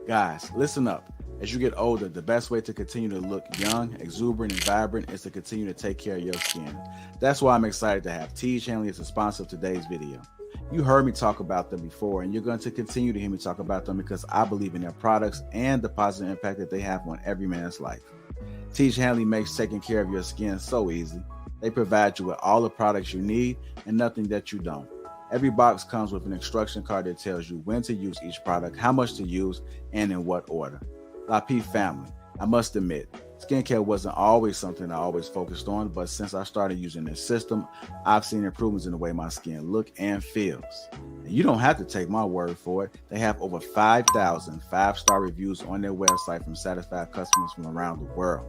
Guys, listen up. As you get older, the best way to continue to look young, exuberant, and vibrant is to continue to take care of your skin. That's why I'm excited to have Teej Hanley as a sponsor of today's video. You heard me talk about them before, and you're going to continue to hear me talk about them because I believe in their products and the positive impact that they have on every man's life. Teej Hanley makes taking care of your skin so easy. They provide you with all the products you need and nothing that you don't. Every box comes with an instruction card that tells you when to use each product, how much to use, and in what order. Lapeef family, I must admit, skincare wasn't always something I always focused on, but since I started using this system, I've seen improvements in the way my skin looks and feels. And you don't have to take my word for it. They have over 5,000 five-star reviews on their website from satisfied customers from around the world.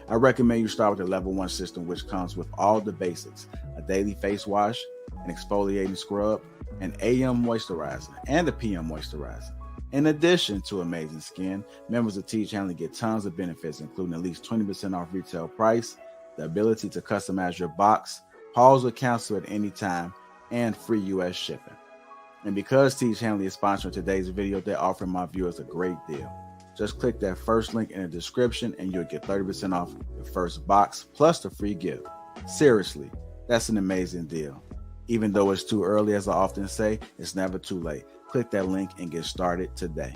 I recommend you start with the level 1 system, which comes with all the basics: a daily face wash, an exfoliating scrub, an AM moisturizer, and a PM moisturizer. In addition to amazing skin, members of Teej Hanley get tons of benefits, including at least 20% off retail price, the ability to customize your box, pause or cancel at any time, and free US shipping. And because Teej Hanley is sponsoring today's video, they're offering my viewers a great deal. Just click that first link in the description and you'll get 30% off your first box plus the free gift. Seriously, that's an amazing deal. Even though it's too early, as I often say, it's never too late. Click that link and get started today.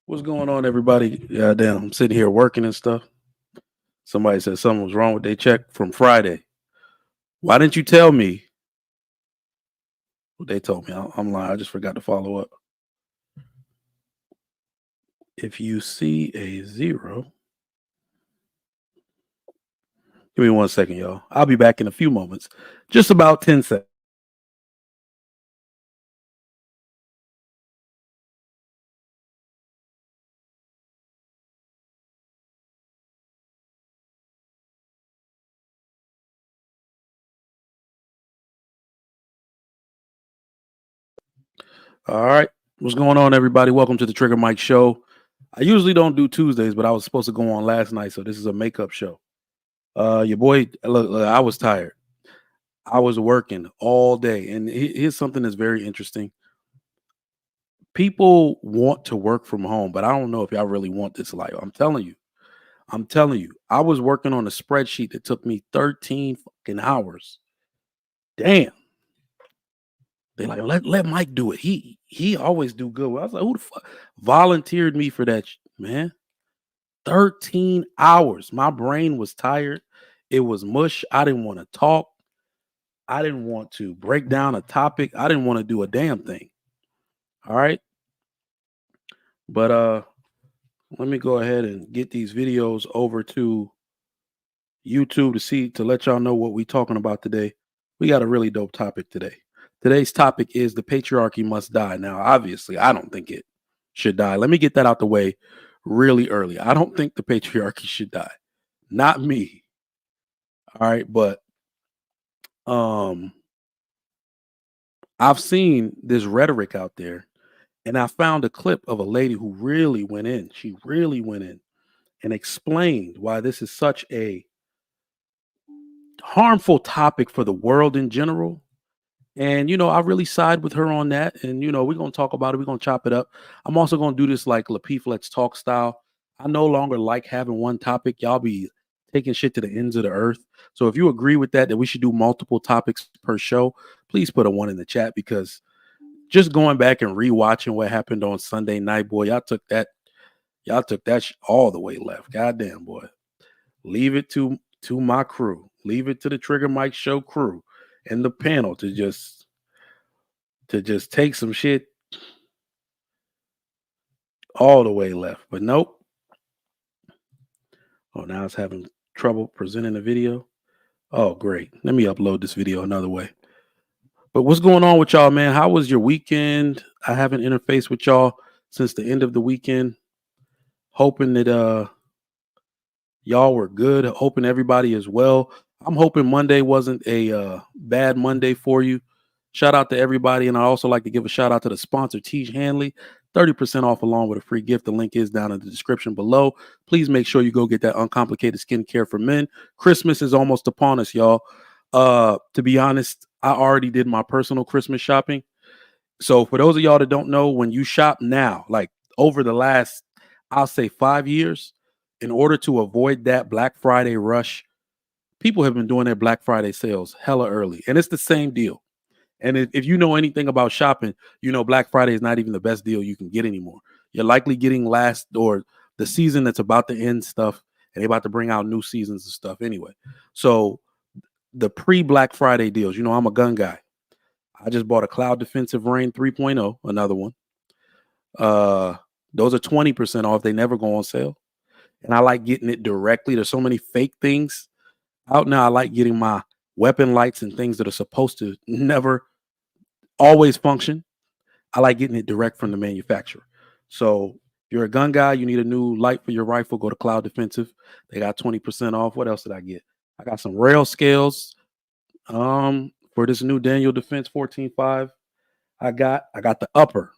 What's going on, everybody? Yeah, damn, I'm sitting here working and stuff. Somebody said something was wrong with their check from Friday. Why didn't you tell me what they told me? I'm lying. I just forgot to follow up. If you see a zero, give me 1 second, y'all. I'll be back in a few moments. Just about 10 seconds. All right. What's going on, everybody? Welcome to the Trigger Mike Show. I usually don't do Tuesdays, but I was supposed to go on last night, so this is a makeup show. Your boy, look, I was tired. I was working all day, and here's something that's very interesting. People want to work from home, but I don't know if y'all really want this life. I'm telling you, I was working on a spreadsheet that took me 13 fucking hours. Damn. They like let Mike do it. He always do good. I was like, who the fuck volunteered me for that, man? 13 hours. My brain was tired. It was mush. I didn't want to talk. I didn't want to break down a topic. I didn't want to do a damn thing. All right. But let me go ahead and get these videos over to YouTube to let y'all know what we're talking about today. We got a really dope topic today. Today's topic is the patriarchy must die. Now, obviously, I don't think it should die. Let me get that out the way really early. I don't think the patriarchy should die. Not me. All right, but I've seen this rhetoric out there, and I found a clip of a lady who really went in. She really went in and explained why this is such a harmful topic for the world in general. And, I really side with her on that. And, we're going to talk about it. We're going to chop it up. I'm also going to do this like Lapeef Let's Talk style. I no longer like having one topic. Y'all be taking shit to the ends of the earth. So if you agree with that we should do multiple topics per show, please put a 1 in the chat, because just going back and rewatching what happened on Sunday night, boy, y'all took that all the way left. Goddamn, boy. Leave it to my crew. Leave it to the Trigger Mike Show crew and the panel to just take some shit all the way left. But nope. Oh, now it's having trouble presenting the video. Oh, great. Let me upload this video another way. But what's going on with y'all, man? How was your weekend? I haven't interfaced with y'all since the end of the weekend. Hoping that y'all were good. Hoping everybody is well. I'm hoping Monday wasn't a bad Monday for you. Shout out to everybody. And I also like to give a shout out to the sponsor, Teach Hanley. 30% off along with a free gift. The link is down in the description below. Please make sure you go get that uncomplicated skincare for men. Christmas is almost upon us, y'all. To be honest, I already did my personal Christmas shopping. So for those of y'all that don't know, when you shop now, like over the last, I'll say 5 years, in order to avoid that Black Friday rush, people have been doing their Black Friday sales hella early. And it's the same deal. And if you know anything about shopping, Black Friday is not even the best deal you can get anymore. You're likely getting last or the season that's about to end stuff, and they're about to bring out new seasons of stuff anyway. So the pre-Black Friday deals, I'm a gun guy. I just bought a Cloud Defensive Rain 3.0, another one. Those are 20% off. They never go on sale. And I like getting it directly. There's so many fake things out now. I like getting my weapon lights and things that are supposed to never always function. I like getting it direct from the manufacturer. So if you're a gun guy, you need a new light for your rifle, go to Cloud Defensive. They got 20% off. What else did I get? I got some rail scales for this new Daniel Defense 14.5. I got the upper,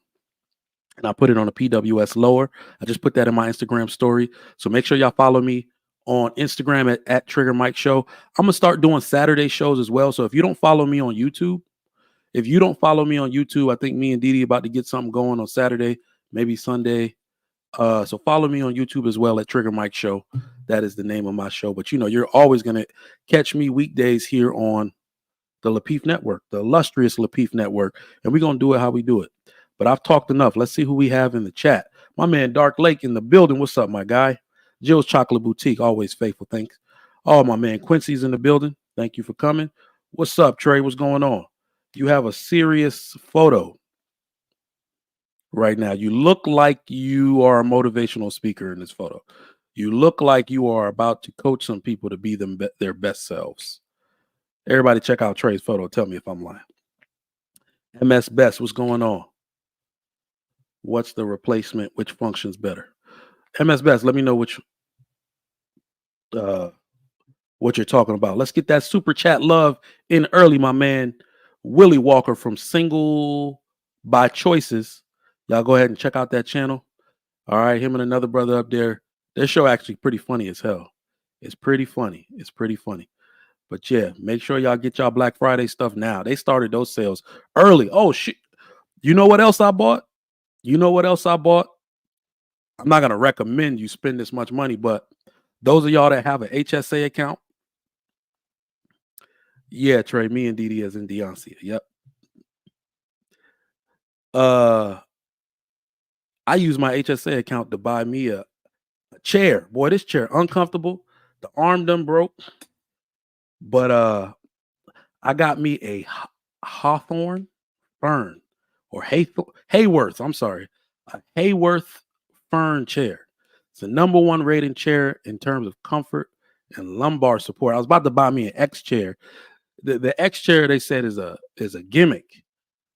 and I put it on a PWS lower. I just put that in my Instagram story. So make sure y'all follow me on Instagram at Trigger Mike Show. I'm going to start doing Saturday shows as well. So if you don't follow me on YouTube, I think me and Didi about to get something going on Saturday, maybe Sunday. So follow me on YouTube as well at Trigger Mike Show. That is the name of my show. But you're always going to catch me weekdays here on the Lapeef Network, the illustrious Lapeef Network. And we're going to do it how we do it. But I've talked enough. Let's see who we have in the chat. My man Dark Lake in the building. What's up, my guy? Jill's Chocolate Boutique, always faithful. Thanks. Oh, my man Quincy's in the building. Thank you for coming. What's up, Trey? What's going on? You have a serious photo right now. You look like you are a motivational speaker in this photo. You look like you are about to coach some people to be their best selves. Everybody check out Trey's photo. Tell me if I'm lying. MS Best, what's going on? What's the replacement? Which functions better? MS Best, let me know what you're talking about. Let's get that super chat love in early, my man. Willie Walker from Single by Choices. Y'all go ahead and check out that channel. All right, him and another brother up there. Their show actually pretty funny as hell. It's pretty funny. It's pretty funny. But yeah, make sure y'all get y'all Black Friday stuff now. They started those sales early. Oh shit. You know what else I bought? You know what else I bought? I'm not gonna recommend you spend this much money, but those of y'all that have an HSA account, yeah, Trey, me and Didi as in Deoncia. Yep. I use my HSA account to buy me a chair. Boy, this chair uncomfortable. The arm done broke. But I got me a Hawthorne Fern or Hayworth. I'm sorry, a Hayworth Fern chair. It's the #1 rated chair in terms of comfort and lumbar support. I was about to buy me an X chair. The X chair they said is a gimmick.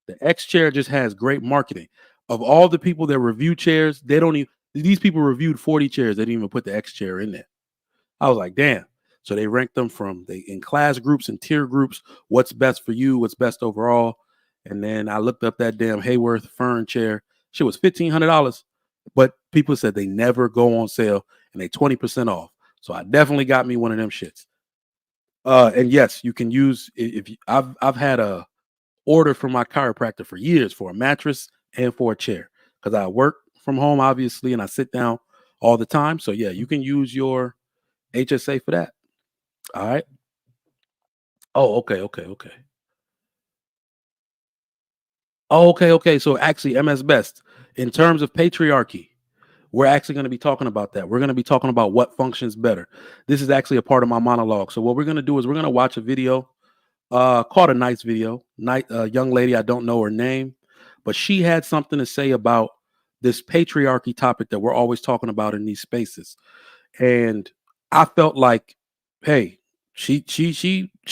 The X chair just has great marketing. Of all the people that review chairs, they don't even. These people reviewed 40 chairs. They didn't even put the X chair in there. I was like, damn. So they ranked them in class groups and tier groups. What's best for you? What's best overall? And then I looked up that damn Hayworth Fern chair. Shit was $1,500, but people said they never go on sale and they 20% off. So I definitely got me one of them shits. And yes, you can use I've had a order from my chiropractor for years for a mattress and for a chair because I work from home obviously and I sit down all the time. So yeah, you can use your HSA for that. All right. Oh, okay. Oh, okay. So actually, MS Best, in terms of patriarchy, we're actually going to be talking about that. We're going to be talking about what functions better. This is actually a part of my monologue. So what we're going to do is we're going to watch a video called a nice video. Young lady, I don't know her name, but she had something to say about this patriarchy topic that we're always talking about in these spaces. And I felt like, hey, she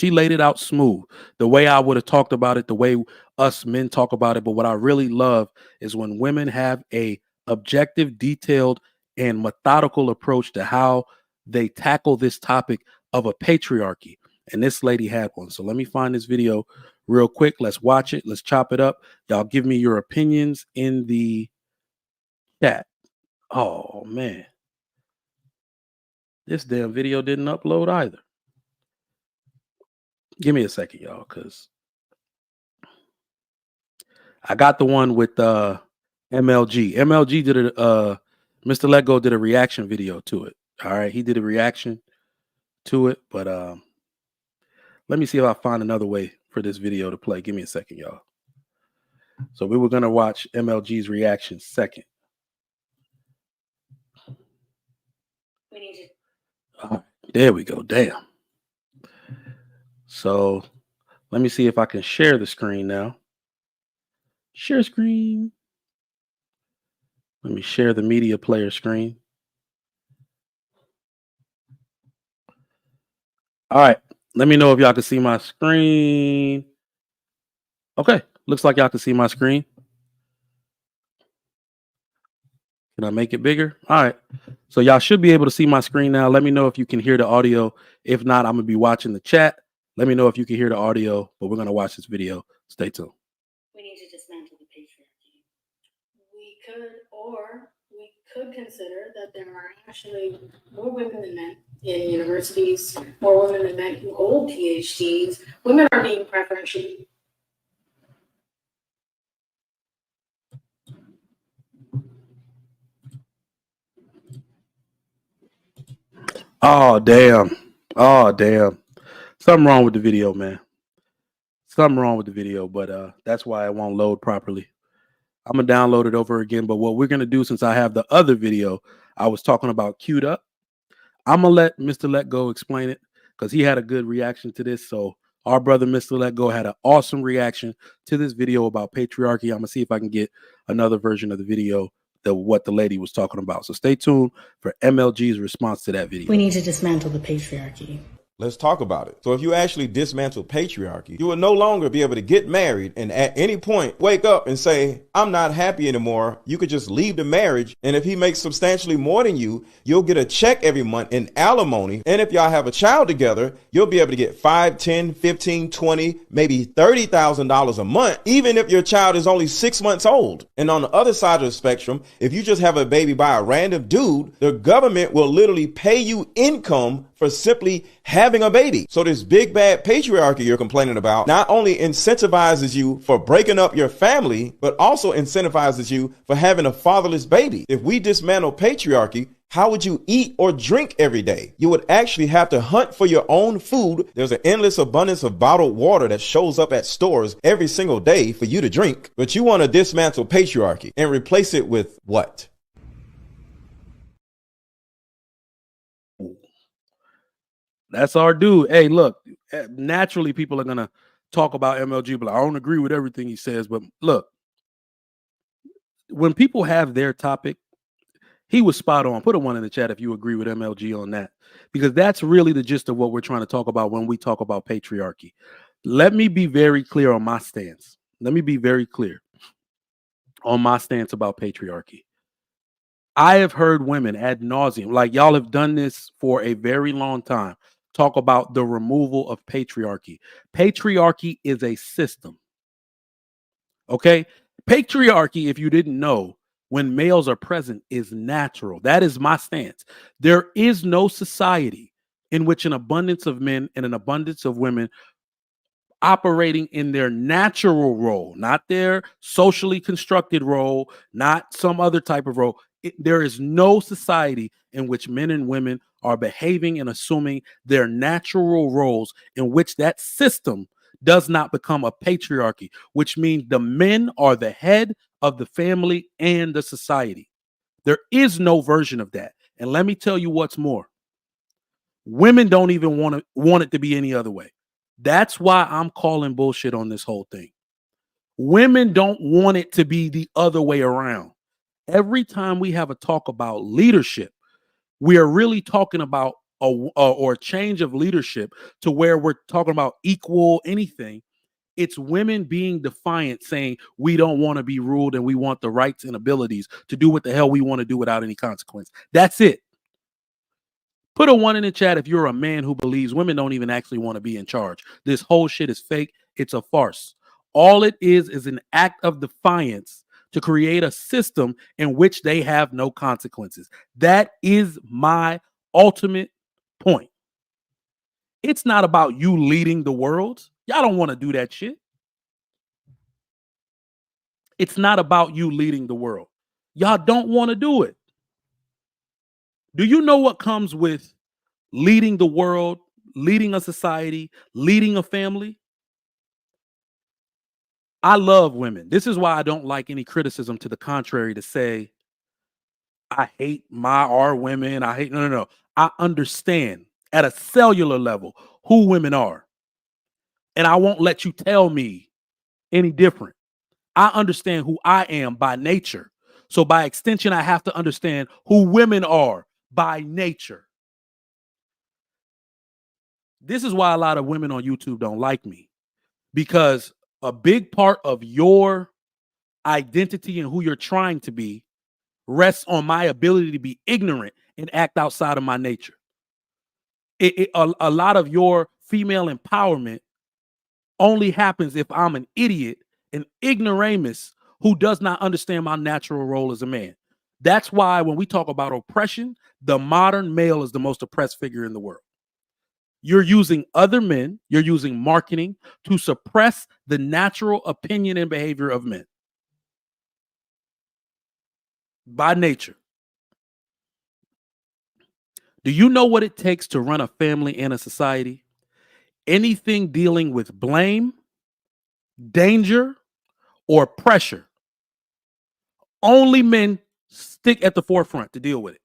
laid it out smooth, the way I would have talked about it, the way us men talk about it. But what I really love is when women have a objective, detailed, and methodical approach to how they tackle this topic of a patriarchy. And this lady had one. So let me find this video real quick. Let's watch it. Let's chop it up. Y'all give me your opinions in the chat. Oh man. This damn video didn't upload either. Give me a second, y'all, because I got the one with MLG. MLG did Mr. Lego did a reaction video to it. All right, he did a reaction to it, but let me see if I find another way for this video to play. Give me a second, y'all. So we were gonna watch MLG's reaction second. We need to. All right, there we go. Damn. So let me see if I can share the screen now. Share screen. Let me share the media player screen. All right. Let me know if y'all can see my screen. Okay. Looks like y'all can see my screen. Can I make it bigger? All right. So y'all should be able to see my screen now. Let me know if you can hear the audio. If not, I'm going to be watching the chat. Let me know if you can hear the audio, but we're going to watch this video. Stay tuned. We need to dismantle the patriarchy. We could consider that there are actually more women than men in universities, more women than men who hold PhDs. Women are being preferentially. Oh, damn. Oh, damn. Something wrong with the video, man. Something wrong with the video, but that's why it won't load properly. I'm going to download it over again. But what we're going to do, since I have the other video I was talking about queued up, I'm going to let Mr. Let Go explain it because he had a good reaction to this. So our brother, Mr. Let Go, had an awesome reaction to this video about patriarchy. I'm going to see if I can get another version of the video what the lady was talking about. So stay tuned for MLG's response to that video. We need to dismantle the patriarchy. Let's talk about it. So if you actually dismantle patriarchy, you will no longer be able to get married and at any point wake up and say, I'm not happy anymore. You could just leave the marriage. And if he makes substantially more than you, you'll get a check every month in alimony. And if y'all have a child together, you'll be able to get 5, 10, 15, 20, maybe $30,000 a month, even if your child is only 6 months old. And on the other side of the spectrum, if you just have a baby by a random dude, the government will literally pay you income for simply having a baby. So this big bad patriarchy you're complaining about not only incentivizes you for breaking up your family, but also incentivizes you for having a fatherless baby. If we dismantle patriarchy, how would you eat or drink every day? You would actually have to hunt for your own food. There's an endless abundance of bottled water that shows up at stores every single day for you to drink. But you want to dismantle patriarchy and replace it with what? That's our dude. Hey, look, naturally people are going to talk about MLG, but I don't agree with everything he says. But look, when people have their topic, he was spot on. Put a 1 in the chat if you agree with MLG on that, because that's really the gist of what we're trying to talk about when we talk about patriarchy. Let me be very clear on my stance. Let me be very clear on my stance about patriarchy. I have heard women ad nauseum, like y'all have done this for a very long time, talk about the removal of patriarchy. Patriarchy is a system. Okay? Patriarchy, if you didn't know, when males are present, is natural. That is my stance. There is no society in which an abundance of men and an abundance of women operating in their natural role, not their socially constructed role, not some other type of role. There is no society in which men and women are behaving and assuming their natural roles in which that system does not become a patriarchy, which means the men are the head of the family and the society. There is no version of that. And let me tell you what's more. Women don't even want it to be any other way. That's why I'm calling bullshit on this whole thing. Women don't want it to be the other way around. Every time we have a talk about leadership, we are really talking about a change of leadership to where we're talking about equal anything. It's women being defiant, saying we don't want to be ruled and we want the rights and abilities to do what the hell we want to do without any consequence. That's it. Put a 1 in the chat if you're a man who believes women don't even actually want to be in charge. This whole shit is fake. It's a farce. All it is an act of defiance to create a system in which they have no consequences. That is my ultimate point. It's not about you leading the world. Y'all don't want to do that shit. It's not about you leading the world. Y'all don't want to do it. Do you know what comes with leading the world, leading a society, leading a family? I love women. This is why I don't like any criticism to the contrary to say, I hate our women. I hate, no. I understand at a cellular level who women are. And I won't let you tell me any different. I understand who I am by nature. So by extension, I have to understand who women are by nature. This is why a lot of women on YouTube don't like me, because a big part of your identity and who you're trying to be rests on my ability to be ignorant and act outside of my nature. A lot of your female empowerment only happens if I'm an idiot, an ignoramus who does not understand my natural role as a man. That's why when we talk about oppression, the modern male is the most oppressed figure in the world. You're using other men, you're using marketing to suppress the natural opinion and behavior of men. By nature. Do you know what it takes to run a family and a society? Anything dealing with blame, danger, or pressure Only men stick at the forefront to deal with it.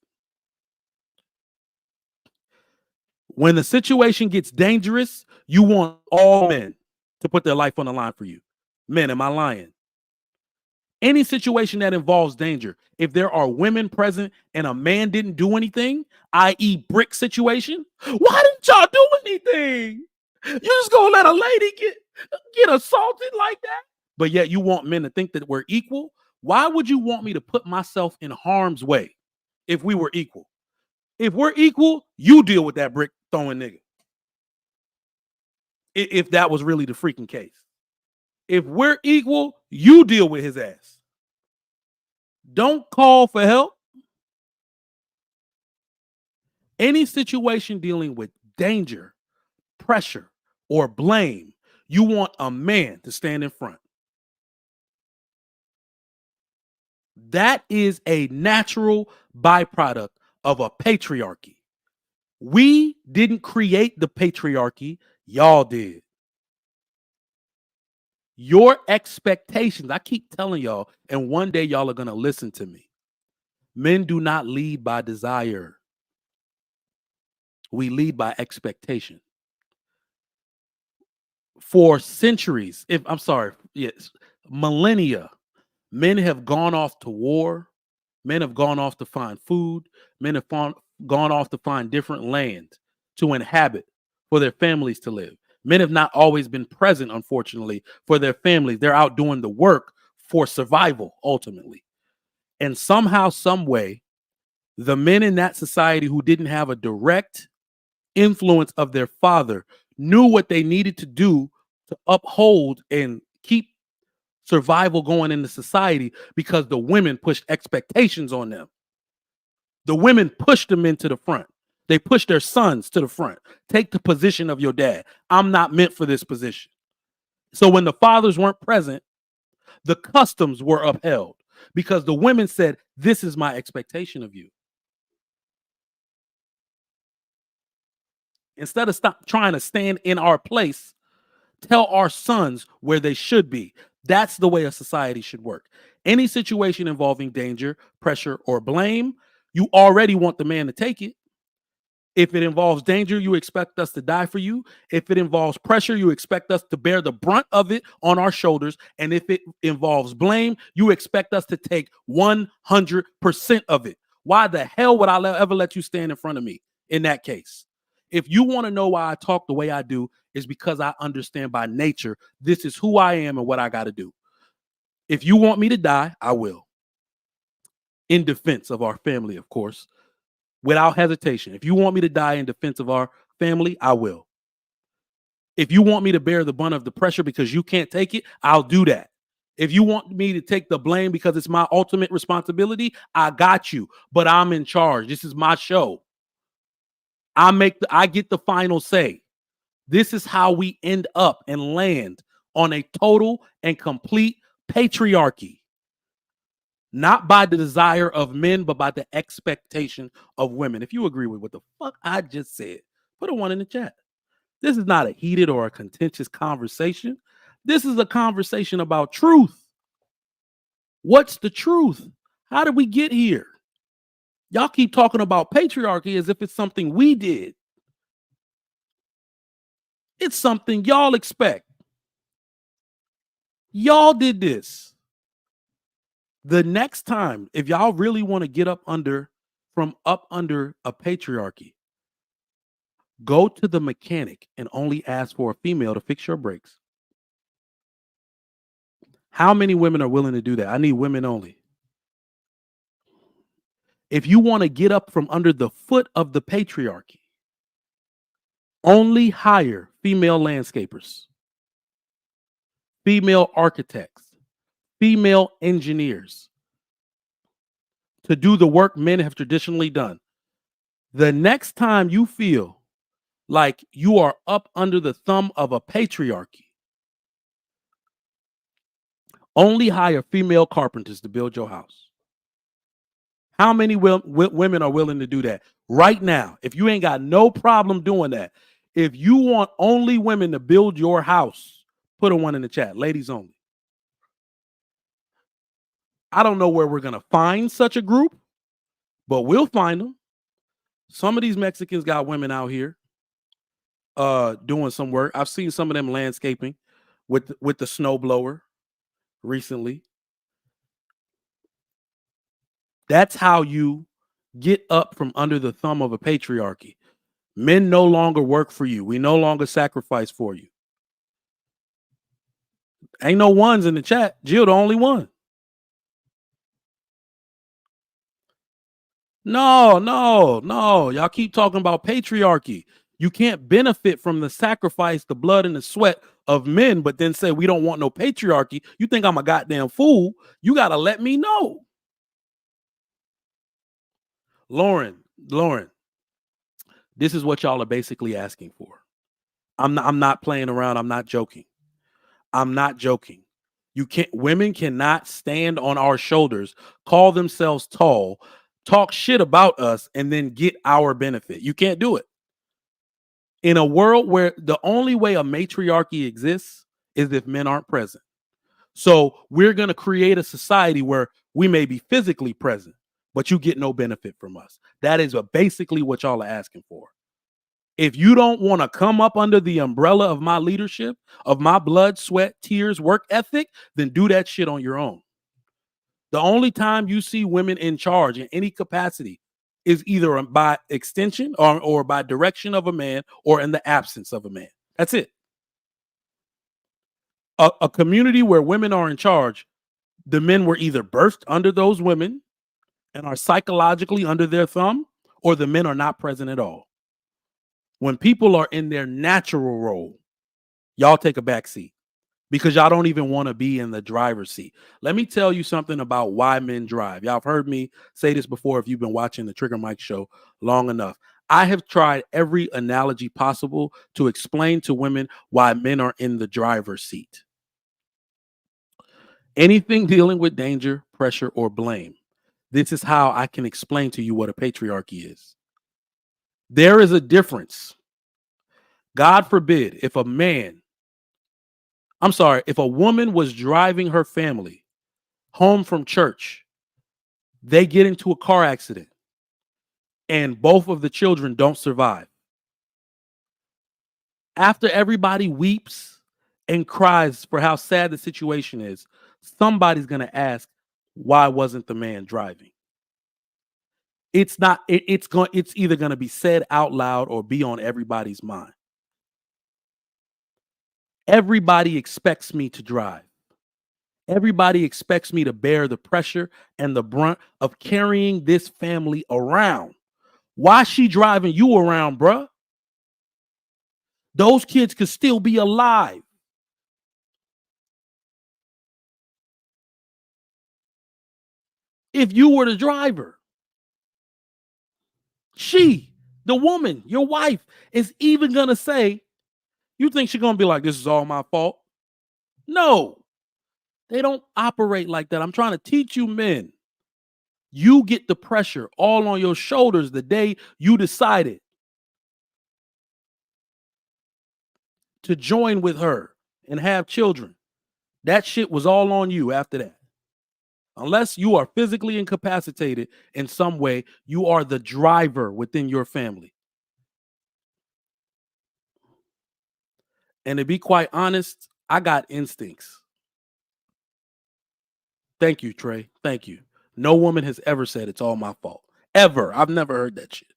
When the situation gets dangerous, you want all men to put their life on the line for you. Men, am I lying? Any situation that involves danger, if there are women present and a man didn't do anything, i.e. brick situation, why didn't y'all do anything? You just gonna let a lady get assaulted like that? But yet you want men to think that we're equal? Why would you want me to put myself in harm's way if we were equal? If we're equal, you deal with that brick throwing nigga. If that was really the freaking case. If we're equal, you deal with his ass. Don't call for help. Any situation dealing with danger, pressure, or blame, you want a man to stand in front. That is a natural byproduct of a patriarchy. We didn't create the patriarchy, y'all did. Your expectations, I keep telling y'all, and one day y'all are going to listen to me. Men do not lead by desire. We lead by expectation. For centuries, millennia, men have gone off to war. Men have gone off to find food. Men have gone off to find different land to inhabit for their families to live. Men have not always been present, unfortunately, for their families. They're out doing the work for survival, ultimately. And somehow, some way, the men in that society who didn't have a direct influence of their father knew what they needed to do to uphold and keep survival going in the society because the women pushed expectations on them. The women pushed them into the front. They pushed their sons to the front. Take the position of your dad. I'm not meant for this position. So when the fathers weren't present, the customs were upheld because the women said, this is my expectation of you. Instead of trying to stand in our place, tell our sons where they should be. That's the way a society should work. Any situation involving danger, pressure, or blame, you already want the man to take it. If it involves danger, you expect us to die for you. If it involves pressure, you expect us to bear the brunt of it on our shoulders. And if it involves blame, you expect us to take 100% of it. Why the hell would I ever let you stand in front of me in that case? If you want to know why I talk the way I do, is because I understand by nature, this is who I am and what I got to do. If you want me to die, I will. In defense of our family, of course, without hesitation. If you want me to die in defense of our family, I will. If you want me to bear the brunt of the pressure because you can't take it, I'll do that. If you want me to take the blame because it's my ultimate responsibility, I got you. But I'm in charge. This is my show. I get the final say. This is how we end up and land on a total and complete patriarchy. Not by the desire of men, but by the expectation of women. If you agree with what the fuck I just said, put a 1 in the chat. This is not a heated or a contentious conversation. This is a conversation about truth. What's the truth? How did we get here? Y'all keep talking about patriarchy as if it's something we did. It's something y'all expect. Y'all did this. The next time, if y'all really want to get up under a patriarchy, go to the mechanic and only ask for a female to fix your brakes. How many women are willing to do that? I need women only. If you want to get up from under the foot of the patriarchy, only hire female landscapers, female architects, female engineers to do the work men have traditionally done. The next time you feel like you are up under the thumb of a patriarchy, only hire female carpenters to build your house. How many women are willing to do that right now? If you ain't got no problem doing that, if you want only women to build your house, put a 1 in the chat. Ladies only. I don't know where we're going to find such a group, but we'll find them. Some of these Mexicans got women out here doing some work. I've seen some of them landscaping with the snowblower recently. That's how you get up from under the thumb of a patriarchy. Men no longer work for you. We no longer sacrifice for you. Ain't no ones in the chat. Jill, the only one. No. Y'all keep talking about patriarchy. You can't benefit from the sacrifice, the blood, and the sweat of men, but then say we don't want no patriarchy. You think I'm a goddamn fool? You got to let me know. Lauren, this is what y'all are basically asking for. I'm not playing around. I'm not joking. Women cannot stand on our shoulders, call themselves tall, talk shit about us, and then get our benefit. You can't do it. In a world where the only way a matriarchy exists is if men aren't present. So we're going to create a society where we may be physically present, but you get no benefit from us. That is basically what y'all are asking for. If you don't want to come up under the umbrella of my leadership, of my blood, sweat, tears, work ethic, then do that shit on your own. The only time you see women in charge in any capacity is either by extension or by direction of a man or in the absence of a man. That's it. A community where women are in charge, the men were either birthed under those women and are psychologically under their thumb, or the men are not present at all. When people are in their natural role, y'all take a back seat because y'all don't even want to be in the driver's seat. Let me tell you something about why men drive. Y'all have heard me say this before if you've been watching the Trigger Mike show long enough. I have tried every analogy possible to explain to women why men are in the driver's seat. Anything dealing with danger, pressure, or blame. This is how I can explain to you what a patriarchy is. There is a difference. God forbid if a woman was driving her family home from church, they get into a car accident and both of the children don't survive. After everybody weeps and cries for how sad the situation is, somebody's going to ask, why wasn't the man driving? It's either going to be said out loud or be on everybody's mind. Everybody expects me to drive. Everybody expects me to bear the pressure and the brunt of carrying this family around. Why she driving you around, bruh? Those kids could still be alive. If you were the driver, the woman, your wife, is even going to say, you think she's going to be like, this is all my fault? No, they don't operate like that. I'm trying to teach you men. You get the pressure all on your shoulders the day you decided to join with her and have children. That shit was all on you after that. Unless you are physically incapacitated in some way, you are the driver within your family. And to be quite honest, I got instincts. Thank you, Trey. Thank you. No woman has ever said it's all my fault. Ever. I've never heard that shit.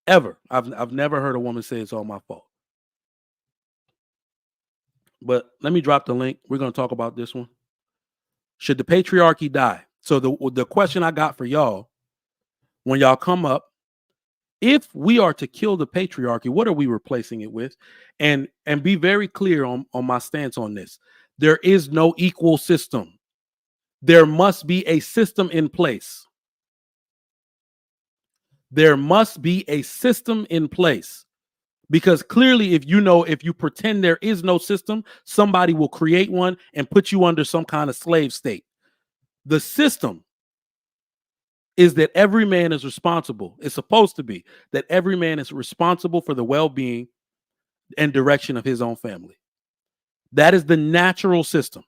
Ever. I've never heard a woman say it's all my fault. But let me drop the link. We're going to talk about this one. Should the patriarchy die? So the question I got for y'all, when y'all come up, if we are to kill the patriarchy, what are we replacing it with? And be very clear on my stance on this. There is no equal system. There must be a system in place. There must be a system in place. Because clearly, if you pretend there is no system, somebody will create one and put you under some kind of slave state. The system is that every man is responsible. It's supposed to be that every man is responsible for the well-being and direction of his own family. That is the natural system.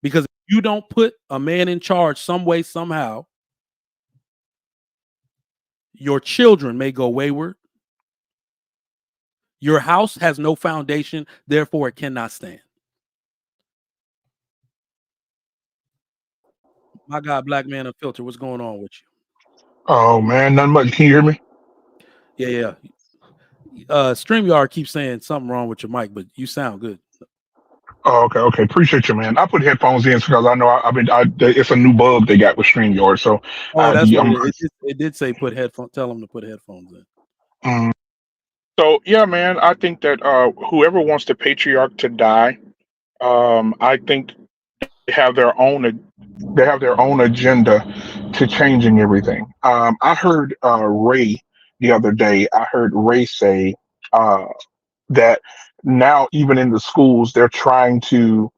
Because you don't put a man in charge some way, somehow, your children may go wayward. Your house has no foundation, therefore it cannot stand. My God, Black Man Unfiltered, what's going on with you? Oh man, nothing much. Can you hear me? Yeah. StreamYard keeps saying something wrong with your mic, but you sound good. Oh, okay. Appreciate you, man. I put headphones in because I know it's a new bug they got with StreamYard, so I Oh, had that's to. what it did say put headphones. Tell them to put headphones in. Mm. So yeah, man. I think that whoever wants the patriarch to die, I think they have their own agenda to changing everything. I heard Ray the other day. I heard Ray say uh, that now even in the schools they're trying to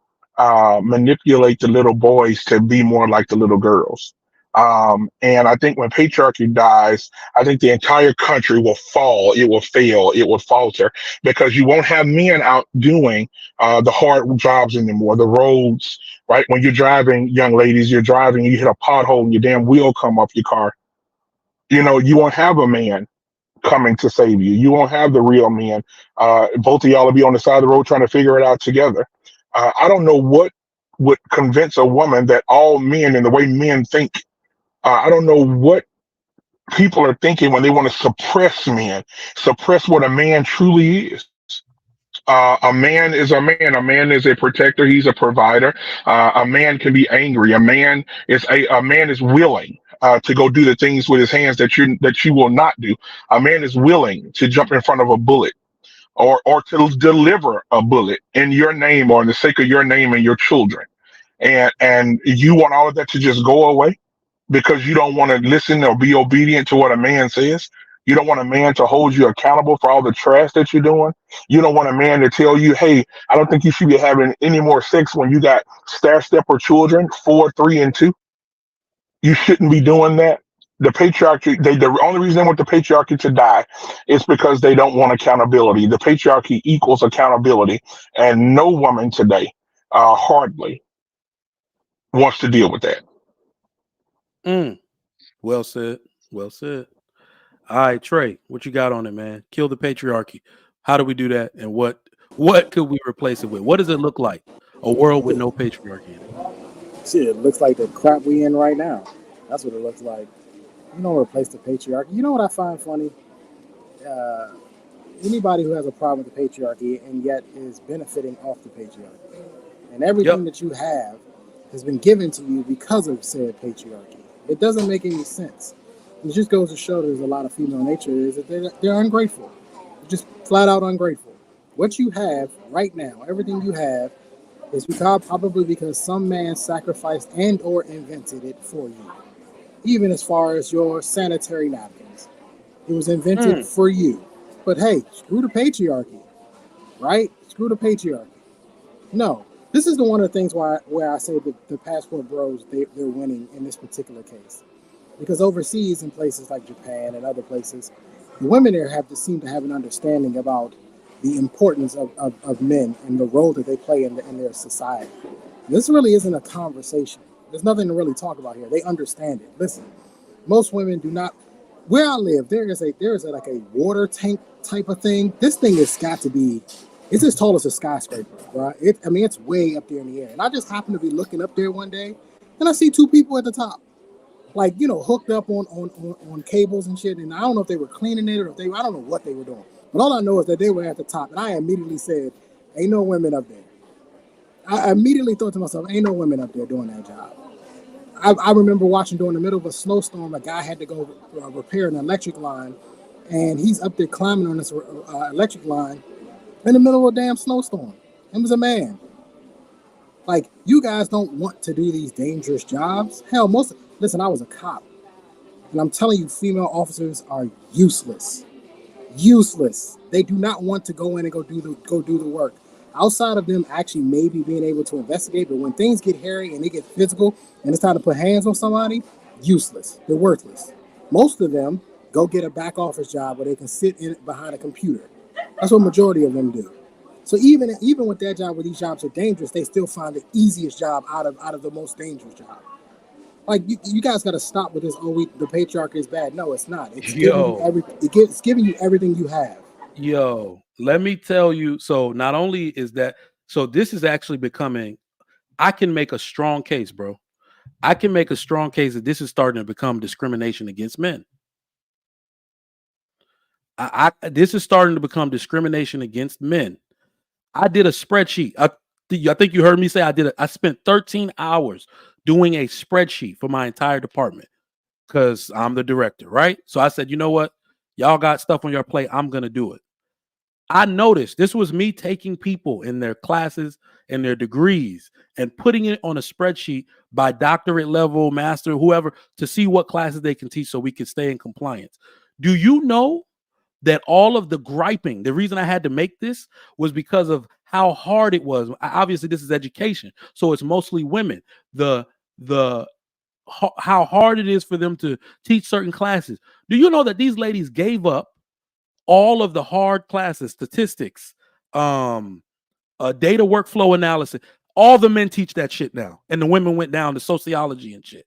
manipulate the little boys to be more like the little girls. And I think when patriarchy dies, I think the entire country will fall, it will fail, it will falter, because you won't have men out doing the hard jobs anymore, the roads, right? When you're driving, young ladies, you're driving, you hit a pothole and your damn wheel come off your car. You know, you won't have a man coming to save you. You won't have the real men. Both of y'all will be on the side of the road trying to figure it out together. I don't know what would convince a woman that all men and the way men think. I don't know what people are thinking when they want to suppress men, suppress what a man truly is. A man is a man. A man is a protector. He's a provider. A man can be angry. A man is willing to go do the things with his hands that you will not do. A man is willing to jump in front of a bullet or to deliver a bullet in your name or in the sake of your name and your children. And you want all of that to just go away because you don't want to listen or be obedient to what a man says. You don't want a man to hold you accountable for all the trash that you're doing. You don't want a man to tell you, hey, I don't think you should be having any more sex when you got stair stepper children, 4, 3, and 2. You shouldn't be doing that. The patriarchy, the only reason they want the patriarchy to die is because they don't want accountability. The patriarchy equals accountability, and no woman today hardly wants to deal with that. Well said. Well said. All right, Trey, what you got on it, man? Kill the patriarchy. How do we do that? And what could we replace it with? What does it look like? A world with no patriarchy in it. Shit, it looks like the crap we in right now. That's what it looks like. You don't replace the patriarchy. You know what I find funny? Anybody who has a problem with the patriarchy and yet is benefiting off the patriarchy. And everything that you have has been given to you because of said patriarchy. It doesn't make any sense. It just goes to show there's a lot of female nature is that they're ungrateful. They're just flat out ungrateful. What you have right now, everything you have, is probably because some man sacrificed and or invented it for you. Even as far as your sanitary napkins. It was invented for you. But hey, screw the patriarchy, right? Screw the patriarchy. No, this is one of the things where I say that the passport bros, they're winning in this particular case. Because overseas in places like Japan and other places, the women there seem to have an understanding about the importance of men and the role that they play in their society. This really isn't a conversation. There's nothing to really talk about here. They understand it. Listen, most women do not. Where I live, there is like a water tank type of thing. This thing has got to be. It's as tall as a skyscraper, right? It's way up there in the air. And I just happened to be looking up there one day, and I see two people at the top, like hooked up on cables and shit. And I don't know if they were cleaning it or if I don't know what they were doing. But all I know is that they were at the top, and I immediately said, "Ain't no women up there." I immediately thought to myself, "Ain't no women up there doing that job." I remember watching during the middle of a snowstorm, a guy had to go repair an electric line, and he's up there climbing on this electric line in the middle of a damn snowstorm. It was a man. Like, you guys don't want to do these dangerous jobs. Hell, listen, I was a cop, and I'm telling you, female officers are useless. Useless. They do not want to go in and go do the work. Outside of them actually maybe being able to investigate, but when things get hairy and they get physical and it's time to put hands on somebody, useless. They're worthless. Most of them go get a back office job where they can sit behind a computer. That's what majority of them do. So even with that job, where these jobs are dangerous, they still find the easiest job out of the most dangerous job. Like you guys got to stop with this. Oh, the patriarchy is bad. No, it's not. It's giving you it's giving you everything you have. Yo, let me tell you. So not only is that, so this is actually becoming. I can make a strong case, bro. I can make a strong case that this is starting to become discrimination against men. This is starting to become discrimination against men. I did a spreadsheet. I think you heard me say I spent 13 hours doing a spreadsheet for my entire department because I'm the director, right? So I said, you know what? Y'all got stuff on your plate. I'm going to do it. I noticed this was me taking people in their classes and their degrees and putting it on a spreadsheet by doctorate level, master, whoever, to see what classes they can teach so we can stay in compliance. Do you know that all of the griping, the reason I had to make this was because of how hard it was? Obviously, this is education, so it's mostly women. How hard it is for them to teach certain classes. Do you know that these ladies gave up all of the hard classes, statistics, data workflow analysis? All the men teach that shit now, and the women went down to sociology and shit.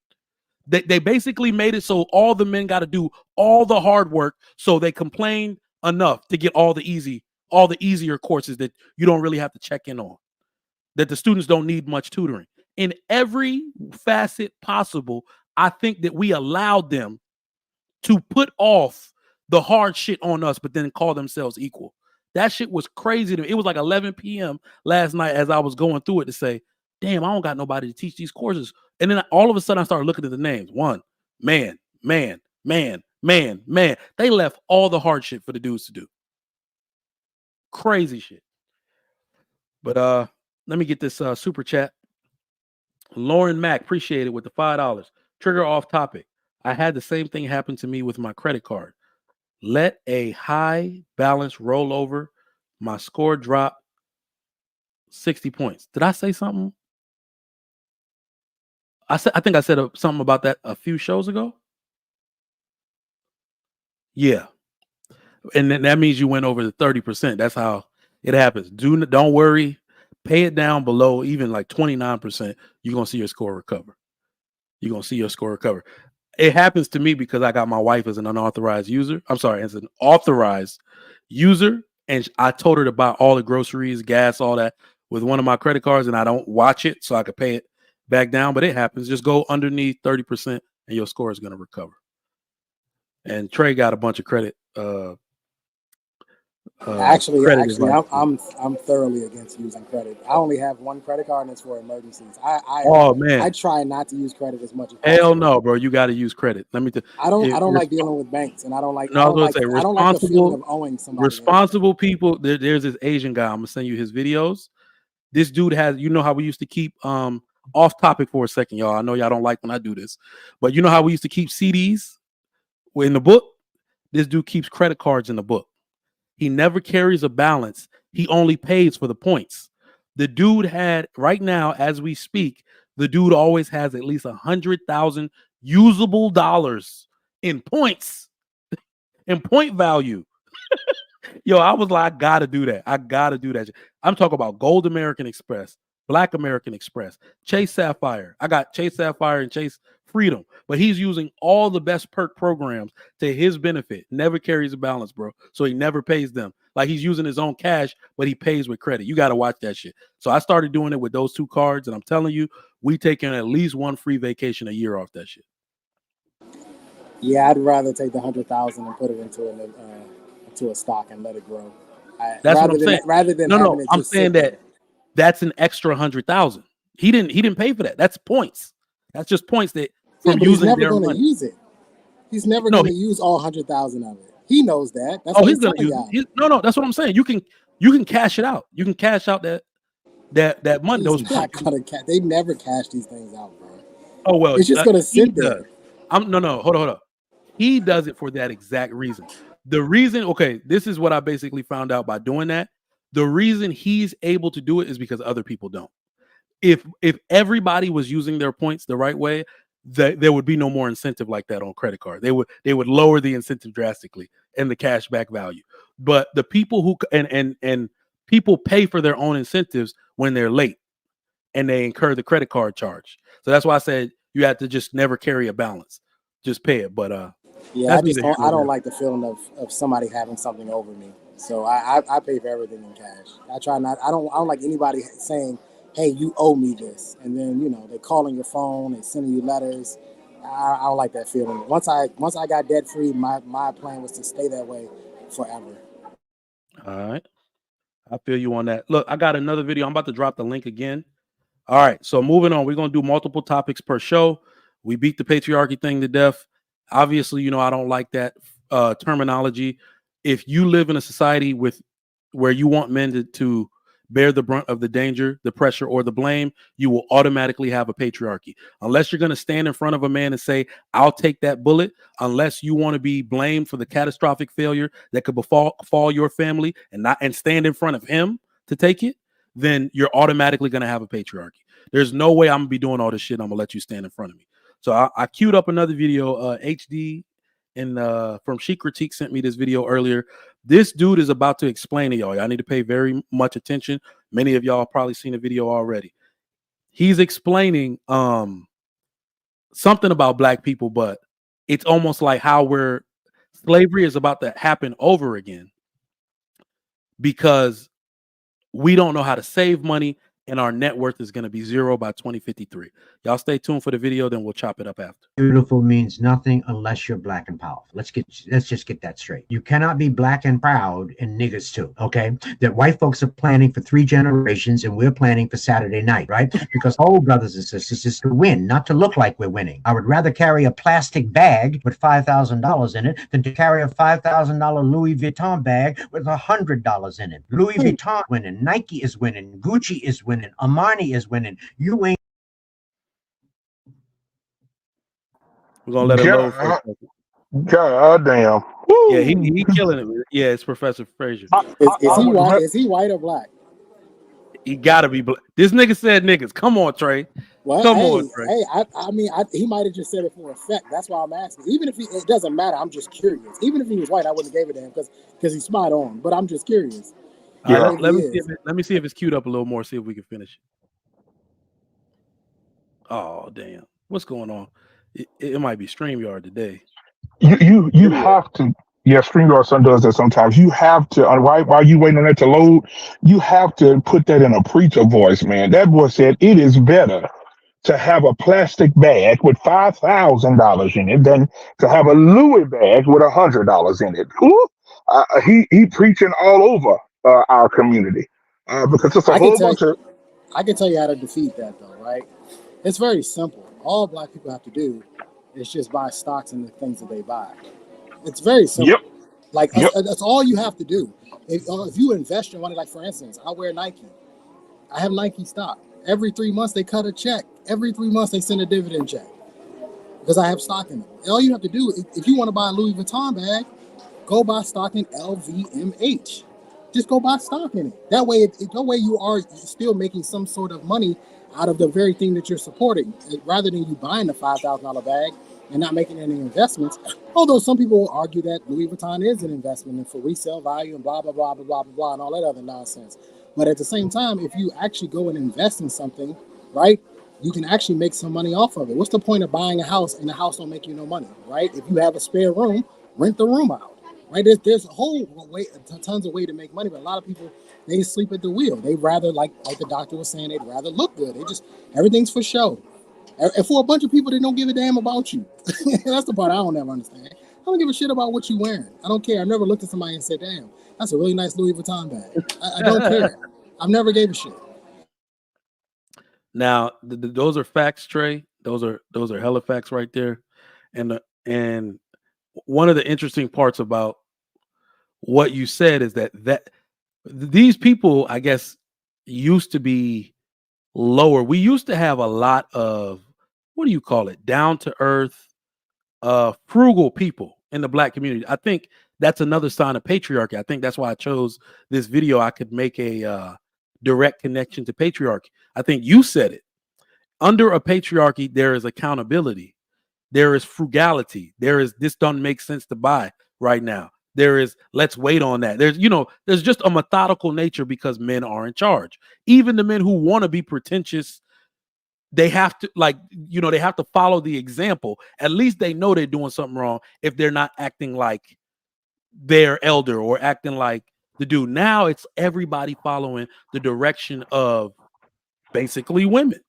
They basically made it so all the men got to do all the hard work, so they complain enough to get all the easier courses that you don't really have to check in on, that the students don't need much tutoring. In every facet possible, I think that we allowed them to put off the hard shit on us, but then call themselves equal. That shit was crazy to me. It was like 11 p.m. last night as I was going through it to say, damn, I don't got nobody to teach these courses. And then all of a sudden I started looking at the names. One, man. They left all the hard shit for the dudes to do. Crazy shit. But let me get this super chat. Lauren Mack, appreciate it with the $5. Trigger off topic. I had the same thing happen to me with my credit card. Let a high balance roll over. My score dropped 60 points. Did I say something? I think I said something about that a few shows ago. Yeah. And then that means you went over the 30%. That's how it happens. Don't worry. Pay it down below even like 29%. You're going to see your score recover. You're going to see your score recover. It happens to me because I got my wife as an unauthorized user. I'm sorry, as an authorized user. And I told her to buy all the groceries, gas, all that with one of my credit cards. And I don't watch it so I could pay it back down. But it happens. Just go underneath 30% and your score is going to recover. And Trey got a bunch of credit. Actually, I'm thoroughly against using credit. I only have one credit card, and it's for emergencies. I try not to use credit as much as possible. Hell no, bro! You got to use credit. Let me. I don't like dealing with banks, and I don't like the feeling of owing somebody. Responsible people. There's this Asian guy. I'm gonna send you his videos. This dude has. You know how we used to keep off topic for a second, y'all. I know y'all don't like when I do this, but you know how we used to keep CDs in the book. This dude keeps credit cards in the book. He never carries a balance. He only pays for the points. The dude had, right now, as we speak, the dude always has at least 100,000 usable dollars in points, in point value. Yo, I was like, I gotta do that. I'm talking about Gold American Express, Black American Express, Chase Sapphire. I got Chase Sapphire and Chase Freedom, but he's using all the best perk programs to his benefit. Never carries a balance, bro. So he never pays them. Like he's using his own cash, but he pays with credit. You got to watch that shit. So I started doing it with those two cards, and I'm telling you, we taking at least one free vacation a year off that shit. Yeah, I'd rather take the 100,000 and put it into a stock and let it grow. That's what I'm saying. I'm saying that that's an extra 100,000. He didn't pay for that. That's points. That's just points that from using their money. Use it. He's never going to use all 100,000 of it. He knows that. That's he's going to use it. No, that's what I'm saying. You can cash it out. You can cash out that money. Those points. They never cash these things out, bro. Oh well, it's just going to sit there. Hold on. He does it for that exact reason. The reason, okay, this is what I basically found out by doing that. The reason he's able to do it is because other people don't. If everybody was using their points the right way, there would be no more incentive like that on credit card. They would lower the incentive drastically and the cash back value. But the people who and people pay for their own incentives when they're late and they incur the credit card charge. So that's why I said you have to just never carry a balance. Just pay it. But yeah, I don't like the feeling of somebody having something over me. So I pay for everything in cash. I try not. I don't like anybody saying, "Hey, you owe me this," and then they calling your phone, they sending you letters. I don't like that feeling. Once I got debt free, my plan was to stay that way forever. All right, I feel you on that. Look, I got another video. I'm about to drop the link again. All right, so moving on, we're gonna do multiple topics per show. We beat the patriarchy thing to death. Obviously, I don't like that terminology. If you live in a society where you want men to bear the brunt of the danger, the pressure, or the blame, you will automatically have a patriarchy. Unless you're going to stand in front of a man and say, I'll take that bullet, unless you want to be blamed for the catastrophic failure that could befall your family and stand in front of him to take it, then you're automatically going to have a patriarchy. There's no way I'm going to be doing all this shit. I'm going to let you stand in front of me. So I queued up another video. HD from She Critique sent me this video earlier. This dude is about to explain to y'all. Y'all need to pay very much attention. Many of y'all have probably seen the video already. He's explaining something about black people, but it's almost like how slavery is about to happen over again because we don't know how to save money and our net worth is going to be zero by 2053. Y'all stay tuned for the video, then we'll chop it up after. Beautiful means nothing unless you're black and powerful. Let's just get that straight. You cannot be black and proud and niggas too, okay? That white folks are planning for 3 generations and we're planning for Saturday night, right? Because whole brothers and sisters is to win, not to look like we're winning. I would rather carry a plastic bag with $5,000 in it than to carry a $5,000 Louis Vuitton bag with $100 in it. Louis Vuitton winning, Nike is winning, Gucci is winning, Armani is winning. You ain't. We're gonna let it load for a second. God damn. Woo. Yeah, he killing it. Yeah, it's Professor Frazier. Is he white or black? He gotta be black. This nigga said niggas. Come on, Trey. Well, Come on, Trey. Hey, I mean, he might have just said it for effect. That's why I'm asking. Even if it doesn't matter, I'm just curious. Even if he was white, I wouldn't have gave it to him because he's spot on. But I'm just curious. Yeah. Let me see if it's queued up a little more. See if we can finish it. Oh damn! What's going on? It might be StreamYard today. You have to. Yeah, StreamYard Sun does that sometimes. You have to, while you waiting on that to load, you have to put that in a preacher voice, man. That boy said it is better to have a plastic bag with $5,000 in it than to have a Louis bag with $100 in it. He preaching all over our community because it's a whole bunch of. I can tell you how to defeat that, though, right? It's very simple. All black people have to do is just buy stocks in the things that they buy. It's very simple. Yep. That's all you have to do. If you invest your money, like for instance, I wear Nike. I have Nike stock. Every 3 months they cut a check. Every 3 months they send a dividend check because I have stock in it. All you have to do, if you want to buy a Louis Vuitton bag, go buy stock in LVMH. Just go buy stock in it. That way you are still making some sort of money out of the very thing that you're supporting, rather than you buying the $5,000 bag and not making any investments. Although some people will argue that Louis Vuitton is an investment and for resale value and blah, blah, blah, blah, blah, blah, blah, and all that other nonsense. But at the same time, if you actually go and invest in something, right, you can actually make some money off of it. What's the point of buying a house and the house don't make you no money, right? If you have a spare room, rent the room out. Right, there's a whole way, tons of way to make money, but a lot of people, they sleep at the wheel. They rather, like the doctor was saying, they'd rather look good. Everything's for show. And for a bunch of people, they don't give a damn about you. That's the part I don't ever understand. I don't give a shit about what you're wearing. I don't care. I never looked at somebody and said, damn, that's a really nice Louis Vuitton bag. I don't care. I've never gave a shit. Now, those are facts, Trey. Those are hella facts right there. And one of the interesting parts about what you said is that these people, I guess, used to be lower. We used to have a lot of, what do you call it, down to earth, frugal people in the black community. I think that's another sign of patriarchy. I think that's why I chose this video. I could make a direct connection to patriarchy. I think you said it. Under a patriarchy, there is accountability. There is frugality. There is, this doesn't make sense to buy right now. There is let's wait on that. There's just a methodical nature because men are in charge. Even the men who want to be pretentious, they have to they have to follow the example. At least they know they're doing something wrong if they're not acting like their elder or acting like the dude. Now it's everybody following the direction of basically women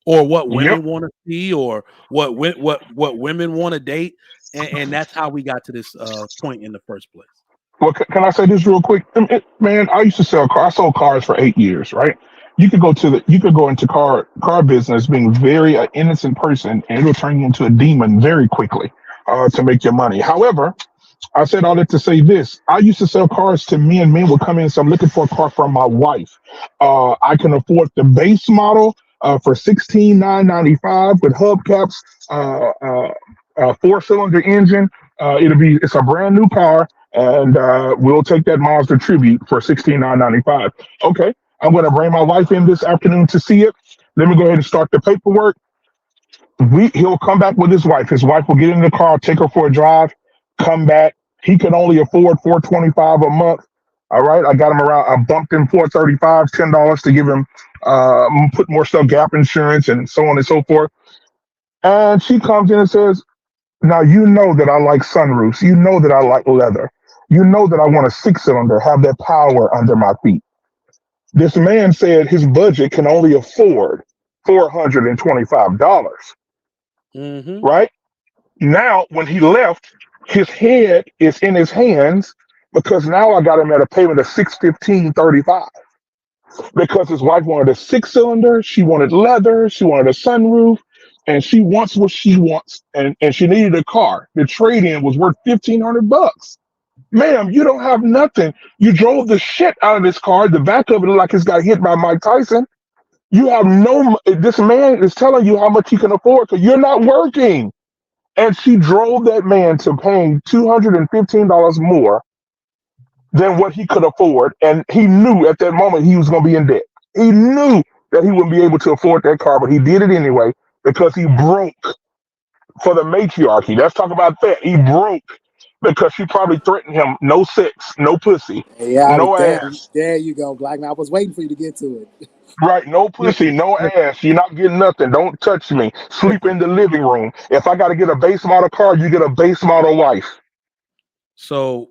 or what women want to see or what women want to date, and that's how we got to this point in the first place. Well, can I say this real quick, man? I used to sell cars. I sold cars for 8 years, right? You could go into car business being very innocent person, and it'll turn you into a demon very quickly to make your money. However, I said all that to say this. I used to sell cars to men. Men would come in and say, I'm looking for a car for my wife. I can afford the base model for $16,995 with hubcaps, 4-cylinder engine. It's a brand new car, and we'll take that Mazda Tribute for $16,995. Okay, I'm going to bring my wife in this afternoon to see it. Let me go ahead and start the paperwork. He'll come back with his wife. His wife will get in the car, take her for a drive, come back. He can only afford $425 a month. All right, I got him around. I bumped him $435, $10 to give him put more stuff, gap insurance, and so on and so forth. And she comes in and says, "Now you know that I like sunroofs. You know that I like leather. You know that I want a 6-cylinder, have that power under my feet." This man said his budget can only afford $425. Mm-hmm. Right? Now, when he left, his head is in his hands because now I got him at a payment of $615.35 because his wife wanted a 6-cylinder, she wanted leather, she wanted a sunroof, and she wants what she wants, and she needed a car. The trade-in was worth $1,500. Ma'am, you don't have nothing. You drove the shit out of this car. The back of it looked like it's got hit by Mike Tyson. You have this man is telling you how much he can afford because you're not working. And she drove that man to paying $215 more than what he could afford. And he knew at that moment he was going to be in debt. He knew that he wouldn't be able to afford that car, but he did it anyway because he broke for the matriarchy. Let's talk about that. He broke because she probably threatened him, no sex, no pussy, no ass. There you go, Black Man. I was waiting for you to get to it. Right, no pussy, no ass. You're not getting nothing. Don't touch me. Sleep in the living room. If I got to get a base model car, you get a base model wife. So,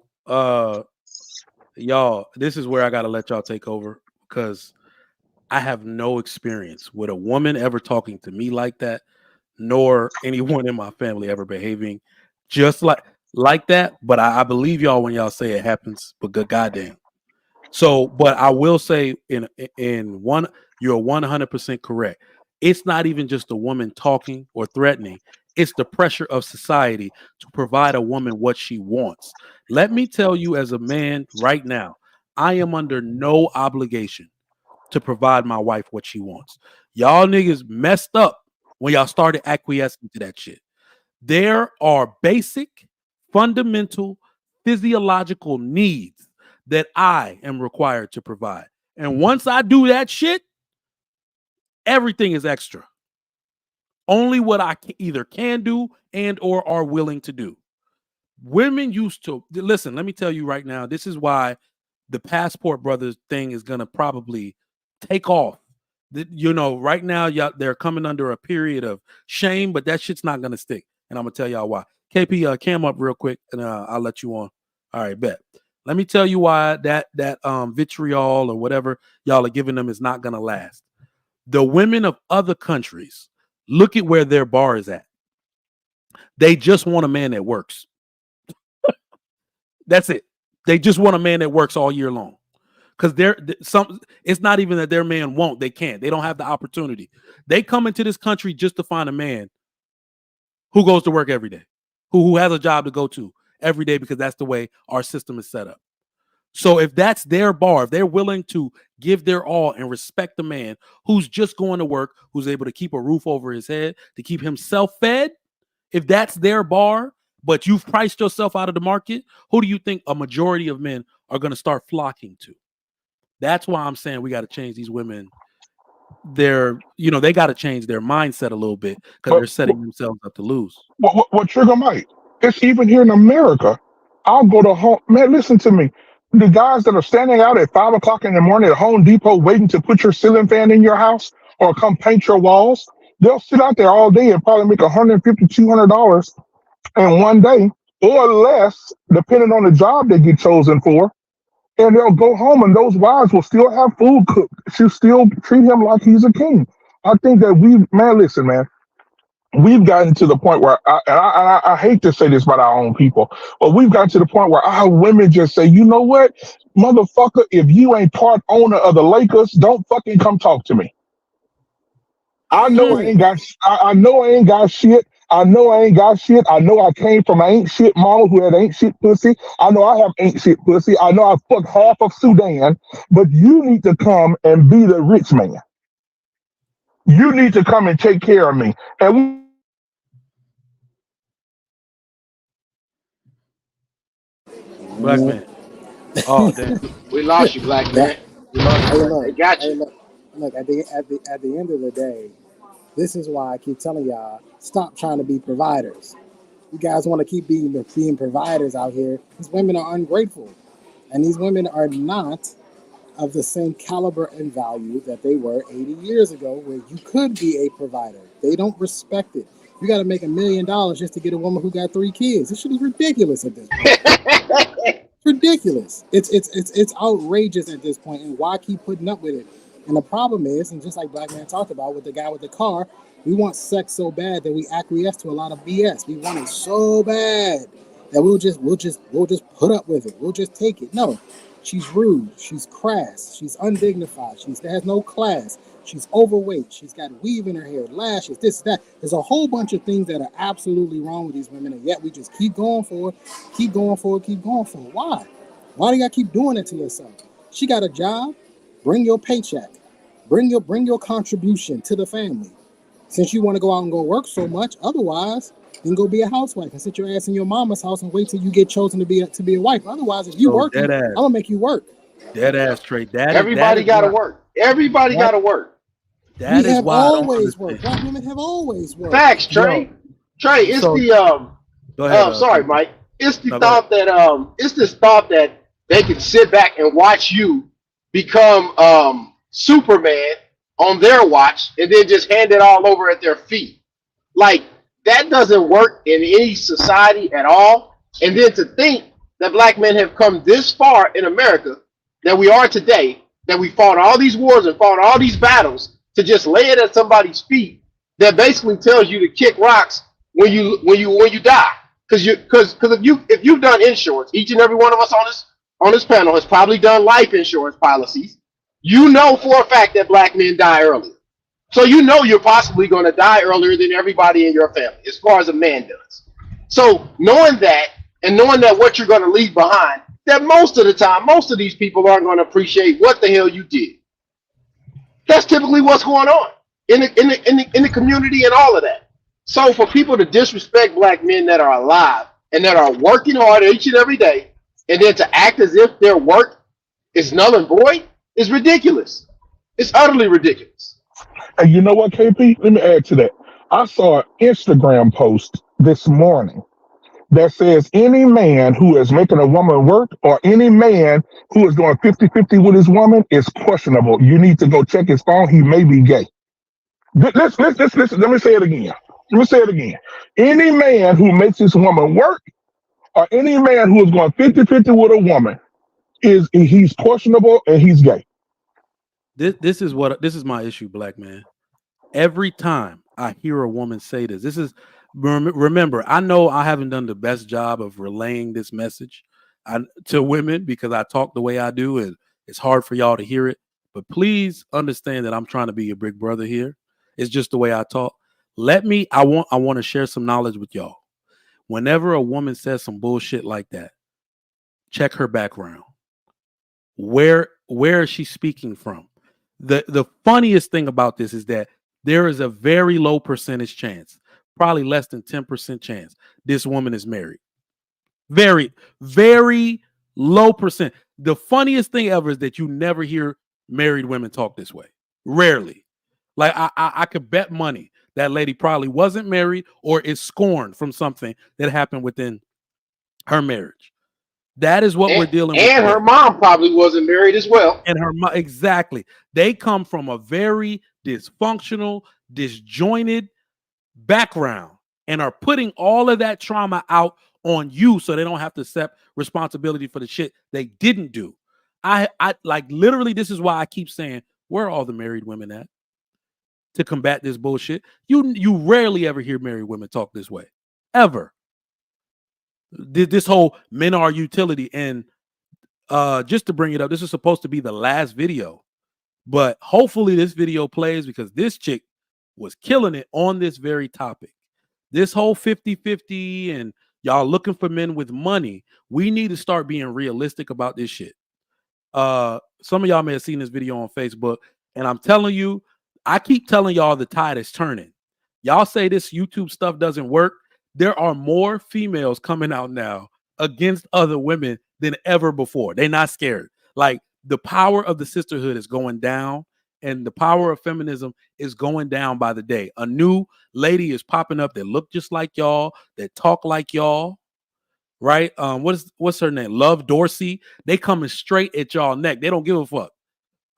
y'all, this is where I got to let y'all take over because I have no experience with a woman ever talking to me like that, nor anyone in my family ever behaving just like that. But I believe y'all when y'all say it happens, but good goddamn. So, but I will say in one, you're 100% correct. It's not even just a woman talking or threatening. It's the pressure of society to provide a woman what she wants. Let me tell you as a man right now, I am under no obligation to provide my wife what she wants. Y'all niggas messed up when y'all started acquiescing to that shit. There are basic, fundamental, physiological needs that I am required to provide. And once I do that shit, everything is extra. Only what I either can do and or are willing to do. Women used to, listen, let me tell you right now, this is why the Passport Brothers thing is going to probably take off. Right now, they're coming under a period of shame, but that shit's not going to stick. And I'm going to tell y'all why. KP, cam up real quick, and I'll let you on. All right, bet. Let me tell you why that vitriol or whatever y'all are giving them is not going to last. The women of other countries, look at where their bar is at. They just want a man that works. That's it. They just want a man that works all year long. Because it's not even that their man won't. They can't. They don't have the opportunity. They come into this country just to find a man who goes to work every day, who has a job to go to every day because that's the way our system is set up. So if that's their bar, if they're willing to give their all and respect the man who's just going to work, who's able to keep a roof over his head, to keep himself fed, if that's their bar, but you've priced yourself out of the market, who do you think a majority of men are going to start flocking to? That's why I'm saying we got to change these women. They got to change their mindset a little bit because they're setting themselves up to lose. What trigger might? It's even here in America. I'll go to home. Man, listen to me. The guys that are standing out at 5 o'clock in the morning at Home Depot waiting to put your ceiling fan in your house or come paint your walls, they'll sit out there all day and probably make $150, $200 in one day or less, depending on the job they get chosen for. And they'll go home, and those wives will still have food cooked. She'll still treat him like he's a king. I think that listen, man, we've gotten to the point where, I hate to say this about our own people, but we've gotten to the point where our women just say, you know what, motherfucker, if you ain't part owner of the Lakers, don't fucking come talk to me. I know I ain't got. I know I ain't got shit. I know I ain't got shit. I know I came from an ain't shit mama who had ain't shit pussy. I know I have ain't shit pussy. I know I fucked half of Sudan. But you need to come and be the rich man. You need to come and take care of me. And Black man. Oh damn. We lost you, black man. That We lost hey you. They look, got hey you. look at the end of the day, this is why I keep telling y'all, stop trying to be providers. You guys want to keep being providers out here. These women are ungrateful, and these women are not of the same caliber and value that they were 80 years ago, where you could be a provider. They don't respect it. You got to make $1 million just to get a woman who got 3 kids. This shit is ridiculous at this point. Ridiculous. It's outrageous at this point, and why keep putting up with it? And the problem is, and just like Black Man talked about with the guy with the car, we want sex so bad that we acquiesce to a lot of BS. We want it so bad that we'll just put up with it. We'll just take it. No, she's rude. She's crass. She's undignified. She has no class. She's overweight. She's got weave in her hair, lashes, this, that. There's a whole bunch of things that are absolutely wrong with these women, and yet we just keep going for it, keep going for it, keep going for it. Why? Why do you gotta keep doing it to yourself? She got a job. Bring your paycheck. Bring your contribution to the family. Since you want to go out and go work so much, otherwise, then go be a housewife and sit your ass in your mama's house and wait till you get chosen to be a wife. Otherwise, if you working, I'm gonna make you work. Dead ass Trey. That Everybody is got to why, work. Everybody got to work. that We is have why I don't always worked. understand. Black women have always worked. Facts, Trey. Trey, it's So the go ahead. sorry, Mike. It's the No, go ahead. thought that it's this thought that they can sit back and watch you become Superman on their watch and then just hand it all over at their feet. Like, that doesn't work in any society at all. And then to think that black men have come this far in America that we are today, that we fought all these wars and fought all these battles to just lay it at somebody's feet that basically tells you to kick rocks when you die. Because if you've done insurance, each and every one of us on this panel has probably done life insurance policies. You know for a fact that black men die earlier. So you know you're possibly going to die earlier than everybody in your family, as far as a man does. So knowing that, and knowing that what you're going to leave behind, that most of the time, most of these people aren't going to appreciate what the hell you did. That's typically what's going on in the community and all of that. So for people to disrespect black men that are alive and that are working hard each and every day, and then to act as if their work is null and void, is ridiculous. It's utterly ridiculous. And you know what, KP? Let me add to that. I saw an Instagram post this morning that says any man who is making a woman work or any man who is going 50-50 with his woman is questionable. You need to go check his phone. He may be gay. Listen. Let me say it again. Any man who makes his woman work or any man who is going 50-50 with a woman he's questionable and he's gay. This is my issue, black man. Every time I hear a woman say this is remember, I know I haven't done the best job of relaying this message to women because I talk the way I do, and it's hard for y'all to hear it. But please understand that I'm trying to be your big brother here. It's just the way I talk. I want to share some knowledge with y'all. Whenever a woman says some bullshit like that, check her background. Where is she speaking from? The funniest thing about this is that there is a very low percentage chance, probably less than 10% chance, this woman is married. Very, very low percent. The funniest thing ever is that you never hear married women talk this way. Rarely. Like I could bet money that lady probably wasn't married or is scorned from something that happened within her marriage. That is what we're dealing with. And her mom probably wasn't married as well. And her mom, exactly. They come from a very dysfunctional, disjointed background and are putting all of that trauma out on you so they don't have to accept responsibility for the shit they didn't do. I like literally, this is why I keep saying, where are all the married women at to combat this bullshit? You rarely ever hear married women talk this way, ever. This whole men are utility. And just to bring it up, this is supposed to be the last video, but hopefully this video plays because this chick was killing it on this very topic. This whole 50-50 and y'all looking for men with money. We need to start being realistic about this shit. Some of y'all may have seen this video on Facebook, and I'm telling you, I keep telling y'all the tide is turning. Y'all say this YouTube stuff doesn't work. There are more females coming out now against other women than ever before. They're not scared. Like, the power of the sisterhood is going down, and the power of feminism is going down by the day. A new lady is popping up that look just like y'all, that talk like y'all, right? What's her name? Love Dorsey. They coming straight at y'all neck. They don't give a fuck,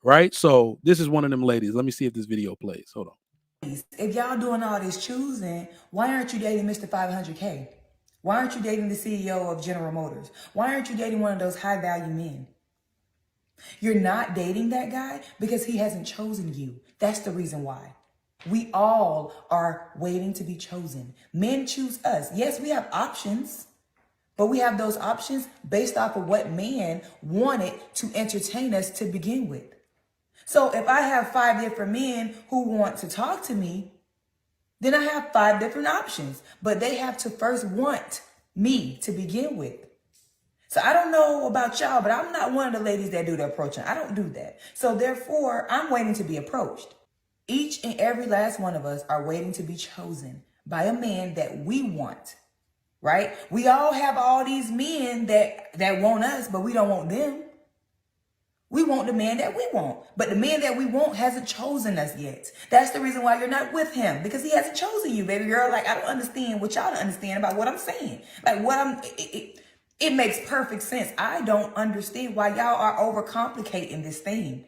right? So this is one of them ladies. Let me see if this video plays. Hold on. If y'all doing all this choosing, why aren't you dating Mr. 500K? Why aren't you dating the CEO of General Motors? Why aren't you dating one of those high-value men? You're not dating that guy because he hasn't chosen you. That's the reason why. We all are waiting to be chosen. Men choose us. Yes, we have options, but we have those options based off of what man wanted to entertain us to begin with. So if I have 5 different men who want to talk to me, then I have 5 different options, but they have to first want me to begin with. So I don't know about y'all, but I'm not one of the ladies that do the approaching. I don't do that. So therefore, I'm waiting to be approached. Each and every last one of us are waiting to be chosen by a man that we want, right? We all have all these men that want us, but we don't want them. We want the man that we want, but the man that we want hasn't chosen us yet. That's the reason why you're not with him, because he hasn't chosen you, baby girl. Like, I don't understand what y'all don't understand about what I'm saying. Like, it makes perfect sense. I don't understand why y'all are overcomplicating this thing.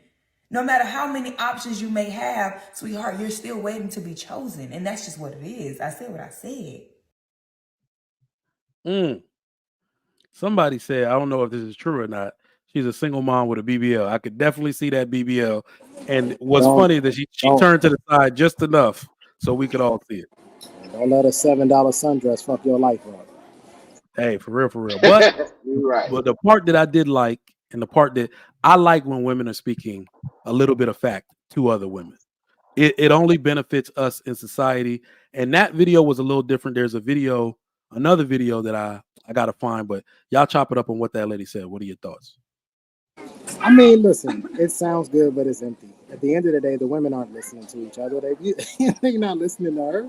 No matter how many options you may have, sweetheart, you're still waiting to be chosen. And that's just what it is. I said what I said. Somebody said, I don't know if this is true or not, she's a single mom with a BBL. I could definitely see that BBL. And what's funny that she turned to the side just enough so we could all see it. Don't let a $7 sundress fuck your life up. Hey, for real, for real. But, right. But the part that I did like, and the part that I like when women are speaking a little bit of fact to other women. It only benefits us in society. And that video was a little different. There's another video that I got to find, but y'all chop it up on what that lady said. What are your thoughts? I mean, listen, it sounds good, but it's empty. At the end of the day, the women aren't listening to each other. They're not listening to her.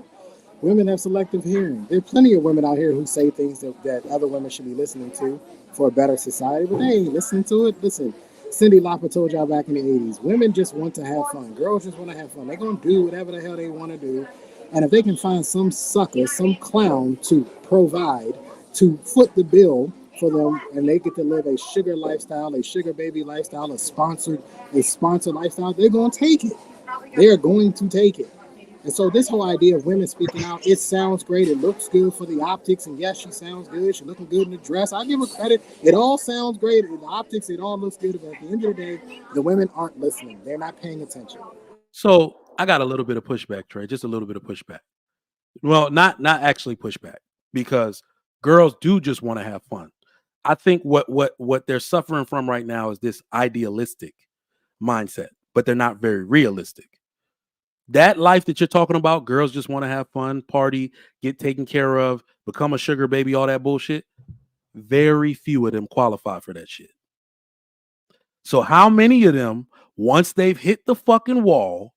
Women have selective hearing. There are plenty of women out here who say things that other women should be listening to for a better society, but they ain't listening to it. Listen, Cyndi Lauper told y'all back in the 80s, women just want to have fun. Girls just want to have fun. They're going to do whatever the hell they want to do. And if they can find some sucker, some clown to provide, to foot the bill for them, and they get to live a sugar lifestyle, a sugar baby lifestyle, a sponsored lifestyle, they're going to take it. They are going to take it. And so this whole idea of women speaking out, it sounds great. It looks good for the optics. And yes, she sounds good. She's looking good in the dress. I give her credit. It all sounds great. The optics, it all looks good. But at the end of the day, the women aren't listening. They're not paying attention. So I got a little bit of pushback, Trey. Just a little bit of pushback. Well, not actually pushback, because girls do just want to have fun. I think what they're suffering from right now is this idealistic mindset, but they're not very realistic. That life that you're talking about, girls just want to have fun, party, get taken care of, become a sugar baby, all that bullshit. Very few of them qualify for that shit. So how many of them, once they've hit the fucking wall,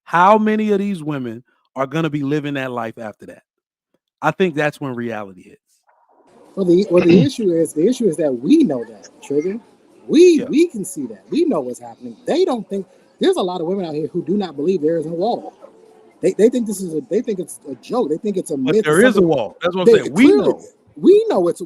how many of these women are going to be living that life after that? I think that's when reality hits. Well, the issue is that we know that, Trigger. We can see that. We know what's happening. They don't think. There's a lot of women out here who do not believe there is a wall. They think it's a joke. They think it's a myth. But there is a wall. That's what I'm saying. We know. We know it.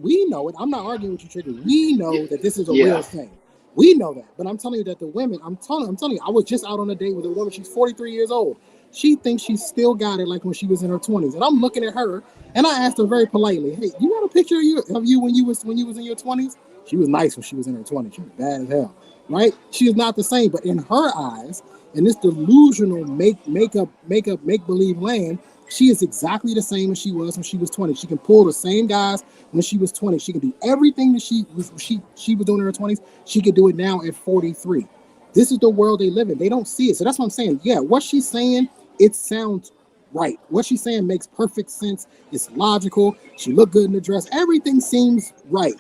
I'm not arguing with you, Trigger. We know that this is a real thing. We know that. But I'm telling you that the women, I'm telling you, I was just out on a date with a woman. She's 43 years old. She thinks she still got it like when she was in her 20s. And I'm looking at her and I asked her very politely, hey, you got a picture of you when you was in your 20s? She was nice when she was in her 20s. She was bad as hell. Right? She is not the same. But in her eyes, in this delusional make believe land, she is exactly the same as she was when she was 20. She can pull the same guys when she was 20. She can do everything that she was doing in her 20s. She could do it now at 43. This is the world they live in. They don't see it. So that's what I'm saying. Yeah, what she's saying, it sounds right. What she's saying makes perfect sense. It's logical. She looked good in the dress. Everything seems right.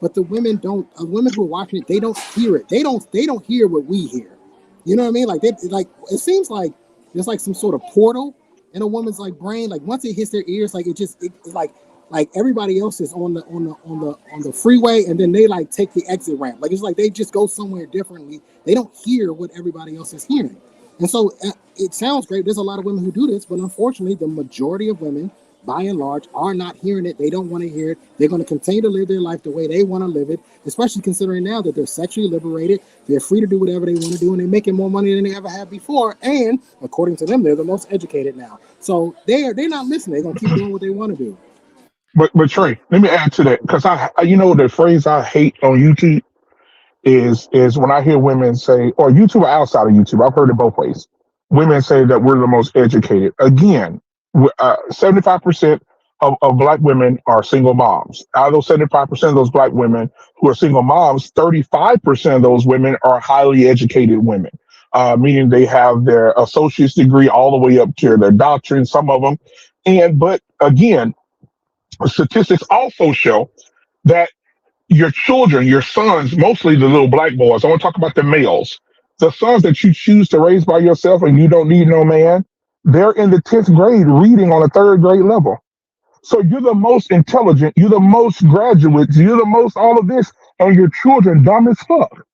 But the women don't. Women who are watching it, they don't hear it. They don't hear what we hear. You know what I mean? Like it seems like there's like some sort of portal in a woman's like brain. Like once it hits their ears, like it's like everybody else is on the freeway, and then they like take the exit ramp. Like it's like they just go somewhere differently. They don't hear what everybody else is hearing. And so it sounds great. There's a lot of women who do this, but unfortunately, the majority of women, by and large, are not hearing it. They don't want to hear it. They're going to continue to live their life the way they want to live it, especially considering now that they're sexually liberated. They're free to do whatever they want to do, and they're making more money than they ever have before. And according to them, they're the most educated now. So they're not listening. They're going to keep doing what they want to do. But Trey, let me add to that, because I the phrase I hate on YouTube is when I hear women say, or YouTube or outside of YouTube, I've heard it both ways. Women say that we're the most educated. Again, 75% of Black women are single moms. Out of those 75% of those Black women who are single moms, 35% of those women are highly educated women, meaning they have their associate's degree all the way up to their doctorate, some of them. But again, statistics also show that your children, your sons, mostly the little Black boys, I want to talk about the males, the sons that you choose to raise by yourself and you don't need no man, they're in the 10th grade reading on a 3rd grade level. So you're the most intelligent, you're the most graduates, you're the most all of this, and your children dumb as fuck.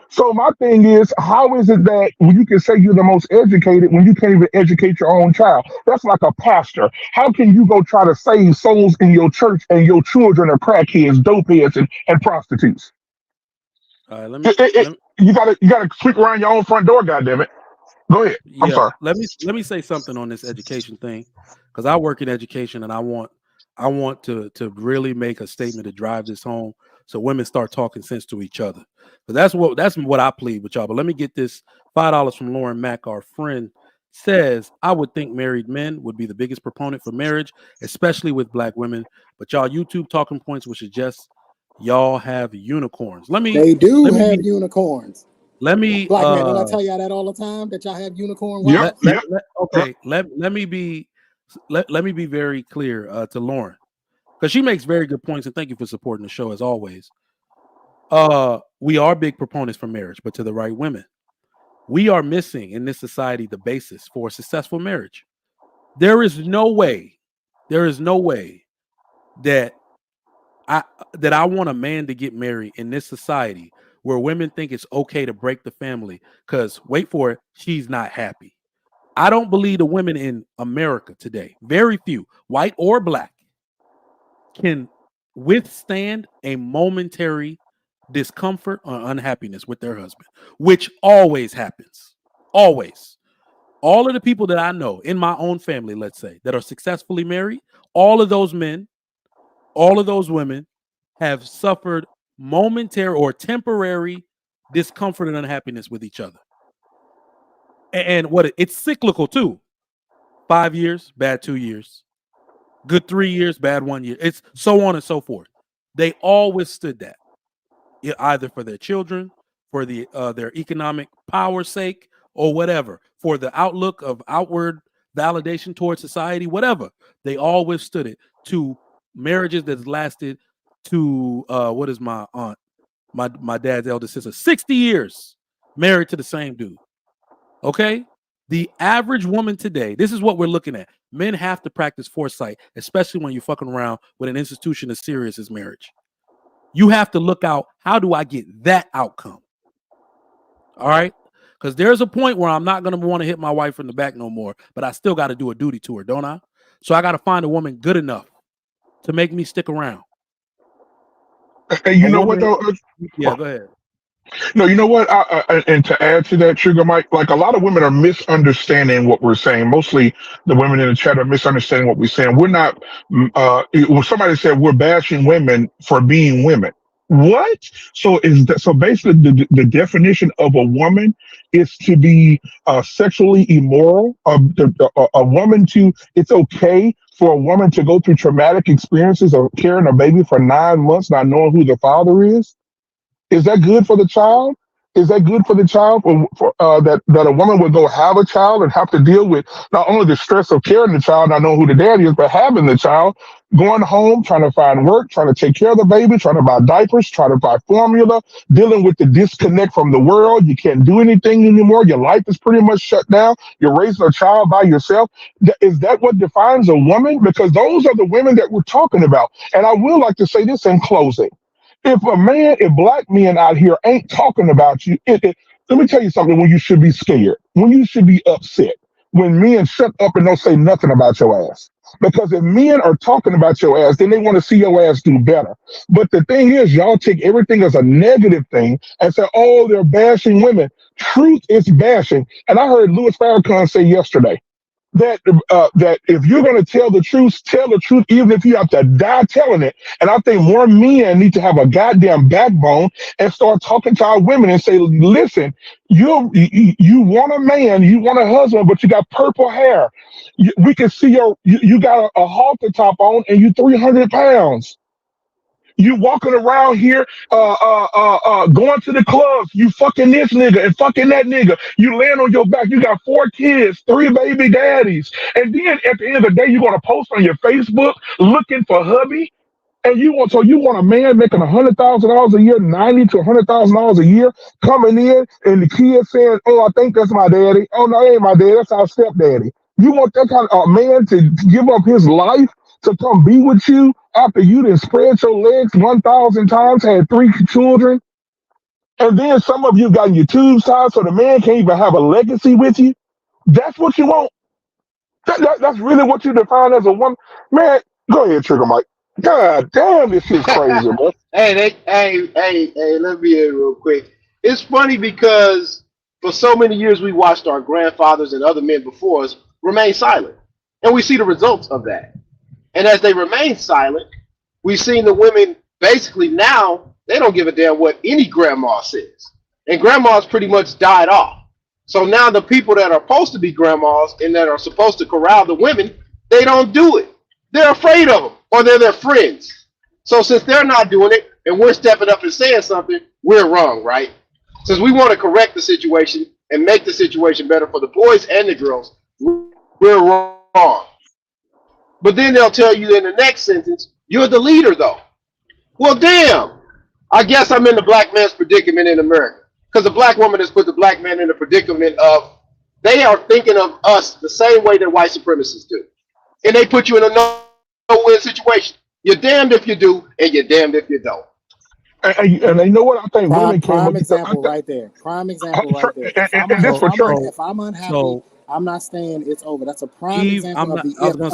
So my thing is, how is it that you can say you're the most educated when you can't even educate your own child? That's like a pastor. How can you go try to save souls in your church and your children are crackheads, dopeheads, and prostitutes? All right, you gotta sweep around your own front door, goddammit. Go ahead. I'm sorry. Let me say something on this education thing, because I work in education and I want to really make a statement to drive this home, so women start talking sense to each other. But that's what I plead with y'all. But let me get this $5 from Lauren Mack, our friend. Says, I would think married men would be the biggest proponent for marriage, especially with Black women. But y'all YouTube talking points would suggest y'all have unicorns. They do have unicorns. Let me Black man, don't I tell y'all that all the time that y'all have unicorn wives? Let me be very clear to Lauren, because she makes very good points, and thank you for supporting the show as always. We are big proponents for marriage, but to the right women. We are missing in this society the basis for a successful marriage. There is no way that I want a man to get married in this society where women think it's okay to break the family because, wait for it, she's not happy. I don't believe the women in America today, very few, white or Black, can withstand a momentary discomfort or unhappiness with their husband, which always happens. Always. All of the people that I know in my own family, let's say, that are successfully married, all of those men, all of those women have suffered momentary or temporary discomfort and unhappiness with each other. And it's cyclical too. 5 years, bad 2 years. Good 3 years, bad 1 year. It's so on and so forth. They all withstood that, either for their children, for their economic power's sake, or whatever, for the outlook of outward validation towards society, whatever. They all withstood it, to marriages that's lasted to what is my aunt, my dad's eldest sister, 60 years married to the same dude. Okay? The average woman today, this is what we're looking at. Men have to practice foresight, especially when you're fucking around with an institution as serious as marriage. You have to look out, how do I get that outcome? All right? Because there's a point where I'm not going to want to hit my wife in the back no more, but I still got to do a duty to her, don't I? So I got to find a woman good enough to make me stick around. And you know what though? Yeah, go ahead. No, you know what? And to add to that, Sugar Mike, like a lot of women are misunderstanding what we're saying. Mostly the women in the chat are misunderstanding what we're saying. We're not. When somebody said we're bashing women for being women, what? So so basically the definition of a woman is to be sexually immoral. A woman to it's okay for a woman to go through traumatic experiences of carrying a baby for 9 months, not knowing who the father is. Is that good for the child? Is that good for the child that a woman would go have a child and have to deal with not only the stress of carrying the child, not knowing who the daddy is, but having the child, going home, trying to find work, trying to take care of the baby, trying to buy diapers, trying to buy formula, dealing with the disconnect from the world. You can't do anything anymore. Your life is pretty much shut down. You're raising a child by yourself. Is that what defines a woman? Because those are the women that we're talking about. And I will like to say this in closing. If black men out here ain't talking about you, let me tell you something when you should be scared, when you should be upset, when men shut up and don't say nothing about your ass. Because if men are talking about your ass, then they want to see your ass do better. But the thing is, y'all take everything as a negative thing and say, oh, they're bashing women. Truth is bashing. And I heard Louis Farrakhan say yesterday, that if you're going to tell the truth, even if you have to die telling it. And I think more men need to have a goddamn backbone and start talking to our women and say, listen, you want a man, you want a husband, but you got purple hair. We can see you got a halter top on and you 300 pounds. You walking around here, going to the clubs. You fucking this nigga and fucking that nigga. You laying on your back. You got 4 kids, 3 baby daddies. And then at the end of the day, you're going to post on your Facebook looking for hubby. And you want a man making $100,000 a year, $90,000 to $100,000 a year, coming in, and the kid saying, "Oh, I think that's my daddy." "Oh no, that ain't my daddy. That's our stepdaddy." You want that kind of man to give up his life to come be with you after you done spread your legs 1,000 times, had 3 children, and then some of you got your tubes tied so the man can't even have a legacy with you? That's what you want? That's really what you define as a woman? Man, go ahead, Trigger Mike. God damn, this shit's crazy, bro. Hey, let me in real quick. It's funny because for so many years we watched our grandfathers and other men before us remain silent. And we see the results of that. And as they remain silent, we've seen the women basically now, they don't give a damn what any grandma says. And grandmas pretty much died off. So now the people that are supposed to be grandmas and that are supposed to corral the women, they don't do it. They're afraid of them or they're their friends. So since they're not doing it and we're stepping up and saying something, we're wrong, right? Since we want to correct the situation and make the situation better for the boys and the girls, we're wrong. But then they'll tell you in the next sentence, you're the leader though. Well, damn. I guess I'm in the black man's predicament in America. Because the black woman has put the black man in the predicament of they are thinking of us the same way that white supremacists do. And they put you in a no-win situation. You're damned if you do, and you're damned if you don't. And you know what I think women came prime up example right there. Prime example right there. If I'm unhappy, I'm not saying it's over. That's a prime example of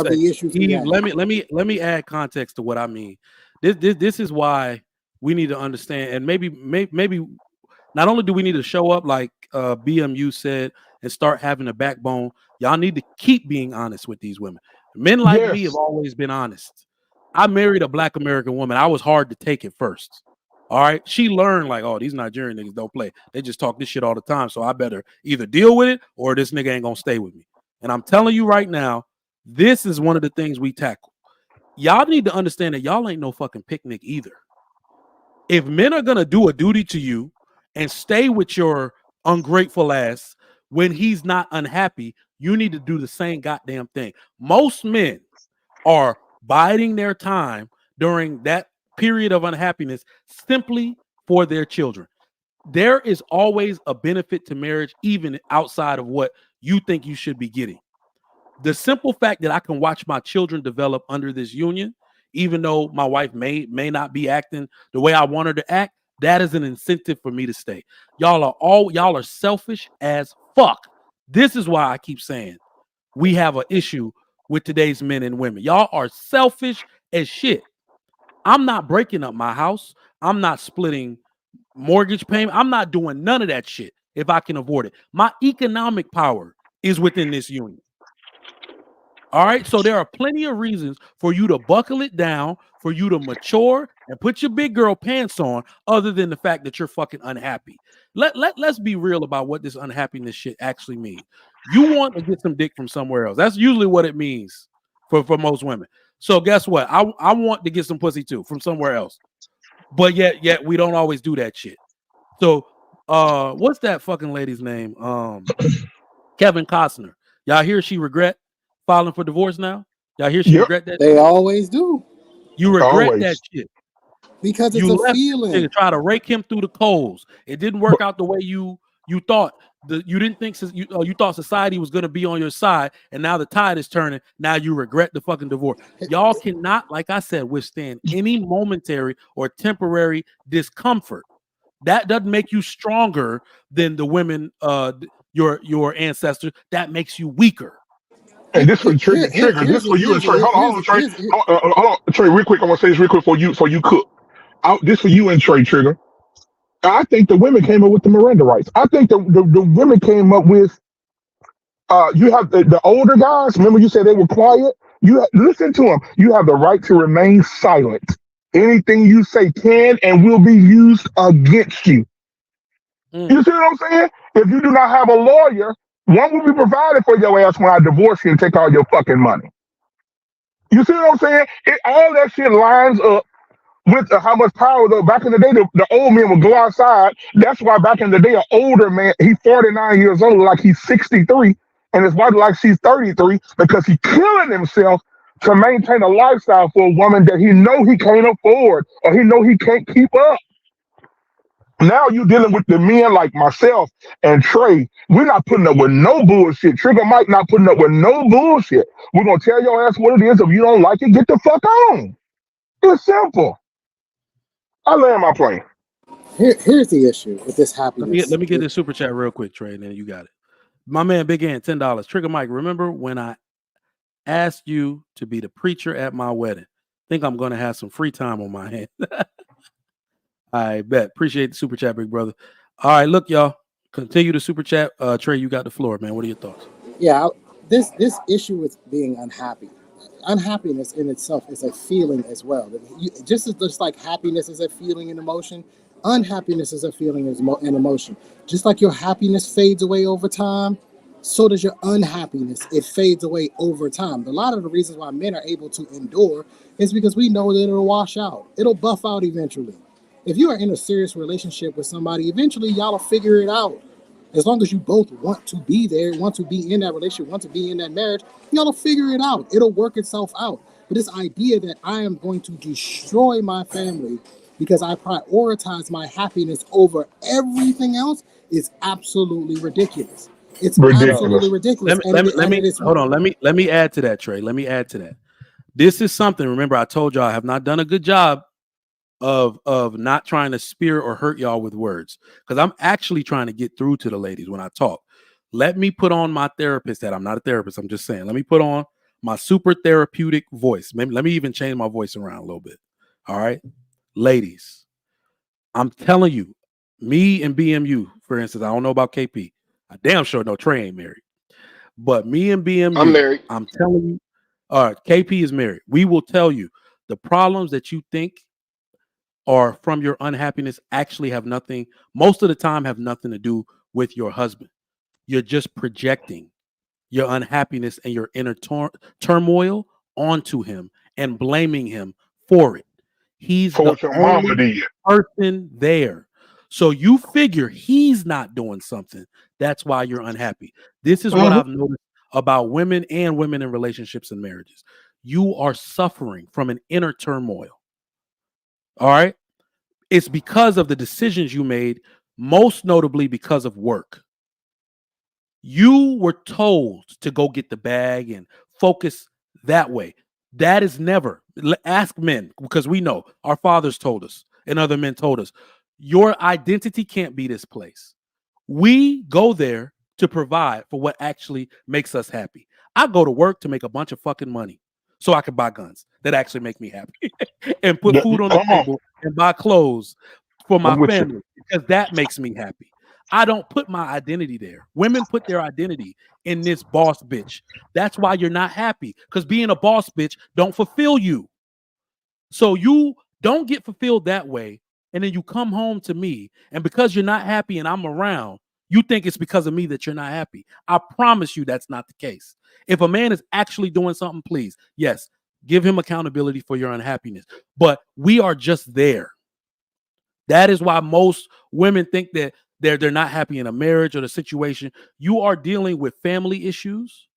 the issues. Eve, let me add context to what I mean. This is why we need to understand, and maybe not only do we need to show up like BMU said and start having a backbone, y'all need to keep being honest with these women. Men like me have always been honest. I married a black American woman. I was hard to take at first. All right. She learned like, oh, these Nigerian niggas don't play. They just talk this shit all the time. So I better either deal with it or this nigga ain't gonna stay with me. And I'm telling you right now, this is one of the things we tackle. Y'all need to understand that y'all ain't no fucking picnic either. If men are gonna do a duty to you and stay with your ungrateful ass when he's not unhappy, you need to do the same goddamn thing. Most men are biding their time during that period of unhappiness simply for their children. There is always a benefit to marriage, even outside of what you think you should be getting. The simple fact that I can watch my children develop under this union, even though my wife may not be acting the way I want her to act, that is an incentive for me to stay. Y'all are selfish as fuck. This is why I keep saying we have an issue with today's men and women. Y'all are selfish as shit. I'm not breaking up my house. I'm not splitting mortgage payment. I'm not doing none of that shit if I can avoid it. My economic power is within this union. All right. So there are plenty of reasons for you to buckle it down, for you to mature and put your big girl pants on, other than the fact that you're fucking unhappy. Let's be real about what this unhappiness shit actually means. You want to get some dick from somewhere else. That's usually what it means for most women. So guess what? I want to get some pussy too from somewhere else. But yet we don't always do that shit. So what's that fucking lady's name? Kevin Costner. Y'all hear she regret filing for divorce now? Y'all hear she regret that? They always do. You regret that shit. Because it's You a left feeling. to try to rake him through the coals. It didn't work out the way you thought. You didn't think you thought society was going to be on your side, and now the tide is turning. Now you regret the fucking divorce. Y'all cannot, like I said, withstand any momentary or temporary discomfort. That doesn't make you stronger than the women, your ancestors. That makes you weaker. And this for Trigger. This for you and Trey. Hold on, Trey. Hold on, Trey. Real quick, I want to say this real quick for you cook. This for you and Trey, Trigger. I think the women came up with the Miranda rights. I think the women came up with. You have the older guys. Remember, you said they were quiet. Listen to them. You have the right to remain silent. Anything you say can and will be used against you. You see what I'm saying? If you do not have a lawyer, one will be provided for your ass when I divorce you and take all your fucking money. You see what I'm saying? All that shit lines up with how much power. Back in the day, the old men would go outside. That's why back in the day, an older man, he's 49 years old, like he's 63, and his wife like she's 33, because he's killing himself to maintain a lifestyle for a woman that he know he can't afford or he know he can't keep up. Now you dealing with the men like myself and Trey. We're not putting up with no bullshit. Trigger Mike not putting up with no bullshit. We're gonna tell your ass what it is. If you don't like it, get the fuck on. It's simple. I land my plane. Here's the issue with this happiness. Let me get this super chat real quick, Trey, and then you got it. My man, Big Ant, $10. Trigger Mike, remember when I asked you to be the preacher at my wedding? Think I'm gonna have some free time on my hand. I bet. Appreciate the super chat, big brother. All right, look, y'all. Continue the super chat. Trey, you got the floor, man. What are your thoughts? Yeah, this issue with being unhappy. Unhappiness in itself is a feeling as well. Just like happiness is a feeling and emotion, unhappiness is a feeling and emotion. Just like your happiness fades away over time, so does your unhappiness. It fades away over time. A lot of the reasons why men are able to endure is because we know that it'll wash out. It'll buff out eventually. If you are in a serious relationship with somebody, eventually y'all will figure it out. As long as you both want to be there, want to be in that relationship, want to be in that marriage, y'all will figure it out. It'll work itself out. But this idea that I am going to destroy my family because I prioritize my happiness over everything else is absolutely ridiculous. It's absolutely ridiculous. Let me add to that, Trey. Let me add to that. This is something. Remember, I told y'all I have not done a good job of not trying to spear or hurt y'all with words, because I'm actually trying to get through to the ladies when I talk. Let me put on my therapist hat. I'm not a therapist. I'm just saying. Let me put on my super therapeutic voice. Maybe let me even change my voice around a little bit. All right, ladies, I'm telling you, me and BMU, for instance, I don't know about KP. I damn sure know Trey ain't married, but me and BMU, I'm married. I'm telling you, KP is married. We will tell you the problems that you think or from your unhappiness actually have nothing, most of the time have nothing to do with your husband. You're just projecting your unhappiness and your inner turmoil onto him and blaming him for it. He's the only person there. So you figure he's not doing something. That's why you're unhappy. This is what I've noticed about women and women in relationships and marriages. You are suffering from an inner turmoil. All right. It's because of the decisions you made, most notably because of work. You were told to go get the bag and focus that way. That is never. Ask men, because we know our fathers told us and other men told us, your identity can't be this place. We go there to provide for what actually makes us happy. I go to work to make a bunch of fucking money so I can buy guns that actually make me happy and put food on the table and buy clothes for my family because that makes me happy. I don't put my identity there. Women put their identity in this boss bitch. That's why you're not happy, because being a boss bitch don't fulfill you. So you don't get fulfilled that way, and then you come home to me, and because you're not happy and I'm around, you think it's because of me that you're not happy. I promise you that's not the case. If a man is actually doing something, please, yes, give him accountability for your unhappiness. But we are just there. That is why most women think that they're not happy in a marriage or the situation. You are dealing with family issues,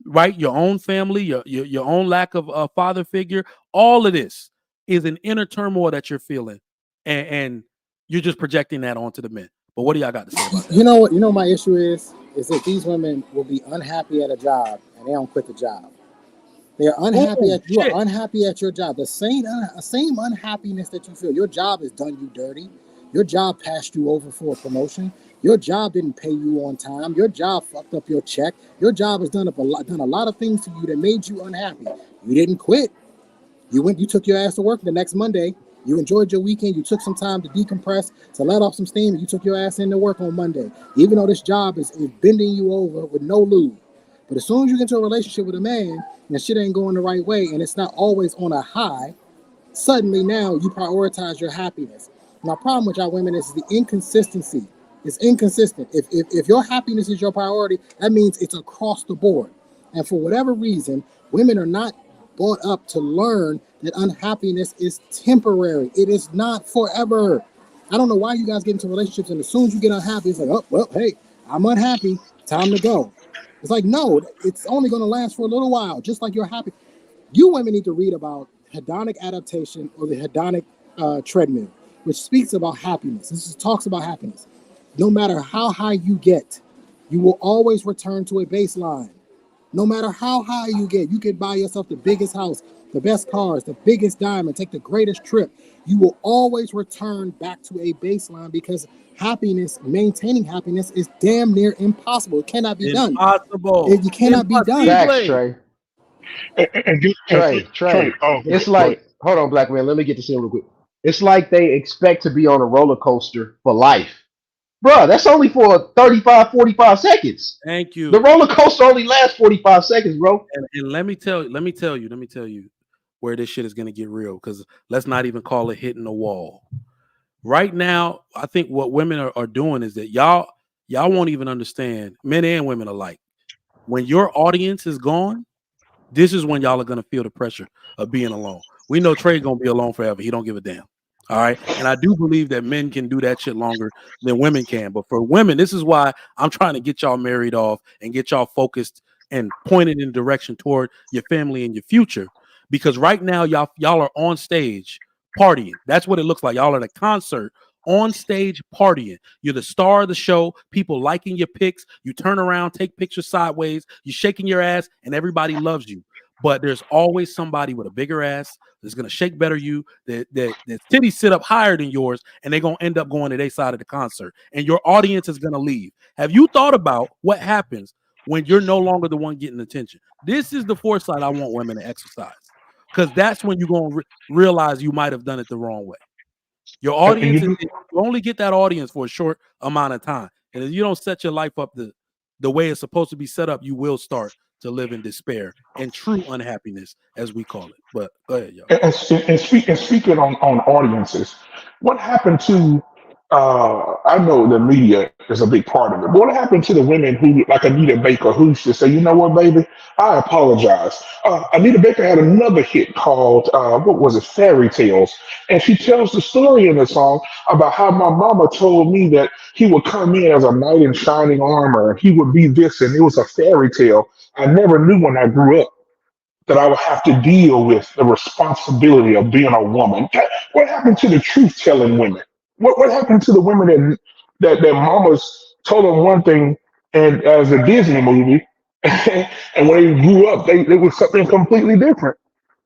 right? Your own family, your own lack of a father figure. All of this is an inner turmoil that you're feeling, and you're just projecting that onto the men. But what do y'all got to say about that? You know what? You know my issue is that these women will be unhappy at a job and they don't quit the job. They're unhappy you are unhappy at your job. The same unhappiness that you feel. Your job has done you dirty. Your job passed you over for a promotion. Your job didn't pay you on time. Your job fucked up your check. Your job has done a lot of things to you that made you unhappy. You didn't quit. You took your ass to work the next Monday. You enjoyed your weekend. You took some time to decompress, to let off some steam, and you took your ass into work on Monday. Even though this job is bending you over with no lube. But as soon as you get into a relationship with a man and the shit ain't going the right way and it's not always on a high, suddenly now you prioritize your happiness. My problem with y'all women is the inconsistency. It's inconsistent. If your happiness is your priority, that means it's across the board. And for whatever reason, women are not brought up to learn that unhappiness is temporary. It is not forever. I don't know why you guys get into relationships and as soon as you get unhappy, it's like, oh, well, hey, I'm unhappy. Time to go. It's like, no, it's only going to last for a little while, just like you're happy. You women need to read about hedonic adaptation or the hedonic treadmill, which speaks about happiness. This talks about happiness. No matter how high you get, you will always return to a baseline. No matter how high you get, you can buy yourself the biggest house, the best cars, the biggest diamond, take the greatest trip. You will always return back to a baseline because happiness, maintaining happiness is damn near impossible. It cannot be done. It cannot be done. Facts, Trey. Trey. Oh, it's like, hold on, black man. Let me get this in real quick. It's like they expect to be on a roller coaster for life. Bruh, that's only for 35, 45 seconds. Thank you. The roller coaster only lasts 45 seconds, bro. And let me tell you where this shit is gonna get real, because let's not even call it hitting the wall. Right now, I think what women are doing is that y'all won't even understand, men and women alike. When your audience is gone, this is when y'all are gonna feel the pressure of being alone. We know Trey's gonna be alone forever. He don't give a damn. All right. And I do believe that men can do that shit longer than women can. But for women, this is why I'm trying to get y'all married off and get y'all focused and pointed in direction toward your family and your future. Because right now, y'all are on stage partying. That's what it looks like. Y'all are at a concert on stage partying. You're the star of the show. People liking your pics. You turn around, take pictures sideways. You're shaking your ass, and everybody loves you. But there's always somebody with a bigger ass that's gonna shake better you, that titties sit up higher than yours, and they're gonna end up going to their side of the concert, and your audience is gonna leave. Have you thought about what happens when you're no longer the one getting attention? This is the foresight I want women to exercise, because that's when you're gonna realize you might have done it the wrong way. Your audience you only get that audience for a short amount of time, and if you don't set your life up the way it's supposed to be set up, you will start to live in despair and true unhappiness, as we call it. But go ahead, y'all. And speaking on audiences, what happened to? I know the media is a big part of it. But what happened to the women who, like Anita Baker, who used to say, "You know what, baby, I apologize." Anita Baker had another hit called what was it, Fairy Tales, and she tells the story in the song about how my mama told me that he would come in as a knight in shining armor, and he would be this, and it was a fairy tale. I never knew when I grew up that I would have to deal with the responsibility of being a woman. What happened to the truth-telling women? What happened to the women that their mamas told them one thing and as a Disney movie, and when they grew up, they were something completely different.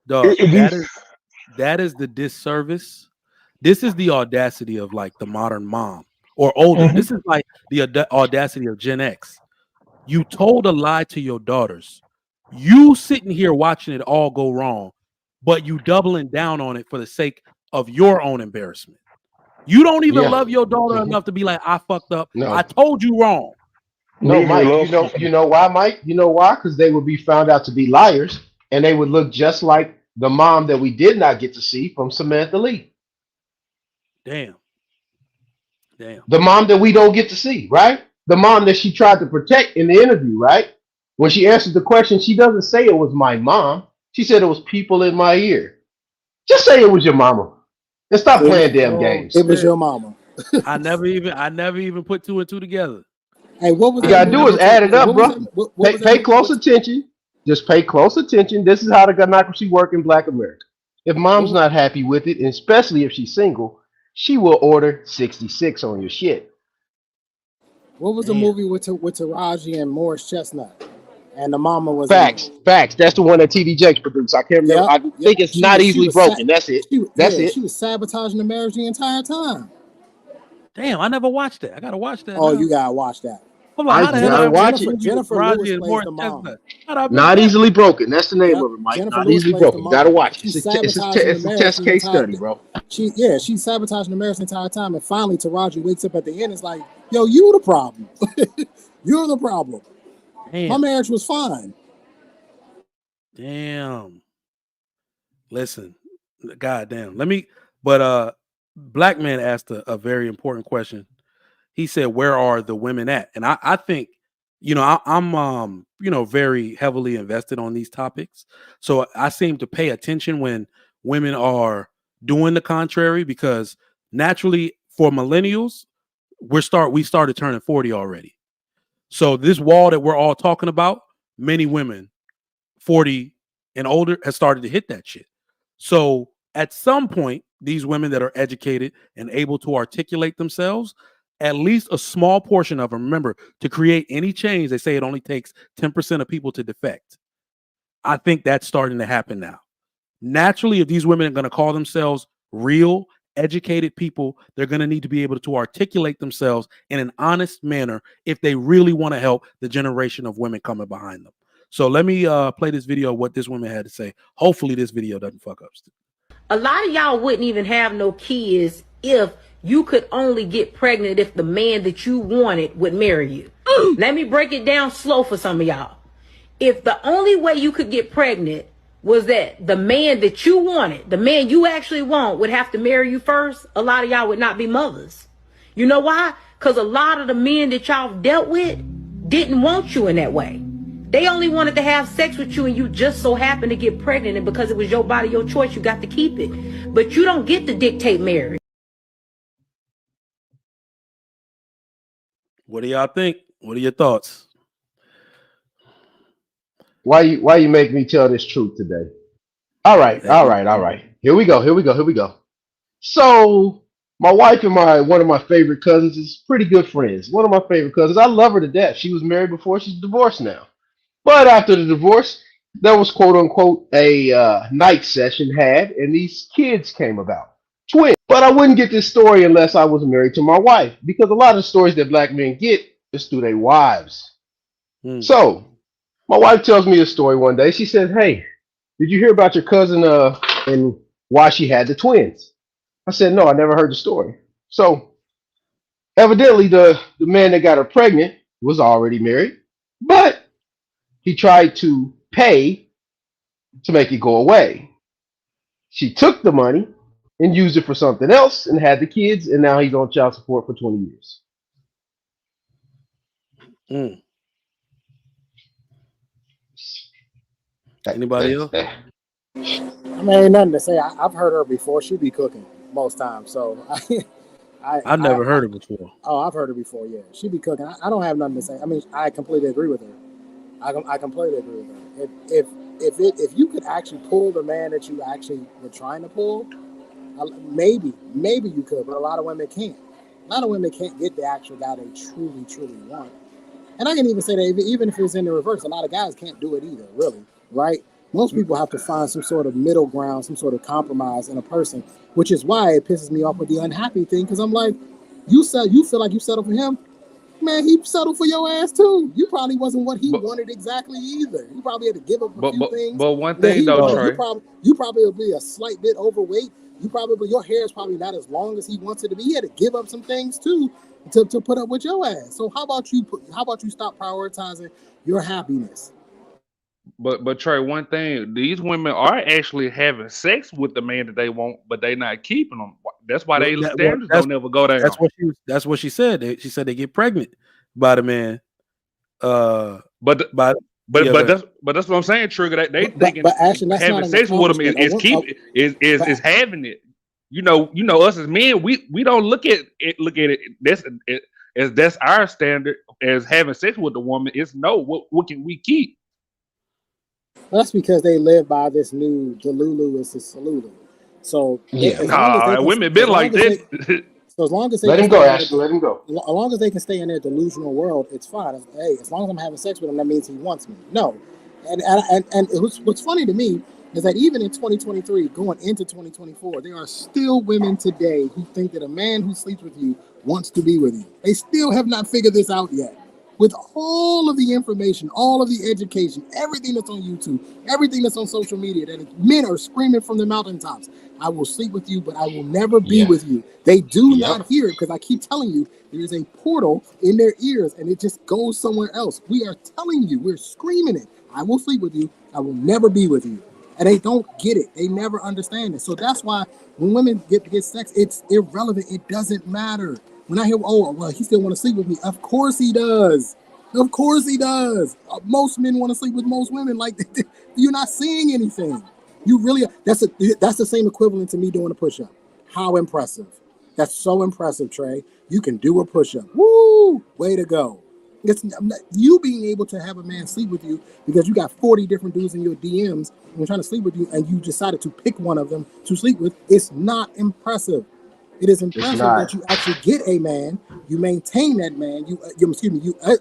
Dog, that is the disservice. This is the audacity of like the modern mom or older. This is like the audacity of Gen X. You told a lie to your daughters. You sitting here watching it all go wrong, but you doubling down on it for the sake of your own embarrassment. You don't even love your daughter enough to be like, I fucked up. No. I told you wrong. No, These are Mike, little- you know why, Mike? You know why? Because they would be found out to be liars, and they would look just like the mom that we did not get to see from Samantha Lee. Damn. The mom that we don't get to see, right? The mom that she tried to protect in the interview, right? When she answered the question, she doesn't say it was my mom. She said it was people in my ear. Just say it was your mama. And stop playing damn games. It was your mama. I never even put two and two together. Hey, what was you gotta do is add it up, bro. Pay close attention. Just pay close attention. This is how the democracy work in Black America. If mom's not happy with it, and especially if she's single, she will order 66 on your shit. What was the movie with Taraji and Morris Chestnut? And the mama was Facts. That's the one that TD Jakes produced. I can't remember. I think it's Not Easily Broken. That's it. That's it. She was sabotaging the marriage the entire time. Damn, I never watched that. I gotta watch that. Oh, you gotta watch that. Hold on, how the hell I watch it? Jennifer Lewis plays the mom. Not Easily Broken. That's the name of it, Mike. Not Easily Broken. You gotta watch it. It's a test case study, bro. She's sabotaging the marriage the entire time, and finally Taraji wakes up at the end. It's like, yo, you the problem. You're the problem. Damn. My marriage was fine. Damn. Listen, goddamn. But Black Man asked a very important question. He said, "Where are the women at?" And I think, I'm very heavily invested on these topics. So I seem to pay attention when women are doing the contrary, because naturally for millennials, we started turning 40 already. So this wall that we're all talking about, many women 40 and older has started to hit that shit. So at some point, these women that are educated and able to articulate themselves, at least a small portion of them, remember, to create any change, they say it only takes 10% of people to defect. I think that's starting to happen now. Naturally, if these women are going to call themselves real, educated people, they're going to need to be able to articulate themselves in an honest manner if they really want to help the generation of women coming behind them. So let me play this video of what this woman had to say. Hopefully this video doesn't fuck up. A lot of y'all wouldn't even have no kids if you could only get pregnant if the man that you wanted would marry you. Let me break it down slow for some of y'all. If the only way you could get pregnant was that the man that you wanted, the man you actually want, would have to marry you first, a lot of y'all would not be mothers. You know why? Because a lot of the men that y'all dealt with didn't want you in that way. They only wanted to have sex with you, and you just so happened to get pregnant, and because it was your body, your choice, you got to keep it. But you don't get to dictate marriage. What do y'all think? What are your thoughts? Why you make me tell this truth today? All right. Here we go. So my wife and one of my favorite cousins is pretty good friends. One of my favorite cousins. I love her to death. She was married before. She's divorced now. But after the divorce, there was quote unquote a night session had, and these kids came about. Twins. But I wouldn't get this story unless I was married to my wife, because a lot of the stories that Black men get is through their wives. So my wife tells me a story one day. She said, "Hey, did you hear about your cousin and why she had the twins?" I said, "No, I never heard the story." So evidently the man that got her pregnant was already married, but he tried to pay to make it go away. She took the money and used it for something else and had the kids, and now he's on child support for 20 years. Anybody else? I mean, ain't nothing to say. I've heard her before. She be cooking most times, so I've never heard her before. Oh, I've heard her before. Yeah, she be cooking. I don't have nothing to say. I mean, I completely agree with her. I completely agree with her. If you could actually pull the man that you actually were trying to pull, maybe you could, but a lot of women can't. A lot of women can't get the actual guy they truly want. And I can even say that even if it's in the reverse, a lot of guys can't do it either, really, right? Most people have to find some sort of middle ground, some sort of compromise in a person, which is why it pisses me off with the unhappy thing, because I'm like, you feel like you settle for him? man, he settled for your ass too. You probably wasn't what he wanted exactly either. You probably had to give up a few things. But one thing though, Trey, you probably will be a slight bit overweight. Your hair is probably not as long as he wants it to be. He had to give up some things too to put up with your ass. So how about you stop prioritizing your happiness? But Trey, one thing, these women are actually having sex with the man that they want, but they not keeping them. That's why they standards don't never go down. That's what she said. She said they get pregnant by the man. But that's what I'm saying, Trigger. They thinking having sex with them is having it. You know us as men, we don't look at it. That's our standard as having sex with the woman. It's no, what can we keep? That's because they live by this new Delulu is the Salulu. So women been like that. So as long as they let him go, Ashley, let him go. As long as they can stay in their delusional world, it's fine. Hey, as long as I'm having sex with him, that means he wants me. No, and what's funny to me is that even in 2023, going into 2024, there are still women today who think that a man who sleeps with you wants to be with you. They still have not figured this out yet. With all of the information, all of the education, everything that's on YouTube, everything that's on social media, that men are screaming from the mountaintops, I will sleep with you, but I will never be with you. They do not hear it because I keep telling you, there is a portal in their ears and it just goes somewhere else. We are telling you, we're screaming it. I will sleep with you. I will never be with you. And they don't get it. They never understand it. So that's why when women get sex, it's irrelevant. It doesn't matter. When I hear, he still want to sleep with me. Of course he does. Of course he does. Most men want to sleep with most women. Like, you're not seeing anything. You really, that's the same equivalent to me doing a push-up. How impressive. That's so impressive, Trey. You can do a push-up. Woo! Way to go. It's you being able to have a man sleep with you because you got 40 different dudes in your DMs and they're trying to sleep with you and you decided to pick one of them to sleep with. It's not impressive. It is impressive that you actually get a man, you maintain that man, you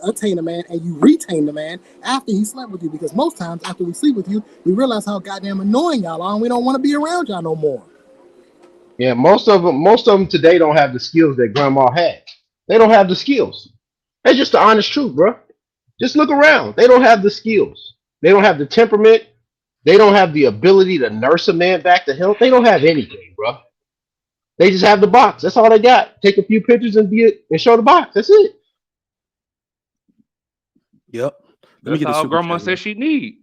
attain a man, and you retain the man after he slept with you. Because most times after we sleep with you, we realize how goddamn annoying y'all are, and we don't want to be around y'all no more. Yeah, most of them today don't have the skills that grandma had. They don't have the skills. That's just the honest truth, bro. Just look around. They don't have the skills. They don't have the temperament. They don't have the ability to nurse a man back to health. They don't have anything, bro. They just have the box. That's all they got. Take a few pictures and show the box. That's it. Yep. That's all grandma says she need.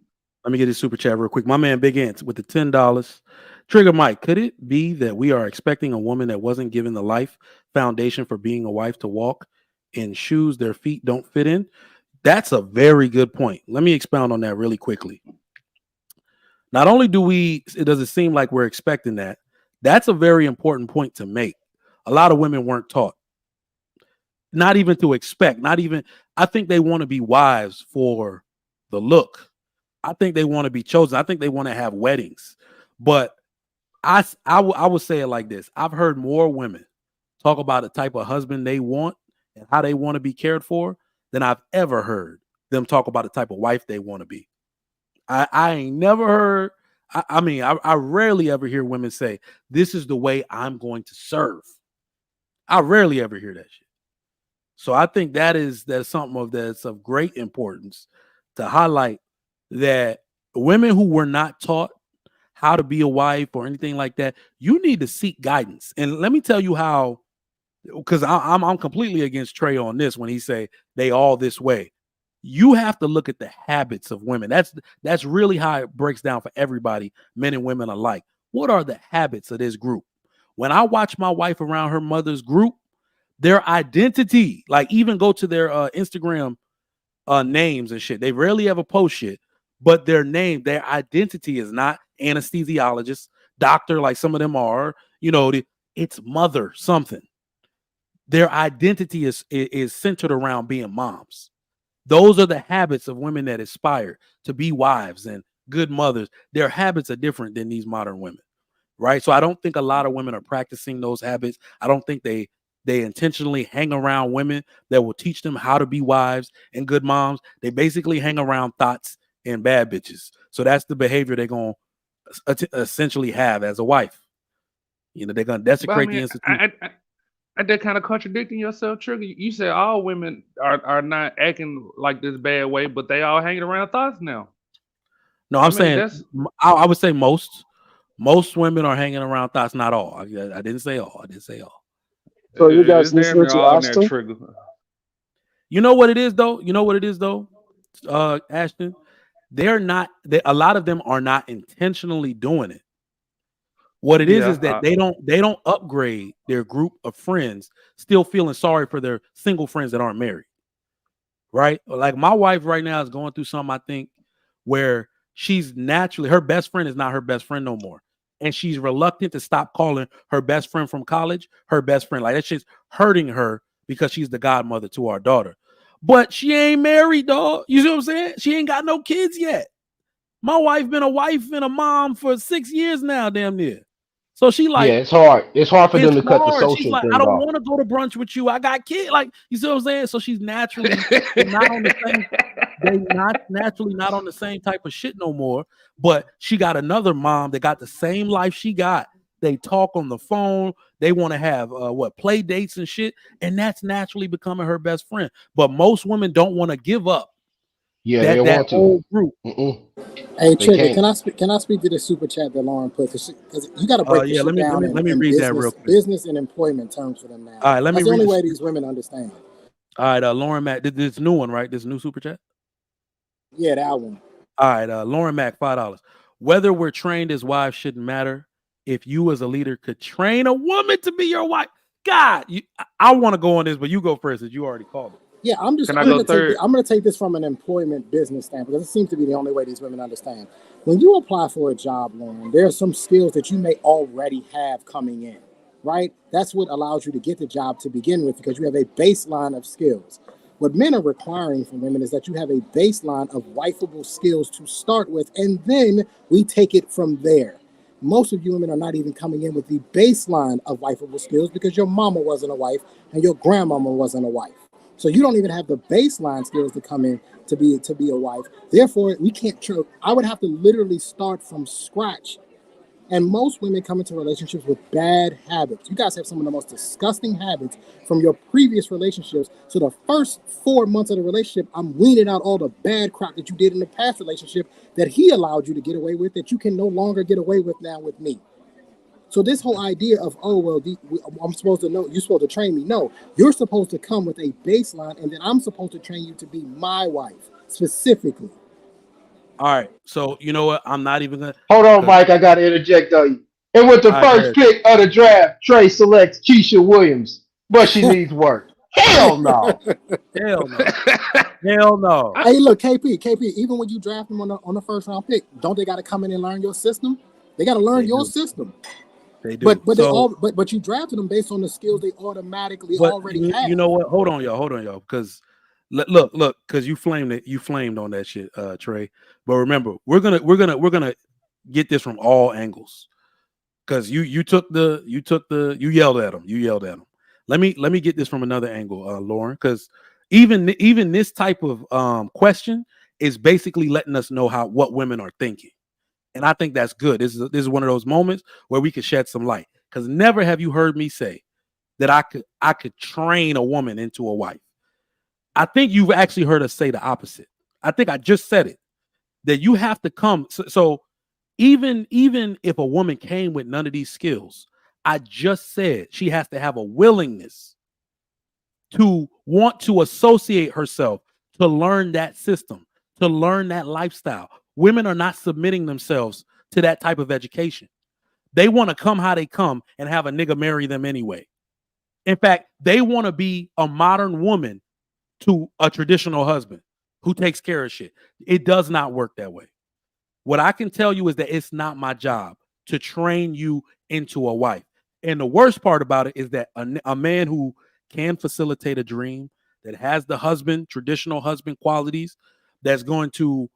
Let me get this super chat real quick. My man Big Ant with the $10. Trigger Mike, could it be that we are expecting a woman that wasn't given the life foundation for being a wife to walk in shoes their feet don't fit in? That's a very good point. Let me expound on that really quickly. Not only does it seem like we're expecting that, that's a very important point to make. A lot of women weren't taught. Not even to expect, I think they want to be wives for the look. I think they want to be chosen. I think they want to have weddings. But I would say it like this. I've heard more women talk about the type of husband they want and how they want to be cared for than I've ever heard them talk about the type of wife they want to be. I ain't never heard. I rarely ever hear women say, this is the way I'm going to serve. I rarely ever hear that shit. So I think that's something that's of great importance to highlight, that women who were not taught how to be a wife or anything like that, you need to seek guidance. And let me tell you how, because I'm completely against Trey on this when he say they all this way. You have to look at the habits of women. That's really how it breaks down for everybody, men and women alike. What are the habits of this group? When I watch my wife around her mother's group, their identity, like even go to their Instagram names and shit. They rarely ever post shit, but their identity is not anesthesiologist, doctor, like some of them are. It's mother something. Their identity is centered around being moms. Those are the habits of women that aspire to be wives and good mothers. Their habits are different than these modern women, right? So I don't think a lot of women are practicing those habits. I don't think they intentionally hang around women that will teach them how to be wives and good moms. They basically hang around thoughts and bad bitches. So that's the behavior they're going to essentially have as a wife. They're going to desecrate the institution. that kind of contradicting yourself, Trigger. You said all women are not acting like this bad way, but they all hanging around thoughts now. No, I'm saying I would say most women are hanging around thoughts, not all. I didn't say all. I didn't say all. So you guys listening to Ashton? You know what it is though? Ashton, a lot of them are not intentionally doing it. What it is that they don't upgrade their group of friends, still feeling sorry for their single friends that aren't married. Right? Like my wife right now is going through something, I think, where she's naturally, her best friend is not her best friend no more. And she's reluctant to stop calling her best friend from college her best friend. Like that shit's hurting her because she's the godmother to our daughter. But she ain't married, dog. You see what I'm saying? She ain't got no kids yet. My wife been a wife and a mom for 6 years now, damn near. So she like, yeah, it's hard. It's hard for them to cut the social She's like, thing I don't off. want to go to brunch with you. I got kids. Like, you see what I'm saying? So she's naturally not on the same. They naturally not on the same type of shit no more. But she got another mom that got the same life she got. They talk on the phone. They want to have play dates and shit, and that's naturally becoming her best friend. But most women don't want to give up. Yeah, they want whole group. Hey, Trigger, can I speak to the super chat that Lauren put? Because you got to break this shit down in read that real quick. Business and employment terms for them now. All right, that's the only way these women understand. All right, Lauren Mack, this new one, right? This new super chat. Yeah, that one. All right, Lauren Mack, $5. Whether we're trained as wives shouldn't matter. If you as a leader could train a woman to be your wife, God, I want to go on this, but you go first, as you already called it. Yeah, I'm going to take this from an employment business standpoint, because it seems to be the only way these women understand. When you apply for a job, Lauren, there are some skills that you may already have coming in, right? That's what allows you to get the job to begin with, because you have a baseline of skills. What men are requiring from women is that you have a baseline of wifeable skills to start with, and then we take it from there. Most of you women are not even coming in with the baseline of wifeable skills because your mama wasn't a wife and your grandmama wasn't a wife. So you don't even have the baseline skills to come in to be a wife. Therefore, we can't. I would have to literally start from scratch. And most women come into relationships with bad habits. You guys have some of the most disgusting habits from your previous relationships. So the first 4 months of the relationship, I'm weaning out all the bad crap that you did in the past relationship that he allowed you to get away with, that you can no longer get away with now with me. So this whole idea of, I'm supposed to know, you're supposed to train me. No, you're supposed to come with a baseline, and then I'm supposed to train you to be my wife specifically. All right. So you know what? I'm not even gonna hold on, Mike. I gotta interject on you. And with the first pick of the draft, Trey selects Keisha Williams, but she needs work. Hell no. Hell no. Hell no. Hey, look, KP. Even when you draft them on the first round pick, don't they got to come in and learn your system? They got to learn your system. They do. But you drafted them based on the skills they automatically already have. You know what? Hold on, y'all. Because look, because you flamed on that shit, Trey. But remember, we're gonna get this from all angles. Because you yelled at him. Let me get this from another angle, Lauren. Because even this type of question is basically letting us know what women are thinking. And I think that's good. This is one of those moments where we can shed some light. Because never have you heard me say that I could train a woman into a wife. I think you've actually heard us say the opposite. I think I just said it, that you have to come. So even if a woman came with none of these skills, I just said she has to have a willingness to want to associate herself, to learn that system, to learn that lifestyle. Women are not submitting themselves to that type of education. They want to come how they come and have a nigga marry them anyway. In fact, they want to be a modern woman to a traditional husband who takes care of shit. It does not work that way. What I can tell you is that it's not my job to train you into a wife. And the worst part about it is that a man who can facilitate a dream, that has the traditional husband qualities, that's going to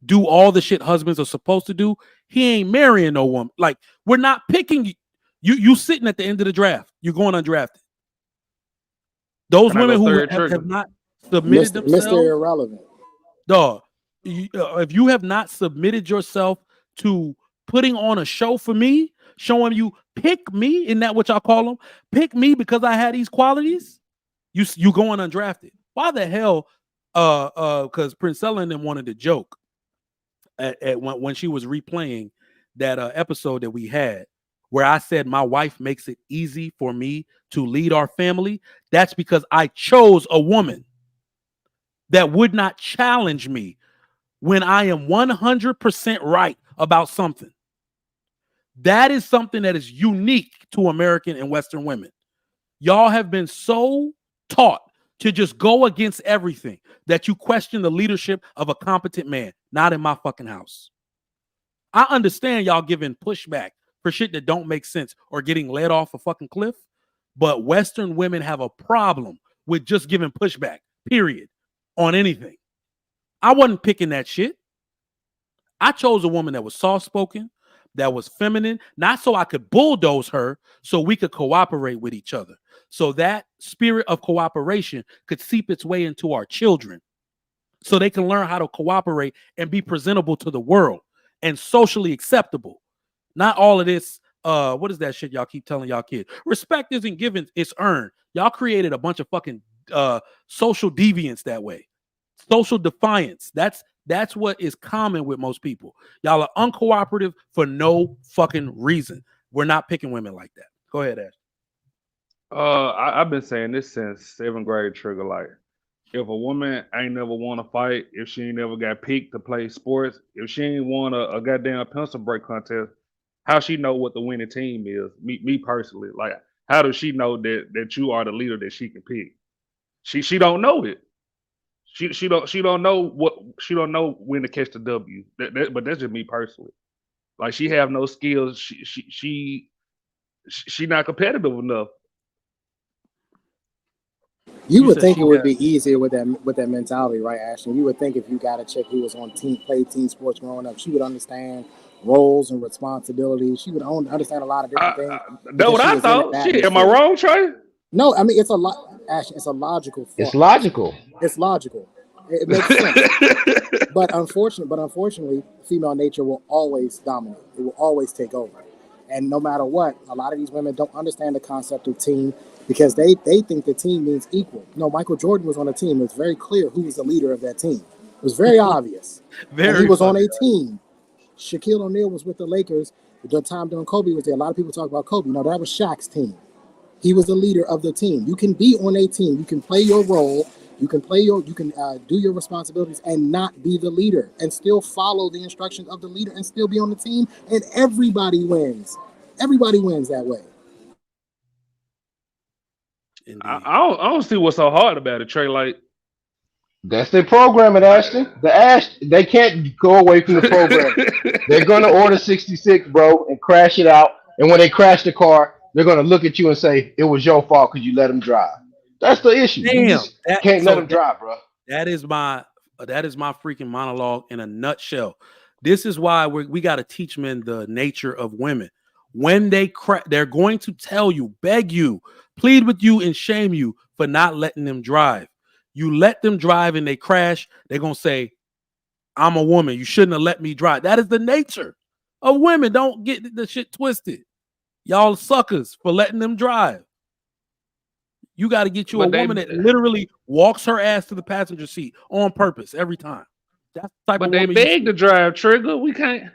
do all the shit husbands are supposed to do, he ain't marrying no woman. Like, we're not picking you sitting at the end of the draft. You're going undrafted. Those women who have not submitted themselves, Mr. Irrelevant. Dog, if you have not submitted yourself to putting on a show for me, showing you pick me. Isn't that what y'all call them? Pick me because I had these qualities. You going undrafted. Why the hell? Because Princella and them wanted to joke when she was replaying that episode that we had where I said my wife makes it easy for me to lead our family. That's because I chose a woman that would not challenge me when I am 100% right about something. That is something that is unique to American and Western women. Y'all have been so taught to just go against everything that you question the leadership of a competent man. Not in my fucking house. I understand y'all giving pushback for shit that don't make sense or getting led off a fucking cliff, but Western women have a problem with just giving pushback, period, on anything. I wasn't picking that shit. I chose a woman that was soft-spoken, that was feminine, not so I could bulldoze her, so we could cooperate with each other. So that spirit of cooperation could seep its way into our children so they can learn how to cooperate and be presentable to the world and socially acceptable. Not all of this, what is that shit y'all keep telling y'all kids? Respect isn't given, it's earned. Y'all created a bunch of fucking social deviance that way. Social defiance. That's what is common with most people. Y'all are uncooperative for no fucking reason. We're not picking women like that. Go ahead, Ash. I've been saying this since 7th grade, Trigger. Like, if a woman ain't never won a fight, if she ain't never got picked to play sports, if she ain't won a goddamn pencil break contest, how she know what the winning team is? Me personally, like, how does she know that you are the leader that she can pick? She don't know it. She don't know when to catch the W. But that's just me personally. Like, she have no skills. She not competitive enough. You would think it would be easier with that mentality, right, Ashton? You would think if you got a chick who was played team sports growing up, she would understand roles and responsibilities. She would understand a lot of different things. That's what I thought. Shit, am I wrong, Trey? No, I mean it's a lot. Ashton, it's a logical. It's logical. It's logical. It makes sense. But unfortunately, female nature will always dominate. It will always take over. And no matter what, a lot of these women don't understand the concept of team because they think the team means equal. No, Michael Jordan was on a team. It was very clear who was the leader of that team. It was very obvious. And he was on a team. Shaquille O'Neal was with the Lakers. The time during Kobe was there. A lot of people talk about Kobe. No, that was Shaq's team. He was the leader of the team. You can be on a team. You can play your role. You can do your responsibilities and not be the leader and still follow the instructions of the leader and still be on the team. And everybody wins. Everybody wins that way. I don't see what's so hard about it, Trey. Like, that's their program at Ashton. They can't go away from the program. They're gonna order 66, bro, and crash it out. And when they crash the car, they're gonna look at you and say it was your fault because you let them drive. That's the issue. You just can't let them drive, bro. That is my freaking monologue in a nutshell. This is why we got to teach men the nature of women. When they're going to tell you, beg you, plead with you, and shame you for not letting them drive. You let them drive and they crash, they're going to say, I'm a woman. You shouldn't have let me drive. That is the nature of women. Don't get the shit twisted. Y'all suckers for letting them drive. You got to get you a woman that literally walks her ass to the passenger seat on purpose every time. That's the type of woman. But they beg to drive, Trigger. We can't.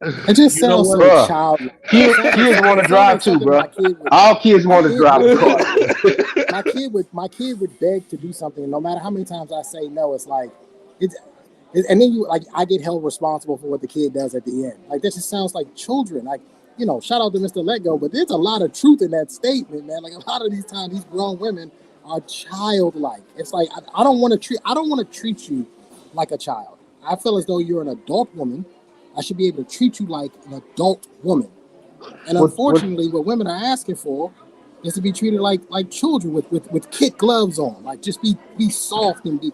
It just sounds so childish. Kids want to drive too, bro. All kids want to drive the car. My kid would beg to do something, and no matter how many times I say no, it's like and then I get held responsible for what the kid does at the end. Like, this just sounds like children. Like, shout out to Mr. Let Go, but there's a lot of truth in that statement, man. Like, a lot of these times, these grown women are childlike. It's like I don't want to treat you like a child. I feel as though you're an adult woman. I should be able to treat you like an adult woman. And unfortunately, what women are asking for is to be treated like children with kid gloves on. Like, just be soft and be,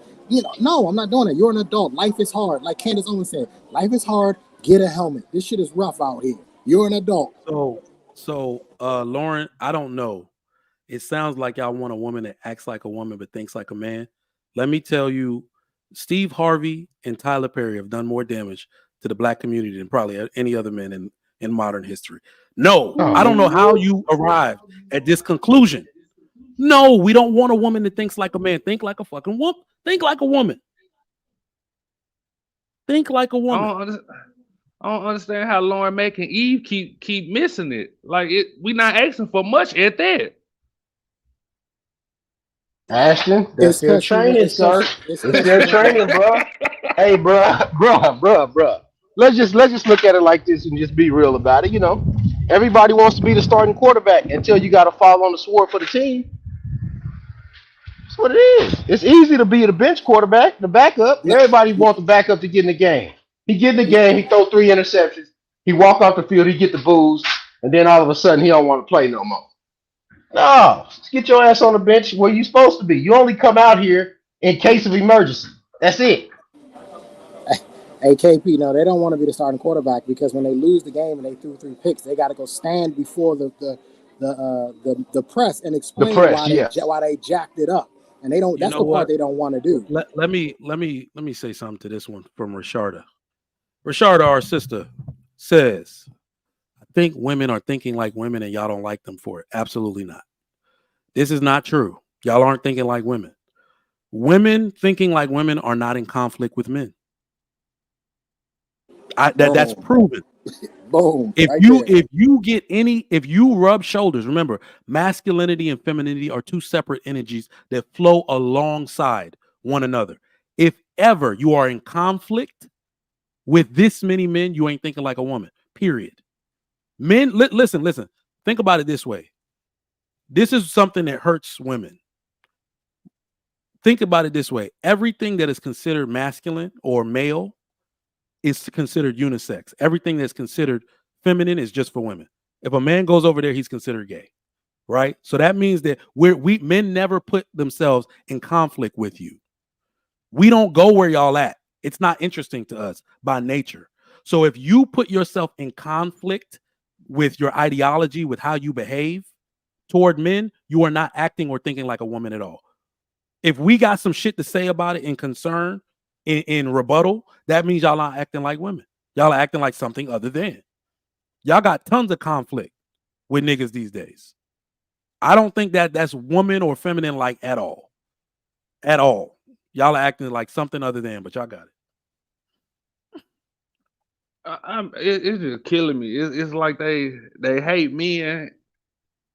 no, I'm not doing it. You're an adult. Life is hard. Like Candace Owens said, life is hard. Get a helmet. This shit is rough out here. You're an adult. So Lauren, I don't know. It sounds like y'all want a woman that acts like a woman but thinks like a man. Let me tell you, Steve Harvey and Tyler Perry have done more damage to the black community than probably any other men in modern history. No, I don't know how you arrived at this conclusion. No, we don't want a woman that thinks like a man. Think like a fucking woman. Think like a woman. Think like a woman. I don't understand how Lauren Mack and Eve keep missing it. Like we not asking for much at that. Ashton, that's their training, sir. It's their training, bro. Hey, bro. Let's just look at it like this and just be real about it. You know, everybody wants to be the starting quarterback until you got to fall on the sword for the team. That's what it is. It's easy to be the bench quarterback, the backup. Everybody wants the backup to get in the game. He get in the game, he throw 3 interceptions, he walk off the field, he get the booze, and then all of a sudden he don't want to play no more. No, just get your ass on the bench where you supposed to be. You only come out here in case of emergency. That's it. Hey, KP, no, they don't want to be the starting quarterback because when they lose the game and they threw 3 picks, they got to go stand before the press and explain why they jacked it up. And they don't. That's the part they don't want to do. Let me say something to this one from Rasharda. Rasharda, our sister, says, I think women are thinking like women and y'all don't like them for it. Absolutely not. This is not true. Y'all aren't thinking like women. Women thinking like women are not in conflict with men. That's proven. Boom. If you rub shoulders, remember, masculinity and femininity are 2 separate energies that flow alongside one another. If ever you are in conflict with this many men, you ain't thinking like a woman, period. Men, listen. Think about it this way. This is something that hurts women. Think about it this way. Everything that is considered masculine or male is considered unisex. Everything that's considered feminine is just for women. If a man goes over there, he's considered gay, right? So that means that we men never put themselves in conflict with you. We don't go where y'all at. It's not interesting to us by nature. So if you put yourself in conflict with your ideology, with how you behave toward men, you are not acting or thinking like a woman at all. If we got some shit to say about it in concern, in rebuttal, that means y'all not acting like women. Y'all are acting like something other than. Y'all got tons of conflict with niggas these days. I don't think that's woman or feminine like at all. At all. Y'all are acting like something other than, but y'all got it. It's just killing me. It's like they hate men.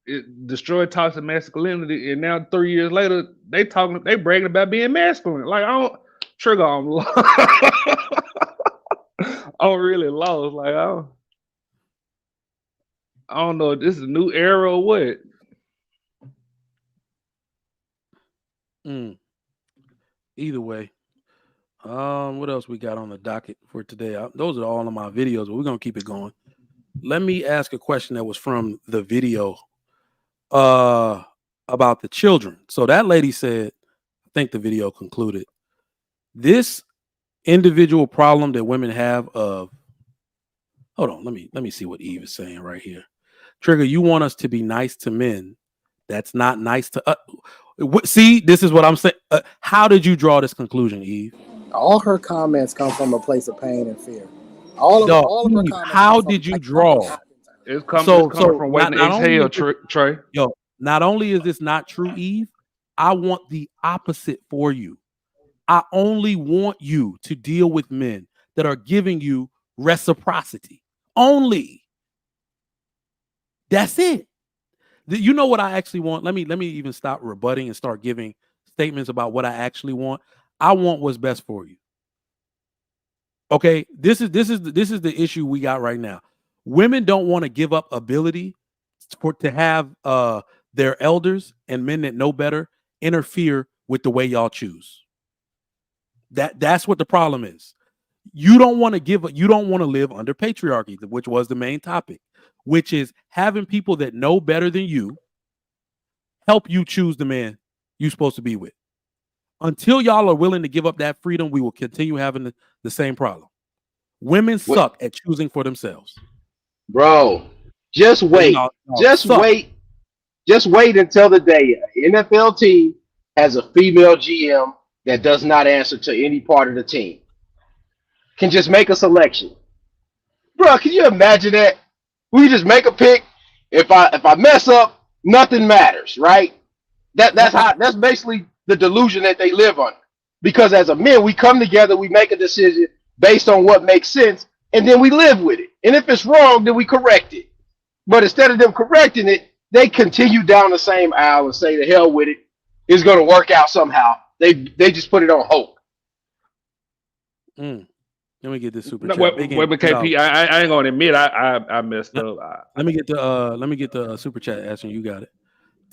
It destroyed toxic masculinity, and now 3 years later, they bragging about being masculine. Like I'm really lost. Like I don't know if this is a new era or what. Either way. What else we got on the docket for today? Those are all of my videos, but we're gonna keep it going. Let me ask a question that was from the video about the children. So that lady said, I think the video concluded, this individual problem that women have of, hold on, let me see what Eve is saying right here. Trigger, you want us to be nice to men. That's not nice to see, this is what I'm saying. How did you draw this conclusion, Eve? All her comments come from a place of pain and fear. All of her comments. How did you draw? It's coming from waiting to exhale, Trey. Yo, not only is this not true, Eve, I want the opposite for you. I only want you to deal with men that are giving you reciprocity. Only. That's it. You know what I actually want? Let me even stop rebutting and start giving statements about what I actually want. I want what's best for you. Okay, this is the issue we got right now. Women don't want to give up ability to have their elders and men that know better interfere with the way y'all choose. That's what the problem is. You don't want to live under patriarchy, which was the main topic, which is having people that know better than you help you choose the man you're supposed to be with. Until y'all are willing to give up that freedom, we will continue having the same problem. Women suck at choosing for themselves. Bro, just wait. Just wait until the day an NFL team has a female GM that does not answer to any part of the team. Can just make a selection. Bro, can you imagine that? We just make a pick. If I mess up, nothing matters, right? That's basically the delusion that they live on. Because as a men, we come together, we make a decision based on what makes sense, and then we live with it. And if it's wrong, then we correct it. But instead of them correcting it, they continue down the same aisle and say, "The hell with it, it's going to work out somehow." They just put it on hope. Let me get this super no, chat. Wait, KP, I ain't gonna admit I messed up. Let me get the super chat. Ashton, you got it.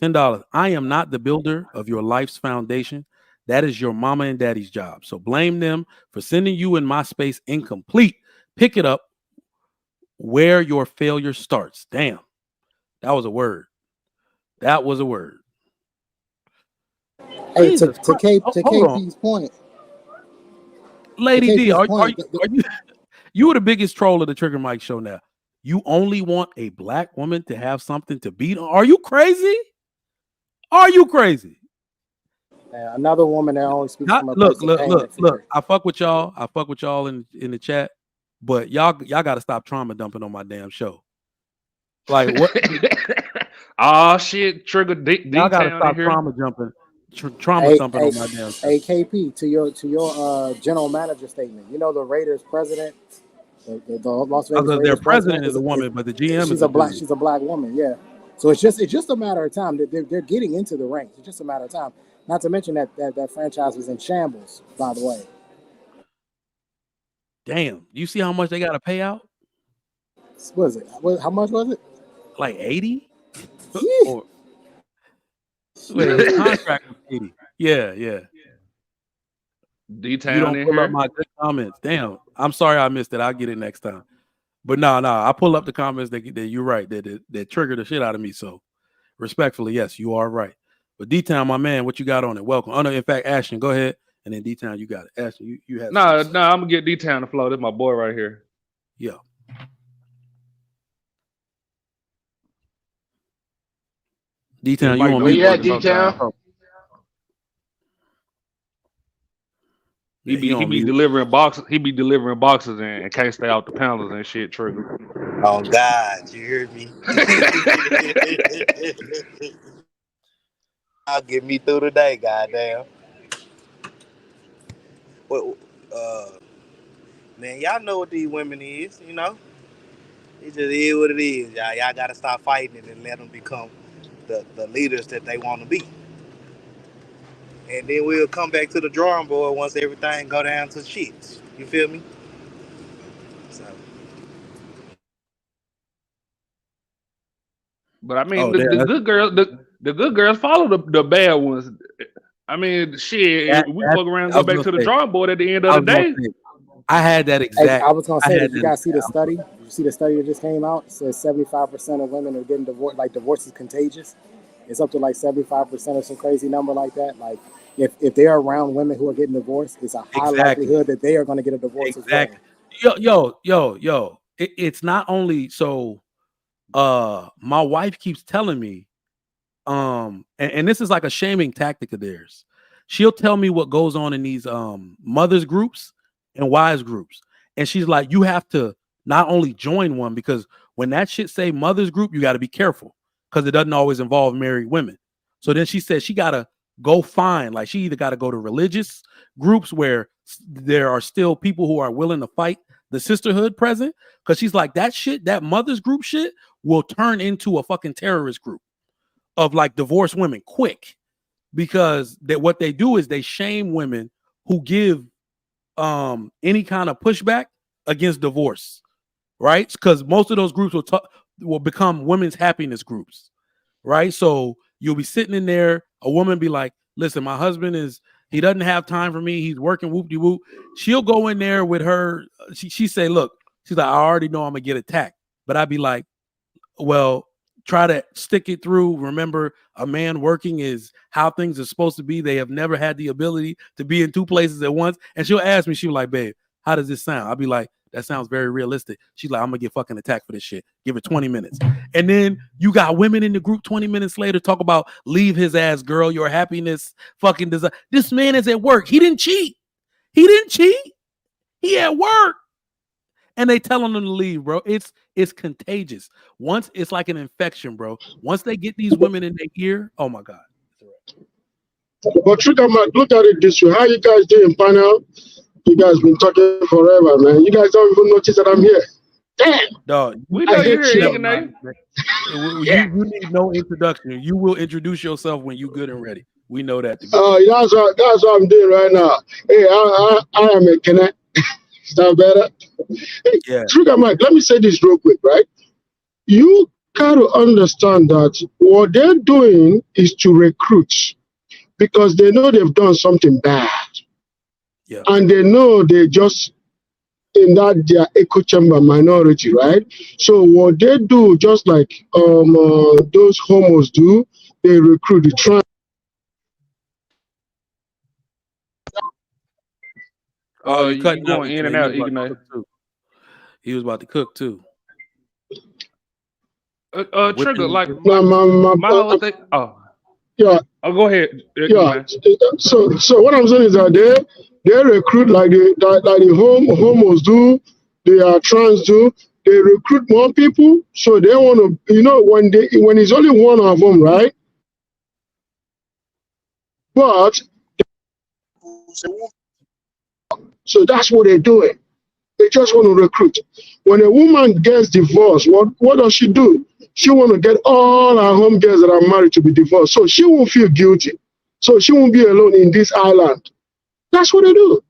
$10. I am not the builder of your life's foundation. That is your mama and daddy's job. So blame them for sending you in my space incomplete. Pick it up where your failure starts. Damn, that was a word. That was a word. Hey, to KP's point, Lady D, are you? You are the biggest troll of the Trigger Mike show now. You only want a black woman to have something to beat on. Are you crazy? Are you crazy? Another woman that only speaks from her look. I fuck with y'all. I fuck with y'all in the chat, but y'all got to stop trauma dumping on my damn show. Like what? Oh shit! Trigger y'all got to stop trauma jumping. Trauma thumping on my damn show. Hey KP, to your general manager statement. You know the Raiders president, the Las Vegas Raiders their president is a woman, but the GM she's a black woman. Yeah, so it's just a matter of time that they're getting into the ranks. It's just a matter of time. Not to mention that franchise was in shambles, by the way. Damn, you see how much they got to pay out? What is it? How much was it? Like 80? Or wait, his contract was 80. Yeah. D-Town you don't pull up my good comments. Damn, I'm sorry I missed it. I'll get it next time. But no, I pull up the comments that you're right that triggered the shit out of me. So respectfully, yes, you are right. But D-Town, my man, what you got on it? Welcome. Oh no, in fact, Ashton, go ahead, and then D-Town, you got it. Ashton, you have. No, I'm gonna get D-Town to flow. That's my boy right here. Yeah. D-Town, you on me? Yeah, D-Town. He be delivering boxes. He be delivering boxes and can't stay out the panels and shit. Trigger. Oh God, you heard me. I'll get me through today, goddamn. Well, man, y'all know what these women is, you know. It just is what it is, y'all. Y'all gotta stop fighting it and let them become the leaders that they want to be. And then we'll come back to the drawing board once everything go down to shit. You feel me? So. But I mean, the good girls, the good girls follow the bad ones. I mean, shit, we fuck around and go back to the drawing board at the end of the day. I had that exact. I was gonna say, did you guys see the study? Did you see the study that just came out? It says 75% of women are getting divorced. Like divorce is contagious. It's up to like 75% or some crazy number like that. Like if they're around women who are getting divorced, it's a high likelihood that they are going to get a divorce as well. Yo. It's not only so. My wife keeps telling me, and this is like a shaming tactic of theirs. She'll tell me what goes on in these mothers groups and wives groups, and she's like, you have to not only join one, because when that shit say mothers group, you got to be careful because it doesn't always involve married women. So then she said she got to go find, like she either got to go to religious groups where there are still people who are willing to fight the sisterhood present, because she's like, that shit, that mothers group shit will turn into a fucking terrorist group of like divorced women quick, because what they do is they shame women who give any kind of pushback against divorce, right? Because most of those groups will become women's happiness groups, right? So you'll be sitting in there, a woman be like, listen, my husband he doesn't have time for me, he's working whoop-de-whoop. She'll go in there with her, she say, look, she's like, I already know I'm gonna get attacked, but I'd be like, well, try to stick it through. Remember, a man working is how things are supposed to be. They have never had the ability to be in two places at once. And she'll ask me, she'll like, babe, how does this sound? I'll be like, that sounds very realistic. She's like, I'm gonna get fucking attacked for this shit. Give it 20 minutes. And then you got women in the group 20 minutes later talk about leave his ass, girl, your happiness fucking desire. This man is at work. He didn't cheat. He at work. and they telling them to leave, bro. It's contagious. Once it's like an infection, bro. Once they get these women in their ear, oh my God. But look at it this way. How you guys doing, panel? You guys been talking forever, man. You guys don't even notice that I'm here. Damn. Dog, we know you're here, You need no introduction. You will introduce yourself when you're good and ready. We know that. That's what I'm doing right now. Hey, I am a connect. Is that better? Hey, yeah. Trigger Mike, let me say this real quick, right? You got to understand that what they're doing is to recruit because they know they've done something bad. Yeah. And they know they just in that their echo chamber minority, right? So what they do, just like those homos do, they recruit the trans. Oh, you cutting going in and out. He was about to cook too. Trigger, like my whole thing. Yeah. Oh, go ahead. Yeah. So what I'm saying is that they recruit like the homos do, the trans do. They recruit more people, so they want to, when it's only one of them, right? But so that's what they're doing. They just want to recruit. When a woman gets divorced, what does she do? She want to get all her home girls that are married to be divorced, so she won't feel guilty. So she won't be alone in this island. That's what they do.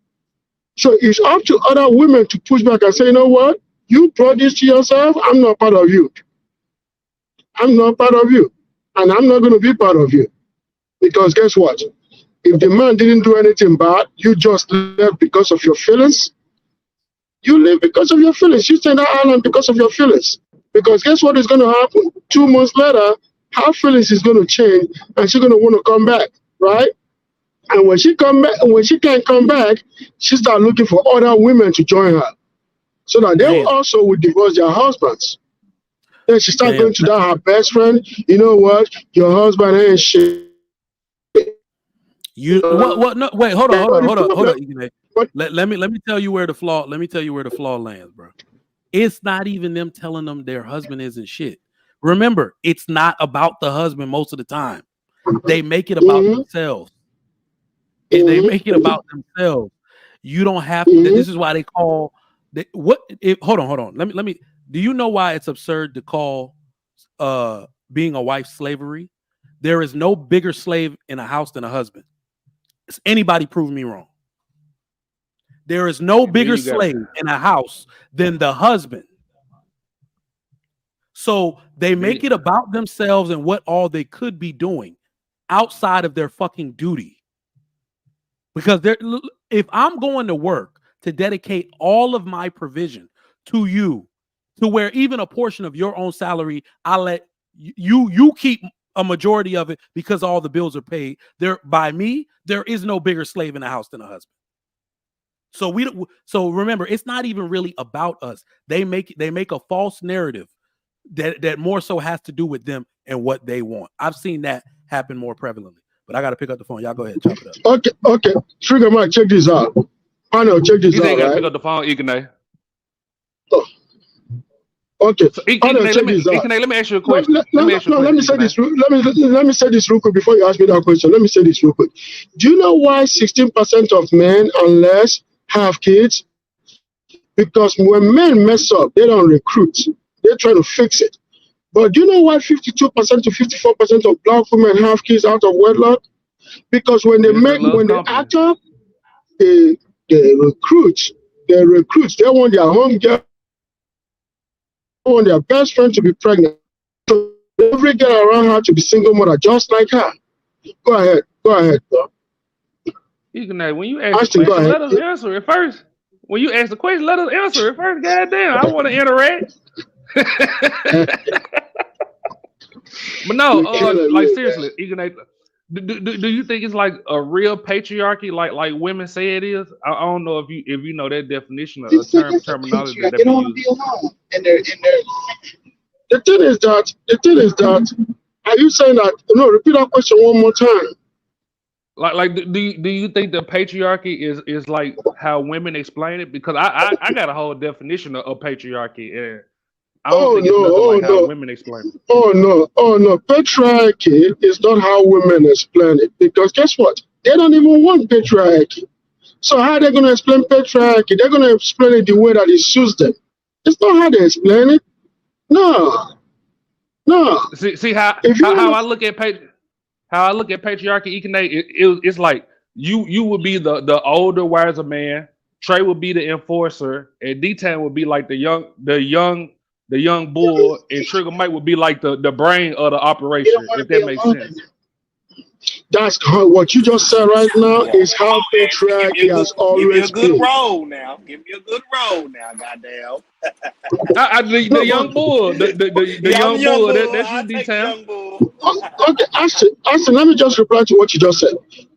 So it's up to other women to push back and say, you know what? You brought this to yourself. I'm not part of you. I'm not part of you. And I'm not going to be part of you. Because guess what? If the man didn't do anything bad, you just left because of your feelings. You live because of your feelings. You stay in that island because of your feelings. Because guess what is going to happen? 2 months later, her feelings is going to change and she's going to want to come back, right? And when she can't come back, she start looking for other women to join her. So that they also will divorce their husbands. Then she start going to that her best friend. You know what? Your husband ain't shit. What? No, wait, hold on. Let me tell you where the flaw. Let me tell you where the flaw lands, bro. It's not even them telling them their husband isn't shit. Remember, it's not about the husband most of the time. They make it about themselves. They make it about themselves. You don't have to. This is why they call. Hold on. Let me. Do you know why it's absurd to call being a wife slavery? There is no bigger slave in a house than a husband. Does anybody prove me wrong? There is no bigger slave in a house than the husband. So they make it about themselves and what all they could be doing outside of their fucking duty. Because if I'm going to work to dedicate all of my provision to you, to where even a portion of your own salary, I let you keep a majority of it because all the bills are paid. By me, there is no bigger slave in the house than a husband. So remember, it's not even really about us. They make a false narrative that more so has to do with them and what they want. I've seen that happen more prevalently. But I got to pick up the phone. Y'all go ahead, chop it up. Okay. Trigger Mike, check this out. I know, check this out. You ain't got to pick up the phone, Ignay. Oh. Okay. So, Ignay, let me ask you a question. Let me say this real quick before you ask me that question. Let me say this real quick. Do you know why 16% of men and less have kids? Because when men mess up, they don't recruit. They're trying to fix it. But do you know why 52% to 54% of black women have kids out of wedlock? Because when they act up, they recruit. They want their home girl, they want their best friend to be pregnant. So every girl around her to be single mother, just like her. Go ahead, bro. Ignay, when you ask the question, let us answer it first. When you ask the question, let us answer it first. Goddamn, I want to interact. But no, like seriously, Ignay, do you think it's like a real patriarchy, like women say it is? I don't know if you know that definition of terminology that they use. And the thing is that, are you saying that? No, repeat that question one more time. Like, do you think the patriarchy is like how women explain it? Because I got a whole definition of patriarchy, and I don't think it's nothing like how women explain it. Oh no. Patriarchy is not how women explain it, because guess what? They don't even want patriarchy. So how are they going to explain patriarchy? They're going to explain it the way that it suits them. It's not how they explain it. No. See how I look at patriarchy, it's like you would be the older, wiser man. Trey would be the enforcer, and D-Town would be like the young bull, and Trigger Mike would be like the brain of the operation. If that makes sense. That's what you just said right now is how patriarchy has always been. Give me a good roll now. Goddamn. The young bull, the young bull. That's you, D-Town. Okay, Ashton, let me just reply to what you just said.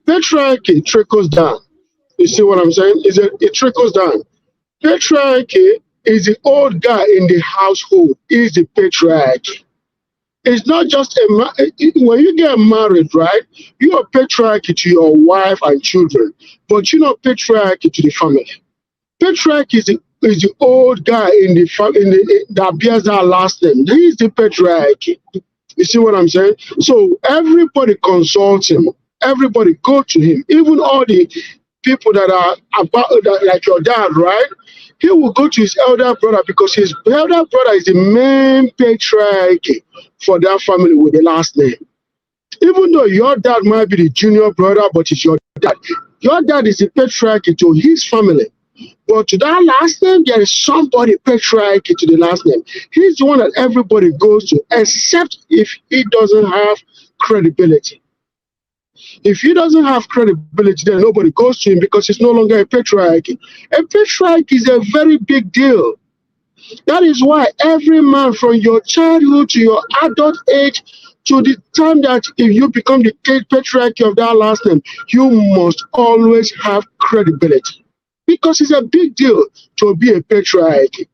Patriarchy trickles down. You see what I'm saying? It trickles down. Patriarchy is the old guy in the household. Is the patriarchy. It's not just when you get married, right? You are patriarchy to your wife and children, but you're not patriarchy to the family. Patriarchy is the old guy in the family that bears that last name. He is the patriarchy. You see what I'm saying? So everybody consults him. Everybody go to him. Even all the people that are like your dad, right? He will go to his elder brother because his elder brother is the main patriarchy for that family with the last name. Even though your dad might be the junior brother, but it's your dad. Your dad is the patriarchy to his family. But to that last name, there is somebody patriarchy to the last name. He's the one that everybody goes to, except if he doesn't have credibility. If he doesn't have credibility, then nobody goes to him because it's no longer a patriarchy. A patriarchy is a very big deal. That is why every man from your childhood to your adult age to the time that if you become the patriarchy of that last name, you must always have credibility. Because it's a big deal to be a patriarchy.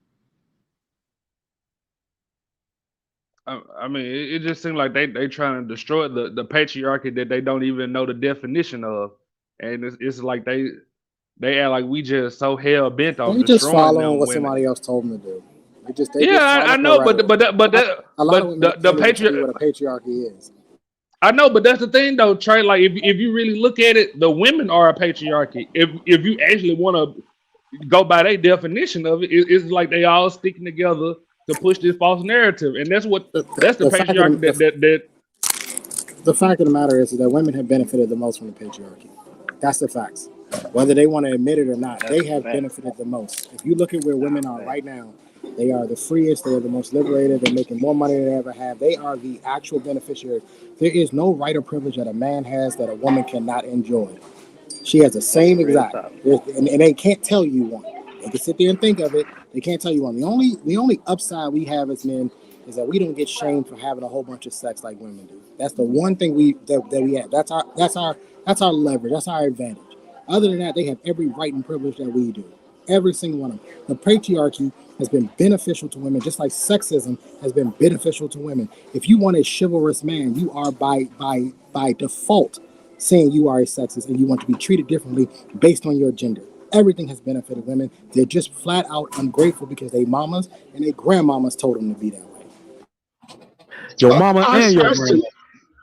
I mean, it just seems like they trying to destroy the patriarchy that they don't even know the definition of, and it's like they act like we just so hell bent on. They just following what somebody else told them to do. I know, but the patriarchy is. I know, but that's the thing though, Trey. Like if you really look at it, the women are a patriarchy. If you actually want to go by their definition of it, it's like they all sticking together to push this false narrative, and that's the patriarchy that. The fact of the matter is that women have benefited the most from the patriarchy. That's the facts. Whether they want to admit it or not, they have benefited the most. If you look at where women are right now, they are the freest, they are the most liberated, they're making more money than they ever have. They are the actual beneficiaries. There is no right or privilege that a man has that a woman cannot enjoy. She has the same exact, and they can't tell you one. They can sit there and think of it. They can't tell you one. The only upside we have as men is that we don't get shamed for having a whole bunch of sex like women do. That's the one thing we have. That's our leverage. That's our advantage. Other than that, they have every right and privilege that we do. Every single one of them. The patriarchy has been beneficial to women, just like sexism has been beneficial to women. If you want a chivalrous man, you are by default saying you are a sexist and you want to be treated differently based on your gender. Everything has benefited women. They're just flat out ungrateful because they mamas and their grandmamas told them to be that way. Your mama and your grandma.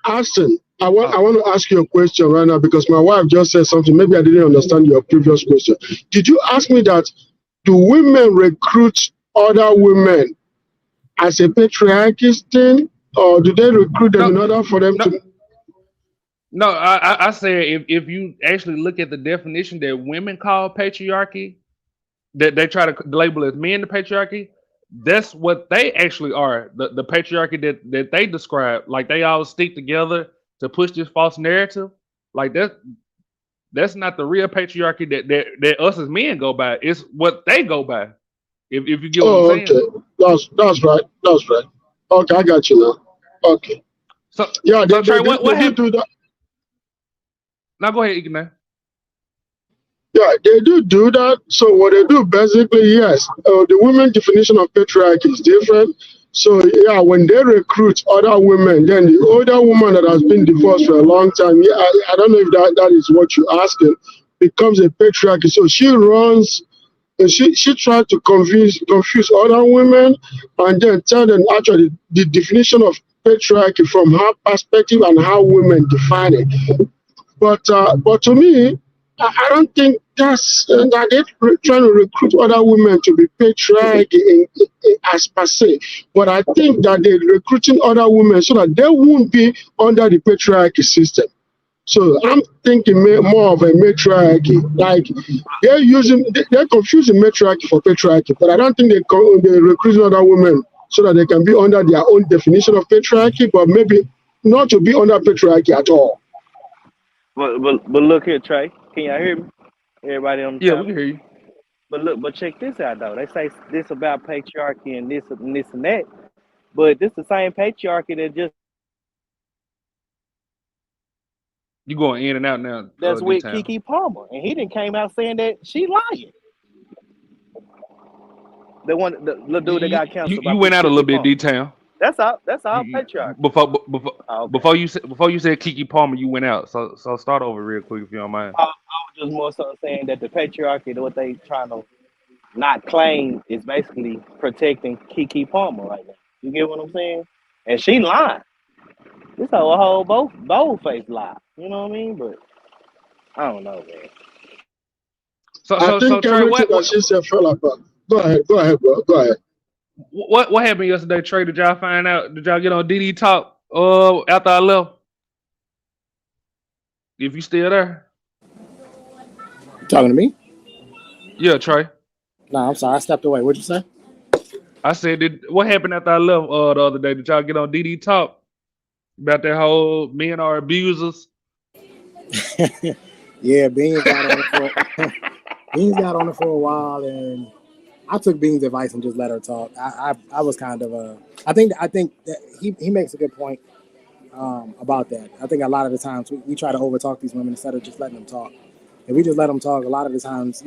Austin, I want to ask you a question right now because my wife just said something. Maybe I didn't understand your previous question. Did you ask me that? Do women recruit other women as a patriarchy thing, or do they recruit them in order for them to? No, I say if you actually look at the definition that women call patriarchy, that they try to label as men the patriarchy, that's what they actually are. The patriarchy that they describe, like they all stick together to push this false narrative. Like that's not the real patriarchy that us as men go by. It's what they go by. If you get what I'm saying. Okay. That's right. Okay, I got you now. Okay. So yeah, they do that. Now go ahead, Igna. Yeah, they do that. So what they do basically, yes, the women definition of patriarchy is different. So yeah, when they recruit other women, then the older woman that has been divorced for a long time, yeah, I don't know if that is what you're asking, becomes a patriarchy. So she runs, and she tried to confuse other women, and then tell them actually the definition of patriarchy from her perspective and how women define it. But to me, I don't think that they're trying to recruit other women to be patriarchy as per se. But I think that they're recruiting other women so that they won't be under the patriarchy system. So I'm thinking more of a matriarchy. Like they're confusing matriarchy for patriarchy, but I don't think they're recruiting other women so that they can be under their own definition of patriarchy, but maybe not to be under patriarchy at all. But look here, Trey. Can y'all hear me? Everybody on the Yeah, channel? we can hear you. But check this out though. They say this about patriarchy and this and that, but this the same patriarchy that just You going in and out now. that's with D-Town. Keke Palmer, and he didn't came out saying that she lying. The little dude that got canceled. You went out a little bit, D-Town. That's all patriarchy. Before you said Keke Palmer, you went out. So start over real quick if you don't mind. I was just more so saying that the patriarchy, what they trying to not claim, is basically protecting Keke Palmer right now. You get what I'm saying? And she lying. This whole bold face lie. You know what I mean? But I don't know, man. I think everything that she said fell apart. Go ahead, bro. Go ahead. What happened yesterday, Trey? Did y'all find out? Did y'all get on DD Talk after I left? If you still there. You talking to me? Yeah, Trey. No, I'm sorry. I stepped away. What'd you say? I said, what happened after I left the other day? Did y'all get on DD Talk about that whole men are abusers? Yeah, Beans got on it for a while, and I took Beans' advice and just let her talk. I was kind of I think that he makes a good point about that. I think a lot of the times we try to overtalk these women instead of just letting them talk. If we just let them talk, a lot of the times,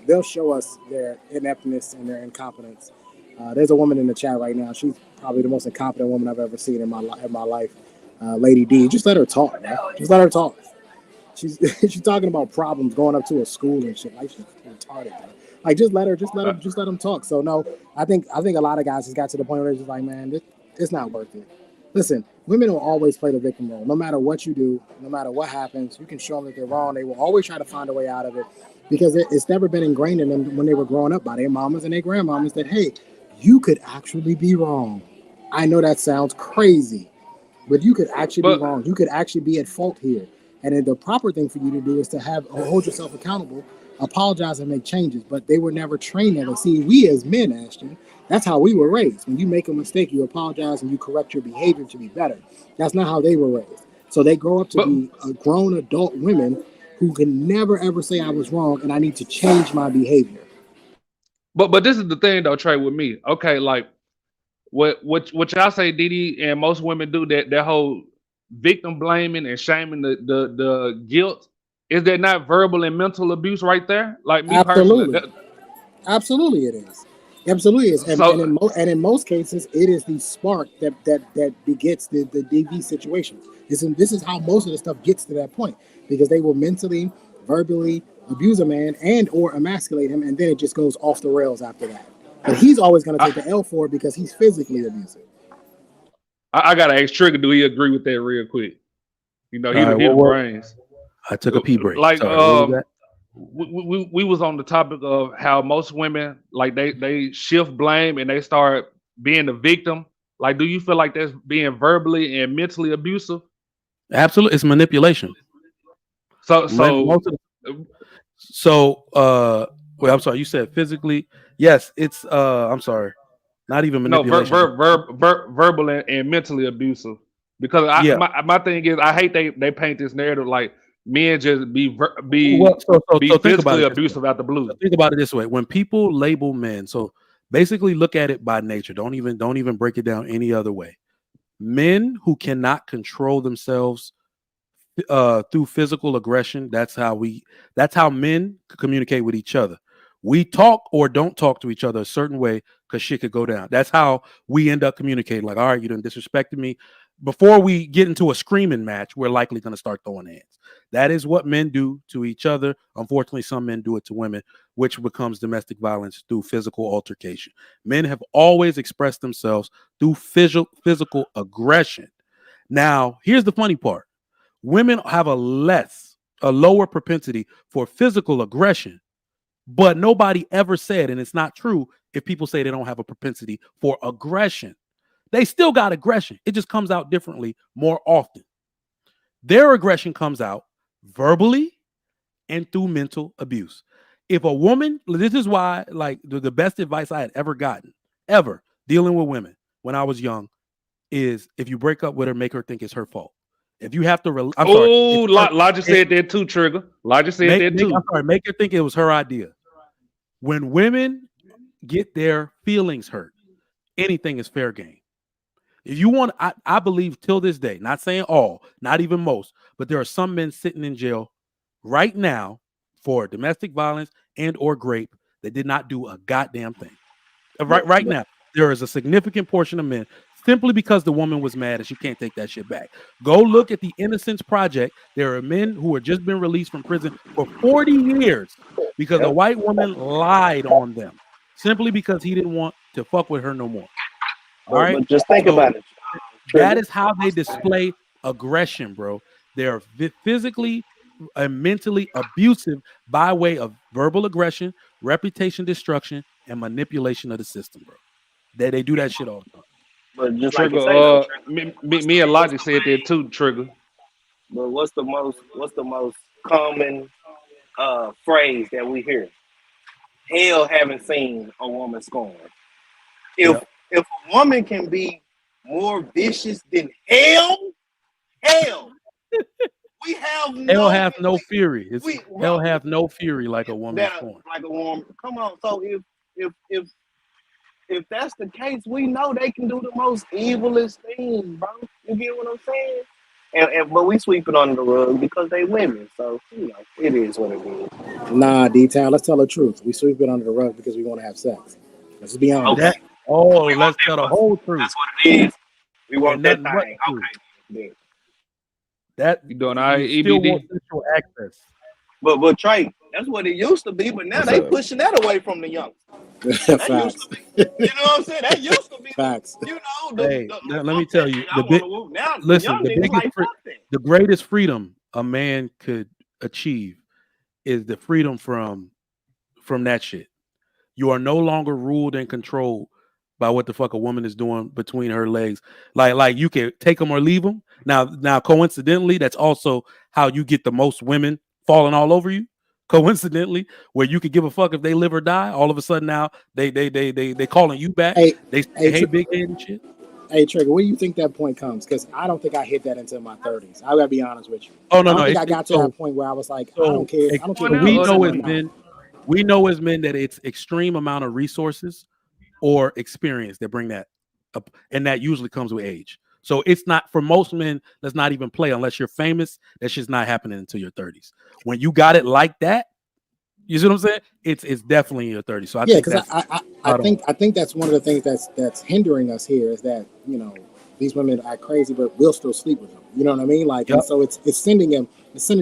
they'll show us their ineptness and their incompetence. There's a woman in the chat right now. She's probably the most incompetent woman I've ever seen in my life. Lady D. Just let her talk, man. Just let her talk. She's talking about problems going up to a school and shit. Like, she's retarded, man. Like, just let them talk. So no, I think a lot of guys just got to the point where they're just like, man, it's not worth it. Listen, women will always play the victim role. No matter what you do, no matter what happens, you can show them that they're wrong. They will always try to find a way out of it because it's never been ingrained in them when they were growing up by their mamas and their grandmamas that, hey, you could actually be wrong. I know that sounds crazy, but you could actually be wrong. You could actually be at fault here. And then the proper thing for you to do is to hold yourself accountable, apologize and make changes. But they were never trained that. See, we as men, Ashton, that's how we were raised. When you make a mistake, you apologize and you correct your behavior to be better. That's not how they were raised. So they grow up to be grown adult women who can never, ever say I was wrong and I need to change my behavior. But this is the thing, though, Trey, with me. Okay, like, what y'all say, Didi, and most women do, that whole victim blaming and shaming the guilt, is that not verbal and mental abuse right there? Like, me personally, Absolutely it is. Absolutely is. And in most cases, it is the spark that begets the DV situation. This is how most of the stuff gets to that point, because they will mentally, verbally abuse a man and or emasculate him, and then it just goes off the rails after that. But he's always going to take the L for it because he's physically abusive. I gotta ask Trigger, do he agree with that real quick? He the brains. I took a pee break. Like, we was on the topic of how most women, like, they shift blame and they start being the victim. Like, do you feel like that's being verbally and mentally abusive? Absolutely, it's manipulation. So wait, I'm sorry, you said physically? Yes, it's I'm sorry, not even manipulation. No, verbal and mentally abusive. Because my thing is, I hate they paint this narrative like men just be physically abusive out the blue. So think about it this way: when people label men, so basically look at it by nature. Don't even break it down any other way. Men who cannot control themselves through physical aggression. That's how men communicate with each other. We talk or don't talk to each other a certain way because shit could go down. That's how we end up communicating. Like, all right, you done disrespected me. Before we get into a screaming match, we're likely going to start throwing hands. That is what men do to each other. Unfortunately, some men do it to women, which becomes domestic violence through physical altercation. Men have always expressed themselves through physical aggression. Now, here's the funny part. Women have a lower propensity for physical aggression, but nobody ever said, and it's not true if people say they don't have a propensity for aggression. They still got aggression. It just comes out differently more often. Their aggression comes out verbally and through mental abuse. If a woman, this is why, like, the best advice I had ever gotten, ever, dealing with women when I was young, is if you break up with her, make her think it's her fault. If you have to, Logic said that too, Trigger. Logic said that too. Make her think it was her idea. When women get their feelings hurt, anything is fair game. If you want, I believe till this day, not saying all, not even most, but there are some men sitting in jail right now for domestic violence and or rape that did not do a goddamn thing. Right now, there is a significant portion of men simply because the woman was mad and she can't take that shit back. Go look at the Innocence Project. There are men who have just been released from prison for 40 years because a white woman lied on them simply because he didn't want to fuck with her no more. All right, but just think about it. That is how they display aggression, bro. They're physically and mentally abusive by way of verbal aggression, reputation destruction, and manipulation of the system, bro. They do that shit all the time. But just Trigger, me and Logic said that too, Trigger. But what's the most common phrase that we hear? Hell haven't seen a woman scorn. If a woman can be more vicious than hell, we have hell have no fury. Hell have no fury like a woman scorn. Like a woman. Come on. So if that's the case, we know they can do the most evilest thing, bro. You get what I'm saying? But we sweep it under the rug because they women. So it is what it is. Nah, D-Town, let's tell the truth. We sweep it under the rug because we want to have sex. Let's be honest. Okay. Let's tell the whole truth. That's what it is. We want that thing. Okay. That you doing EBD? Access. But Trey, that's what it used to be. But now they pushing that away from the young. That used to be. You know what I'm saying? That used to be. Facts. Let me tell you. The greatest freedom a man could achieve is the freedom from that shit. You are no longer ruled and controlled by what the fuck a woman is doing between her legs. Like you can take them or leave them. Now, coincidentally, that's also how you get the most women falling all over you. Coincidentally, where you could give a fuck if they live or die. All of a sudden now they calling you back. They say, hey, big head and shit. Hey, Trigger, where do you think that point comes? Because I don't think I hit that until my 30s. I gotta be honest with you. Oh no, I think I got to that point where I was like, I don't care. I don't care. We know as men that it's extreme amount of resources or experience that bring that up, and that usually comes with age. So it's not for most men. Let's not even play unless you're famous. That shit's not happening until your 30s. When you got it like that, you see what I'm saying? It's definitely in your 30s. So I think that's one of the things that's hindering us here is that these women are crazy, but we'll still sleep with them. You know what I mean? And so it's sending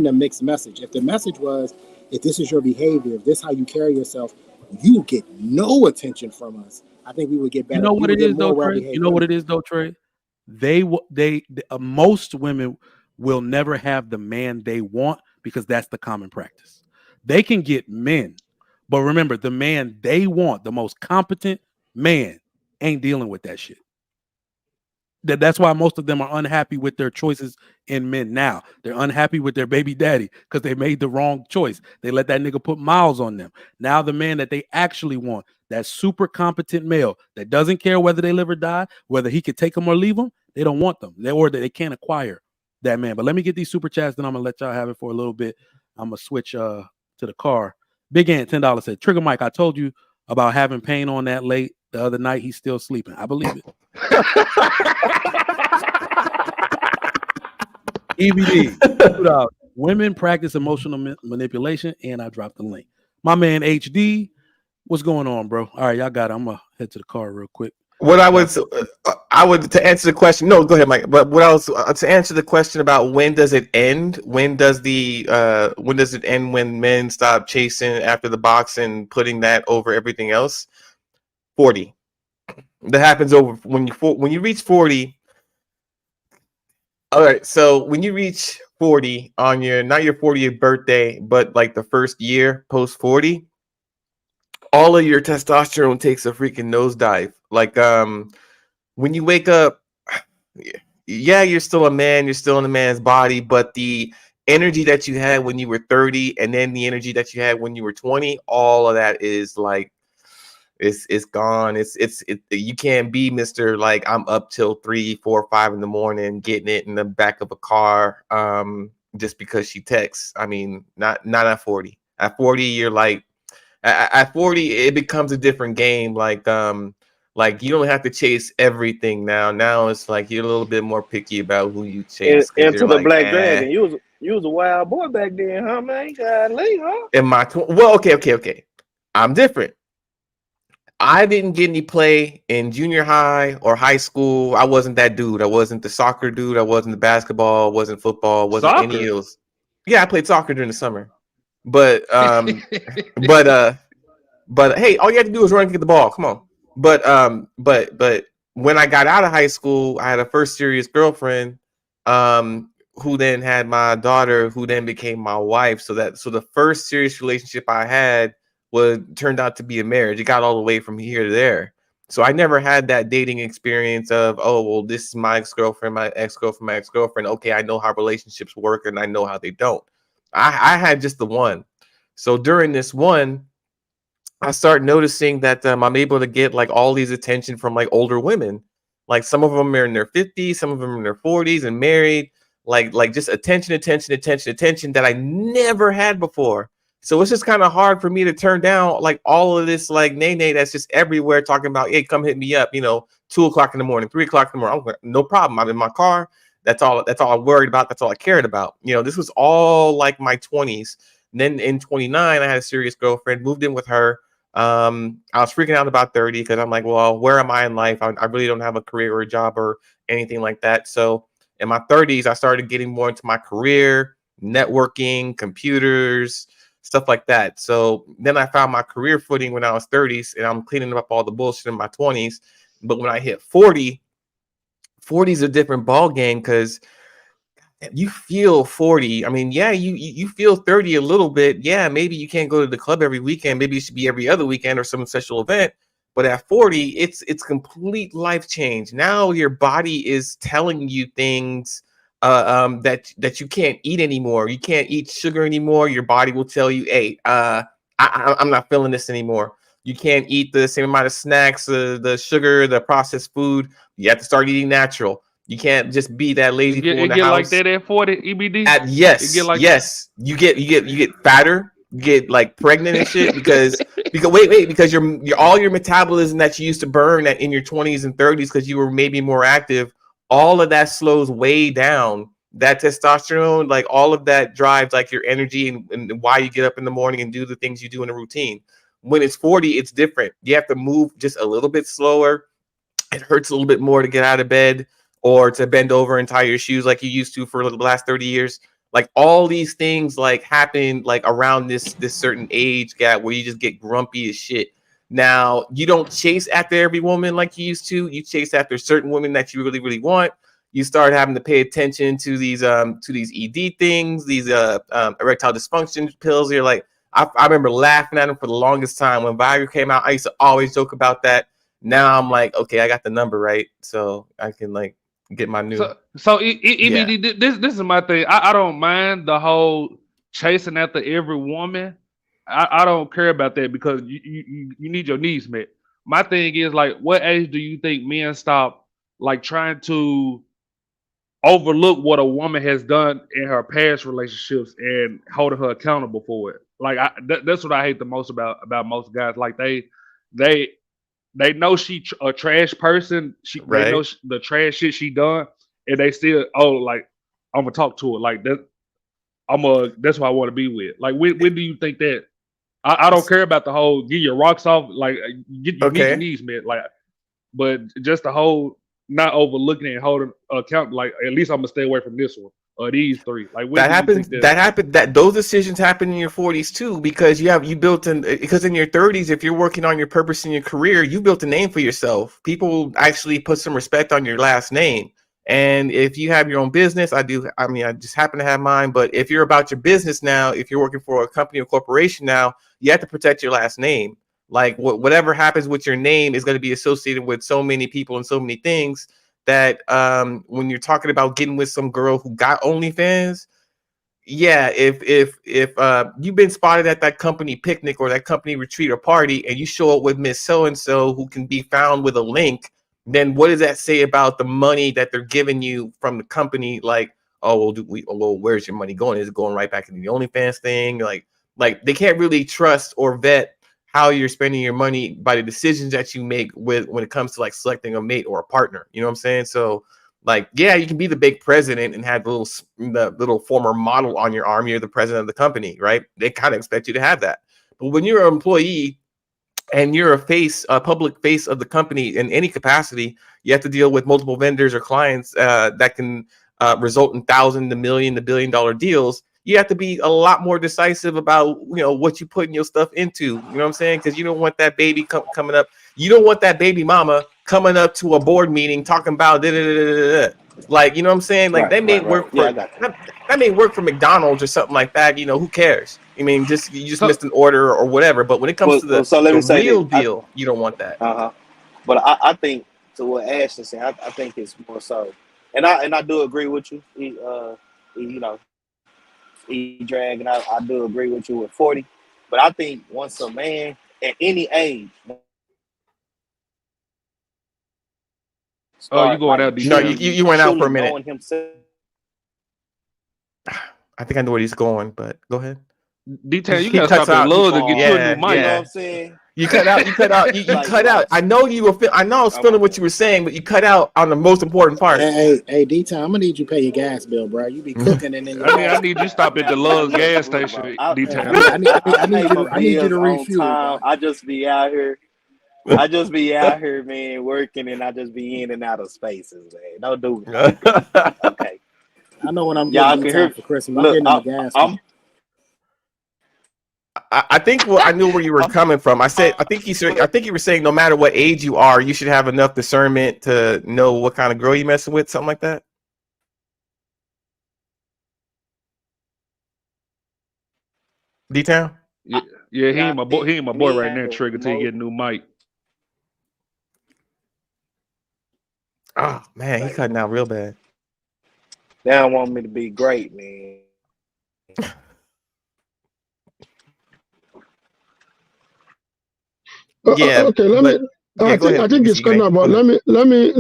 a mixed message. If the message was, if this is your behavior, if this is how you carry yourself, you get no attention from us. I think we would get better. You know what it is, though, Trey? You know what it is, though, Trey? Most women will never have the man they want because that's the common practice. They can get men, but remember, the man they want, the most competent man, ain't dealing with that shit. That's why most of them are unhappy with their choices in men now. They're unhappy with their baby daddy because they made the wrong choice. They let that nigga put miles on them. Now the man that they actually want, that super competent male that doesn't care whether they live or die, whether he could take them or leave them, they don't want them. They can't acquire that man. But let me get these super chats, then I'm going to let y'all have it for a little bit. I'm going to switch to the car. Big Ant, $10 said, Trigger Mike, I told you about having pain on that late the other night. He's still sleeping. I believe it. EBD. Women practice emotional manipulation, and I dropped the link. My man HD What's going on, bro? All right, y'all got it. I'm gonna head to the car real quick. What I would to answer the question. No, go ahead, Mike. But what else to answer the question about when does it end? When does it end when men stop chasing after the box and putting that over everything else? 40. That happens over when you reach 40. All right, so when you reach 40 on not your 40th birthday, but like the first year post 40, all of your testosterone takes a freaking nosedive. Like when you wake up, yeah, you're still a man, you're still in a man's body, but the energy that you had when you were 30 and then the energy that you had when you were 20, all of that is like it's gone. You can't be Mr. like I'm up till 3, 4, 5 in the morning getting it in the back of a car just because she texts. I mean, not at 40. At 40, you're like at 40, it becomes a different game. Like you don't have to chase everything now. Now it's like you're a little bit more picky about who you chase. Into the like, Black Dragon. You was a wild boy back then, huh, man? Golly, huh? Okay. I'm different. I didn't get any play in junior high or high school. I wasn't that dude. I wasn't the soccer dude. I wasn't the basketball. Wasn't football. Wasn't any of those. Yeah, I played soccer during the summer. But but hey, all you had to do was run and get the ball. Come on. But when I got out of high school, I had a first serious girlfriend, who then had my daughter, who then became my wife. So the first serious relationship I had turned out to be a marriage. It got all the way from here to there. So I never had that dating experience of, oh, well, this is my ex-girlfriend, my ex-girlfriend, my ex-girlfriend. Okay, I know how relationships work and I know how they don't. I had just the one. So during this one, I start noticing that I'm able to get like all these attention from like older women. Like some of them are in their 50s, some of them are in their 40s and married. Like just attention that I never had before. So it's just kind of hard for me to turn down like all of this like nay that's just everywhere talking about, hey, come hit me up, 2:00 in the morning, 3:00 in the morning. No problem. I'm in my car. That's all I worried about. That's all I cared about. This was all like my 20s. And then in 29, I had a serious girlfriend, moved in with her. I was freaking out about 30 because I'm like, well, where am I in life? I really don't have a career or a job or anything like that. So in my 30s, I started getting more into my career, networking, computers, stuff like that. So then I found my career footing when I was 30s, and I'm cleaning up all the bullshit in my 20s. But when I hit 40 is a different ball game because you feel 40. I mean, yeah, you feel 30 a little bit. Yeah, maybe you can't go to the club every weekend. Maybe it should be every other weekend or some special event. But at 40, it's complete life change. Now your body is telling you things that you can't eat anymore. You can't eat sugar anymore. Your body will tell you, hey, I'm not feeling this anymore. You can't eat the same amount of snacks, the sugar, the processed food. You have to start eating natural. You can't just be that lazy fool in the house. Like that at 40 EBD. Yes. You get fatter. You get like pregnant and shit because your all your metabolism that you used to burn in your 20s and 30s because you were maybe more active, all of that slows way down. That testosterone, like all of that drives like your energy and why you get up in the morning and do the things you do in a routine. When it's 40, it's different. You have to move just a little bit slower. It hurts a little bit more to get out of bed or to bend over and tie your shoes like you used to for the last 30 years. Like all these things like happen like around this certain age gap where you just get grumpy as shit. Now, you don't chase after every woman like you used to. You chase after certain women that you really, really want. You start having to pay attention to these ED things, these erectile dysfunction pills. You're like, I remember laughing at them for the longest time. When Viagra came out, I used to always joke about that. Now I'm like, okay, I got the number right, so I can like get my new. So EBD, this is my thing. I don't mind the whole chasing after every woman. I don't care about that because you need your needs met. My thing is like, what age do you think men stop like trying to overlook what a woman has done in her past relationships and holding her accountable for it? Like that's what I hate the most about most guys. Like they know she a trash person. They know the trash shit she done, and they still like I'm gonna talk to her like that. That's what I want to be with. Like when do you think that I don't care about the whole get your rocks off, like get your needs met, like, but just the whole not overlooking and holding account. Like, at least I'm gonna stay away from this one or these three. Like, that happens. That those decisions happen in your 40s too, because you built in, because in your 30s, if you're working on your purpose in your career, you built a name for yourself. People actually put some respect on your last name. And if you have your own business, I just happen to have mine. But if you're about your business now, if you're working for a company or corporation now, you have to protect your last name. Like whatever happens with your name is going to be associated with so many people and so many things that when you're talking about getting with some girl who got OnlyFans, yeah, if you've been spotted at that company picnic or that company retreat or party and you show up with Miss So-and-so who can be found with a link, then what does that say about the money that they're giving you from the company? Like, oh, well, where's your money going? Is it going right back into the OnlyFans thing? Like they can't really trust or vet how you're spending your money by the decisions that you make when it comes to like selecting a mate or a partner. You know what I'm saying? So like, yeah, you can be the big president and have the little former model on your arm. You're the president of the company, right? They kind of expect you to have that. But when you're an employee and you're a public face of the company in any capacity, you have to deal with multiple vendors or clients that can result in $1,000 to $1 million to $1 billion deals. You have to be a lot more decisive about, what you put in your stuff into, you know what I'm saying? Because you don't want that baby coming up. You don't want that baby mama coming up to a board meeting talking about like, you know what I'm saying? Like that may work for that may work for McDonald's or something like that. Who cares? I mean, you just missed an order or whatever. But when it comes to the real deal, you don't want that. But I think, to what Ashton said, I think it's more so, and I do agree with you. E-Drag, and I do agree with you with 40. But I think once a man at any age, you going out? No, you went out for a minute. I think I know where he's going, but go ahead. Detail, you gotta stop at love to get you a new mic. You know what I'm saying? You cut out. You cut out. I know you were. I know I was feeling what you were saying, but you cut out on the most important part. Hey, D-Town, I'm gonna need you to pay your gas bill, bro. You be cooking and then. I need you to stop at the Love's gas station, D-Town. I need you to refuel. I just be out here. Man, working, and I just be in and out of spaces, man. Don't do it. Okay. I know when I'm getting for Christmas. I'm getting the gas. I think I knew where you were coming from. I think you were saying no matter what age you are, you should have enough discernment to know what kind of girl you're messing with, something like that. D-Town? Yeah, he ain't my boy right now, Trigger, till you get a new mic. Oh man, he cutting out real bad. They don't want me to be great, man. Yeah. Okay. I think it's kind of. But let me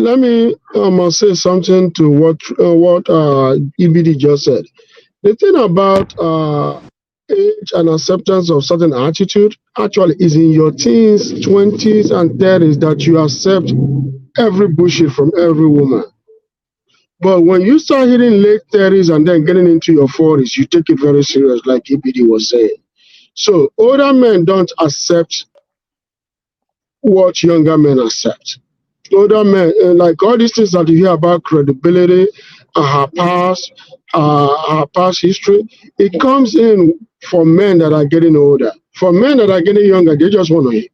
say something to what EBD just said. The thing about age and acceptance of certain attitude actually is in your teens, 20s, and 30s that you accept every bullshit from every woman. But when you start hitting late 30s and then getting into your 40s, you take it very serious, like EBD was saying. So older men don't accept what younger men accept. Older men, like all these things that you hear about credibility, her past history, it comes in for men that are getting older. For men that are getting younger, they just want to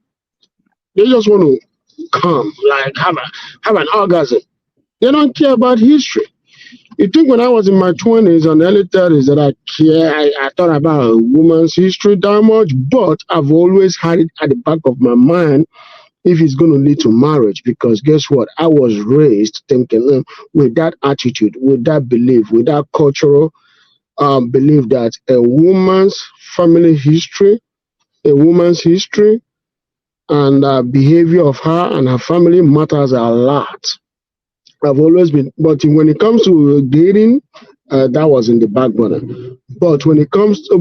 come, like have an orgasm. They don't care about history. You think when I was in my 20s and early 30s that I thought about a woman's history that much, but I've always had it at the back of my mind if it's going to lead to marriage, because guess what? I was raised thinking with that attitude, with that belief, with that cultural belief that a woman's family history, a woman's history, and behavior of her and her family matters a lot. I've always been, but when it comes to dating, that was in the back burner. But when it comes to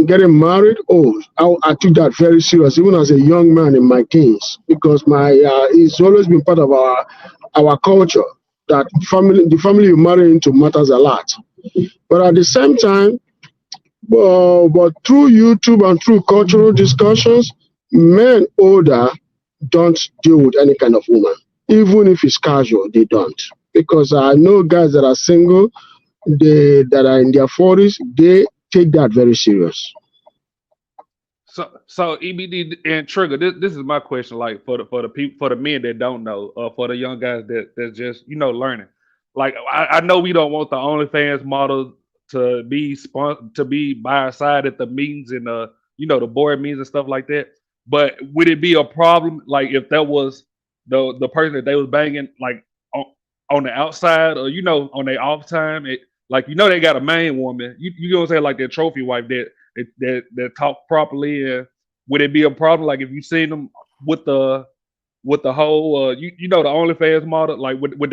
getting married, I took that very serious, even as a young man in my teens, because it's always been part of our culture that the family you marry into matters a lot. But at the same time, But through YouTube and through cultural discussions, men older don't deal with any kind of woman. Even if it's casual, they don't. Because I know guys that are single, that are in their 40s, they take that very serious. So EBD and Trigger, this is my question, like for the people, for the men that don't know, for the young guys that's just learning. Like I know we don't want the OnlyFans model to be by our side at the meetings and the board meetings and stuff like that. But would it be a problem like if that was the person that they was banging like on the outside or on their off time? Like they got a main woman. You know what I'm saying, like their trophy wife that talk properly. And would it be a problem like if you seen them with the whole the OnlyFans model? Like would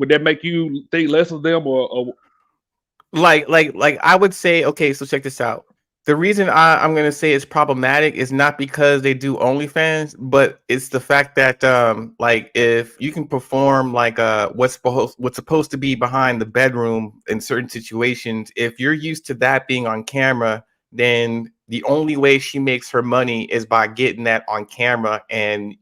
that make you think less of them or like I would say, okay, so check this out. The reason I'm gonna say it's problematic is not because they do OnlyFans, but it's the fact that like if you can perform like what's supposed to be behind the bedroom in certain situations, if you're used to that being on camera, then the only way she makes her money is by getting that on camera, and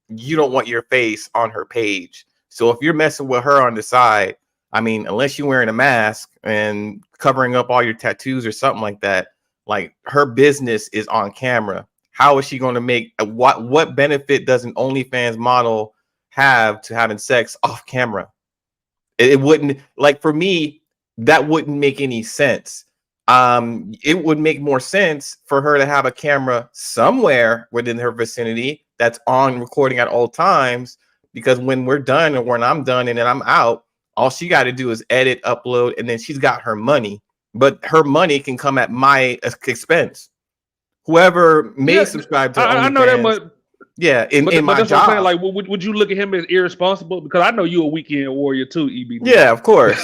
you don't want your face on her page. So if you're messing with her on the side, I mean, unless you're wearing a mask and covering up all your tattoos or something like that, like her business is on camera. How is she going to make what benefit does an OnlyFans model have to having sex off camera? It wouldn't, like, for me, that wouldn't make any sense. It would make more sense for her to have a camera somewhere within her vicinity that's on recording at all times, because when we're done or when I'm done and then I'm out, all she got to do is edit, upload, and then she's got her money. But her money can come at my expense. Whoever may subscribe to OnlyFans, I know that much. Yeah, in my that's job. What I'm saying. Like, would you look at him as irresponsible? Because I know you're a weekend warrior too, EBD. Yeah, of course.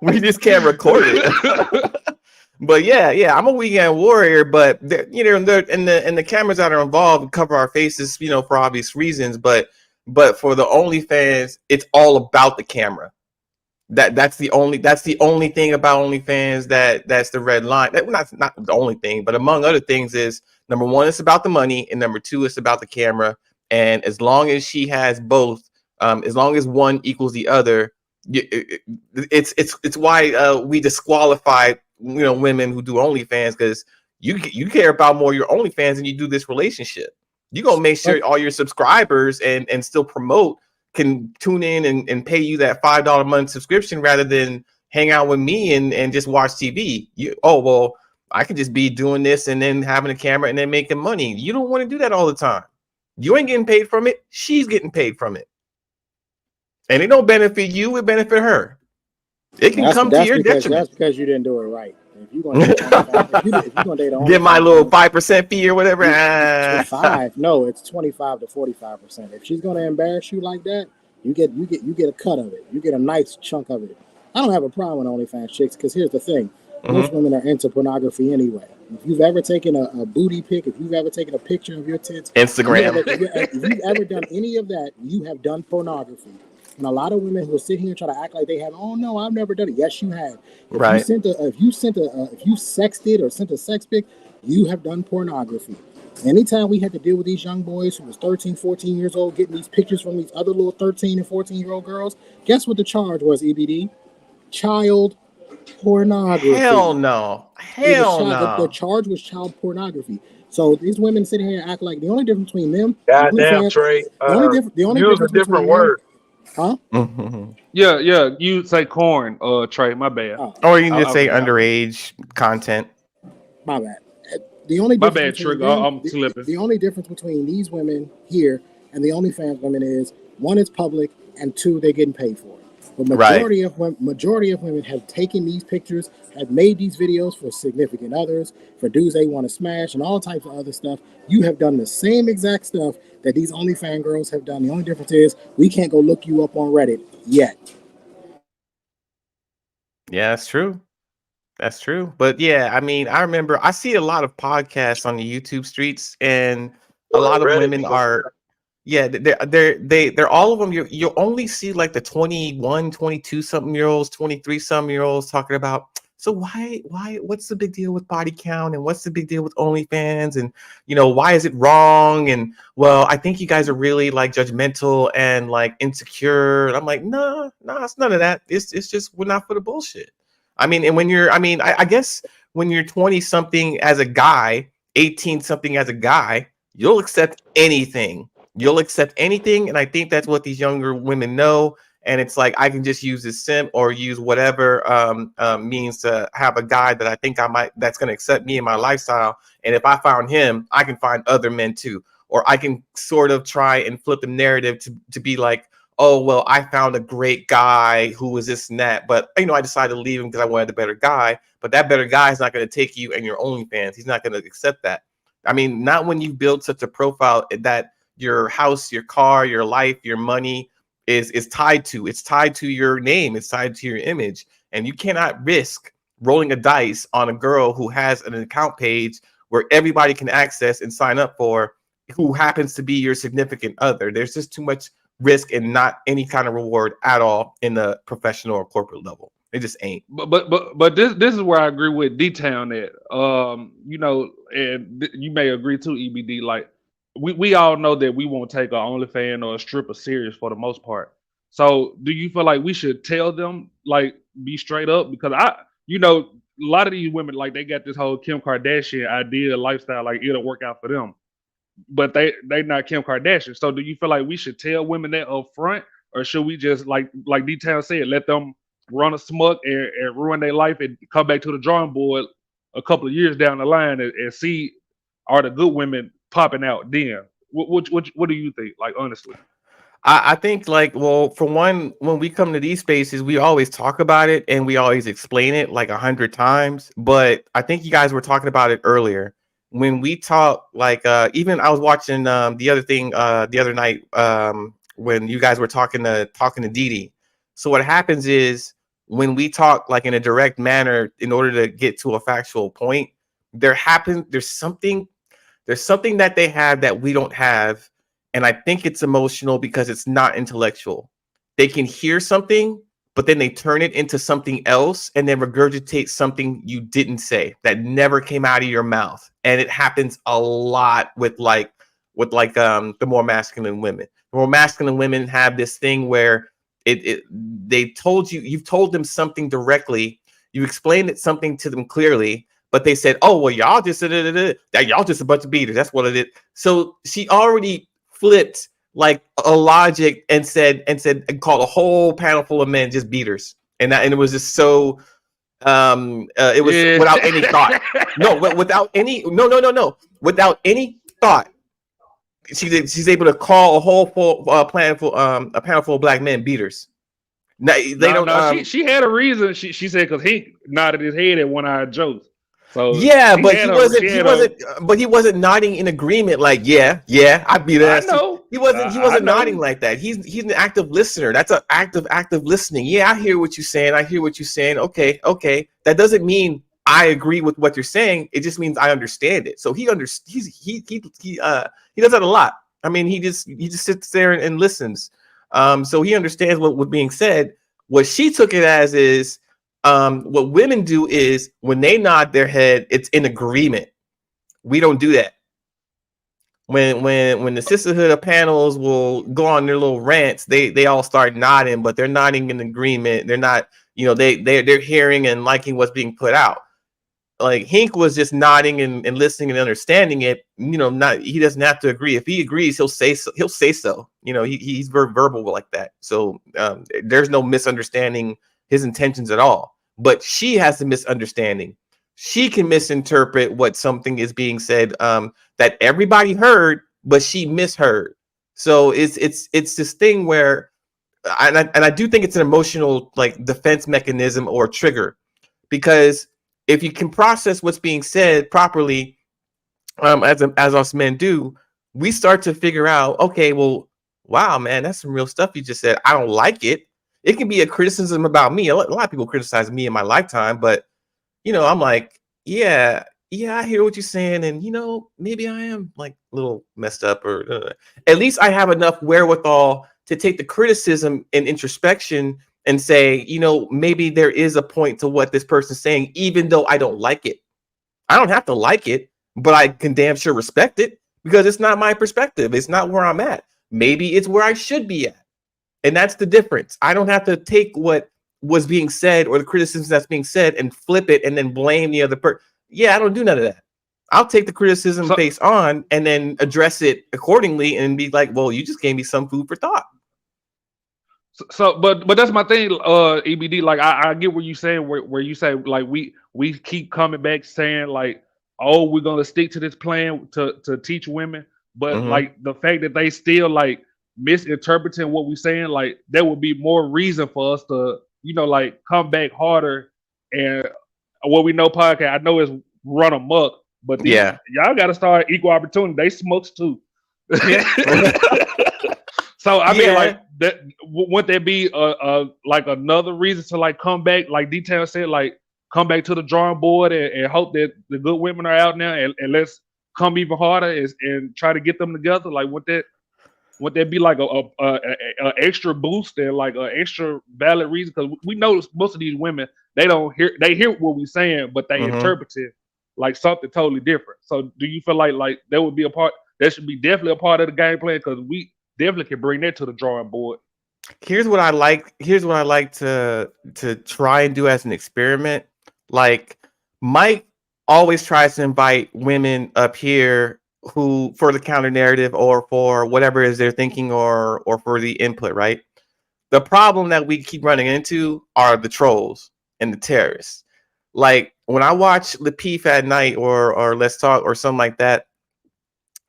We just can't record it. But yeah, I'm a weekend warrior. But and the cameras that are involved cover our faces, for obvious reasons. But for the OnlyFans, it's all about the camera. That's the only thing about OnlyFans that's the red line. Not the only thing, but among other things is, number one, it's about the money, and number two, it's about the camera. And as long as she has both, as long as one equals the other, it's why we disqualify women who do OnlyFans, because you care about more your OnlyFans than you do this relationship. You're gonna make sure all your subscribers and still promote can tune in and pay you that $5 a month subscription rather than hang out with me and just watch TV. I could just be doing this and then having a camera and then making money. You don't want to do that all the time. You ain't getting paid from it. She's getting paid from it. And it don't benefit you, it benefit her. It can come to your detriment. That's because you didn't do it right. If you're going to date get my little 5% fee or whatever. 5. No, it's 25 to 45%. If she's going to embarrass you like that, you get a cut of it. You get a nice chunk of it. I don't have a problem with OnlyFans chicks, because here's the thing: most women are into pornography anyway. If you've ever taken a booty pic, if you've ever taken a picture of your tits, Instagram, if you've ever done any of that, you have done pornography. And a lot of women who will sit here and try to act like they have, oh no, I've never done it. Yes, you have. If you sexted or sent a sex pic, you have done pornography. Anytime we had to deal with these young boys who was 13, 14 years old, getting these pictures from these other little 13 and 14-year-old girls, guess what the charge was, EBD? Child pornography. Hell no. The charge was child pornography. So these women sitting here and act like the only difference between them. Goddamn, Trey. The only use a different word. Huh? Yeah. You say corn, Trey. My bad. Or you can just say underage content. My bad. The only my bad, Trigger. I'm slipping. The only difference between these women here and the OnlyFans women is, one, it's public, and two, they're getting paid for it. But majority of women have taken these pictures, have made these videos for significant others, for dudes they want to smash, and all types of other stuff. You have done the same exact stuff that these OnlyFans girls have done. The only difference is we can't go look you up on Reddit yet. Yeah, that's true. That's true. But yeah, I mean, I remember I see a lot of podcasts on the YouTube streets, and a lot of women are, they're all of them. You only see like the 21, 22 something year olds, 23 something year olds talking about So why, what's the big deal with body count, and what's the big deal with OnlyFans, and why is it wrong? And well, I think you guys are really like judgmental and like insecure. And I'm like, no, it's none of that. It's just, we're not for the bullshit. I mean, and when you're, I guess when you're 20 something as a guy, 18 something as a guy, you'll accept anything. And I think that's what these younger women know. And it's like, I can just use this simp or use whatever means to have a guy that I think that's going to accept me and my lifestyle. And if I found him, I can find other men too. Or I can sort of try and flip the narrative to be like, oh, well, I found a great guy who was this and that. But, I decided to leave him because I wanted a better guy. But that better guy is not going to take you and your OnlyFans. He's not going to accept that. I mean, not when you build such a profile that your house, your car, your life, your money is tied to. It's tied to your name. It's tied to your image. And you cannot risk rolling a dice on a girl who has an account page where everybody can access and sign up for, who happens to be your significant other. There's just too much risk and not any kind of reward at all in the professional or corporate level. It just ain't. But this is where I agree with D-Town at. And you may agree too, EBD. Like we all know that we won't take an OnlyFans or a stripper serious for the most part. So do you feel like we should tell them, like, be straight up? Because a lot of these women, like, they got this whole Kim Kardashian idea lifestyle, like it'll work out for them. But they not Kim Kardashian. So do you feel like we should tell women that up front, or should we just like D-Town said, let them run a smuck and ruin their life and come back to the drawing board a couple of years down the line and see, are the good women popping out then? What do you think? Like, honestly, I think, like, well, for one, when we come to these spaces, we always talk about it and we always explain it like 100 times. But I think you guys were talking about it earlier. When we talk, like, even I was watching the other night when you guys were talking to Didi. So what happens is, when we talk like in a direct manner in order to get to a factual point, there's something that they have that we don't have. And I think it's emotional because it's not intellectual. They can hear something, but then they turn it into something else and then regurgitate something you didn't say that never came out of your mouth. And it happens a lot with the more masculine women. The more masculine women have this thing where you've told them something directly, you explained something to them clearly, but they said, oh, well, y'all just y'all just a bunch of beaters. That's what it is. So she already flipped like a logic and called a whole panel full of men just beaters. And it was just so it was without any thought. Without any thought. She's able to call a whole panel full of black men beaters. Now, she had a reason. She said because he nodded his head at one-eyed jokes. So yeah, but he wasn't nodding in agreement. Like, yeah, I'd be there. I know. He wasn't nodding like that. He's an active listener. That's an active listening. Yeah, I hear what you're saying. Okay. That doesn't mean I agree with what you're saying. It just means I understand it. So he does that a lot. I mean, he just sits there and listens. So he understands what's being said. What she took it as is, what women do is when they nod their head, it's in agreement. We don't do that. When the sisterhood of panels will go on their little rants, they all start nodding, but they're nodding in agreement. They're not, they're hearing and liking what's being put out. Like Hink was just nodding and listening and understanding it. He doesn't have to agree. If he agrees, he'll say so. He's very verbal like that. So there's no misunderstanding his intentions at all. But she has a misunderstanding. She can misinterpret what something is being said that everybody heard, but she misheard. So it's this thing where, and I do think it's an emotional like defense mechanism or trigger, because if you can process what's being said properly, as us men do, we start to figure out, okay, well, wow, man, that's some real stuff you just said. I don't like it. It can be a criticism about me. A lot of people criticize me in my lifetime, but I'm like, yeah, I hear what you're saying, and maybe I am like a little messed up, or at least I have enough wherewithal to take the criticism and introspection and say, you know, maybe there is a point to what this person's saying, even though I don't like it. I don't have to like it, but I can damn sure respect it because it's not my perspective. It's not where I'm at. Maybe it's where I should be at. And that's the difference. I don't have to take what was being said or the criticism that's being said and flip it and then blame the other person. Yeah, I don't do none of that. I'll take the criticism face on and then address it accordingly and be like, well, you just gave me some food for thought. But that's my thing, EBD. Like I get what you're saying, where you say like we keep coming back saying like, oh, we're gonna stick to this plan to teach women, but like the fact that they still like misinterpreting what we're saying, like there would be more reason for us to, you know, like come back harder. And what we know podcast, I know is run amok, but y'all got to start equal opportunity. They smokes too. So I mean, like that, wouldn't there be like another reason to like come back, like Detail said, like come back to the drawing board and hope that the good women are out now, and let's come even harder and try to get them together? Like would that be like a extra boost and like an extra valid reason? Because we know most of these women, they hear what we're saying, but they interpret it like something totally different. So do you feel like there would be that should be definitely a part of the game plan? Because we definitely can bring that to the drawing board. Here's what I like to try and do as an experiment. Like Mike always tries to invite women up here who for the counter narrative or for whatever it is they're thinking or for the input, right? The problem that we keep running into are the trolls and the terrorists. Like when I watch Lapeef at night or Let's Talk or something like that,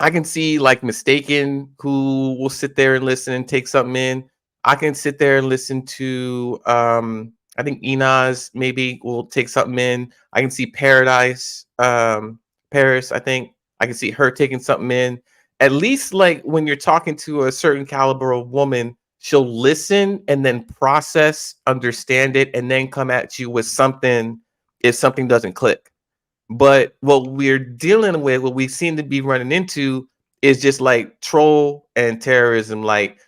I can see like Mistaken, who will sit there and listen and take something in. I can sit there and listen to I think Inaz maybe will take something in. I can see Paris, I think. I can see her taking something in. At least like when you're talking to a certain caliber of woman, she'll listen and then process, understand it, and then come at you with something if something doesn't click. But what we're dealing with, what we seem to be running into is just like troll and terrorism. Like,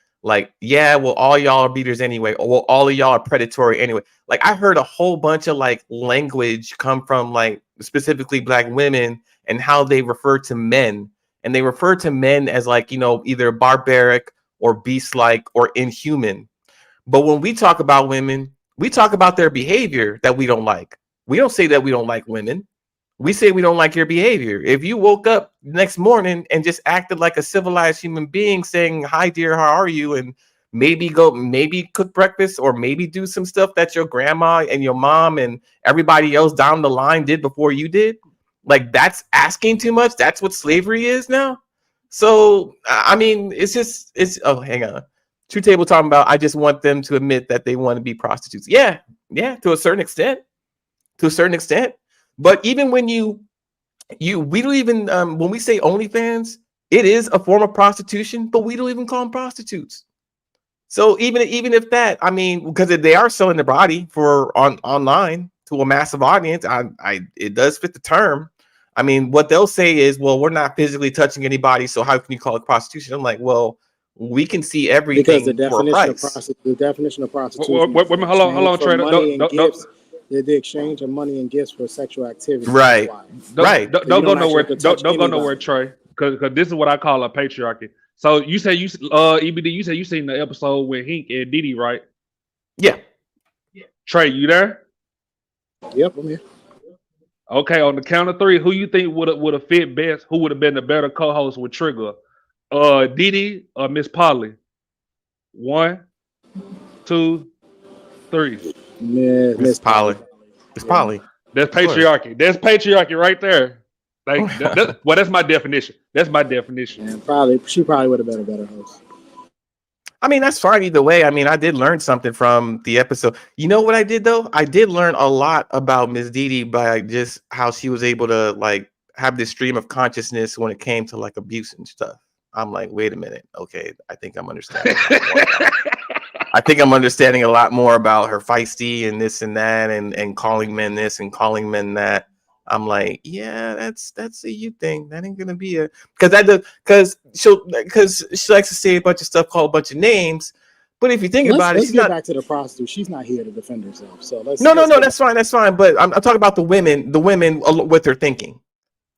yeah, well, all y'all are beaters anyway. Or well, all of y'all are predatory anyway. Like I heard a whole bunch of like language come from like specifically Black women and how they refer to men. And they refer to men as like, you know, either barbaric or beast-like or inhuman. But when we talk about women, we talk about their behavior that we don't like. We don't say that we don't like women. We say we don't like your behavior. If you woke up next morning and just acted like a civilized human being saying, hi, dear, how are you? And maybe cook breakfast or maybe do some stuff that your grandma and your mom and everybody else down the line did before you did. Like that's asking too much. That's what slavery is now. So, I mean, oh, hang on. True Table talking about, I just want them to admit that they want to be prostitutes. Yeah, to a certain extent. But even when we don't even when we say OnlyFans, it is a form of prostitution, but we don't even call them prostitutes. So even if that, I mean, because they are selling their body for online to a massive audience, it does fit the term. I mean, what they'll say is, well, we're not physically touching anybody, so how can you call it prostitution? I'm like, well, we can see everything because the definition of prostitution. Wait, hold on, Trader. The exchange of money and gifts for sexual activity. Right. Don't go nowhere. Don't go nowhere, Trey. Because this is what I call a patriarchy. So you say EBD. You say you seen the episode with Hink and Diddy, right? Yeah. Trey, you there? Yep, I'm here. Okay, on the count of three, who you think would have fit best? Who would have been the better co-host with Trigger? Diddy or Miss Polly? 1, 2, 3. Miss Polly. Miss Polly. That's patriarchy. That's patriarchy right there. Like, that's my definition. That's my definition. Yeah, she probably would have been a better host. I mean, that's fine either way. I mean, I did learn something from the episode. You know what I did though? I did learn a lot about Miss Didi by just how she was able to like have this stream of consciousness when it came to like abuse and stuff. I'm like, wait a minute. Okay, I think I'm understanding. I think I'm understanding a lot more about her feisty and this and that and calling men this and calling men that. I'm like, yeah, that's a you thing. That ain't gonna be because she likes to say a bunch of stuff, call a bunch of names, But if you think about it, let's get back to the prostitute. She's not here to defend herself. So let's. No, that's fine. But I'm talking about the women with her thinking.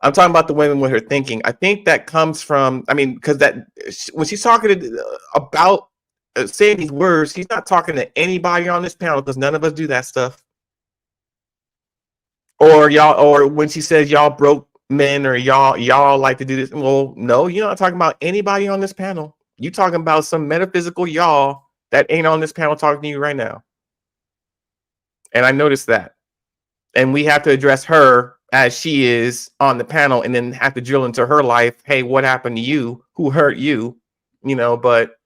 I'm talking about the women with her thinking. I think that comes from, because when she's talking about saying these words, she's not talking to anybody on this panel because none of us do that stuff. Or when she says y'all broke men or y'all like to do this. Well, no, you're not talking about anybody on this panel. You're talking about some metaphysical y'all that ain't on this panel talking to you right now. And I noticed that. And we have to address her as she is on the panel and then have to drill into her life. Hey, what happened to you? Who hurt you? But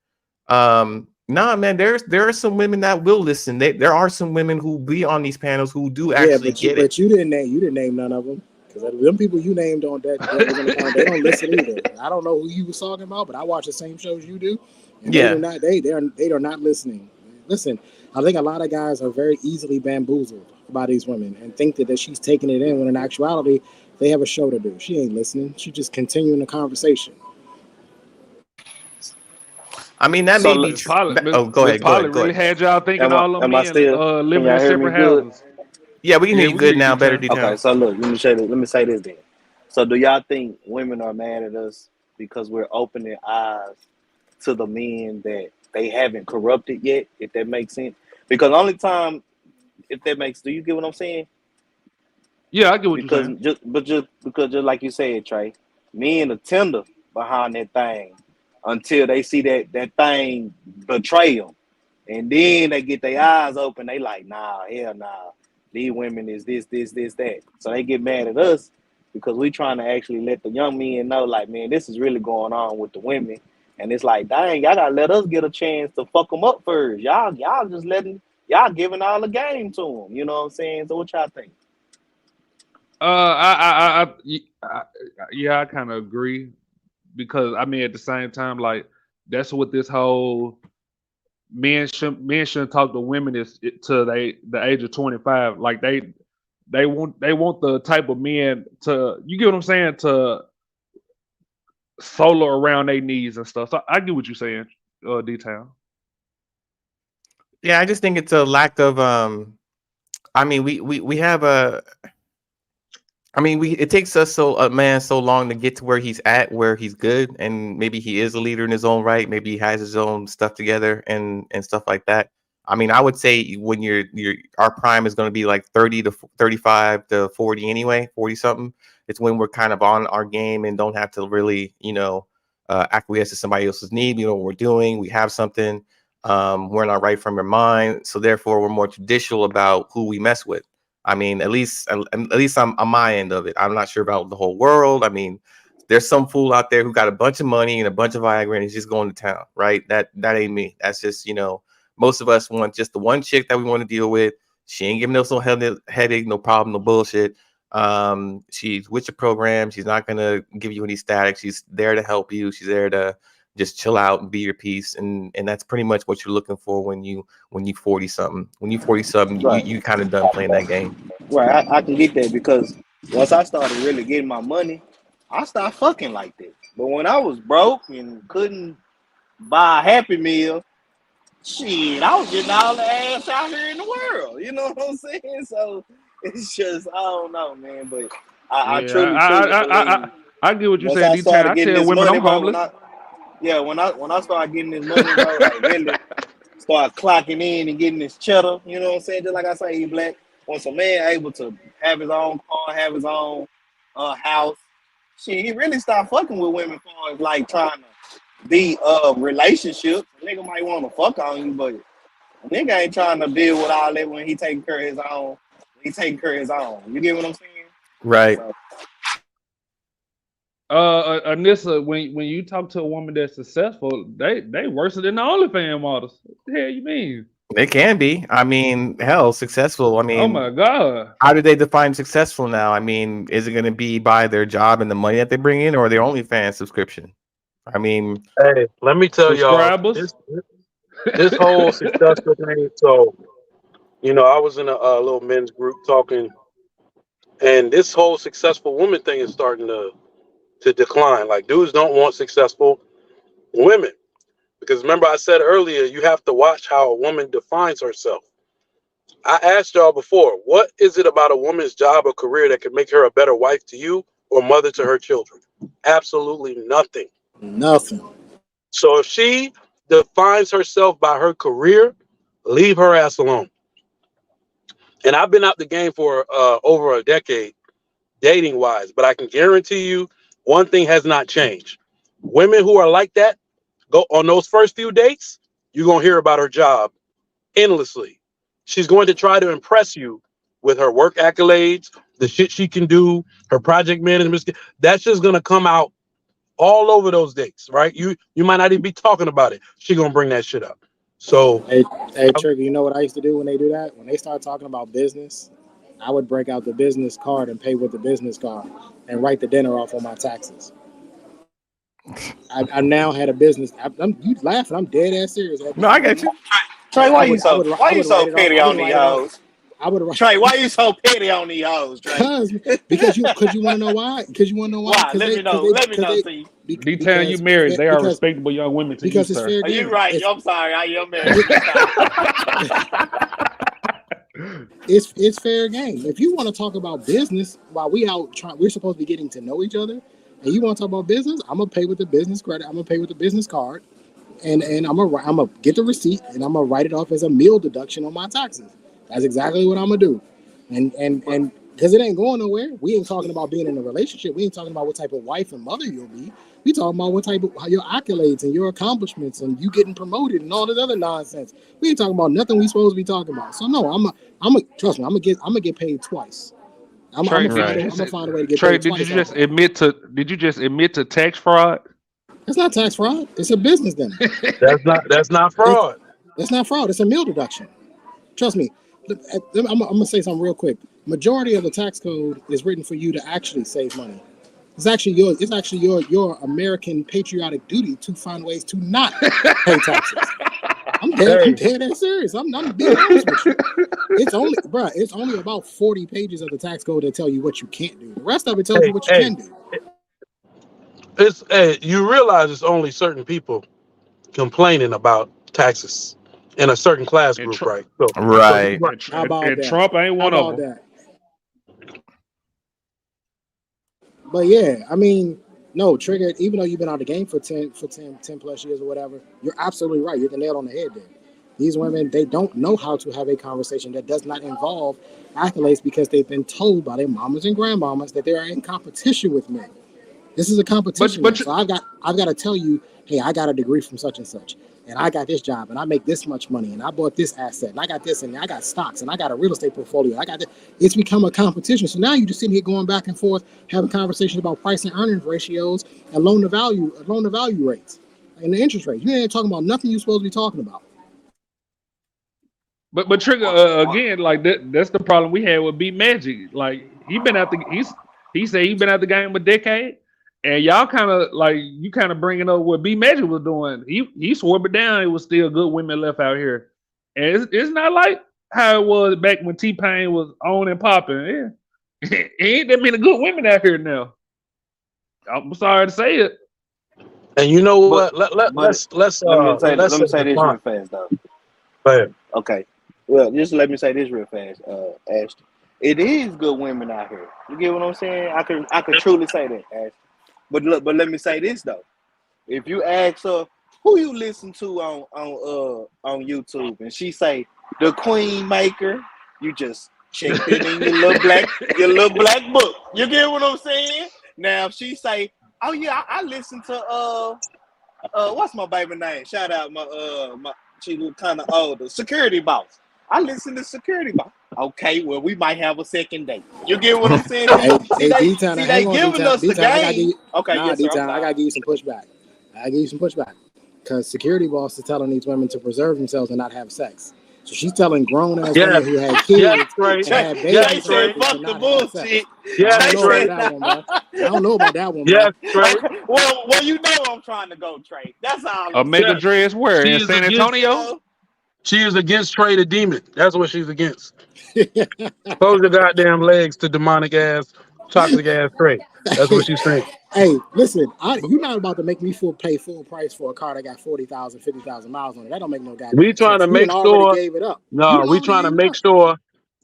nah, man, there are some women that will listen. There are some women who be on these panels who do actually get it. But you didn't name none of them. Because them people you named on that they don't listen either. I don't know who you was talking about, but I watch the same shows you do. And they are not listening. Listen, I think a lot of guys are very easily bamboozled by these women and think that she's taking it in when in actuality they have a show to do. She ain't listening. She's just continuing the conversation. That may be true. Oh, go ahead. Really had y'all thinking all of men living in separate houses. Yeah, we can hear you good now. Better detail. Okay, so look, let me say this then. So do y'all think women are mad at us because we're opening eyes to the men that they haven't corrupted yet, if that makes sense? Because only time, if that makes, do you get what I'm saying? Yeah, I get what you're saying. Just like you said, Trey, men are tender behind that thing until they see that thing betray them. And then they get their eyes open. They like, nah, hell nah. These women is this, that. So they get mad at us because we trying to actually let the young men know, like, man, this is really going on with the women. And it's like, dang, y'all gotta let us get a chance to fuck them up first. Y'all just y'all giving all the game to them. You know what I'm saying? So what y'all think? I kind of agree because at the same time, like that's what this whole men shouldn't talk to women to the age of 25. Like they want the type of men to, you get what I'm saying, to solo around their knees and stuff. So I get what you're saying, detail. Yeah, I just think it's a lack of we have a it takes us so long to get to where he's at, where he's good, and maybe he is a leader in his own right. Maybe he has his own stuff together and stuff like that. I would say when our prime is going to be like 30 to 35 to 40 anyway, 40 something. It's when we're kind of on our game and don't have to really, acquiesce to somebody else's need. You know what we're doing. We have something. We're not right from your mind. So therefore we're more judicial about who we mess with. At least I'm on my end of it. I'm not sure about the whole world. There's some fool out there who got a bunch of money and a bunch of Viagra and he's just going to town, right? That ain't me. That's just, most of us want just the one chick that we want to deal with. She ain't giving us no headache, no problem, no bullshit. She's with your program. She's not gonna give you any static. She's there to help you. She's there to just chill out and be your peace. And that's pretty much what you're looking for when you 40 something. When you 40 something, right. you kind of done playing that game. Right, I can get that because once I started really getting my money, I started fucking like that. But when I was broke and couldn't buy a Happy Meal, shit, I was getting all the ass out here in the world. You know what I'm saying? So it's just, I don't know, man. But I truly believe. I get what you're saying. I tell women I'm homeless. When I started getting this money, bro, like really start clocking in and getting this cheddar, you know what I'm saying? Just like I say, he black. Once a man able to have his own car, have his own house, shit, he really start fucking with women for like trying to be relationships. A nigga might want to fuck on you, but a nigga ain't trying to deal with all that when he taking care of his own. He taking care of his own. You get what I'm saying? Right. So, Anissa, when you talk to a woman that's successful, they worse than the OnlyFans models. What the hell you mean? They can be. Hell, successful. Oh my God. How do they define successful now? Is it going to be by their job and the money that they bring in, or their OnlyFans subscription? Hey, let me tell y'all this whole successful thing. So, I was in a little men's group talking, and this whole successful woman thing is starting to decline. Like, dudes don't want successful women because remember I said earlier, you have to watch how a woman defines herself. I asked y'all before, what is it about a woman's job or career that can make her a better wife to you or mother to her children? Absolutely nothing. Nothing. So if she defines herself by her career, leave her ass alone. And I've been out the game for over a decade, dating wise, but I can guarantee you one thing has not changed. Women who are like that, go on those first few dates, you're going to hear about her job endlessly. She's going to try to impress you with her work accolades, the shit she can do, her project management. That's just going to come out all over those dates, right? You might not even be talking about it. She's going to bring that shit up. So, hey, Trigger, you know what I used to do when they do that? When they start talking about business, I would break out the business card and pay with the business card and write the dinner off on my taxes. I now had a business. You laughing? I'm dead ass serious. No, I get you. Trey, why you so petty on these hoes? Trey, why you so petty on these hoes, Trey? Because you want to know why? Because you want to know why? Why? Let me know, Steve. Detail you married. They are respectable young women to because you, it's sir. fair game. You're right. I'm sorry. I am married. It's fair game. If you want to talk about business while we're supposed to be getting to know each other, and you want to talk about business, I'm gonna pay with the business credit. I'm gonna pay with the business card, and I'm gonna get the receipt, and I'm gonna write it off as a meal deduction on my taxes. That's exactly what I'm gonna do, and because it ain't going nowhere. We ain't talking about being in a relationship. We ain't talking about what type of wife and mother you'll be. We talking about what type of your accolades and your accomplishments and you getting promoted and all this other nonsense. We ain't talking about nothing we supposed to be talking about. So no, trust me. I'm gonna get paid twice. I'm gonna find a way to get paid twice. Did you just admit to tax fraud? That's not tax fraud. It's a business then. That's not fraud. That's not fraud. It's a meal deduction. Trust me. I'm gonna say something real quick. Majority of the tax code is written for you to actually save money. It's actually your American patriotic duty to find ways to not pay taxes. I'm dead ass serious. I'm being honest with you. It's only about 40 pages of the tax code that tell you what you can't do. The rest of it tells you what you can do. You realize it's only certain people complaining about taxes in a certain class group, right? So, right. How about that? Trump ain't one of them. But yeah, I mean, no, Trigger, even though you've been out of the game for 10 plus years or whatever, you're absolutely right. You're the nail on the head there. These women, they don't know how to have a conversation that does not involve accolades because they've been told by their mamas and grandmamas that they are in competition with men. This is a competition. So I've got to tell you, hey, I got a degree from such and such, and I got this job, and I make this much money, and I bought this asset, and I got this, and I got stocks, and I got a real estate portfolio. I got this. It's become a competition. So now you're just sitting here going back and forth, having conversations about price and earnings ratios and loan to value rates and the interest rate. You ain't talking about nothing you're supposed to be talking about. But Trigger, again, like that's the problem we had with B Magic. Like he said he been out the game a decade. And y'all kind of bringing up what B Magic was doing. He swore it down. It was still good women left out here, and it's not like how it was back when T-Pain was on and popping. Yeah, ain't that many good women out here now. I'm sorry to say it. And you know what? Let me say this real fast, though. Go ahead. Okay. Well, just let me say this real fast, Ashton. It is good women out here. You get what I'm saying? I could truly say that, Ashton. But let me say this though. If you ask her who you listen to on YouTube, and she say the Queen Maker, you just check it in your little black book. You get what I'm saying? Now if she say, oh yeah, I listen to what's my baby name? Shout out my she was kind of older. Security Boss. I listen to Security Boss. Okay, well, we might have a second date. You get what I'm saying? They giving us the game. Okay, yes, sir. I gotta give you some pushback. Because Security Boss is telling these women to preserve themselves and not have sex. So she's telling grown-ass women who had kids and had babies to not have sex. I don't know about that one, bro. Well, you know I'm trying to go, Trey. That's all. Omega Dress where? In San Antonio? She is against Trey the Demon. That's what she's against. Close your goddamn legs to demonic ass toxic ass Trey. That's what she's saying. Hey, listen, you're not about to make me pay full price for a car that got 40,000, 50,000 miles on it. That don't make no goddamn We trying sense. to make sure. Gave it up. No, we trying to make sure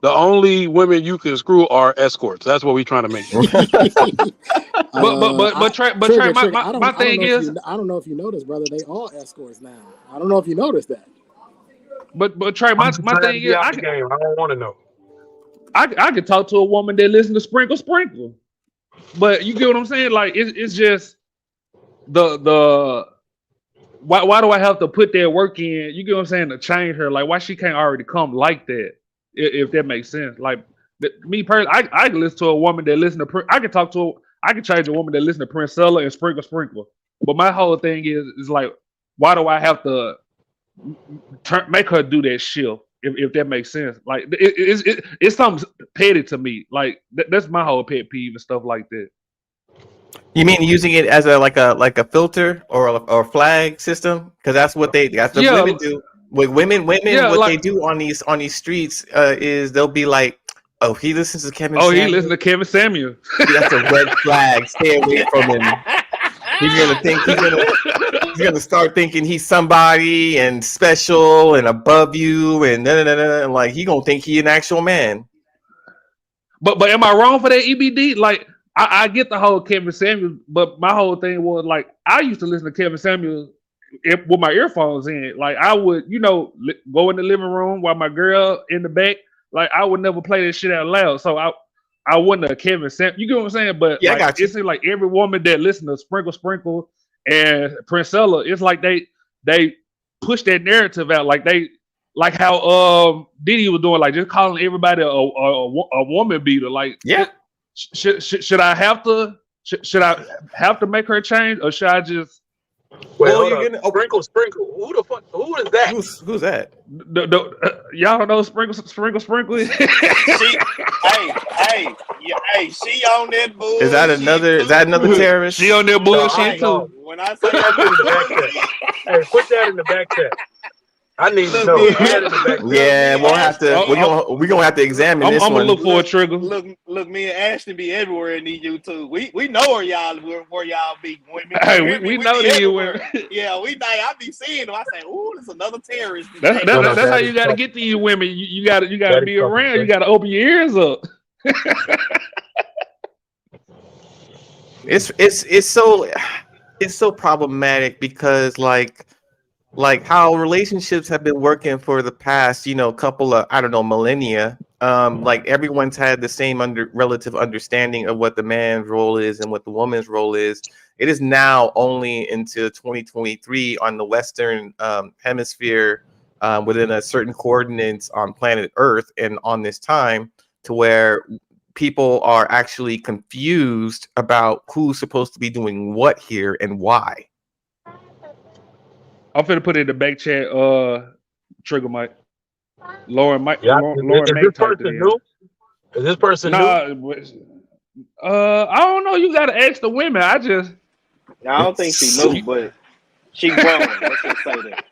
the only women you can screw are escorts. That's what we trying to make sure. But Trey, my thing is, I don't know if you noticed, brother. They all escorts now. I don't know if you noticed that. But Trey, my thing is, I don't want to know. I could talk to a woman that listens to Sprinkle, but you get what I'm saying? Like it's just the why do I have to put that work in? You get what I'm saying, to change her? Like why she can't already come like that? If that makes sense. Like me personally, I can listen to a woman that listen to I can change a woman that listen to Princella and Sprinkle. But my whole thing is like, why do I have to make her do that shift? If that makes sense, like it's something petty to me. Like that's my whole pet peeve and stuff like that. You mean using it as a filter or flag system? Because that's what women do. With women, what they do on these streets is they'll be like, "Oh, he listens to Kevin. Oh, he listens to Kevin Samuel. That's a red flag. Stay away from him. He's gonna start thinking he's somebody and special and above you and and like he gonna think he an actual man." But am I wrong for that, EBD? Like I get the whole Kevin Samuel, but my whole thing was like I used to listen to Kevin Samuel with my earphones in. Like I would, go in the living room while my girl in the back. Like I would never play this shit out loud. So I wasn't a Kevin Samuel. You get what I'm saying? But yeah, I got you. It seems like every woman that listens to Sprinkle and Princella, it's like they push that narrative out. Like how Diddy was doing, like just calling everybody a woman beater. Like, yeah, should I have to make her change, or should I just? Well, you're getting Sprinkle. Who the fuck? Who is that? Who's that? Y'all don't know Sprinkle. Hey, she on that bullshit. Is that another terrorist? She on that bullshit too. When I say that, hey, put that in the back chat. I need to know. Yeah, we'll have to. We're gonna have to examine this one. I'm gonna look for a trigger. Look, me and Ashton be everywhere in these YouTube. We know where y'all be. Women. Hey, we know that you women. Yeah, we know. I be seeing them. I say, "Ooh, there's another terrorist." That's how you got to get to you women. You got to be around. You got to open your ears up. It's so problematic because like how relationships have been working for the past, couple of, I don't know, millennia. Like everyone's had the same relative understanding of what the man's role is and what the woman's role is. It is now only into 2023 on the Western hemisphere, within a certain coordinates on planet Earth and on this time, to where people are actually confused about who's supposed to be doing what here and why. I'm finna put it in the back chat. Trigger Mike. Lauren Mike. Yeah, Lauren is this person new? Is this person new? I don't know. You gotta ask the women. I don't think she knew, but she grown. Let's just say that.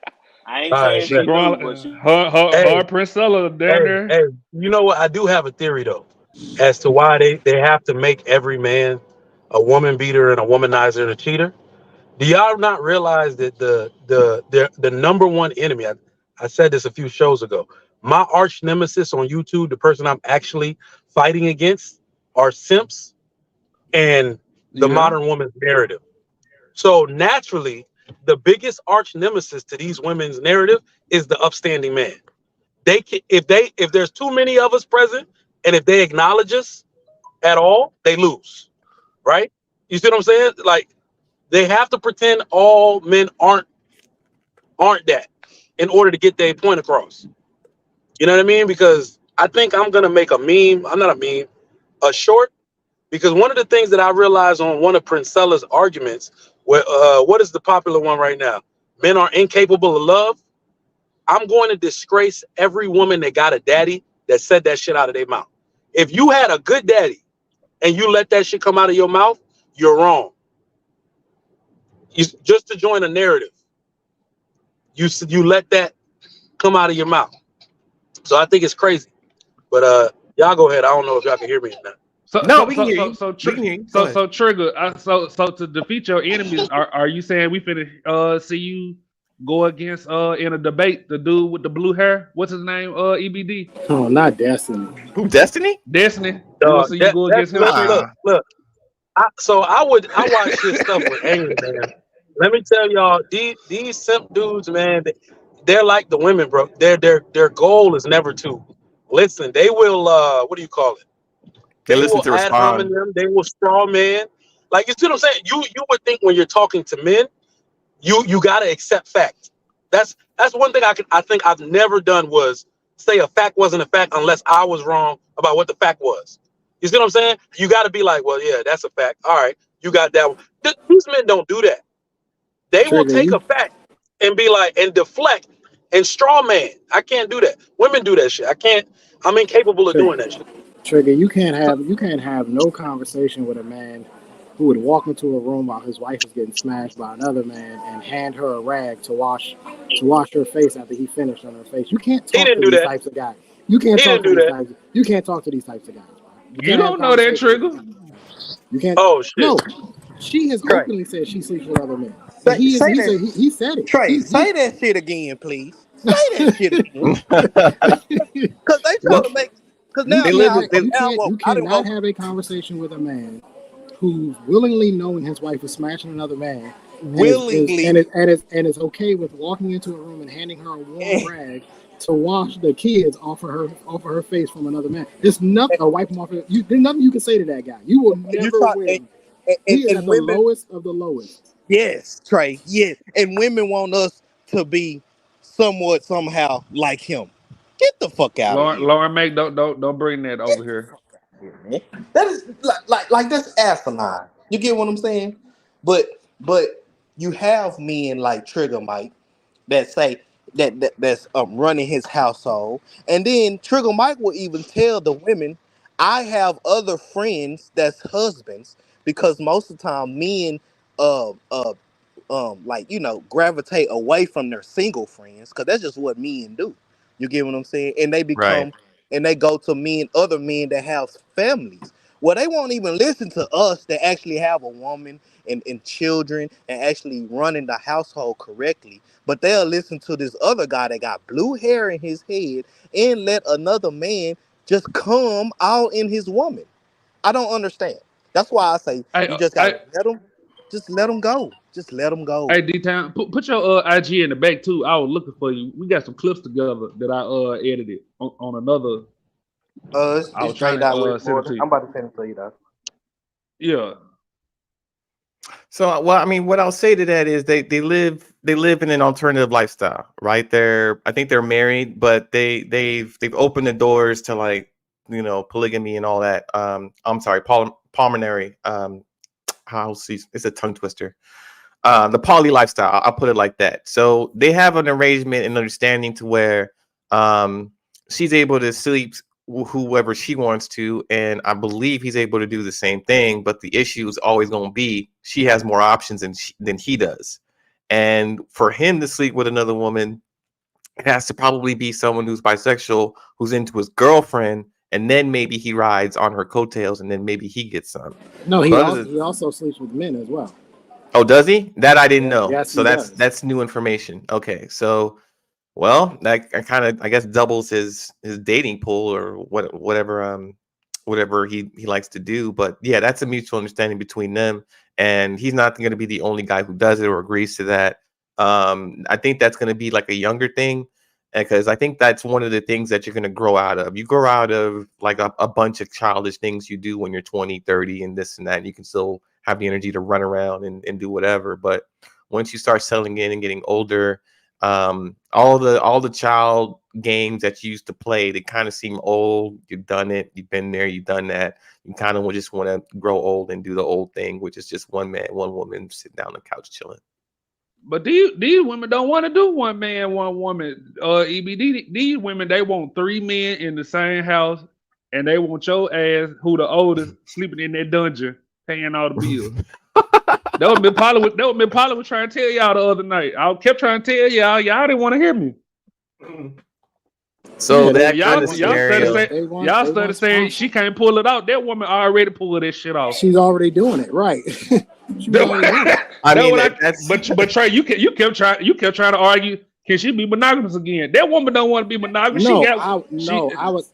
I ain't saying she grown, but her Princella down there. Hey, you know what? I do have a theory though, as to why they have to make every man a woman beater and a womanizer and a cheater. Do y'all not realize that the number one enemy? I said this a few shows ago. My arch nemesis on YouTube, the person I'm actually fighting against, are simps and the modern woman's narrative. So naturally, the biggest arch nemesis to these women's narrative is the upstanding man. They can, if there's too many of us present, and if they acknowledge us at all, they lose. Right? You see what I'm saying? Like, they have to pretend all men aren't that in order to get their point across. You know what I mean? Because I think I'm gonna make a meme. I'm not a meme, a short. Because one of the things that I realized on one of Princella's arguments, what is the popular one right now? Men are incapable of love. I'm going to disgrace every woman that got a daddy that said that shit out of their mouth. If you had a good daddy and you let that shit come out of your mouth, you're wrong. Just to join a narrative, you let that come out of your mouth. So I think it's crazy. But y'all go ahead. I don't know if y'all can hear me or not. So Trigger. So to defeat your enemies, are you saying we finna see you go against in a debate the dude with the blue hair? What's his name? EBD. Oh, not Destiny. Who? Destiny? Destiny. We gonna see you go against him. Look. I watch this stuff with anger, man. Let me tell y'all, these simp dudes, man, they're like the women, bro. Their goal is never to listen. They will what do you call it? They listen to ad hominem respond. them. They will straw man. Like, you see what I'm saying? You would think when you're talking to men, you gotta accept fact. That's one thing I think I've never done was say a fact wasn't a fact unless I was wrong about what the fact was. You see what I'm saying? You got to be like, well, yeah, that's a fact. All right, you got that one. These men don't do that. They will take a fact and be like, and deflect and straw man. I can't do that. Women do that shit. I can't. I'm incapable of doing that shit. Trigger, you can't have no conversation with a man who would walk into a room while his wife is getting smashed by another man and hand her a rag to wash her face after he finished on her face. You can't talk to these types of guys. You can't talk to these types. You can't talk to these types of guys. You don't know that, Trigger. You can't. Oh shit. No, she has openly said she sleeps with other men. He said it. Trey, say that shit again, please. Say that shit again. Because they trying to make. Because now you cannot have a conversation with a man who's willingly knowing his wife is smashing another man, willingly, and is okay with walking into a room and handing her a warm rag to wash the kids off of her face from another man. There's nothing, or wipe them off. There's nothing you can say to that guy. You will never win. He is at the lowest of the lowest. Yes, Trey. Yes, and women want us to be somehow like him. Get the fuck out of here. Lauren, May, don't bring that over here. That is like that's asinine. You get what I'm saying? But you have men like Trigger Mike that say that's running his household, and then Trigger Mike will even tell the women, I have other friends that's husbands, because most of the time men gravitate away from their single friends, because that's just what men do. You get what I'm saying? And they become and they go to other men that have families. Well, they won't even listen to us that actually have a woman and children and actually running the household correctly. But they'll listen to this other guy that got blue hair in his head and let another man just come out in his woman. I don't understand. That's why I say you just gotta let them go. Just let them go. Hey, D-Town, put your IG in the back too. I was looking for you. We got some clips together that I edited on another. I was trying to send it to you. I'm about to send it to you, though. Yeah. So, well, I mean, what I'll say to that is they live in an alternative lifestyle, right? I think they're married, but they've opened the doors to, like, polygamy and all that. I'm sorry, pulmonary. It's a tongue twister. The poly lifestyle, I'll put it like that. So they have an arrangement and understanding to where she's able to sleep whoever she wants to, and I believe he's able to do the same thing. But the issue is always going to be she has more options than he does, and for him to sleep with another woman, it has to probably be someone who's bisexual, who's into his girlfriend, and then maybe he rides on her coattails, and then maybe he gets some. No, he also sleeps with men as well. Oh, does he? That I didn't know. Yes, so that's new information. Okay, so well, that kind of, I guess, doubles his dating pool or whatever he likes to do. But yeah, that's a mutual understanding between them, and he's not going to be the only guy who does it or agrees to that. I think that's going to be like a younger thing, because I think that's one of the things that you're going to grow out of. You grow out of like a bunch of childish things you do when you're 20, 30, and this and that. And you can still have the energy to run around and do whatever. But once you start settling in and getting older, all the child games that you used to play, they kind of seem old. You've done it. You've been there. You've done that. You kind of just want to grow old and do the old thing, which is just one man, one woman sitting down on the couch chilling. But these women don't want to do one man, one woman. EBD, these women, they want 3 men in the same house, and they want your ass, who the oldest, sleeping in that dungeon, paying all the bills. That was me Paula was trying to tell y'all the other night. I kept trying to tell y'all didn't want to hear me. So that y'all kind of scenario. y'all started saying she can't pull it out. That woman already pulled that shit off. She's already doing it, right? She's already doing it. I mean, but Trey, you kept trying to argue. Can she be monogamous again? That woman don't want to be monogamous. No, I was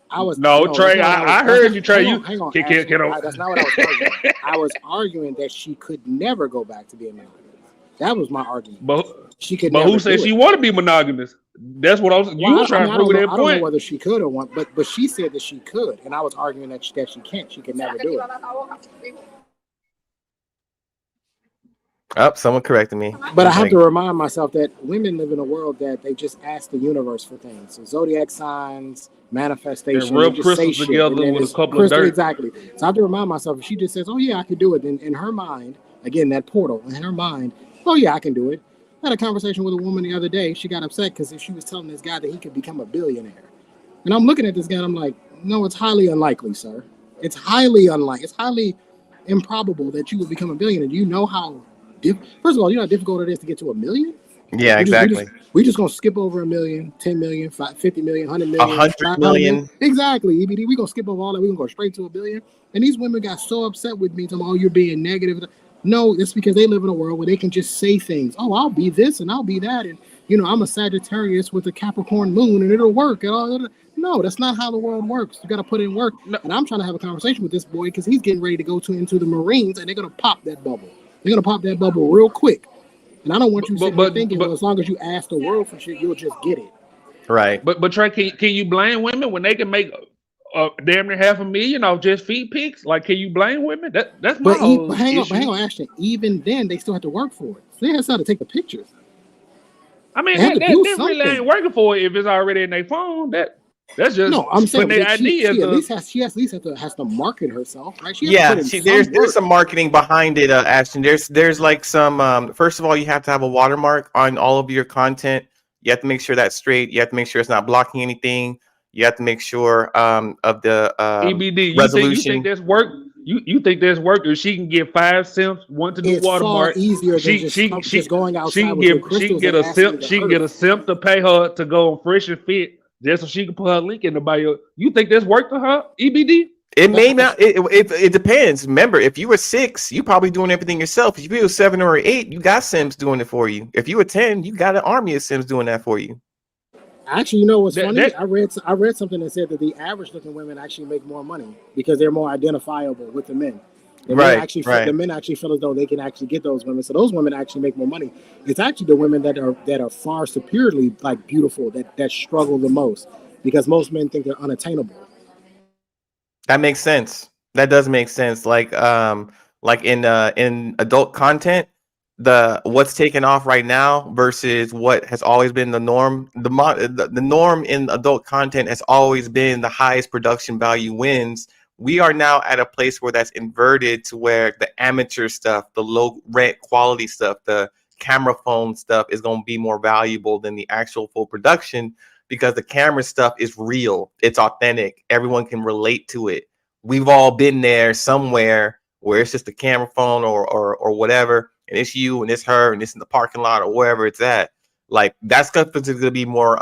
Trey. I heard you, Trey. Hang on. That's not what I was arguing. I was arguing that she could never go back to being monogamous. That was my argument. But she could. But who said she want to be monogamous? That's what I was. You were trying to prove that point. I don't know whether she could or want, but she said that she could, and I was arguing that she can't. She could never do it. Oh, someone corrected me. But I have to remind myself that women live in a world that they just ask the universe for things. So zodiac signs, manifestation, and rub crystals together with a couple of dirt. Exactly. So I have to remind myself if she just says, "Oh yeah, I can do it," then in her mind, again that portal in her mind, "Oh yeah, I can do it." I had a conversation with a woman the other day. She got upset because she was telling this guy that he could become a billionaire, and I'm looking at this guy and I'm like, "No, it's highly unlikely, sir. It's highly unlikely. It's highly improbable that you will become a billionaire. Do you know how?" First of all, you know how difficult it is to get to 1 million? Yeah, exactly. We just gonna skip over 1 million, 10 million, 50 million, 100 million, 100 million. Exactly, EBD. We gonna skip over all that. We gonna go straight to 1 billion. And these women got so upset with me, talking, "Oh, you're being negative." No, it's because they live in a world where they can just say things. "Oh, I'll be this and I'll be that, and I'm a Sagittarius with a Capricorn moon, and it'll work." And all that. No, that's not how the world works. You got to put in work. No. And I'm trying to have a conversation with this boy because he's getting ready to go into the Marines, and they're gonna pop that bubble. They're gonna pop that bubble real quick, and I don't want you sitting there thinking, well, as long as you ask the world for shit, you'll just get it. Right. But Trey, can you blame women when they can make damn near $500,000 off just feet pics? Like, can you blame women? That's my whole issue. Hang on, Ashton. Even then, they still have to work for it. So they have to take the pictures. I mean, they really ain't working for it if it's already in their phone. That's just I'm saying their idea. She at least has to market herself, right? There's some marketing behind it, Ashton. There's like some. First of all, you have to have a watermark on all of your content. You have to make sure that's straight. You have to make sure it's not blocking anything. You have to make sure of the EBD. resolution. You think there's work? You think there's work? If she can get 5 simps, one to do watermark, easier than just going outside. She can get a simp. She can get a simp to pay her to go on Fresh and Fit. Just so she can put her link in the bio. You think there's work to her, EBD? It may not. It depends. Remember, if you were 6, you probably doing everything yourself. If you were 7 or 8, you got Sims doing it for you. If you were 10, you got an army of Sims doing that for you. Actually, you know what's funny? I read something that said that the average looking women actually make more money because they're more identifiable with the men. The men actually feel as though they can actually get those women. So those women actually make more money. It's actually the women that are far superiorly like beautiful that struggle the most because most men think they're unattainable. That makes sense. That does make sense. Like in adult content, what's taken off right now versus what has always been the norm. The norm in adult content has always been the highest production value wins. We are now at a place where that's inverted to where the amateur stuff, the low rent quality stuff, the camera phone stuff is going to be more valuable than the actual full production because the camera stuff is real. It's authentic. Everyone can relate to it. We've all been there somewhere where it's just a camera phone or whatever, and it's you and it's her and it's in the parking lot or wherever it's at. Like that stuff is going to be more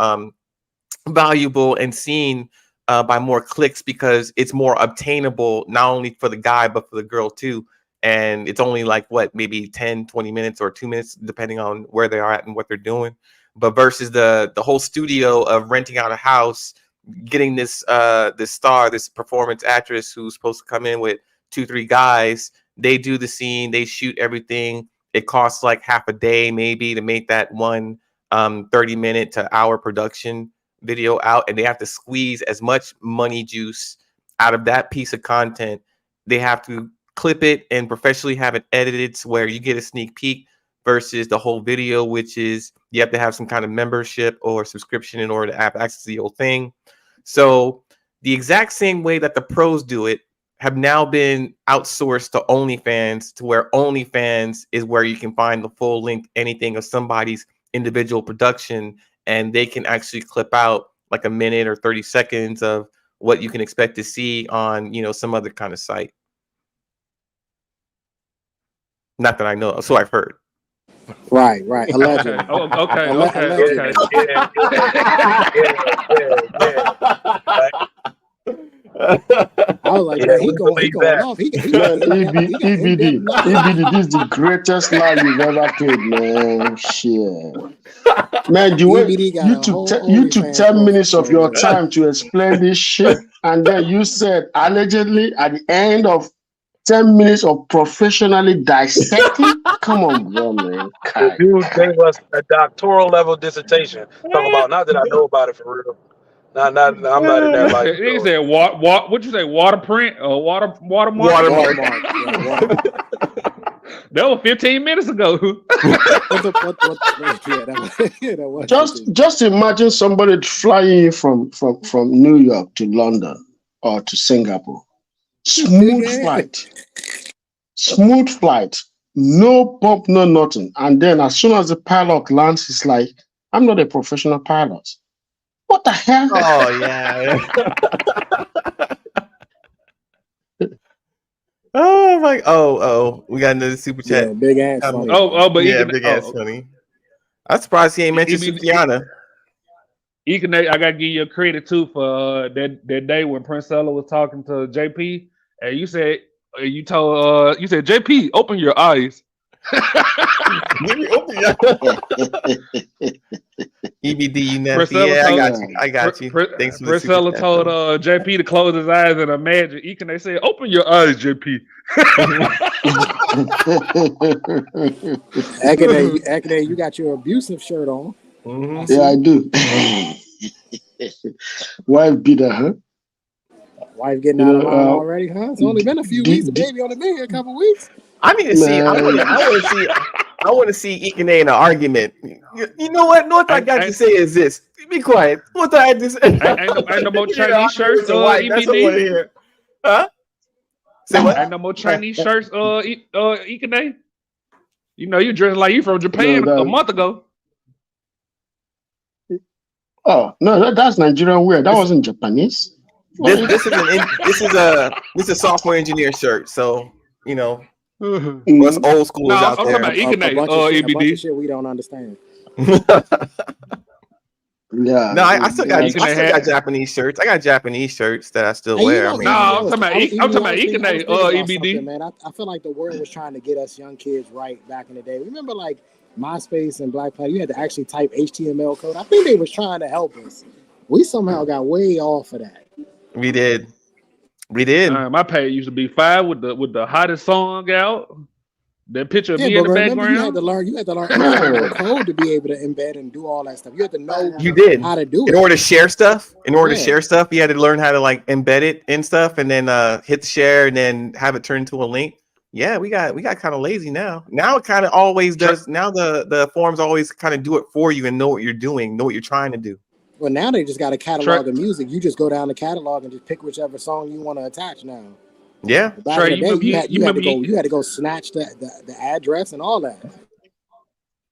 valuable and seen by more clicks because it's more obtainable, not only for the guy, but for the girl too. And it's only like maybe 10, 20 minutes or 2 minutes, depending on where they are at and what they're doing. But versus the whole studio of renting out a house, getting this star, this performance actress who's supposed to come in with 2-3 guys, they do the scene, they shoot everything. It costs like half a day maybe to make that one 30-minute to hour production video out, and they have to squeeze as much money juice out of that piece of content. They have to clip it and professionally have it edited to where you get a sneak peek versus the whole video, which is you have to have some kind of membership or subscription in order to have access to the whole thing. So the exact same way that the pros do it have now been outsourced to OnlyFans, to where OnlyFans is where you can find the full length anything of somebody's individual production, and they can actually clip out like a minute or 30 seconds of what you can expect to see on, some other kind of site. Not that I know, so I've heard. Right. Allegedly. Okay. I was like, man, he going off. He got EBD, this is the greatest lie you've ever told, man. Shit. Man, you took 10 minutes of your time to explain this shit, and then you said allegedly at the end of 10 minutes of professionally dissecting. Come on, bro, man. The dude gave us a doctoral level dissertation. Talking about, not that I know about it for real. I'm not in that life. He said, "What you say? Waterprint or watermark?" Watermark. That was 15 minutes ago. Just imagine somebody flying from New York to London or to Singapore. Smooth flight, no bump, no nothing. And then as soon as the pilot lands, he's like, I'm not a professional pilot. What the hell? Oh, yeah. Oh, my. Oh, we got another super chat. Yeah, big ass funny. But big ass funny. I'm surprised he ain't mentioned Sufiana. I gotta give you credit too for that day when Prince Ella was talking to JP, and you said JP, open your eyes. EBD, you nasty. Yeah, I got you. Thanks for the super Priscilla chat, told JP to close his eyes and imagine. They said, open your eyes, JP. Akane, you got your abusive shirt on. Mm-hmm. Yeah, I do. Wife beater, huh? Wife getting out of line already, huh? It's only been a few weeks. The baby only been here a couple weeks. I need to see. I want to see Ikene in an argument. You know what? What I got to say is this. Be quiet. What I had to say? Ain't no more Chinese shirts. That's what I want to hear. Huh? Say what? Ain't no more Chinese shirts. Ikene. You know you dressed like you from Japan a month ago. Oh no, that's Nigerian wear. That wasn't Japanese. This is a software engineer shirt. So you know. What's old school is out there? A bunch of shit we don't understand. Yeah. No, I still got Japanese shirts. I got Japanese shirts that I still wear. I'm talking about Ikene, EBD. Man, I feel like the world was trying to get us young kids right back in the day. Remember, like MySpace and Black Planet, you had to actually type HTML code. I think they was trying to help us. We somehow got way off of that. We did. My page used to be 5 with the hottest song out. That picture of me in the background. You had to learn code to be able to embed and do all that stuff. You had to know how to do it. In order to share stuff, you had to learn how to like embed it and stuff, and then hit the share and then have it turn into a link. Yeah, we got kind of lazy now. Now it kind of always does. Now the forums always kind of do it for you and know what you're doing, know what you're trying to do. Well, now they just got a catalog of music. You just go down the catalog and just pick whichever song you want to attach now. Yeah. Back in the day, you had to go snatch the address and all that.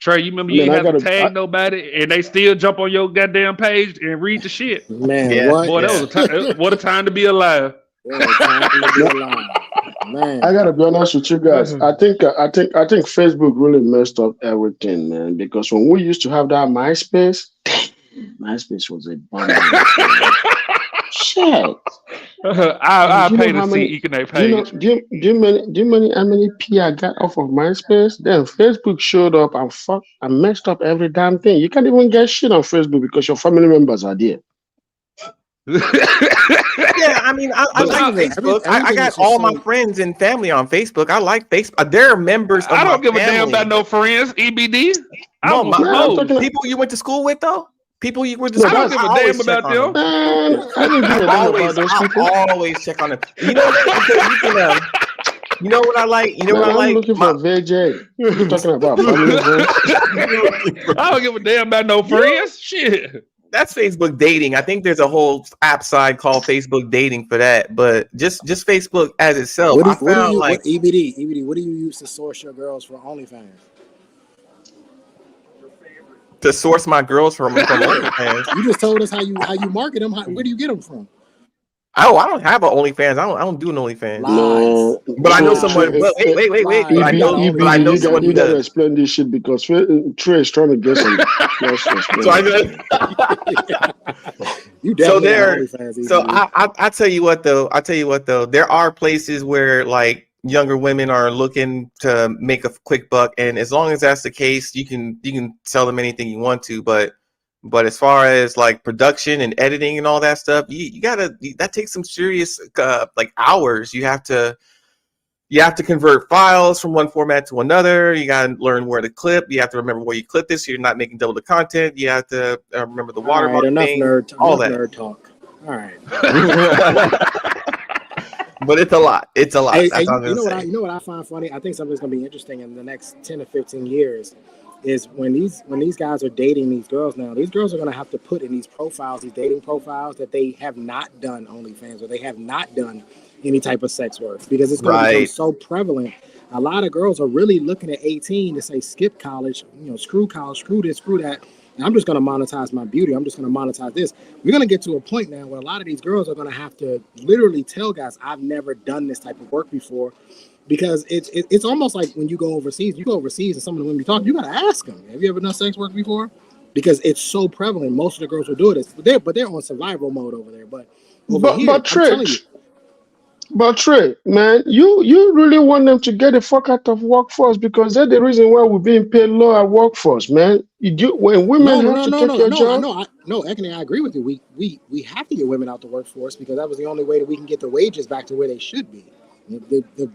Trey, you remember you ain't have to tag nobody and they still jump on your goddamn page and read the shit. Man, boy, that was a time. What a time to be alive. Man. I gotta be honest with you guys. I think Facebook really messed up everything, man. Because when we used to have that MySpace was a bummer. Shit. I pay to see Ikene page. Do you know how many P I got off of MySpace? Then Facebook showed up and I messed up every damn thing. You can't even get shit on Facebook because your family members are there. Yeah, I mean, I like Facebook. I got all my friends and family on Facebook. I like Facebook. They're members of my family. I don't give a damn about no friends, EBD. People you went to school with, though? People you were just I don't give a damn about them. I always check on them. You know what I like? You know what I like? I'm looking for VJ. You're talking about family friends. I don't give a damn about no friends. Shit. That's Facebook dating. I think there's a whole app side called Facebook dating for that. But just Facebook as itself. EBD, what do you use to source your girls for OnlyFans? To source my girls from OnlyFans. You just told us how you market them. Where do you get them from? Oh, I don't have an OnlyFans. I don't do an OnlyFans. No, but I know someone. Wait. I know someone who does. You gotta explain this shit because Trey is trying to get some. You You So definitely got there, OnlyFans these so days. I tell you what though, there are places where like younger women are looking to make a quick buck, and as long as that's the case, you can tell them anything you want to, but as far as like production and editing and all that stuff, you gotta, that takes some serious like hours. You have to convert files from one format to another. You got to learn where to clip. You have to remember where you clip this so you're not making double the content. You have to remember the All right, watermark thing, all that. nerd talk. All right. But it's a lot. It's a lot. Hey, That's all I'm you gonna know say. what I find funny? I think something's gonna be interesting in the next 10 to 15 years is when these guys are dating these girls now, these girls are gonna have to put in these profiles, these dating profiles, that they have not done OnlyFans or they have not done any type of sex work, because it's gonna become so prevalent. A lot of girls are really looking at 18 to say skip college, screw college, screw this, screw that. And I'm just going to monetize my beauty. I'm just going to monetize this. We're going to get to a point now where a lot of these girls are going to have to literally tell guys, I've never done this type of work before, because it's almost like when you go overseas. You go overseas and some of the women you talk, you got to ask them, have you ever done sex work before? Because it's so prevalent. Most of the girls will do it, but they're on survival mode over there. But over here, I'm telling you. But Trey, man, you really want them to get the fuck out of workforce, because that's the reason why we're being paid low at workforce, man. When women have to take your job. Anthony, I agree with you. We have to get women out the workforce, because that was the only way that we can get the wages back to where they should be.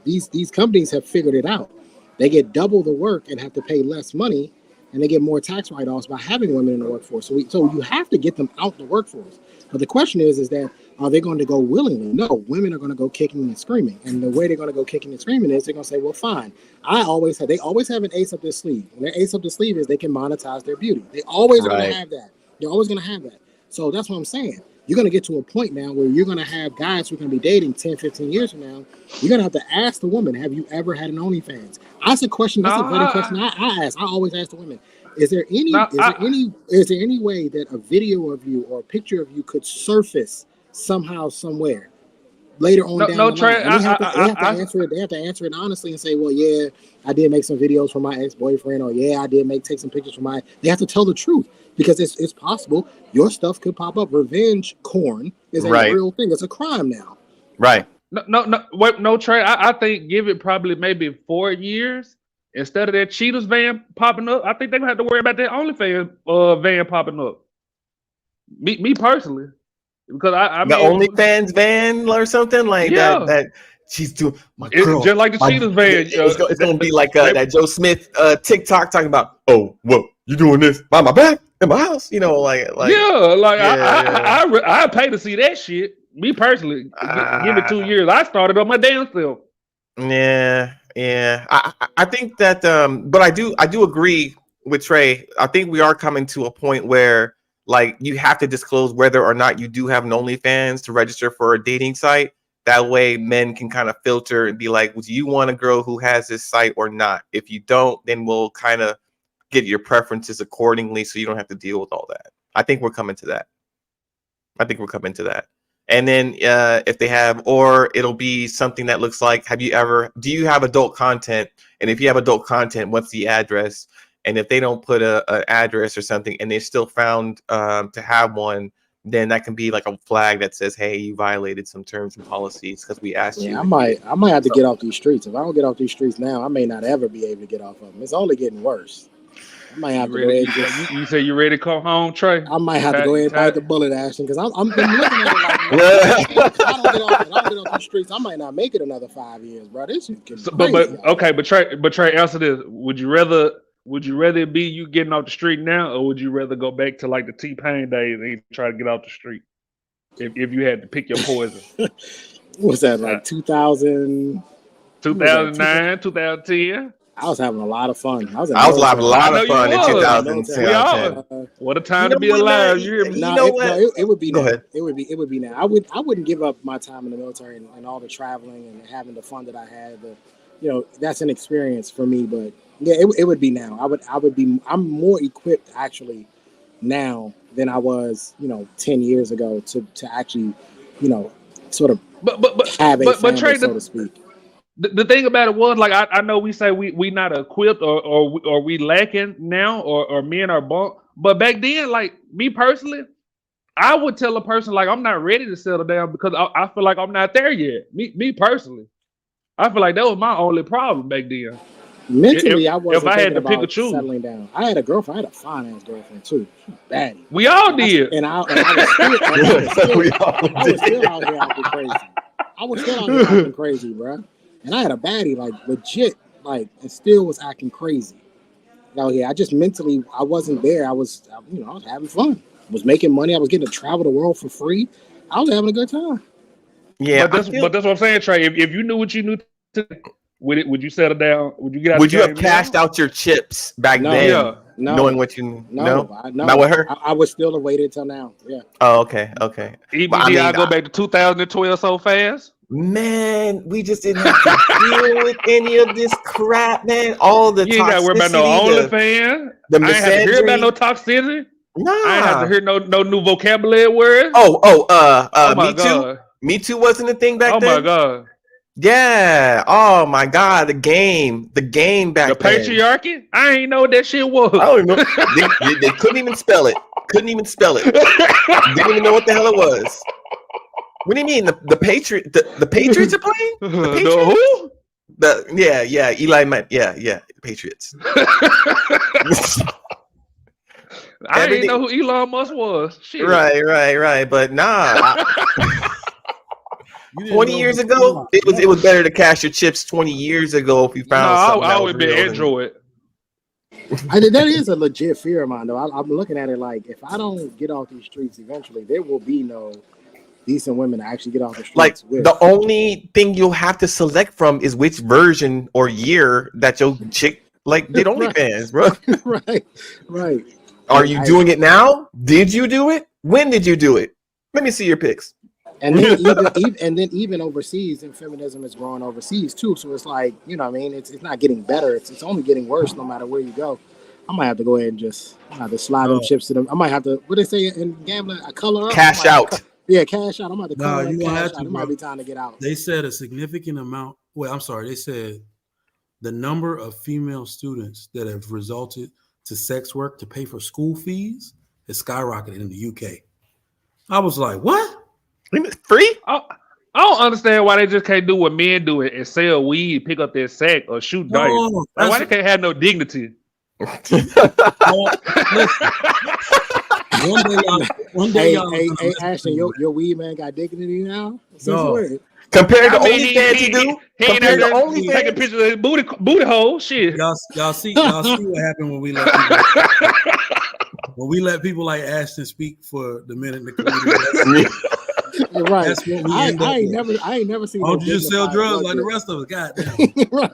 These companies have figured it out. They get double the work and have to pay less money, and they get more tax write-offs by having women in the workforce. So you have to get them out the workforce. But the question is that, are they going to go willingly? No, women are going to go kicking and screaming. And the way they're going to go kicking and screaming is they're going to say, well, fine. They always have an ace up their sleeve. And their ace up their sleeve is they can monetize their beauty. They always are going to have that. They're always going to have that. So that's what I'm saying. You're going to get to a point now where you're going to have guys who are going to be dating 10, 15 years from now. You're going to have to ask the woman, have you ever had an OnlyFans? That's a question. That's a very question I ask. I always ask the women. Is there any way that a video of you or a picture of you could surface somehow, somewhere later on down the line? And they have to answer it honestly and say, well, yeah, I did make some videos for my ex-boyfriend, or yeah, I did take some pictures for they have to tell the truth, because it's possible your stuff could pop up. Revenge porn is a real thing. It's a crime now. Right. No, Trey. I think give it probably maybe 4 years. Instead of that Cheetahs van popping up, I think they're gonna have to worry about that OnlyFans van popping up. Me personally, because I mean, OnlyFans van or something like that. She's doing my girl, just like the Cheetahs van. It's gonna be like that Joe Smith TikTok talking about, oh, well, you doing this by my back in my house, I pay to see that shit. Me personally, give it 2 years. I started on my damn self. Yeah. I think that, but I do agree with Trey. I think we are coming to a point where, like, you have to disclose whether or not you do have an OnlyFans to register for a dating site. That way, men can kind of filter and be like, do you want a girl who has this site or not? If you don't, then we'll kind of get your preferences accordingly, so you don't have to deal with all that. I think we're coming to that. And then if they have, or it'll be something that looks like, do you have adult content? And if you have adult content, what's the address? And if they don't put an address or something, and they're still found to have one, then that can be like a flag that says, hey, you violated some terms and policies because we asked you. I might have to get off these streets. If I don't get off these streets now, I may not ever be able to get off of them. It's only getting worse. I might have to go ahead and you say you ready to come home, Trey? I might have to go ahead and bite the bullet, Ashton, because I'm looking at it like, if I don't get off the streets, I might not make it another 5 years, bro. This is crazy. But Trey, answer this: Would you rather it be you getting off the street now, or would you rather go back to like the T-Pain days and try to get off the street? If you had to pick your poison, what's that, like 2000, 2009, 2010? I was having a lot of fun. I was having a lot of fun in 2010. What a time to be alive! It would be now. It would be now. I wouldn't give up my time in the military and all the traveling and having the fun that I had. That's an experience for me. But yeah, it would be now. I'm more equipped actually now than I was, 10 years ago to actually, sort of have a family, so to speak. The thing about it was, like, I know we say we not equipped or we lacking now or men are bunk, but back then, like me personally, I would tell a person like I'm not ready to settle down because I feel like I'm not there yet. Me personally, I feel like that was my only problem back then. Mentally, I If wasn't I had thinking to pick or about choose, settling down. I had a girlfriend. I had a fine ass girlfriend too. She was baddie. we all did. And I was still out here acting crazy. I was still out here acting crazy, bro. And I had a baddie, like legit, like, and still was acting crazy. Out here, I just mentally, I wasn't there. I was having fun. I was making money. I was getting to travel the world for free. I was having a good time. Yeah, but that's what I'm saying, Trey. If you knew what you knew today, would you settle down? Would you get out? Would you have cashed out your chips back then? Yeah. Knowing what you know? Not with her. I would still have waited till now. Yeah. Oh, okay. I go back to 2012 so fast. Man, we just didn't have to deal with any of this crap, man. All the you ain't got to worry about no OnlyFans. I ain't have to hear about no toxicity. Nah. I ain't have to hear no new vocabulary words. Oh my Me God. Too. Me Too wasn't a thing back then. Oh my God. Yeah. Oh my God. The game back then. The patriarchy. I ain't know what that shit was. I don't know. they couldn't even spell it. Didn't even know what the hell it was. What do you mean the Patriot? The Patriots are playing? The who? Eli meant the Patriots. I didn't know who Elon Musk was. Shit. Right. But nah. 20 years ago, it was better to cash your chips 20 years ago if you found something. I would be Android. That is a legit fear of mine, though. I'm looking at it like if I don't get off these streets eventually, there will be no decent women to actually get off the streets. Like the only thing you'll have to select from is which version or year that your chick did OnlyFans, bro. Right. Are you doing it now? Did you do it? When did you do it? Let me see your pics. And then even overseas, and feminism is growing overseas too. So it's like, you know what I mean? It's not getting better. It's only getting worse no matter where you go. I might have to go ahead and just slide them chips to them. I might have to, what they say in gambling, I color up. Cash out. Yeah, cash out. I'm about to color up, you cash have out. to, It might be time to get out. They said a significant amount. Well, I'm sorry. They said the number of female students that have resulted to sex work to pay for school fees has skyrocketed in the UK. I was like, what? Free? I don't understand why they just can't do what men do and sell weed, pick up their sack, or shoot dice. Why they can't have no dignity? One day, hey, Ashton, your weed man got dignity now. Compared to OnlyFans, he do. He ain't taking pictures of his booty hole. Shit. Y'all see what happened when we let people like Ashton speak for the men in the community. You're right. That's what I ain't never seen. Don't you just sell drugs like the rest of us? Goddamn. Right.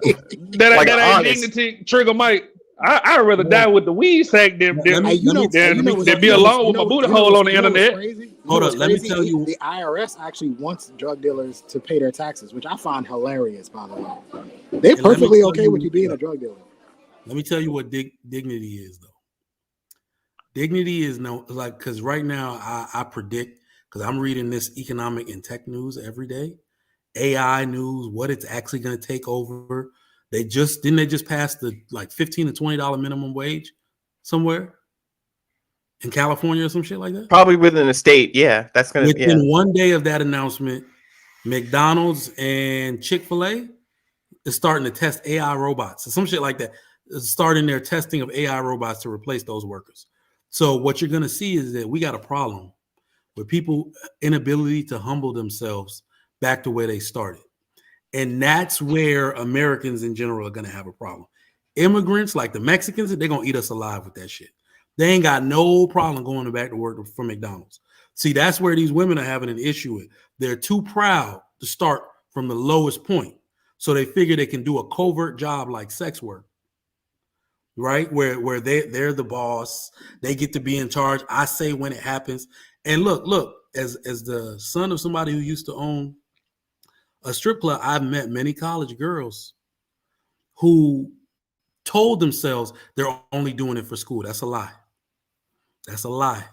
That ain't dignity. Trigger Mike. I'd rather die with the weed sack than be alone with my booty hole on the internet. Hold up, let me tell you. The IRS actually wants drug dealers to pay their taxes, which I find hilarious, by the way. They're perfectly okay with you being a drug dealer. Let me tell you what dignity is, though. Dignity is because right now I predict, because I'm reading this economic and tech news every day, AI news, what it's actually going to take over. They just pass the $15 to $20 minimum wage somewhere in California or some shit like that. Probably within a state, yeah. That's gonna within 1 day of that announcement, McDonald's and Chick-fil-A is starting to test AI robots or some shit like that. It's starting their testing of AI robots to replace those workers. So what you're gonna see is that we got a problem with people inability to humble themselves back to where they started. And that's where Americans in general are going to have a problem. Immigrants like the Mexicans, they're going to eat us alive with that shit. They ain't got no problem going back to work for McDonald's. See, that's where these women are having an issue with. They're too proud to start from the lowest point. So they figure they can do a covert job like sex work, right? Where they're the boss. They get to be in charge. I say when it happens. And look, as the son of somebody who used to own a strip club, I've met many college girls who told themselves they're only doing it for school. That's a lie. That's a lie.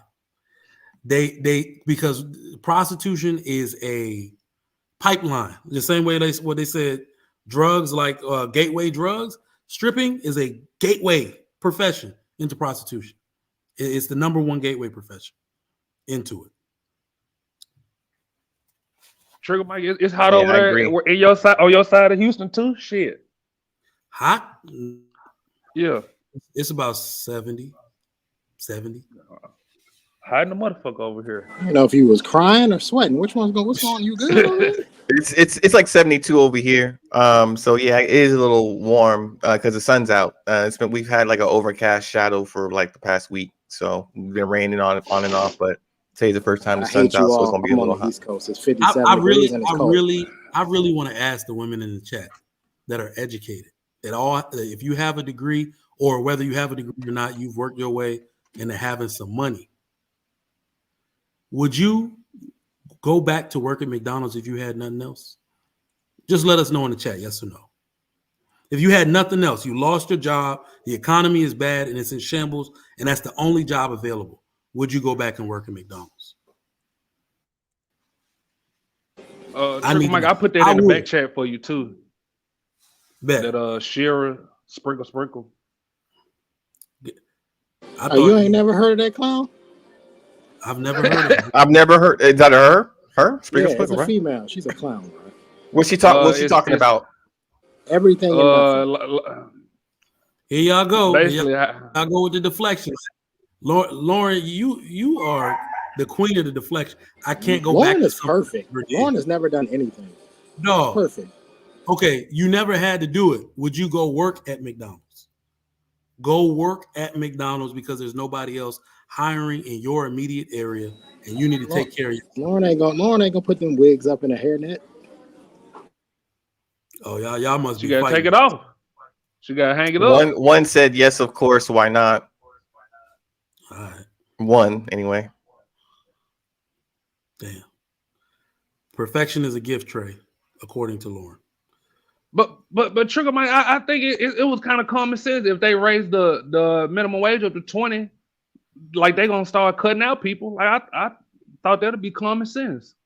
They because prostitution is a pipeline. The same way they said drugs like gateway drugs, stripping is a gateway profession into prostitution. It's the number one gateway profession into it. Trigger Mike, it's hot Yeah, over I there. agree. In your side, on your side of Houston too. Shit. Hot? Yeah. It's about 70. Hiding the motherfucker over here. You know, if you was crying or sweating, which one's going? What's going? You good over there? It's like 72 over here. So yeah, it is a little warm because the sun's out. We've had like an overcast shadow for like the past week, so we've been raining on and off. But today's the first time the I sun's hate you out, so it's all. gonna be a I'm on little the hot. East Coast. It's 57 degrees and it's cold. I really want to ask the women in the chat that are educated at all, if you have a degree or whether you have a degree or not, you've worked your way into having some money. Would you go back to work at McDonald's if you had nothing else? Just let us know in the chat, yes or no. If you had nothing else, you lost your job, the economy is bad and it's in shambles, and that's the only job available, would you go back and work at McDonald's? Triple Mike, I put that in the back chat for you too. Bet. That Shira sprinkle. You ain't never heard of that clown? I've never heard of it. I've never heard. Is that her? Her? Yeah, it's a female. She's a clown, bro. What's she talking about? Everything and nothing. Here y'all go. Basically, I'll go with the deflections. Lauren, you are the queen of the deflection. I can't go Lauren back. Lauren is perfect. Lauren has never done anything. No. Perfect. Okay, you never had to do it. Would you go work at McDonald's? Go work at McDonald's because there's nobody else hiring in your immediate area, and you need to take care of you. Lauren ain't gonna put them wigs up in a hairnet. Oh, y'all must be. She gotta take it off. She gotta hang it up. One one said yes, of course. Why not? All right. One anyway. Damn. Perfection is a gift, Trey, according to Lauren. But Trigger Mike, I think it was kind of common sense if they raised the minimum wage up to 20, like they gonna start cutting out people. Like I thought that'd be common sense.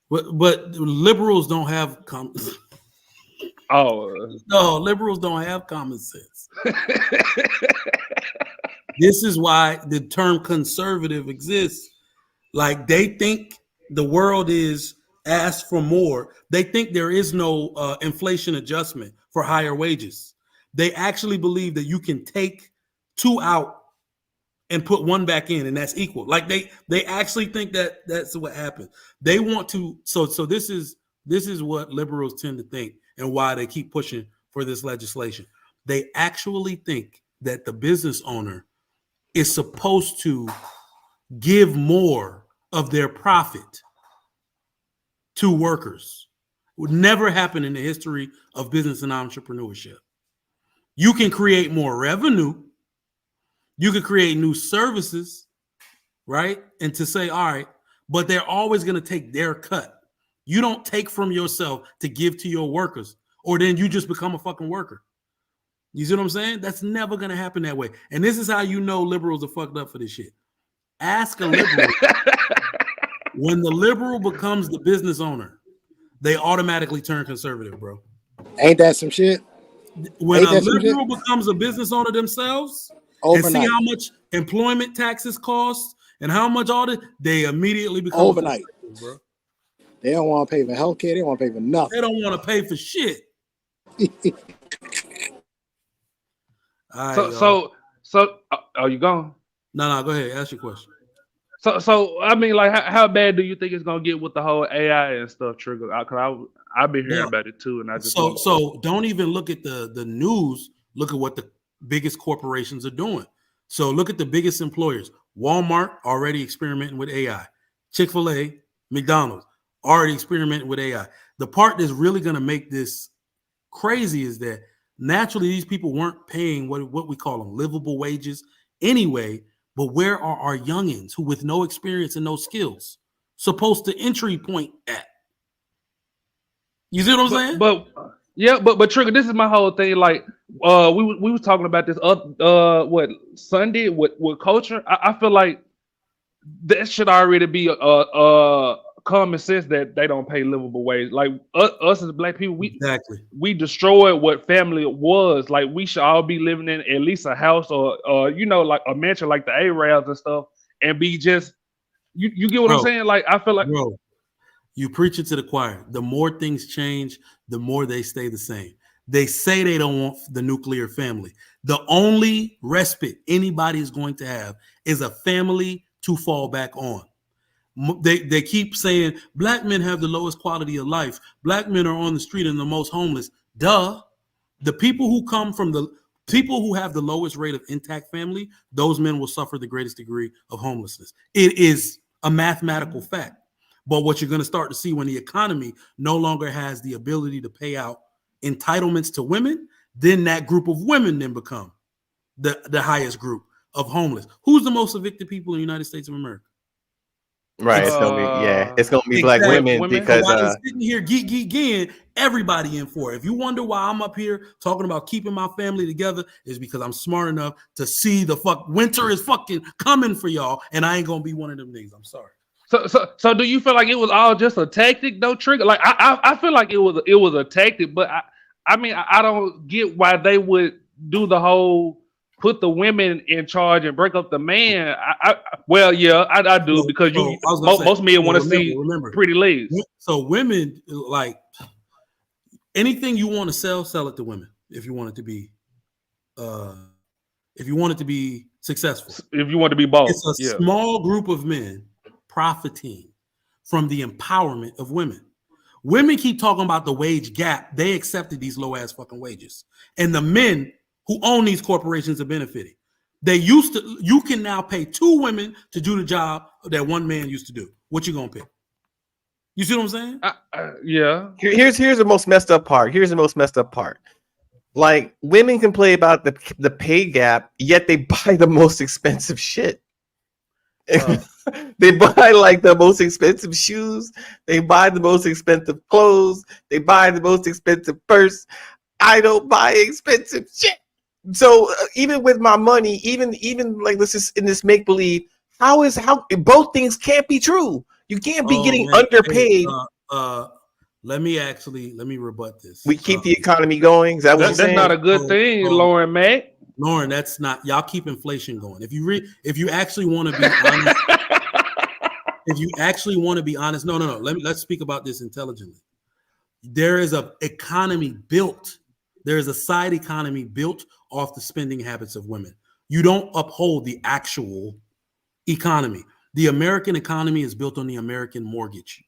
But liberals don't have no, liberals don't have common sense. This is why the term conservative exists. Like they think the world is ask for more. They think there is no inflation adjustment for higher wages. They actually believe that you can take two out and put one back in, and that's equal. Like they actually think that that's what happens. They want to. So this is what liberals tend to think, and why they keep pushing for this legislation. They actually think that the business owner is supposed to give more of their profit to workers. It would never happen in the history of business and entrepreneurship. You can create more revenue. You can create new services, right? And to say, all right, but they're always going to take their cut. You don't take from yourself to give to your workers, or then you just become a fucking worker. You see what I'm saying? That's never going to happen that way. And this is how you know liberals are fucked up for this shit. Ask a liberal. When the liberal becomes the business owner, they automatically turn conservative, bro. Ain't that some shit? When a liberal becomes a business owner themselves and see how much employment taxes cost and how much all this, they immediately become overnight, bro. They don't want to pay for healthcare. They don't want to pay for nothing. They don't want to pay for shit. Right, so, are you gone? No, go ahead. Ask your question. So I mean, like, how bad do you think it's gonna get with the whole AI and stuff, Trigger? Because I've been hearing about it too, and I just so don't even look at the news. Look at what the biggest corporations are doing. So look at the biggest employers. Walmart already experimenting with AI. Chick-fil-A, McDonald's already experimenting with AI. The part that's really gonna make this crazy is that naturally these people weren't paying what we call them livable wages anyway. But where are our youngins who with no experience and no skills supposed to entry point at? You see what I'm saying? But Trigger, this is my whole thing. Like we was talking about this what Sunday with culture. I feel like that should already be common sense that they don't pay livable wage. Like us as black people, we destroyed what family was. Like we should all be living in at least a house or like a mansion like the Arabs and stuff, and be just you get what I'm saying? Like I feel like You preach it to the choir. The more things change, the more they stay the same. They say they don't want the nuclear family. The only respite anybody is going to have is a family to fall back on. They keep saying black men have the lowest quality of life. Black men are on the street and the most homeless. Duh. The people who come from the people who have the lowest rate of intact family, those men will suffer the greatest degree of homelessness. It is a mathematical fact. But what you're going to start to see when the economy no longer has the ability to pay out entitlements to women, then that group of women then become the highest group of homeless. Who's the most evicted people in the United States of America? Right. It's gonna be black women because while they're sitting here geek, everybody in for it. If you wonder why I'm up here talking about keeping my family together, is because I'm smart enough to see the winter is fucking coming for y'all, and I ain't gonna be one of them niggas. I'm sorry. So do you feel like it was all just a tactic though, Trigger? Like I feel like it was a tactic, but I mean I don't get why they would do the whole put the women in charge and break up the man. I do because most men want to see pretty legs. So women, like anything you want to sell it to women. If you want it to be, successful, if you want to be bold, it's a small group of men profiting from the empowerment of women. Women keep talking about the wage gap. They accepted these low ass fucking wages, and the men who own these corporations are benefiting. You can now pay 2 women to do the job that 1 man used to do. What you gonna pick? You see what I'm saying? Yeah. Here's the most messed up part. Like women complain about the pay gap, yet they buy the most expensive shit. They buy like the most expensive shoes. They buy the most expensive clothes. They buy the most expensive purse. I don't buy expensive shit. So even with my money, even like this is in this make believe, how both things can't be true. You can't be getting underpaid. Let me rebut this. We keep the economy going. Is that what you're saying? That's not a good thing, Lauren Mack. Lauren, that's not. Y'all keep inflation going. If you actually want to be honest, no. Let's speak about this intelligently. There is a economy built. There is a side economy built off the spending habits of women. You don't uphold the actual economy. The American economy is built on the American mortgage.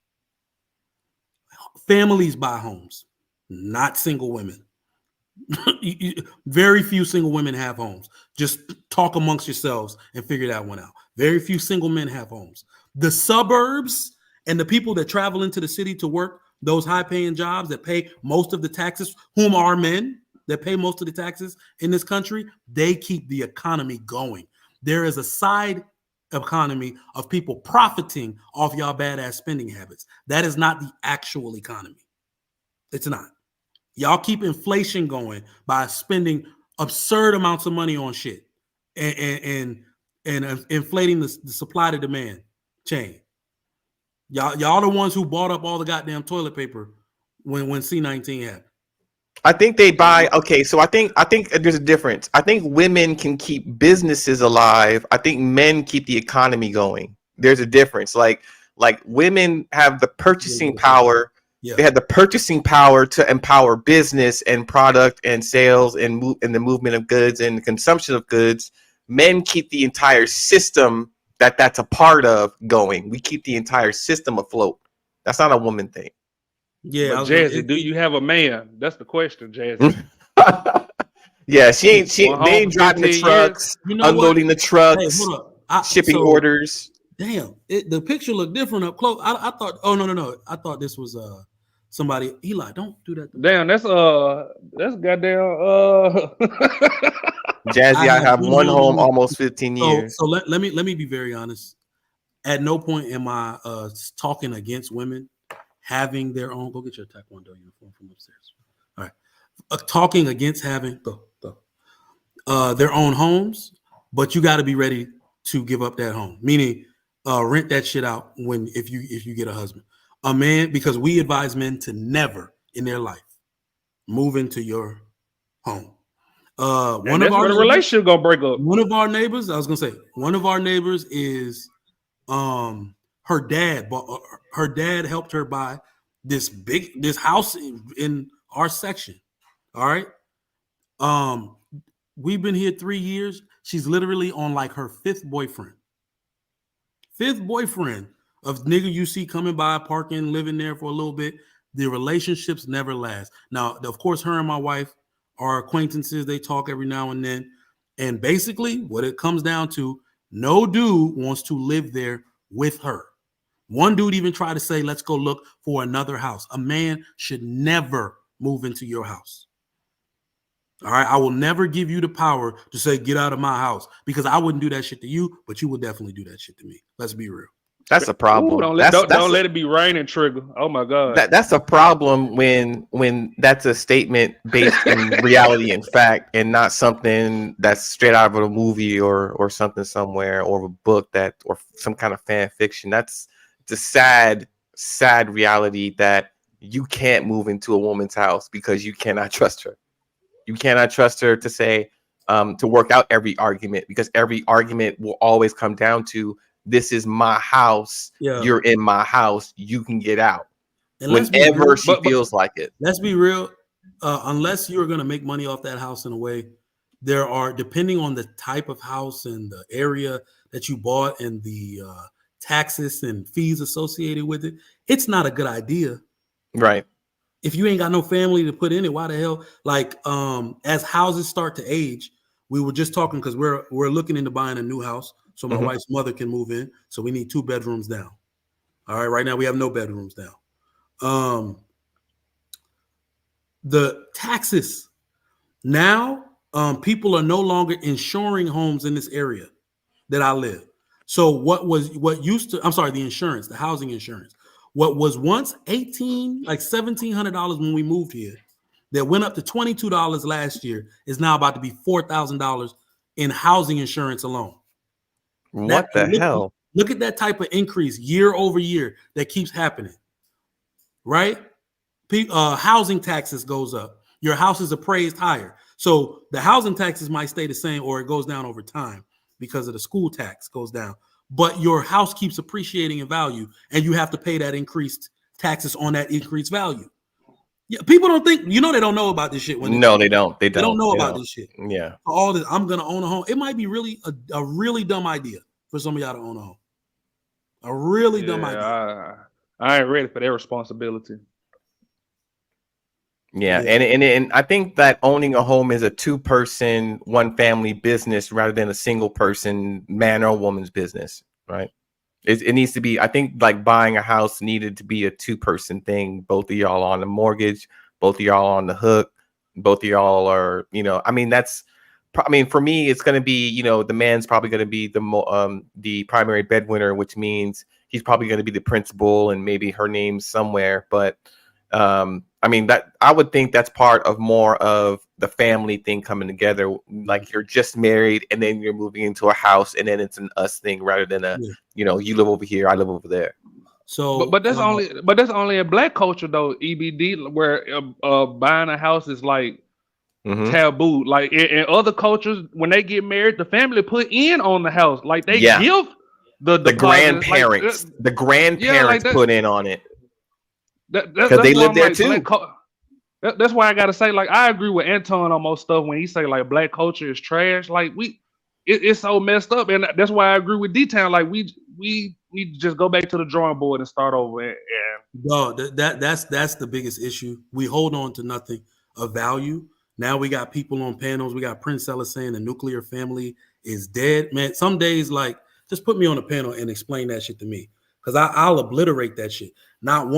Families buy homes, not single women. Very few single women have homes. Just talk amongst yourselves and figure that one out. Very few single men have homes. The suburbs and the people that travel into the city to work those high-paying jobs that pay most of the taxes, whom are men that pay most of the taxes in this country, they keep the economy going. There is a side economy of people profiting off y'all badass spending habits. That is not the actual economy. It's not. Y'all keep inflation going by spending absurd amounts of money on shit and inflating the supply to demand chain. Y'all the ones who bought up all the goddamn toilet paper when C-19 happened. I think they buy. Okay, so I think there's a difference. I think women can keep businesses alive. I think men keep the economy going. There's a difference. Like women have the purchasing power. Yeah. They have the purchasing power to empower business and product and sales and the movement of goods and the consumption of goods. Men keep the entire system that's a part of going. We keep the entire system afloat. That's not a woman thing. Yeah, but Jazzy, do you have a man? That's the question, Jazzy. Yeah, she ain't driving the trucks, unloading the trucks, shipping orders. Damn, the picture looked different up close. I thought, oh no, I thought this was somebody. Eli, don't do that. Damn, that's goddamn. Jazzy, I have one home almost 15 years. So let me be very honest. At no point am I talking against women having their own. Go get your Taekwondo uniform from upstairs. All right, talking against having their own homes, but you got to be ready to give up that home. Meaning, rent that shit out if you get a husband, a man, because we advise men to never in their life move into your home. One of our relationship gonna break up. One of our neighbors, I was gonna say, one of our neighbors is her dad helped her buy this house in our section. All right. We've been here 3 years. She's literally on like her fifth boyfriend of nigga you see coming by, parking, living there for a little bit. The relationships never last. Now, of course, her and my wife are acquaintances. They talk every now and then. And basically what it comes down to, no dude wants to live there with her. One dude even tried to say, let's go look for another house. A man should never move into your house. All right. I will never give you the power to say, get out of my house, because I wouldn't do that shit to you, but you would definitely do that shit to me. Let's be real. That's a problem. Ooh, don't let it be raining, Trigger. Oh my God. That's a problem when that's a statement based in reality and fact, and not something that's straight out of a movie or something somewhere, or a book or some kind of fan fiction. It's a sad reality that you can't move into a woman's house because you cannot trust her. You cannot trust her to say, to work out every argument, because every argument will always come down to, this is my house. Yeah. You're in my house. You can get out. And whenever she feels like it. Let's be real. Unless you're going to make money off that house in a way, there are, depending on the type of house and the area that you bought and the taxes and fees associated with it, it's not a good idea. Right. If you ain't got no family to put in it, why the hell? Like, as houses start to age, we were just talking because we're looking into buying a new house so my wife's mother can move in. So we need 2 bedrooms down. All right. Right now we have no bedrooms down. The taxes now, people are no longer insuring homes in this area that I live. So the insurance, the housing insurance, what was once $1,700 when we moved here, that went up to $22 last year, is now about to be $4,000 in housing insurance alone. What the hell? Look at that type of increase year over year that keeps happening, right? Housing taxes goes up. Your house is appraised higher. So the housing taxes might stay the same, or it goes down over time because of the school tax goes down. But your house keeps appreciating in value, and you have to pay that increased taxes on that increased value. Yeah, people don't think, they don't know about this shit. No, they don't. They don't know about this shit. Yeah. For all this, I'm gonna own a home. It might be really a really dumb idea for some of y'all to own a home. A really dumb idea. I ain't ready for their responsibility. Yeah, and I think that owning a home is a 2-person, 1-family business rather than a single person, man or woman's business, right? It needs to be, I think, like buying a house needed to be a 2-person thing. Both of y'all on the mortgage, both of y'all on the hook, both of y'all are, for me, it's going to be, the man's probably going to be the primary breadwinner, which means he's probably going to be the principal and maybe her name's somewhere. But that I would think that's part of more of the family thing coming together. Like, you're just married and then you're moving into a house, and then it's an us thing rather than you live over here, I live over there. So, but that's only a black culture though, EBD, where buying a house is like taboo. Like in other cultures, when they get married, the family put in on the house. Like they give the grandparents, put in on it. Because they live there too. That's why I gotta say, like, I agree with Anton on most stuff when he say like black culture is trash. Like it's so messed up, and that's why I agree with D-Town. Like we need to just go back to the drawing board and start over. No, that's the biggest issue. We hold on to nothing of value. Now we got people on panels. We got Prince Ella saying the nuclear family is dead. Man, some days, like, just put me on a panel and explain that shit to me, because I'll obliterate that shit. Not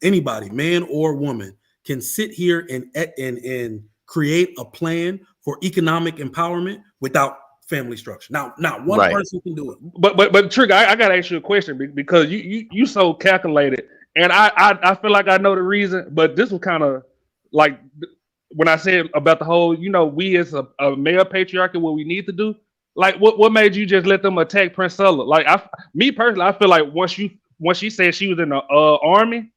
anybody, man or woman, can sit here and create a plan for economic empowerment without family structure. Now, not one person can do it. But Trigger, I gotta ask you a question, because you so calculated, and I feel like I know the reason. But this was kind of like when I said about the whole, we as a male patriarchy, what we need to do. Like, what made you just let them attack Prince Ella? Like, me personally, I feel like once she said she was in the army,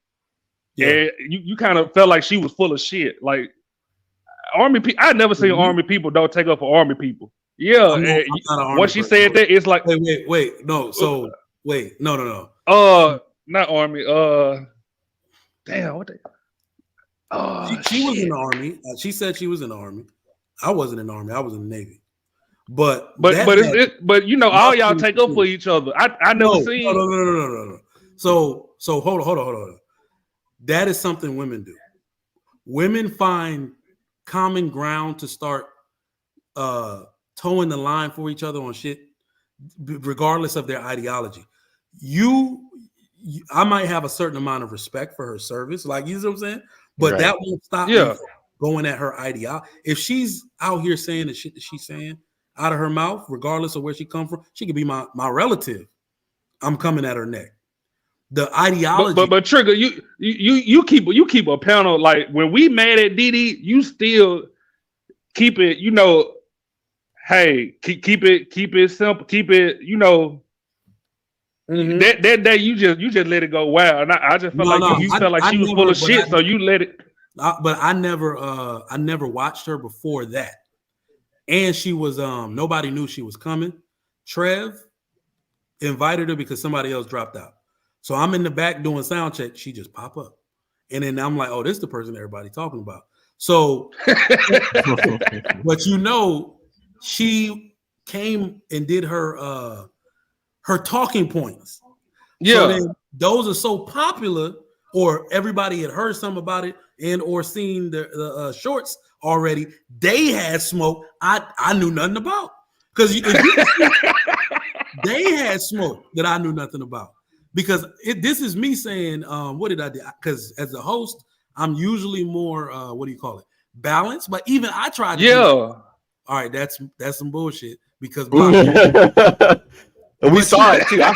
and you kind of felt like she was full of shit. Like, army people, I never seen army people don't take up for army people. Yeah, once she said that, it's like wait, no. So wait, no. Not Army. Damn, what the? She was in the Army. She said she was in the Army. I wasn't in the Army. I was in the Navy. But you know, all y'all take up for each other. I never seen. No. So hold on. That is something women do. Women find common ground to start towing the line for each other on shit, regardless of their ideology. I might have a certain amount of respect for her service, like, you know what I'm saying? But Right. that won't stop me from going at her ideology. If she's out here saying the shit that she's saying out of her mouth, regardless of where she come from, she could be my relative. I'm coming at her neck. The ideology, but Trigger, you keep a panel. Like, when we mad at Didi, you still keep it. You know, hey, keep it simple. Keep it. You know, that day you just let it go wild. And I just felt you felt like she was full of shit, so you let it. But I never watched her before that, and she was nobody knew she was coming. Trev invited her because somebody else dropped out. So I'm in the back doing sound check. She just pop up. And then I'm like, oh, this is the person everybody talking about. So, but you know, she came and did her talking points. Yeah. So then those are so popular, or everybody had heard something about it and or seen the shorts already. They had smoke I knew nothing about. Because they had smoke that I knew nothing about. Because this is me saying, what did I do? Because as a host, I'm usually more, balanced. But even I tried to be like, all right, that's some bullshit. Because we saw it too. I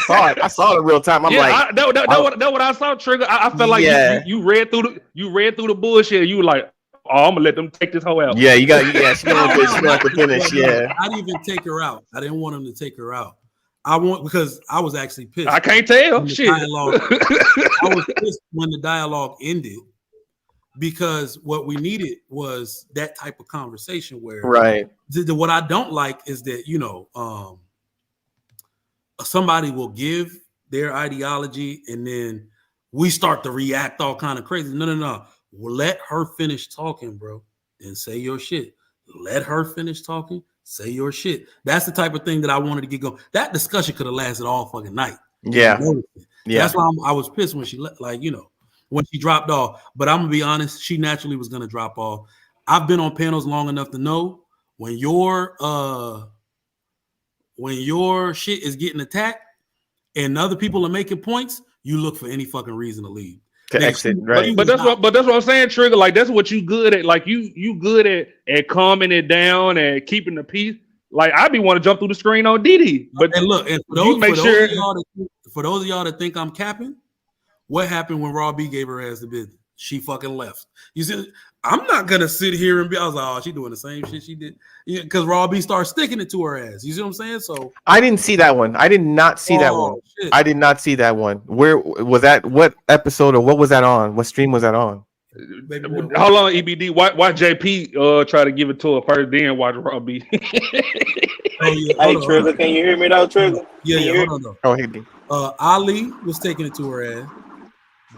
saw it in real time. I'm like, that what I saw, Trigger. I felt like you read through the bullshit. You were like, oh, I'm gonna let them take this whole out. Yeah, she going to finish. Yeah, I didn't even take her out. I didn't want him to take her out. Because I was actually pissed. I can't tell. Shit. I was pissed when the dialogue ended, because what we needed was that type of conversation where, right. What I don't like is that, you know, somebody will give their ideology and then we start to react all kind of crazy. No. Well, let her finish talking, bro, and say your shit. Let her finish talking. Say your shit. That's the type of thing that I wanted to get going. That discussion could have lasted all fucking night. Yeah. That's why I was pissed when she when she dropped off. But I'm gonna be honest, she naturally was gonna drop off. I've been on panels long enough to know when your shit is getting attacked and other people are making points, you look for any fucking reason to leave. To exit, right? But that's what I'm saying, Trigger. Like, that's what you good at. Like, you good at calming it down and keeping the peace. Like, I be want to jump through the screen on Didi. But and look, and for those of y'all that think I'm capping, what happened when Raw B gave her ass the business? She fucking left. You see, I'm not gonna sit here and I was like, oh, she doing the same shit she did. Because Raw B started sticking it to her ass. You see what I'm saying? So I didn't see that one. I did not see that one. Shit. I did not see that one. Where was that? What episode or what was that on? What stream was that on? Hold on, EBD. Why JP try to give it to her first, then watch Raw B? Hey, Trigger, can you hear me though, Trigger? Yeah, hold on. Oh, hit me. Ali was taking it to her ass.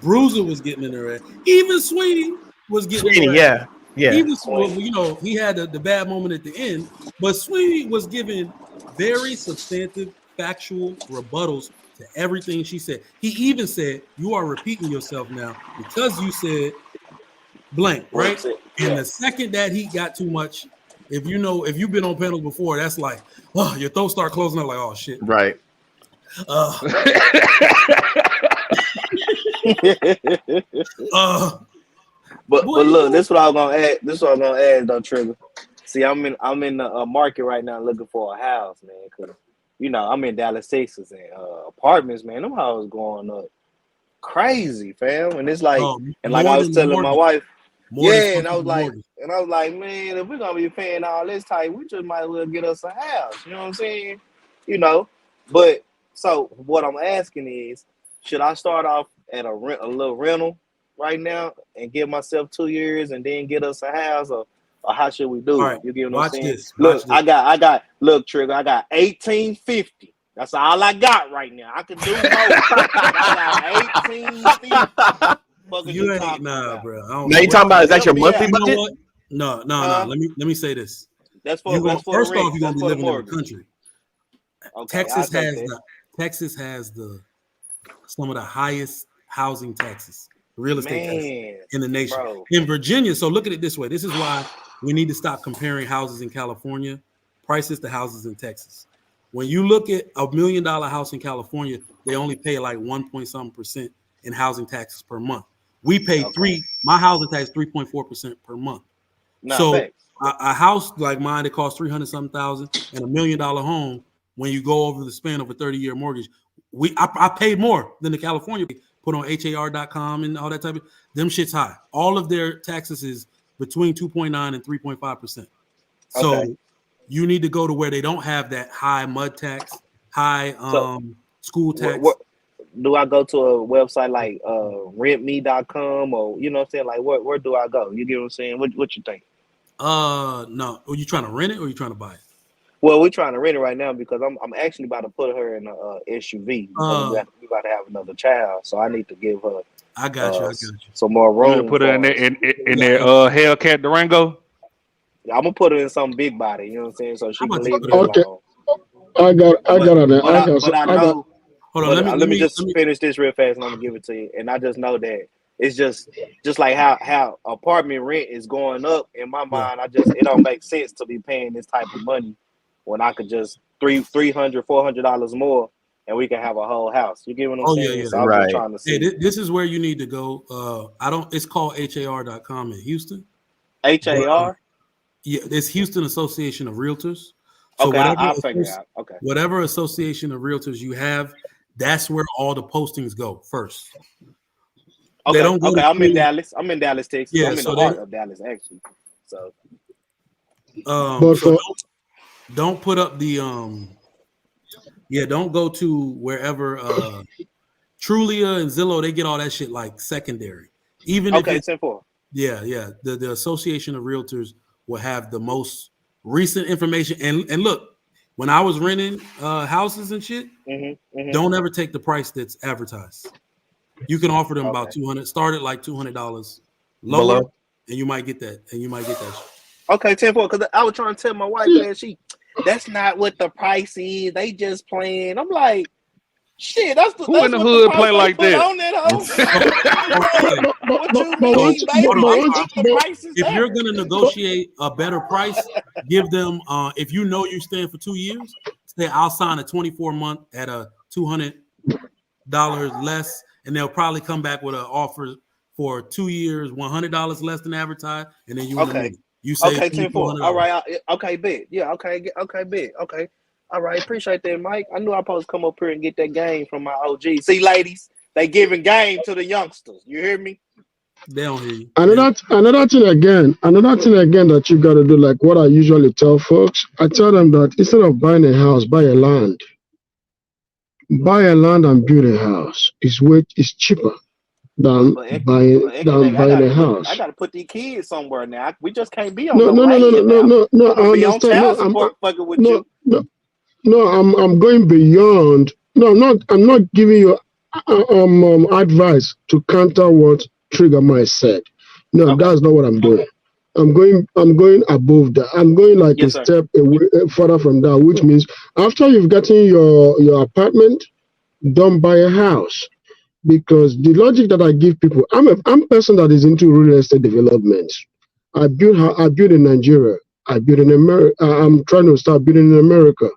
Bruiser was getting in her ass. Even Sweeney was getting in her ass. Yeah. Even, you know, he had the bad moment at the end, but Sweeney was giving very substantive, factual rebuttals to everything she said. He even said, "You are repeating yourself now because you said blank, right?" And the second that he got too much, if you've been on panels before, that's like, oh, your throat start closing up, like, oh shit, right. But look, this is what I was gonna add. This is what I was gonna add though, Trigger. See, I'm in the market right now looking for a house, man. Cause I'm in Dallas, Texas, and apartments, man. Them houses going up crazy, fam. And it's like, and like I was telling my wife, and I was like, man, if we're gonna be paying all this type, we just might as well get us a house. You know what I'm saying? But so what I'm asking is, should I start off at a little rental right now and give myself 2 years and then get us a house, or how should we do it? Right. You get what I'm saying? This. Look, I got look, Trigger, I got 1850 That's all I got right now. I can do more. I got 18 feet. You ain't bro. Now you talking about is that your monthly You know budget? what? No. Let me say this. That's for first the off, you're gonna be living in the country. Okay, Texas has some of the highest housing taxes, real estate taxes in the nation. Bro. In Virginia, so look at it this way. This is why we need to stop comparing houses in California prices to houses in Texas. When you look at $1 million house in California, they only pay like 1.something% in housing taxes per month. We pay my housing tax 3.4% per month. So a house like mine that costs $300,000 and $1 million home, when you go over the span of a 30-year mortgage, I paid more than the California put on HAR.com and all that type of them shit's high. All of their taxes is between 2.9 and 3.5%. So you need to go to where they don't have that high mud tax, high school tax. Do I go to a website like rentme.com or you know what I'm saying? Like where do I go? You get what I'm saying? What you think? No. Are you trying to rent it or are you trying to buy it? Well, we're trying to rent it right now because I'm actually about to put her in a SUV. We about to have another child, so I need to give her. I got you. Some more room. You put her in their Hellcat Durango. I'm gonna put her in some big body. You know what I'm saying? So she can leave me okay. alone. I got. Hold on. Let me just finish this real fast, and I'm gonna give it to you. And I just know that it's just like how apartment rent is going up. In my mind, it don't make sense to be paying this type of money when I could just $300-$400 more, and we can have a whole house. You get what I'm saying? Yeah. So I'm just trying to see. Hey, this is where you need to go. It's called HAR.com in Houston. HAR? Yeah, it's Houston Association of Realtors. So okay, I'll figure it out. Okay. Whatever association of realtors you have, that's where all the postings go first. Okay, they don't go I'm in Dallas. I'm in Dallas, Texas. Yeah, I'm in the heart of Dallas, actually. So, don't put up the don't go to wherever Trulia and Zillow, they get all that shit like secondary. Even if it's 10-4. Yeah. The Association of Realtors will have the most recent information. And look, when I was renting houses and shit, don't ever take the price that's advertised. You can offer them about $200, start at like $200 lower, and you might get that. Shit. Okay, 10-4. Because I was trying to tell my wife, man, that's not what the price is. They just playing. I'm like, shit, that's who in the hood play like that? If you're gonna negotiate a better price, give them. If you know you're staying for 2 years, say I'll sign a 24-month at a $200 less, and they'll probably come back with an offer for 2 years, $100 less than advertised, and then you say 10-4. All right, okay, bet. Yeah, okay, bet. Okay. All right, appreciate that, Mike. I knew I was supposed to come up here and get that game from my OG. See, ladies, they giving game to the youngsters. You hear me? They don't hear you. Another thing again that you got to do, like what I usually tell folks, I tell them that instead of buying a house, buy a land. Buy a land and build a house. It's cheaper than buying a house. I gotta put these kids somewhere now. We just can't be on no. I understand. No, I'm going beyond. No, I'm not giving you advice to counter what Trigger Mike said. No, that's not what I'm doing. I'm going above that. I'm going like a step further from that, which means after you've gotten your apartment, don't buy a house. Because the logic that I give people, I'm a person that is into real estate development. I build in Nigeria. I build in America. I'm trying to start building in America.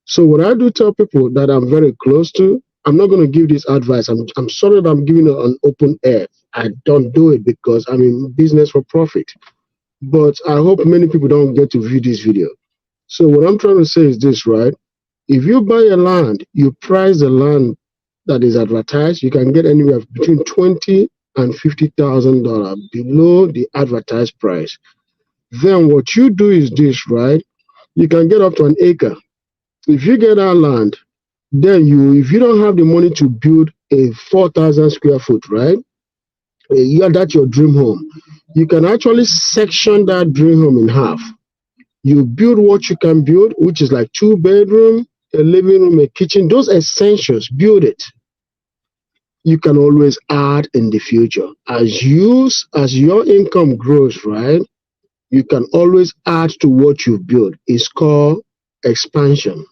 So what I do tell people that I'm very close to, I'm not going to give this advice. I'm sorry that I'm giving it an open air. I don't do it because I'm in business for profit. But I hope many people don't get to view this video. So what I'm trying to say is this, right? If you buy a land, you price the land that is advertised, you can get anywhere between $20,000 and $50,000 below the advertised price. Then what you do is this, right? You can get up to an acre. If you get that land, then if you don't have the money to build a 4,000 square foot, right? That's your dream home. You can actually section that dream home in half. You build what you can build, which is like 2 bedroom, a living room, a kitchen, those essentials, build it. You can always add in the future. As your income grows, right? You can always add to what you build. It's called expansion.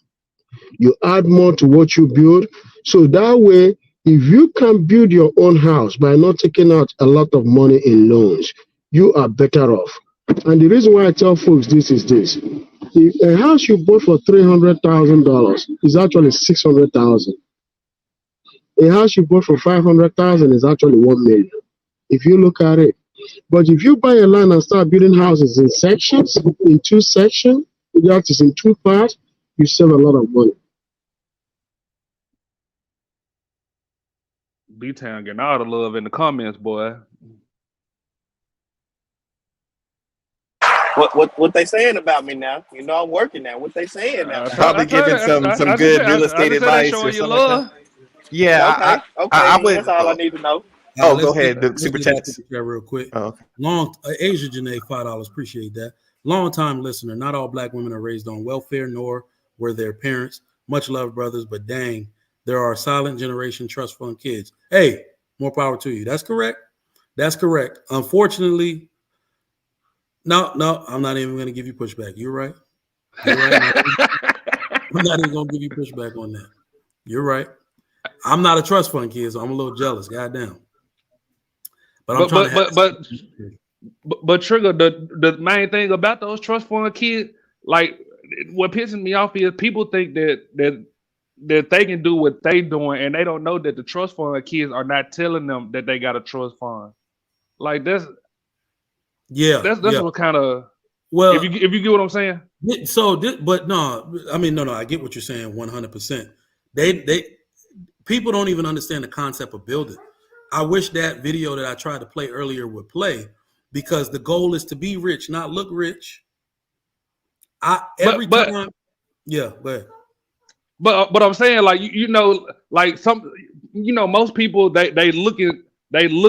You add more to what you build. So that way, if you can build your own house by not taking out a lot of money in loans, you are better off. And the reason why I tell folks this is this. If a house you bought for $300,000 is actually $600,000. A house you bought for $500,000 is actually $1 million. If you look at it. But if you buy a land and start building houses in sections, in 2 sections, that is in 2 parts, you save a lot of money. B-Town getting all the love in the comments, boy. What they saying about me now? You know I'm working now. What they saying now? Probably giving some good real estate advice or something like that. Yeah, okay. I would. That's all I need to know. Oh, go ahead. The super chats. Real quick. Oh, okay. Asia Janae, $5. Appreciate that. Long time listener. Not all black women are raised on welfare, nor were their parents. Much love, brothers, but dang, there are silent generation trust fund kids. Hey, more power to you. That's correct. That's correct. Unfortunately, no, I'm not even going to give you pushback. You're right. I'm not even going to give you pushback on that. You're right. I'm not a trust fund kid, so I'm a little jealous. Goddamn. But Trigger, the main thing about those trust fund kids, like what pisses me off is people think that they can do what they doing, and they don't know that the trust fund kids are not telling them that they got a trust fund. Like that's what kind of, well, if you get what I'm saying. I get what you're saying 100%. They people don't even understand the concept of building. I wish that video that I tried to play earlier would play, because the goal is to be rich, not look rich. But I'm saying, like, most people they look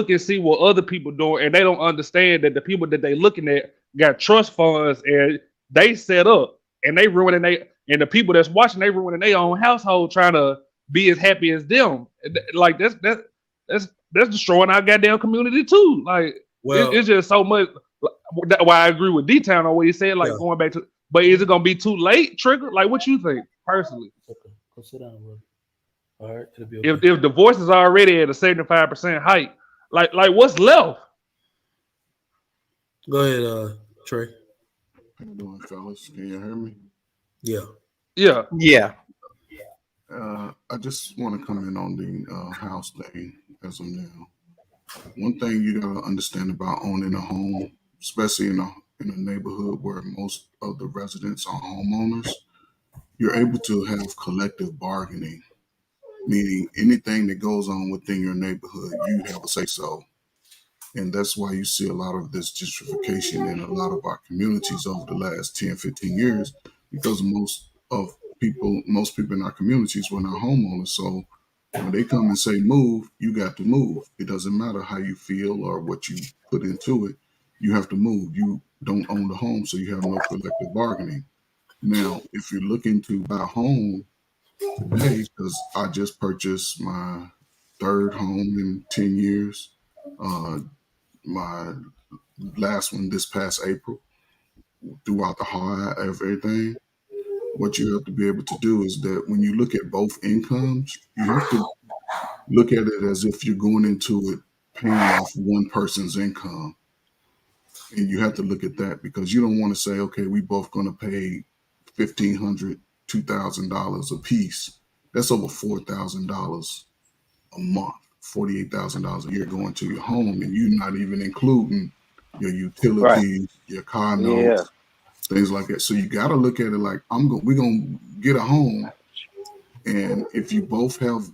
and see what other people doing, and they don't understand that the people that they looking at got trust funds and they set up, and they ruining and the people that's watching, they ruining their own household trying to be as happy as them. Like that's destroying our goddamn community too. Like, it's just so much. Why I agree with D-Town on what he said. Like, going back to, but is it gonna be too late, Trigger? Like, what you think personally? Okay, go sit down, brother. All right, it'll be okay. If divorce is already at a 75% height, like what's left? Go ahead, Trey. How you doing, fellas? Can you hear me? Yeah. I just want to comment on the house thing as of now. One thing you gotta understand about owning a home, especially in a neighborhood where most of the residents are homeowners, you're able to have collective bargaining, meaning anything that goes on within your neighborhood, you have a say so. And that's why you see a lot of this gentrification in a lot of our communities over the last 10, 15 years, because most people in our communities were not homeowners. So when they come and say move, you got to move. It doesn't matter how you feel or what you put into it. You have to move. You don't own the home, so you have no collective bargaining. Now, if you're looking to buy a home today, because I just purchased my 3rd home in 10 years, my last one this past April, throughout the high of everything, what you have to be able to do is that when you look at both incomes, you have to look at it as if you're going into it paying off one person's income. And you have to look at that, because you don't want to say, okay, we both going to pay $1,500, $2,000 a piece. That's over $4,000 a month, $48,000 a year going to your home, and you're not even including your utilities, your car notes, things like that. So you got to look at it like, we're going to get a home, and if you both have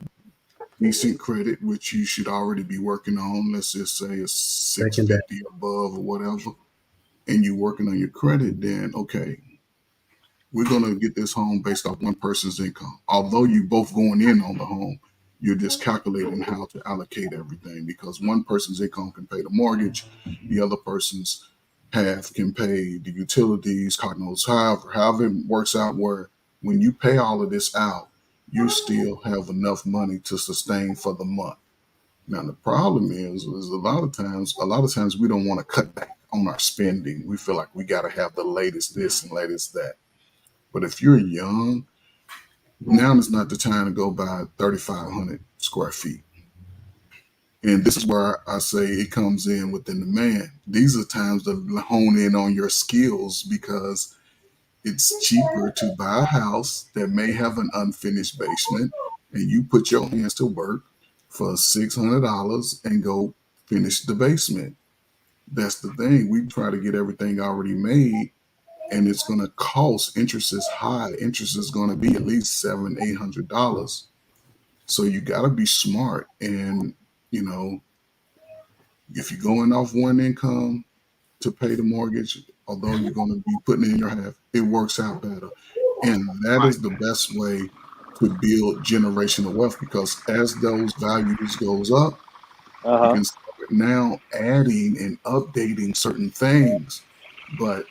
decent credit, which you should already be working on, let's just say it's 650 above or whatever, and you're working on your credit, then okay, we're going to get this home based off one person's income. Although you both going in on the home, you're just calculating how to allocate everything, because one person's income can pay the mortgage, the other person's half can pay the utilities, car notes, however it works out, where when you pay all of this out, you still have enough money to sustain for the month. Now the problem is a lot of times we don't want to cut back on our spending. We feel like we got to have the latest this and latest that. But if you're young, now is not the time to go buy 3,500 square feet. And this is where I say it comes in within the man. These are times to hone in on your skills, because it's cheaper to buy a house that may have an unfinished basement, and you put your hands to work for $600 and go finish the basement. That's the thing. We try to get everything already made, and it's going to cost. Interest is high. Interest is going to be at least $700-800. So you got to be smart. And, you know, if you're going off one income to pay the mortgage, although you're going to be putting in your half, it works out better. And that is the best way to build generational wealth, because as those values goes up, you can start now adding and updating certain things. But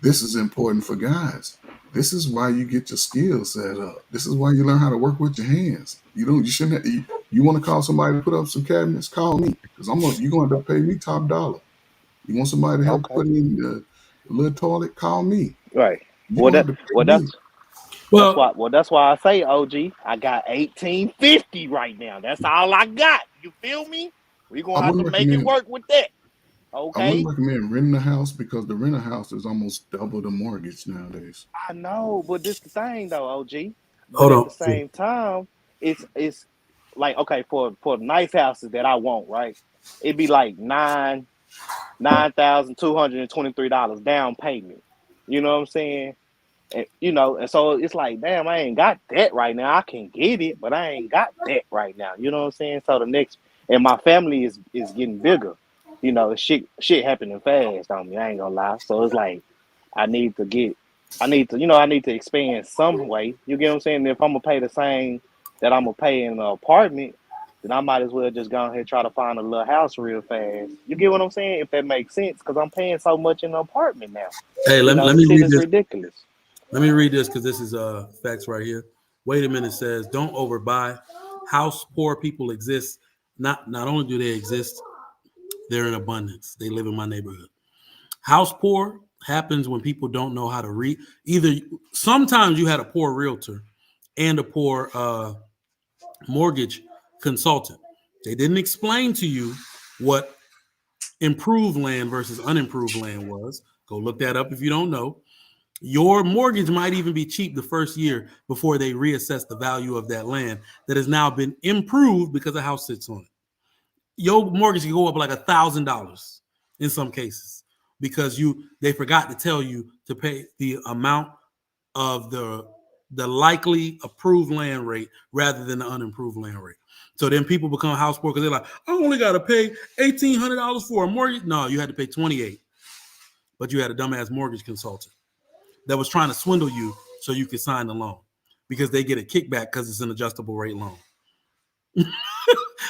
this is important for guys. This is why you get your skills set up. This is why you learn how to work with your hands. You shouldn't. You want to call somebody to put up some cabinets? Call me, because you're going to have to pay me top dollar. You want somebody to help put in the little toilet? Call me. Right. That's why I say, OG, I got 1850 right now. That's all I got. You feel me? We're gonna have to make it work with that. Okay. I wouldn't recommend renting a house, because the rent a house is almost double the mortgage nowadays. I know, but this the thing though, OG. Hold on. At the same time, it's like, okay, for nice houses that I want, right? It'd be like $9,223 down payment. You know what I'm saying? And, and so it's like, damn, I ain't got that right now. I can get it, but I ain't got that right now. You know what I'm saying? So and my family is getting bigger. Shit happening fast on me. I ain't gonna lie. So it's like, I need to expand some way. You get what I'm saying? If I'm gonna pay the same that I'm gonna pay in an apartment, then I might as well just go ahead and try to find a little house real fast. You get what I'm saying? If that makes sense, because I'm paying so much in an apartment now. Hey, let me read this. Ridiculous. Let me read this, because this is facts right here. Wait a minute says, don't overbuy. House poor people exist. Not only do they exist, they're in abundance. They live in my neighborhood. House poor happens when people don't know how to read. Sometimes you had a poor realtor and a poor mortgage consultant. They didn't explain to you what improved land versus unimproved land was. Go look that up if you don't know. Your mortgage might even be cheap the first year before they reassess the value of that land that has now been improved because a house sits on it. Your mortgage can go up like $1,000 in some cases, because they forgot to tell you to pay the amount of the likely approved land rate rather than the unimproved land rate. So then people become house poor because they're like, I only got to pay $1,800 for a mortgage. No, you had to pay $2,800, but you had a dumbass mortgage consultant that was trying to swindle you so you could sign the loan, because they get a kickback because it's an adjustable rate loan.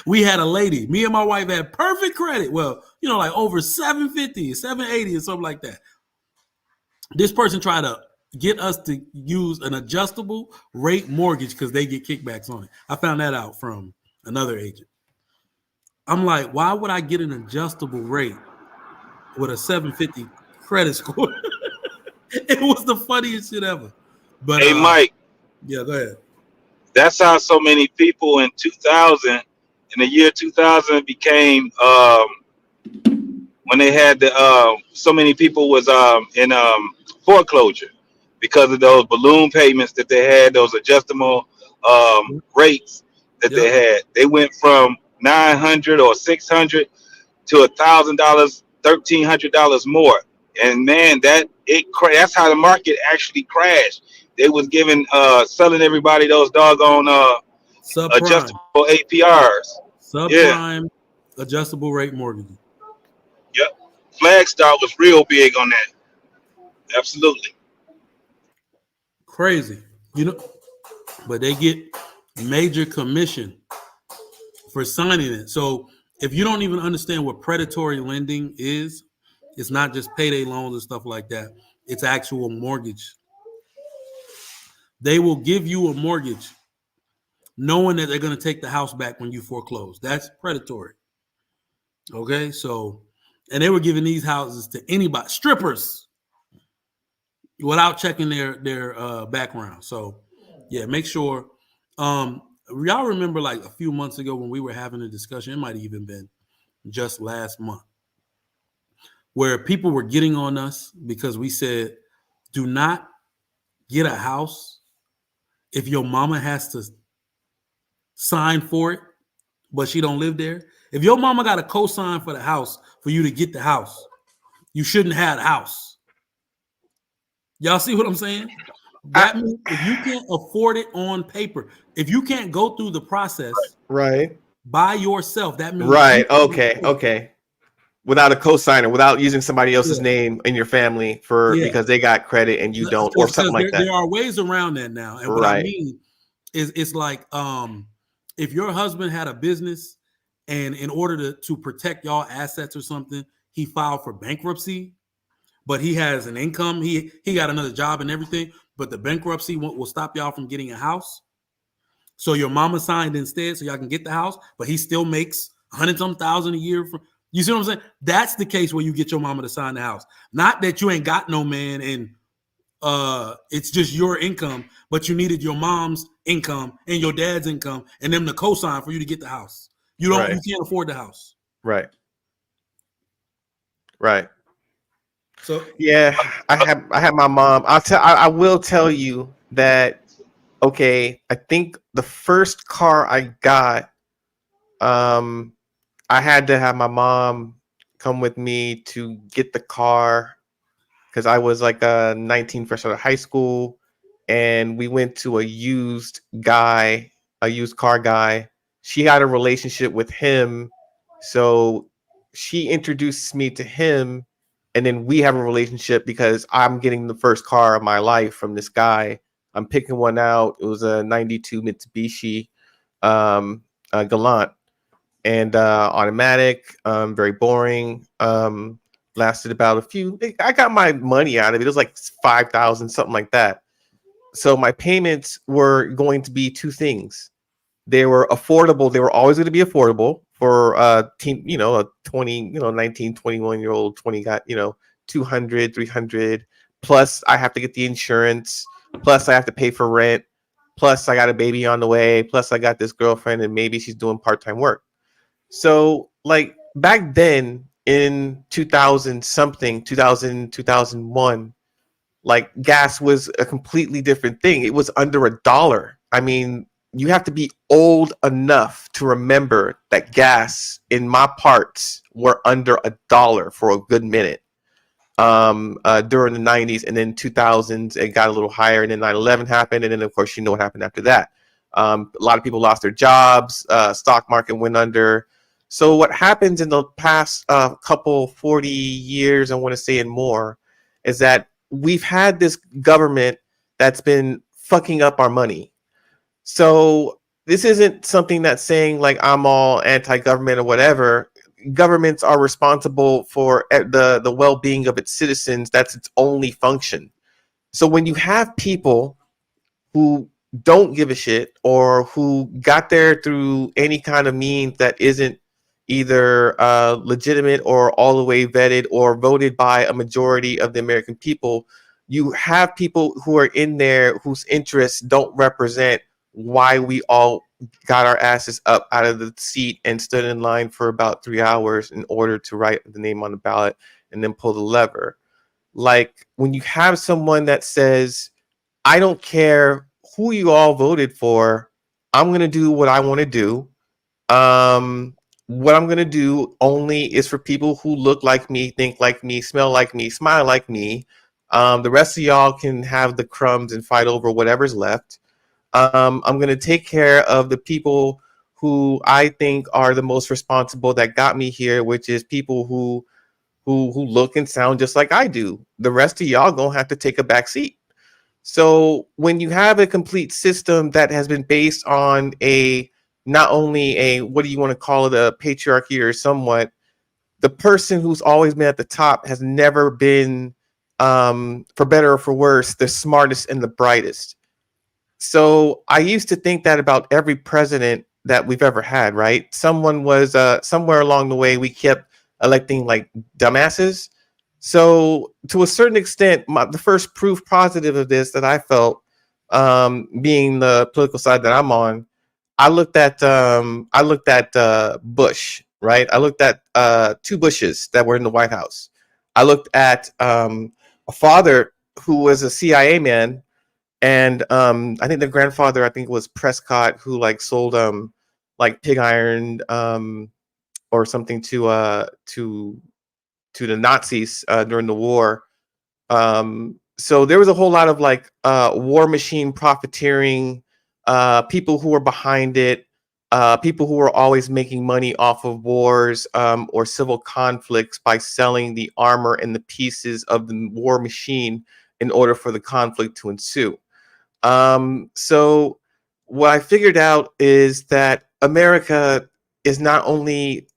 We had a lady, me and my wife had perfect credit. Well, like over 750, 780 or something like that. This person tried to get us to use an adjustable rate mortgage because they get kickbacks on it. I found that out from another agent. I'm like, why would I get an adjustable rate with a 750 credit score? It was the funniest shit ever. But hey, Mike. Yeah, go ahead. That's how so many people in the year 2000 became when they had so many people was in foreclosure because of those balloon payments that they had, those adjustable rates that they had. They went from $900 or $600 to $1,000, $1,300 more. And man, that's how the market actually crashed. They was selling everybody those doggone adjustable APRs. Subprime adjustable rate mortgage. Yep. Flagstock was real big on that. Absolutely. Crazy. But they get major commission for signing it. So if you don't even understand what predatory lending is, it's not just payday loans and stuff like that. It's actual mortgage They will give you a mortgage knowing that they're going to take the house back when you foreclose. That's predatory. Okay, so, and they were giving these houses to anybody, strippers, without checking their background. So, yeah, make sure. Y'all remember like a few months ago when we were having a discussion, it might have even been just last month, where people were getting on us because we said, do not get a house if your mama has to sign for it, but she don't live there. If your mama got a co-sign for the house for you to get the house, you shouldn't have the house. Y'all see what I'm saying? That means if you can't afford it on paper, if you can't go through the process right by yourself, that means right. Okay. Without a cosigner, without using somebody else's name in your family because they got credit and you don't, or something like that. There are ways around that now. And what I mean is it's like if your husband had a business and in order to protect y'all assets or something, he filed for bankruptcy, but he has an income, he got another job and everything, but the bankruptcy will stop y'all from getting a house. So your mama signed instead so y'all can get the house, but he still makes $100,000 a year. You see what I'm saying? That's the case where you get your mama to sign the house. Not that you ain't got no man and it's just your income, but you needed your mom's income and your dad's income and them to co-sign for you to get the house. You can't afford the house. Right. So yeah, I have my mom. I will tell you that. Okay, I think the first car I got, I had to have my mom come with me to get the car because I was like 19, fresh out of high school, and we went to a used car guy. She had a relationship with him, so she introduced me to him, and then we have a relationship because I'm getting the first car of my life from this guy. I'm picking one out. It was a 92 Mitsubishi Galant, and automatic, very boring. Lasted about I got my money out of it. It was like 5,000, something like that. So my payments were going to be two things. They were affordable. They were always going to be affordable for a 20, 19, 21-year-old, 20 got, 200, 300. Plus I have to get the insurance. Plus I have to pay for rent. Plus I got a baby on the way. Plus I got this girlfriend and maybe she's doing part-time work. So like back then in 2000 something, 2000, 2001, like gas was a completely different thing. It was under $1. I mean, you have to be old enough to remember that gas in my parts were under $1 for a good minute during the 90s, and then 2000s it got a little higher, and then 9/11 happened, and then of course you know what happened after that. A lot of people lost their jobs, stock market went under. So what happens in the past couple 40 years, I want to say, and more, is that we've had this government that's been fucking up our money. So this isn't something that's saying like I'm all anti-government or whatever. Governments are responsible for the well-being of its citizens. That's its only function. So when you have people who don't give a shit or who got there through any kind of means that isn't either legitimate or all the way vetted or voted by a majority of the American people, you have people who are in there whose interests don't represent why we all got our asses up out of the seat and stood in line for about 3 hours in order to write the name on the ballot and then pull the lever. Like when you have someone that says, I don't care who you all voted for, I'm going to do what I want to do. What I'm going to do only is for people who look like me, think like me, smell like me, smile like me. The rest of y'all can have the crumbs and fight over whatever's left. I'm going to take care of the people who I think are the most responsible that got me here, which is people who look and sound just like I do. The rest of y'all going to have to take a back seat. So when you have a complete system that has been based on not only a, what do you want to call it, a patriarchy or somewhat, the person who's always been at the top has never been, for better or for worse, the smartest and the brightest. So I used to think that about every president that we've ever had, right? Someone was somewhere along the way we kept electing like dumbasses. So to a certain extent, the first proof positive of this that I felt, being the political side that I'm on, I looked at Bush, right? I looked at two Bushes that were in the White House. I looked at a father who was a CIA man, and I think the grandfather, I think, was Prescott, who like sold like pig iron or something to the Nazis during the war. So there was a whole lot of like war machine profiteering, people who were behind it, people who were always making money off of wars or civil conflicts by selling the armor and the pieces of the war machine in order for the conflict to ensue. So what I figured out is that America is not only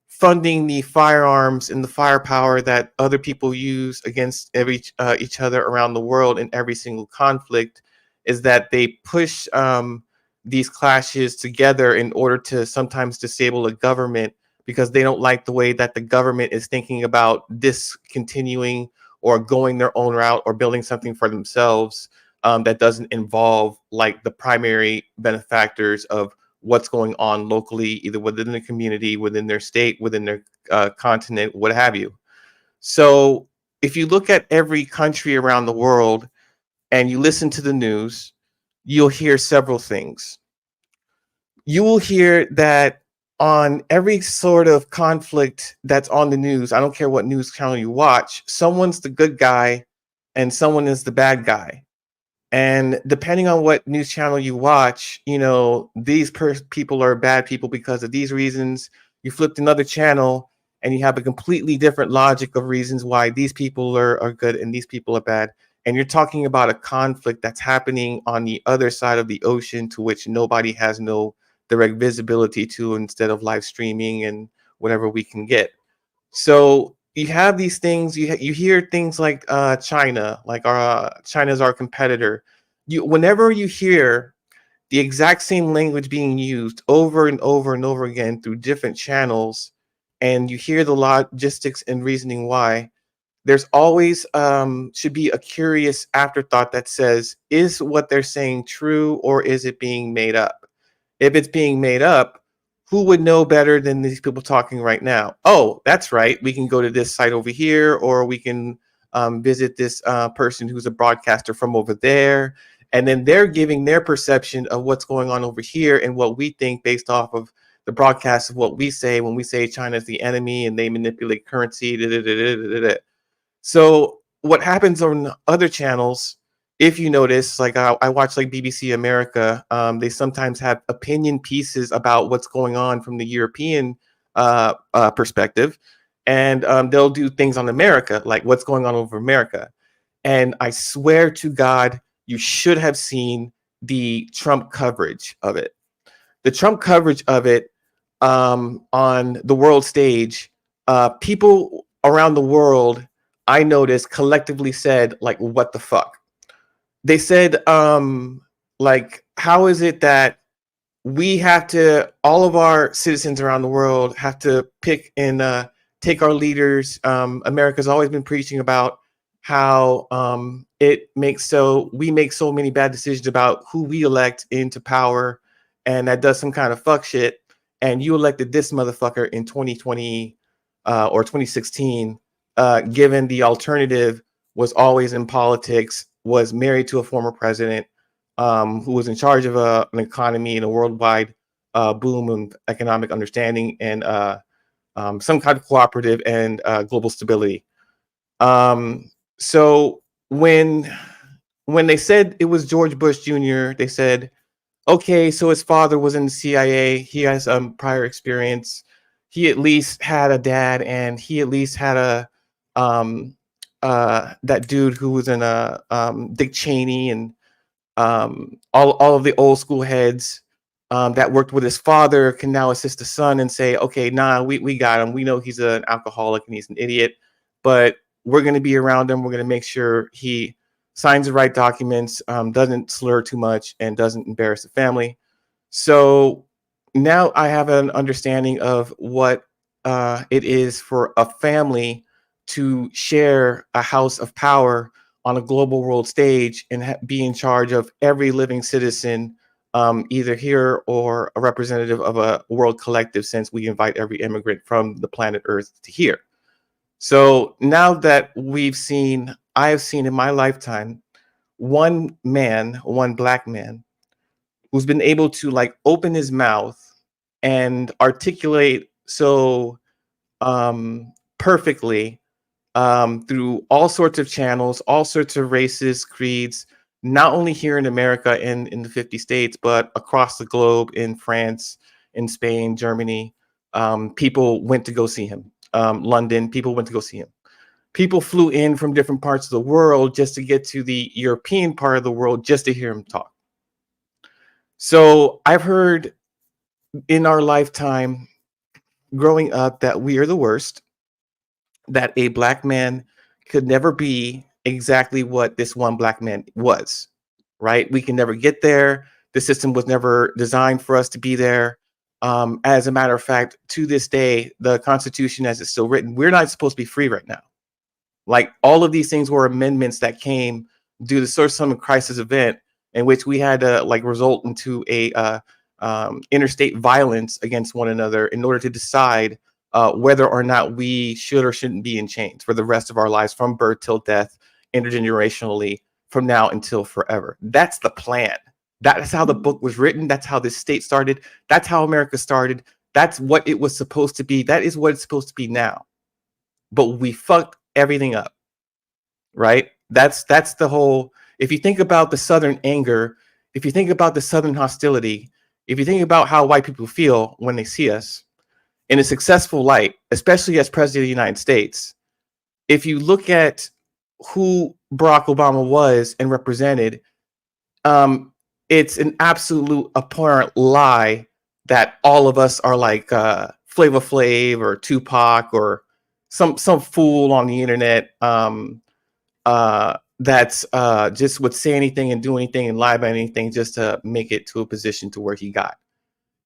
funding the firearms and the firepower that other people use against each other around the world in every single conflict, is that they push these clashes together in order to sometimes disable a government because they don't like the way that the government is thinking about discontinuing or going their own route or building something for themselves that doesn't involve like the primary benefactors of what's going on locally, either within the community, within their state, within their continent, what have you. So if you look at every country around the world and you listen to the news, you'll hear several things. You will hear that on every sort of conflict that's on the news, I don't care what news channel you watch, someone's the good guy and someone is the bad guy. And depending on what news channel you watch, you know, these people are bad people because of these reasons. You flip another channel and you have a completely different logic of reasons why these people are good and these people are bad. And you're talking about a conflict that's happening on the other side of the ocean to which nobody has no direct visibility to, instead of live streaming and whatever we can get. So you have these things. You hear things like China, like China's our competitor. Whenever you hear the exact same language being used over and over and over again through different channels, and you hear the logistics and reasoning why, there's always should be a curious afterthought that says, is what they're saying true or is it being made up? If it's being made up, who would know better than these people talking right now? Oh, that's right. We can go to this site over here, or we can visit this person who's a broadcaster from over there. And then they're giving their perception of what's going on over here and what we think based off of the broadcast of what we say when we say China's the enemy and they manipulate currency. So what happens on other channels, if you notice, like I watch like BBC America, they sometimes have opinion pieces about what's going on from the European perspective, and they'll do things on America, like what's going on over America. And I swear to God, you should have seen the Trump coverage of it. The Trump coverage of it on the world stage, people around the world, I noticed, collectively said, like, what the fuck? They said, like, how is it that we have to, all of our citizens around the world have to pick and take our leaders? America's always been preaching about how we make so many bad decisions about who we elect into power, and that does some kind of fuck shit. And you elected this motherfucker in 2020 or 2016, given the alternative was always in politics, was married to a former president who was in charge of an economy and a worldwide boom of economic understanding and some kind of cooperative and global stability. So when they said it was George Bush Jr., they said, okay, so his father was in the CIA. He has prior experience. He at least had a dad, and he at least had a that dude who was in Dick Cheney and all of the old school heads that worked with his father can now assist the son and say, okay, nah, we got him. We know he's an alcoholic and he's an idiot, but we're going to be around him. We're going to make sure he signs the right documents, doesn't slur too much, and doesn't embarrass the family. So now I have an understanding of what it is for a family to share a house of power on a global world stage and be in charge of every living citizen, either here or a representative of a world collective, since we invite every immigrant from the planet Earth to here. So now that I have seen in my lifetime, one man, one black man, who's been able to like open his mouth and articulate so perfectly through all sorts of channels, all sorts of races, creeds, not only here in America and in the 50 states, but across the globe, in France, in Spain, Germany. People went to go see him. London, people went to go see him. People flew in from different parts of the world just to get to the European part of the world just to hear him talk. So I've heard in our lifetime growing up that we are the worst, that a black man could never be exactly what this one black man was, right? We can never get there. The system was never designed for us to be there. As a matter of fact, to this day, the Constitution as it's still written, we're not supposed to be free right now. Like, all of these things were amendments that came due to sort of some crisis event in which we had to like result into a interstate violence against one another in order to decide whether or not we should or shouldn't be in chains for the rest of our lives, from birth till death, intergenerationally, from now until forever. That's the plan. That's how the book was written. That's how this state started. That's how America started. That's what it was supposed to be. That is what it's supposed to be now. But we fucked everything up, right? That's the whole. If you think about the Southern anger, if you think about the Southern hostility, if you think about how white people feel when they see us in a successful light, especially as president of the United States, if you look at who Barack Obama was and represented, it's an absolute abhorrent lie that all of us are like Flavor Flav or Tupac or some fool on the internet that's just would say anything and do anything and lie about anything just to make it to a position to where he got.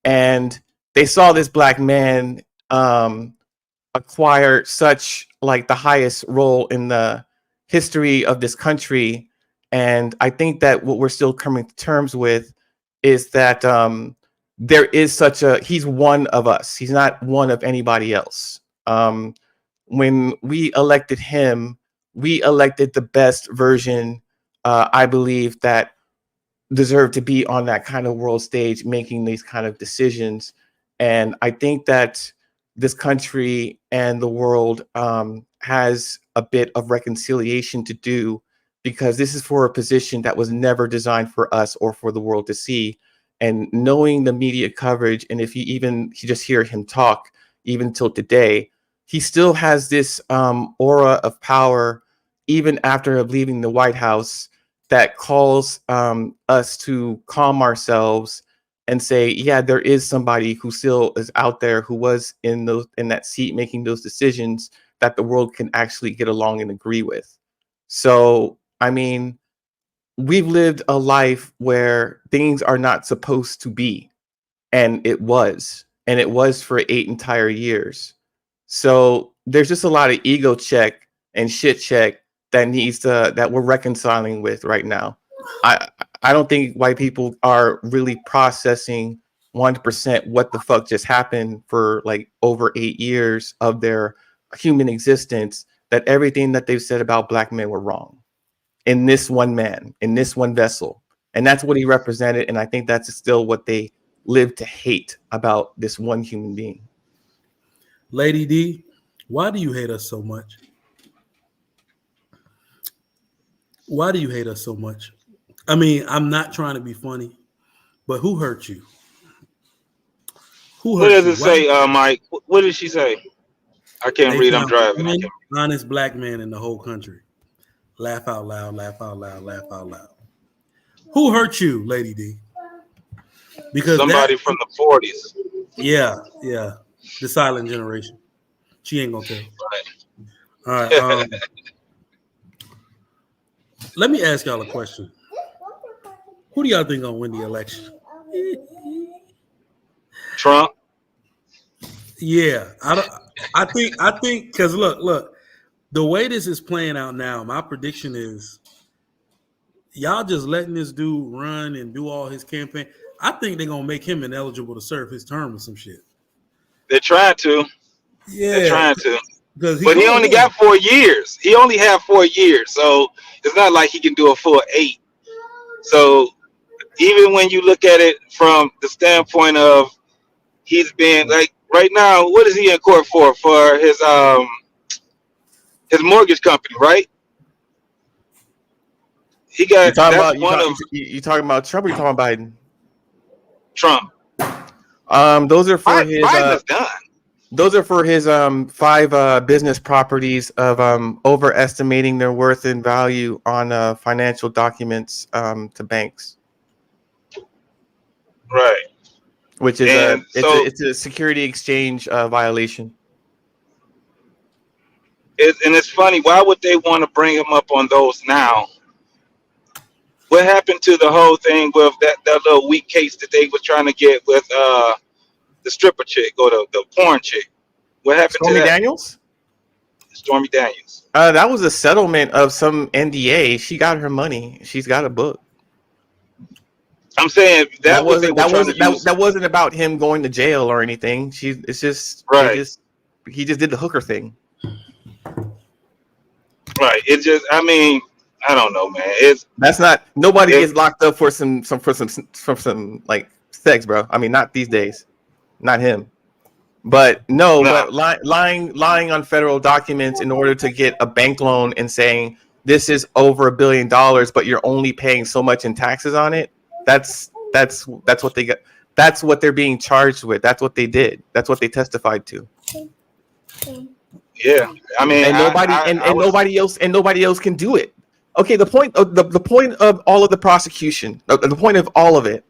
And they saw this black man acquire such like the highest role in the history of this country. And I think that what we're still coming to terms with is that there is such a, he's one of us. He's not one of anybody else. When we elected him, we elected the best version, I believe, that deserved to be on that kind of world stage, making these kind of decisions. And I think that this country and the world has a bit of reconciliation to do, because this is for a position that was never designed for us or for the world to see. And knowing the media coverage, and if you just hear him talk, even till today, he still has this aura of power, even after leaving the White House, that calls us to calm ourselves and say, yeah, there is somebody who still is out there, who was in that seat making those decisions that the world can actually get along and agree with. So, I mean, we've lived a life where things are not supposed to be, and it was for 8 entire years. So there's just a lot of ego check and shit check that we're reconciling with right now. I don't think white people are really processing 100% what the fuck just happened for like over 8 years of their human existence, that everything that they've said about black men were wrong in this one man, in this one vessel. And that's what he represented. And I think that's still what they live to hate about this one human being. Lady D, why do you hate us so much? Why do you hate us so much? I mean, I'm not trying to be funny, but who hurt you? What does it say, Mike? What did she say? I can't read. I'm driving. Honest black man in the whole country. Laugh out loud, laugh out loud, laugh out loud. Who hurt you, Lady D? Because somebody from the 40s. Yeah. The silent generation. She ain't gonna tell. All right. Let me ask y'all a question. Who do y'all think gonna win the election? Trump. Yeah, I think because look, the way this is playing out now, my prediction is y'all just letting this dude run and do all his campaign. I think they're gonna make him ineligible to serve his term or some shit. They're trying to. Yeah, they're trying to. But he only got 4 years. He only had 4 years, so it's not like he can do a full 8. So even when you look at it from the standpoint of he's been like right now, what is he in court for? For his mortgage company, right? He got you talking about Trump or you talking about Biden? Trump. Those are for his Biden's done. Those are for his 5 business properties of overestimating their worth and value on financial documents to banks. Right. Which is it's a security exchange violation. And it's funny. Why would they want to bring him up on those now? What happened to the whole thing with that little weak case that they were trying to get with the stripper chick or the porn chick? What happened Stormy to that? Daniels? Stormy Daniels. That was a settlement of some NDA. She got her money. She's got a book. I'm saying that wasn't about him going to jail or anything. It's just right. He just did the hooker thing. Right. It just. I mean, I don't know, man. Nobody gets locked up for some like sex, bro. I mean, not these days. Not him. But but lying on federal documents in order to get a bank loan and saying this is over $1 billion, but you're only paying so much in taxes on it. That's what they got. That's what they're being charged with. That's what they did. That's what they testified to. Yeah, I mean, nobody else can do it. Okay, the point of all of the prosecution, the point of all of it,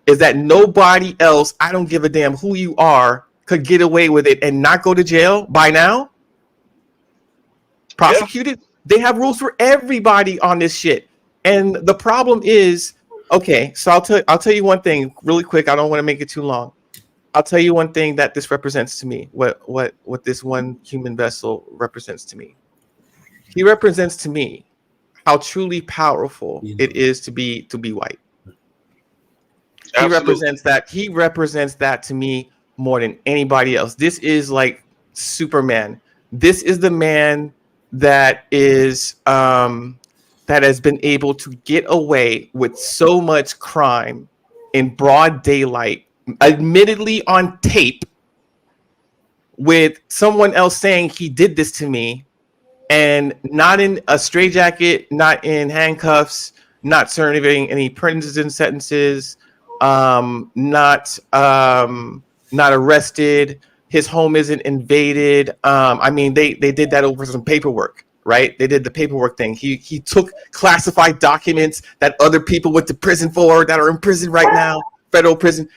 is that nobody else, I don't give a damn who you are, could get away with it and not go to jail by now. Prosecuted, they have rules for everybody on this shit, and the problem is, okay, so I'll tell you one thing really quick. I don't want to make it too long. I'll tell you one thing that this represents to me. What this one human vessel represents to me. He represents to me how truly powerful it is to be white. Absolutely. He represents that to me more than anybody else. This is like Superman. This is the man that is that has been able to get away with so much crime in broad daylight, admittedly on tape, with someone else saying he did this to me, and not in a straitjacket, not in handcuffs, not serving any prison sentences, not arrested. His home isn't invaded. I mean, they did that over some paperwork, right? They did the paperwork thing. He took classified documents that other people went to prison for, that are in prison right now, federal prison.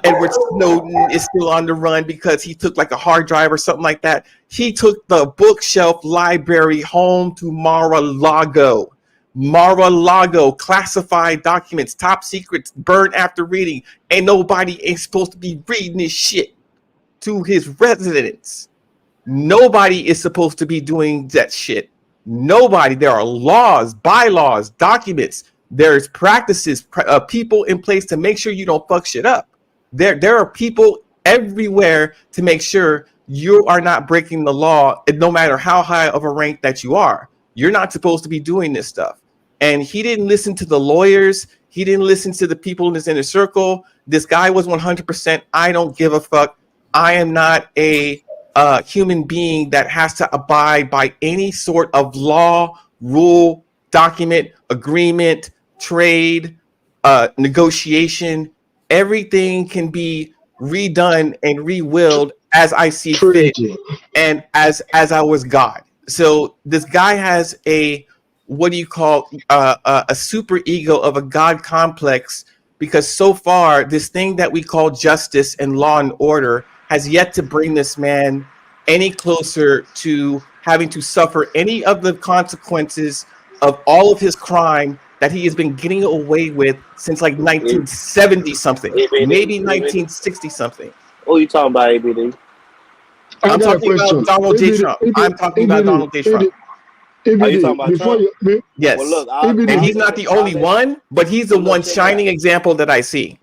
Edward Snowden is still on the run because he took like a hard drive or something like that. He took the bookshelf library home to Mar-a-Lago. Mar-a-Lago, classified documents, top secrets, burned after reading. Nobody ain't supposed to be reading this shit to his residence. Nobody is supposed to be doing that shit. Nobody. There are laws, bylaws, documents. There's practices, people in place to make sure you don't fuck shit up. There are people everywhere to make sure you are not breaking the law, no matter how high of a rank that you are. You're not supposed to be doing this stuff. And he didn't listen to the lawyers. He didn't listen to the people in his inner circle. This guy was 100%. I don't give a fuck. I am not a human being that has to abide by any sort of law, rule, document, agreement, trade, negotiation. Everything can be redone and re-willed as I see fit, and as I was God. So this guy has a super ego of a God complex, because so far this thing that we call justice and law and order has yet to bring this man any closer to having to suffer any of the consequences of all of his crime that he has been getting away with since like 1970 something, maybe 1960 something. Who are you talking about, ABD? I'm talking about Donald J. Trump. I'm talking about Donald J. Trump. Are you talking about Trump? Yes. Well, look, and he's not the only one, but he's the one shining example that I see.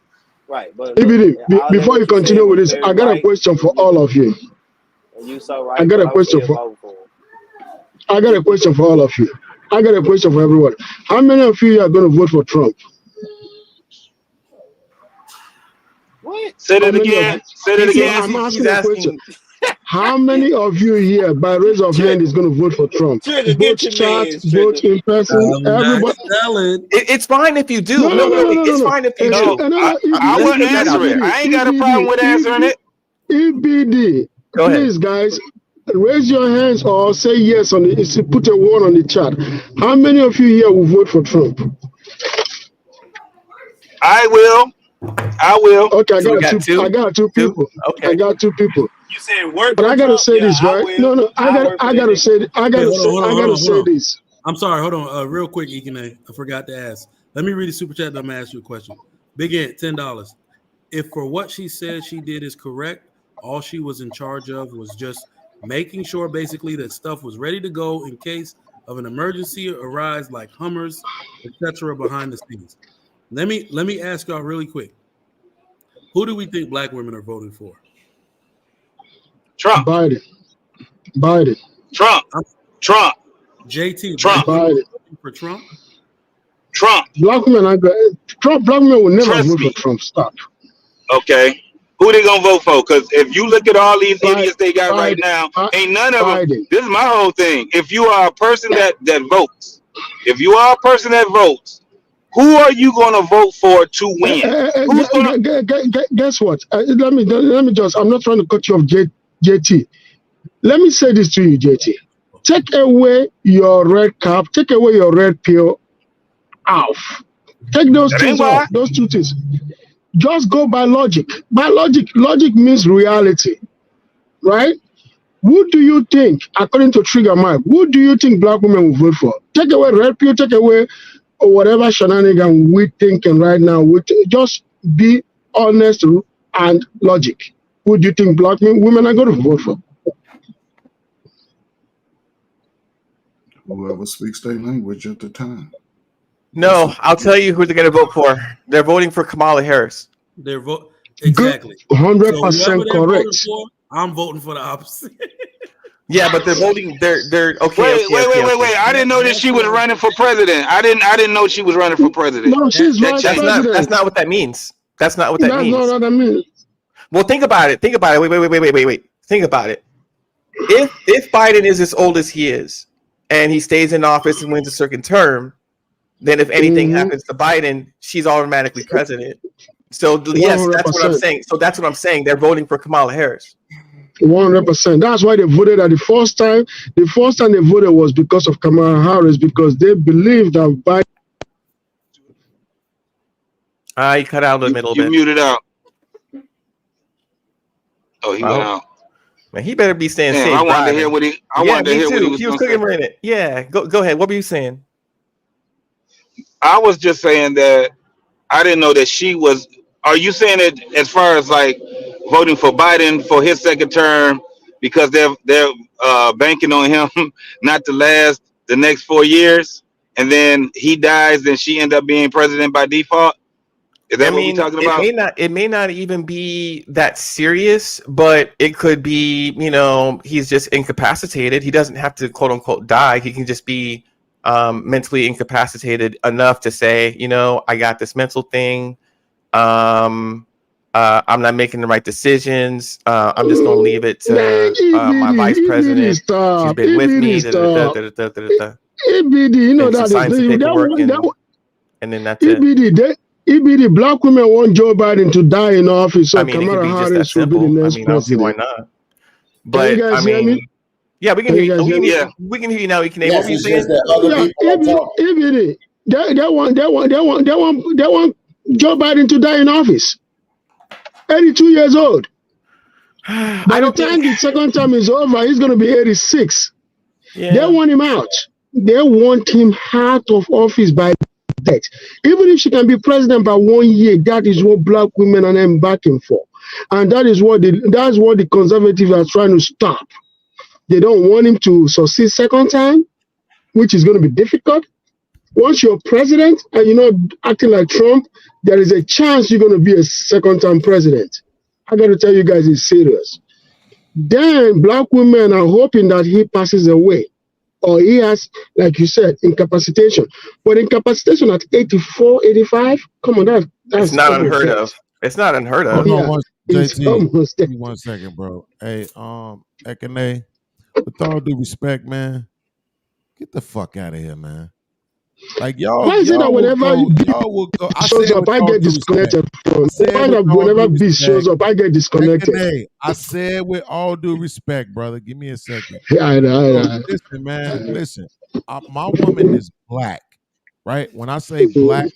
Right, but look, before you continue with this, I got a question for all of you. You so right. I got a question for all of you. I got a question for everyone. How many of you are going to vote for Trump? What? Say it again. Say it again. I'm asking a question. How many of you here, by raise of hand, is going to vote for Trump? Both chat, both in person, everybody. It's fine if you do. No, it's fine if you do. I wouldn't answer it. I ain't got a problem with answering it. EBD, please, guys, raise your hands or say yes on the. Put a 1 on the chat. How many of you here will vote for Trump? I will. Okay, I got two people. Okay. I got 2 people. You said work. But I gotta say this, right? No, I gotta say this. I'm sorry, hold on. Real quick, Ikene, I forgot to ask. Let me read the super chat. I'm gonna ask you a question. Big Ant, $10. If for what she said she did is correct, all she was in charge of was just making sure basically that stuff was ready to go in case of an emergency arise, like Hummers, etc. behind the scenes. Let me ask y'all really quick. Who do we think black women are voting for? Trump. Biden. Trump. JT. Trump. Biden. For Trump. Black women will never vote for Trump. Stop. Okay. Who they gonna vote for? Because if you look at all these idiots they got right now, ain't none of them. This is my whole thing. If you are a person that votes, who are you gonna vote for to win? Guess what? Let me just. I'm not trying to cut you off, JT. Let me say this to you, JT. Take away your red cap. Take away your red pill. Off. Take those things off. Those 2 things. Just go by logic. Logic means reality, right? Who do you think, according to Trigger Mike, who do you think black women will vote for? Take away red pill, take away whatever shenanigan we're thinking right now. Just be honest and logic. Who do you think black women are going to vote for? Whoever speaks their language at the time. No, I'll tell you who they're going to vote for. They're voting for Kamala Harris. They're exactly 100% correct. I'm voting for the opposite. Yeah, but they're voting. They're okay. Wait. I didn't know that she was running for president. I didn't know she was running for president. No, she's vice president. That's not what that means. That's not what that means. That's not what that means. Well, think about it. Wait. Think about it. If Biden is as old as he is, and he stays in office and wins a second term, then if anything happens to Biden, she's automatically president. So yes, 100%. That's what I'm saying. So that's what I'm saying. They're voting for Kamala Harris. 100%. That's why they voted at the first time. The first time they voted was because of Kamala Harris, because they believe that Biden. You cut out a little bit. You muted out. Oh, he went out. Man, he better be staying safe. I wanted to hear what he. I wanted to hear what he was cooking in it. Yeah, go ahead. What were you saying? I was just saying that I didn't know that she was. Are you saying it as far as like voting for Biden for his second term because they're banking on him not to last the next 4 years, and then he dies, then she end up being president by default? Is that what we're talking about? It may not even be that serious, but it could be, he's just incapacitated. He doesn't have to quote unquote die. He can just be mentally incapacitated enough to say, I got this mental thing. I'm not making the right decisions. I'm just going to leave it to my vice president. She's been with me. And then that's it. EBD, black women want Joe Biden to die in office, so Kamala Harris will be the next president. Why not? But yeah, we can hear you. We can hear you now. What were you saying? EBD, they want Joe Biden to die in office. 82 years old. By the time the second term is over, he's going to be 86. Yeah. They want him out. they want him out of office by death. Even if she can be president by 1 year, that is what black women are embarking for. And that's what the conservatives are trying to stop. They don't want him to succeed second time, which is going to be difficult. Once you're president and you're not acting like Trump, there is a chance you're going to be a second time president. I got to tell you guys, it's serious. Then black women are hoping that he passes away, or he has, like you said, incapacitation. But incapacitation at 84, 85, come on, that's not unheard of. It's not unheard of. Hold on, JT, give me 1 second, bro. Hey, Ekene, with all due respect, man, get the fuck out of here, man. Like y'all, why is it that whenever y'all will go, shows up, I get disconnected from? Whenever B shows up, I get disconnected. Ekene, I said with all due respect, brother. Give me a second. Yeah, I know. Listen, man. Listen, my woman is black, right? When I say black,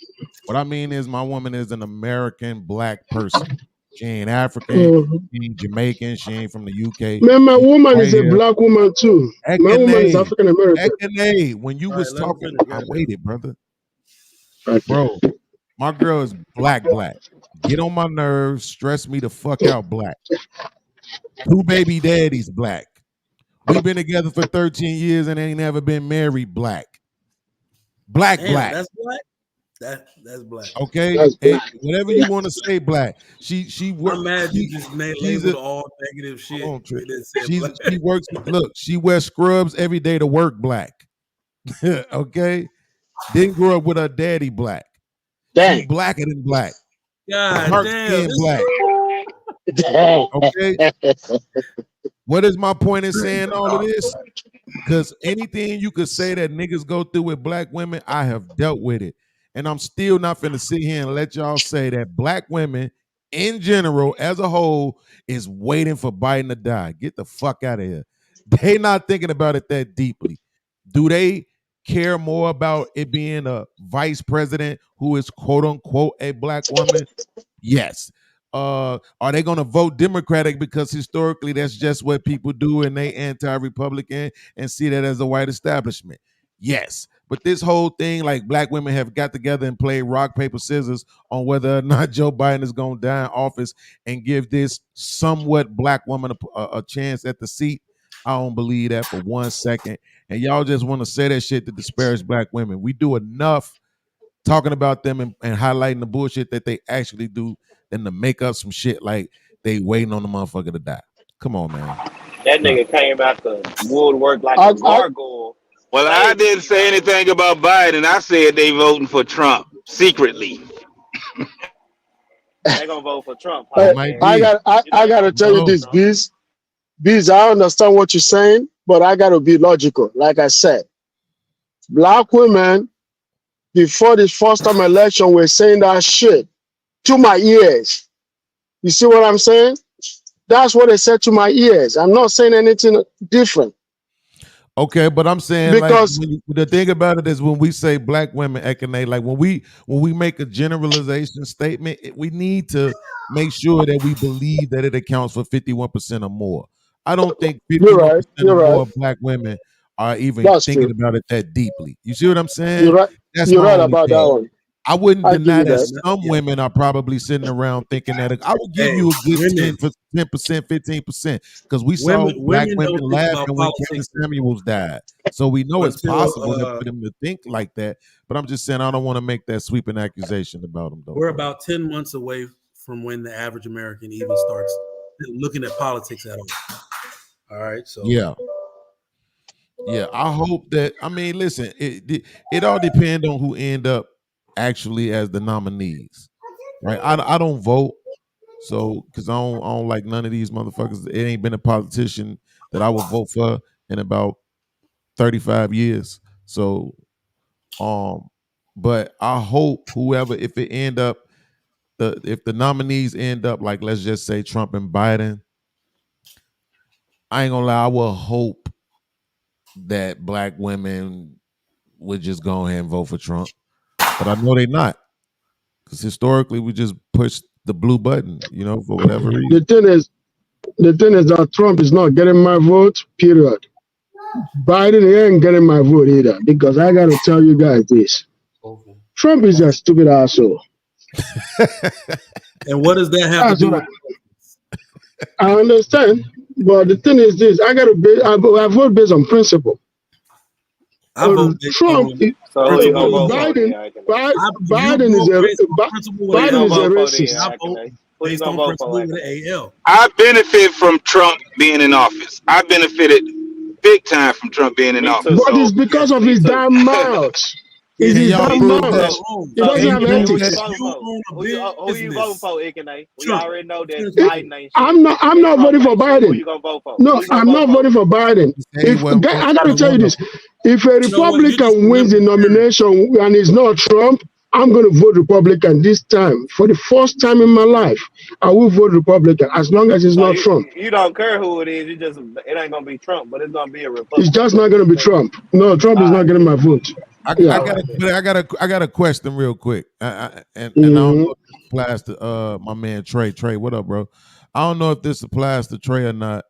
what I mean is my woman is an American black person. She ain't African, she ain't Jamaican, she ain't from the UK. Man, my woman is a black woman too. My woman is African American. Ekene, when you was talking, I waited, brother. Bro, my girl is black. Get on my nerves, stress me the fuck out black. 2 baby daddies black. We've been together for 13 years and ain't never been married black. Black. That's black. That's black. Okay, hey, whatever you want to say, black. She I'm mad you just labeled all negative shit. She works. Look, she wears scrubs every day to work. Black. Okay, didn't grow up with her daddy black. Dang. She blacker than black. God Dark damn. skin black. Okay. What is my point in saying all of this? Because anything you could say that niggas go through with black women, I have dealt with it. And I'm still not finna sit here and let y'all say that black women in general, as a whole, is waiting for Biden to die. Get the fuck out of here. They not thinking about it that deeply. Do they care more about it being a vice president who is quote unquote a black woman? Yes. Are they going to vote Democratic because historically that's just what people do and they anti-Republican and see that as a white establishment? Yes. But this whole thing, like black women have got together and played rock, paper, scissors on whether or not Joe Biden is going to die in office and give this somewhat black woman a chance at the seat. I don't believe that for 1 second. And y'all just want to say that shit to disparage black women. We do enough talking about them and highlighting the bullshit that they actually do than to make up some shit like they waiting on the motherfucker to die. Come on, man. That nigga came out the woodwork like a gargoyle. Well, I didn't say anything about Biden. I said they voting for Trump secretly. They gonna vote for Trump. I gotta tell you this, Biz. I understand what you're saying, but I gotta be logical. Like I said, black women before this first time election were saying that shit to my ears. You see what I'm saying? That's what they said to my ears. I'm not saying anything different. Okay, but I'm saying because like the thing about it is when we say black women, Ekene, like when we make a generalization statement, we need to make sure that we believe that it accounts for 51% or more. I don't think 51% or more black women are even thinking about it that deeply. You see what I'm saying? You're right. That's You're right about that one. I wouldn't deny that some women are probably sitting around thinking that. I would give you a good 10%, 15%, because we saw black women laughing when Kevin Samuels died. So we know it's possible for them to think like that. But I'm just saying I don't want to make that sweeping accusation about them, though. We're about 10 months away from when the average American even starts looking at politics at all. All right, so yeah. I hope that. I mean, listen, it all depends on who end up actually as the nominees, right? I don't vote, so because I don't like none of these motherfuckers. It ain't been a politician that I would vote for in about 35 years. So, but I hope whoever, if the nominees end up like, let's just say Trump and Biden, I ain't gonna lie, I will hope that black women would just go ahead and vote for Trump. But I know they're not, because historically we just push the blue button, for whatever reason. The thing is that Trump is not getting my vote, period. Biden ain't getting my vote either, because I got to tell you guys this. Trump is a stupid asshole. And what does that have to do with? I understand, but the thing is this: I vote based on principle. Trump, Biden is a racist. I benefit from Trump being in office. I benefited big time from Trump being in office. But it's because of his damn mouth. It's his damn mouth. He doesn't have ethics. Who you voting for, Ikene? We already know that Biden ain't shit. I'm not voting for Biden. Who you gonna vote for? No, I'm not voting for Biden. I gotta tell you this: if a Republican wins the nomination and it's not Trump, I'm going to vote Republican this time. For the first time in my life, I will vote Republican as long as it's not Trump. You don't care who it is. It ain't going to be Trump, but it's going to be a Republican. It's just not going to be Trump. No, Trump is not getting my vote. I got a question real quick, and I don't know if this applies to my man Trey. Trey, what up, bro? I don't know if this applies to Trey or not,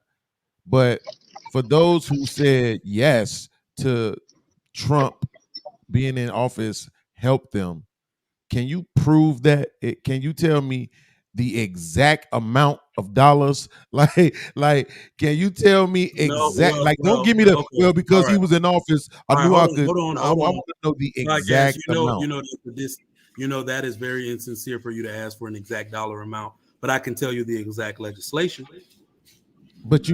but for those who said yes to Trump being in office helped them, can you prove that? Can you tell me the exact amount of dollars? Like, can you tell me exact? Don't give me the because he was in office. I knew I could. I want to know the exact amount. That is very insincere for you to ask for an exact dollar amount. But I can tell you the exact legislation. But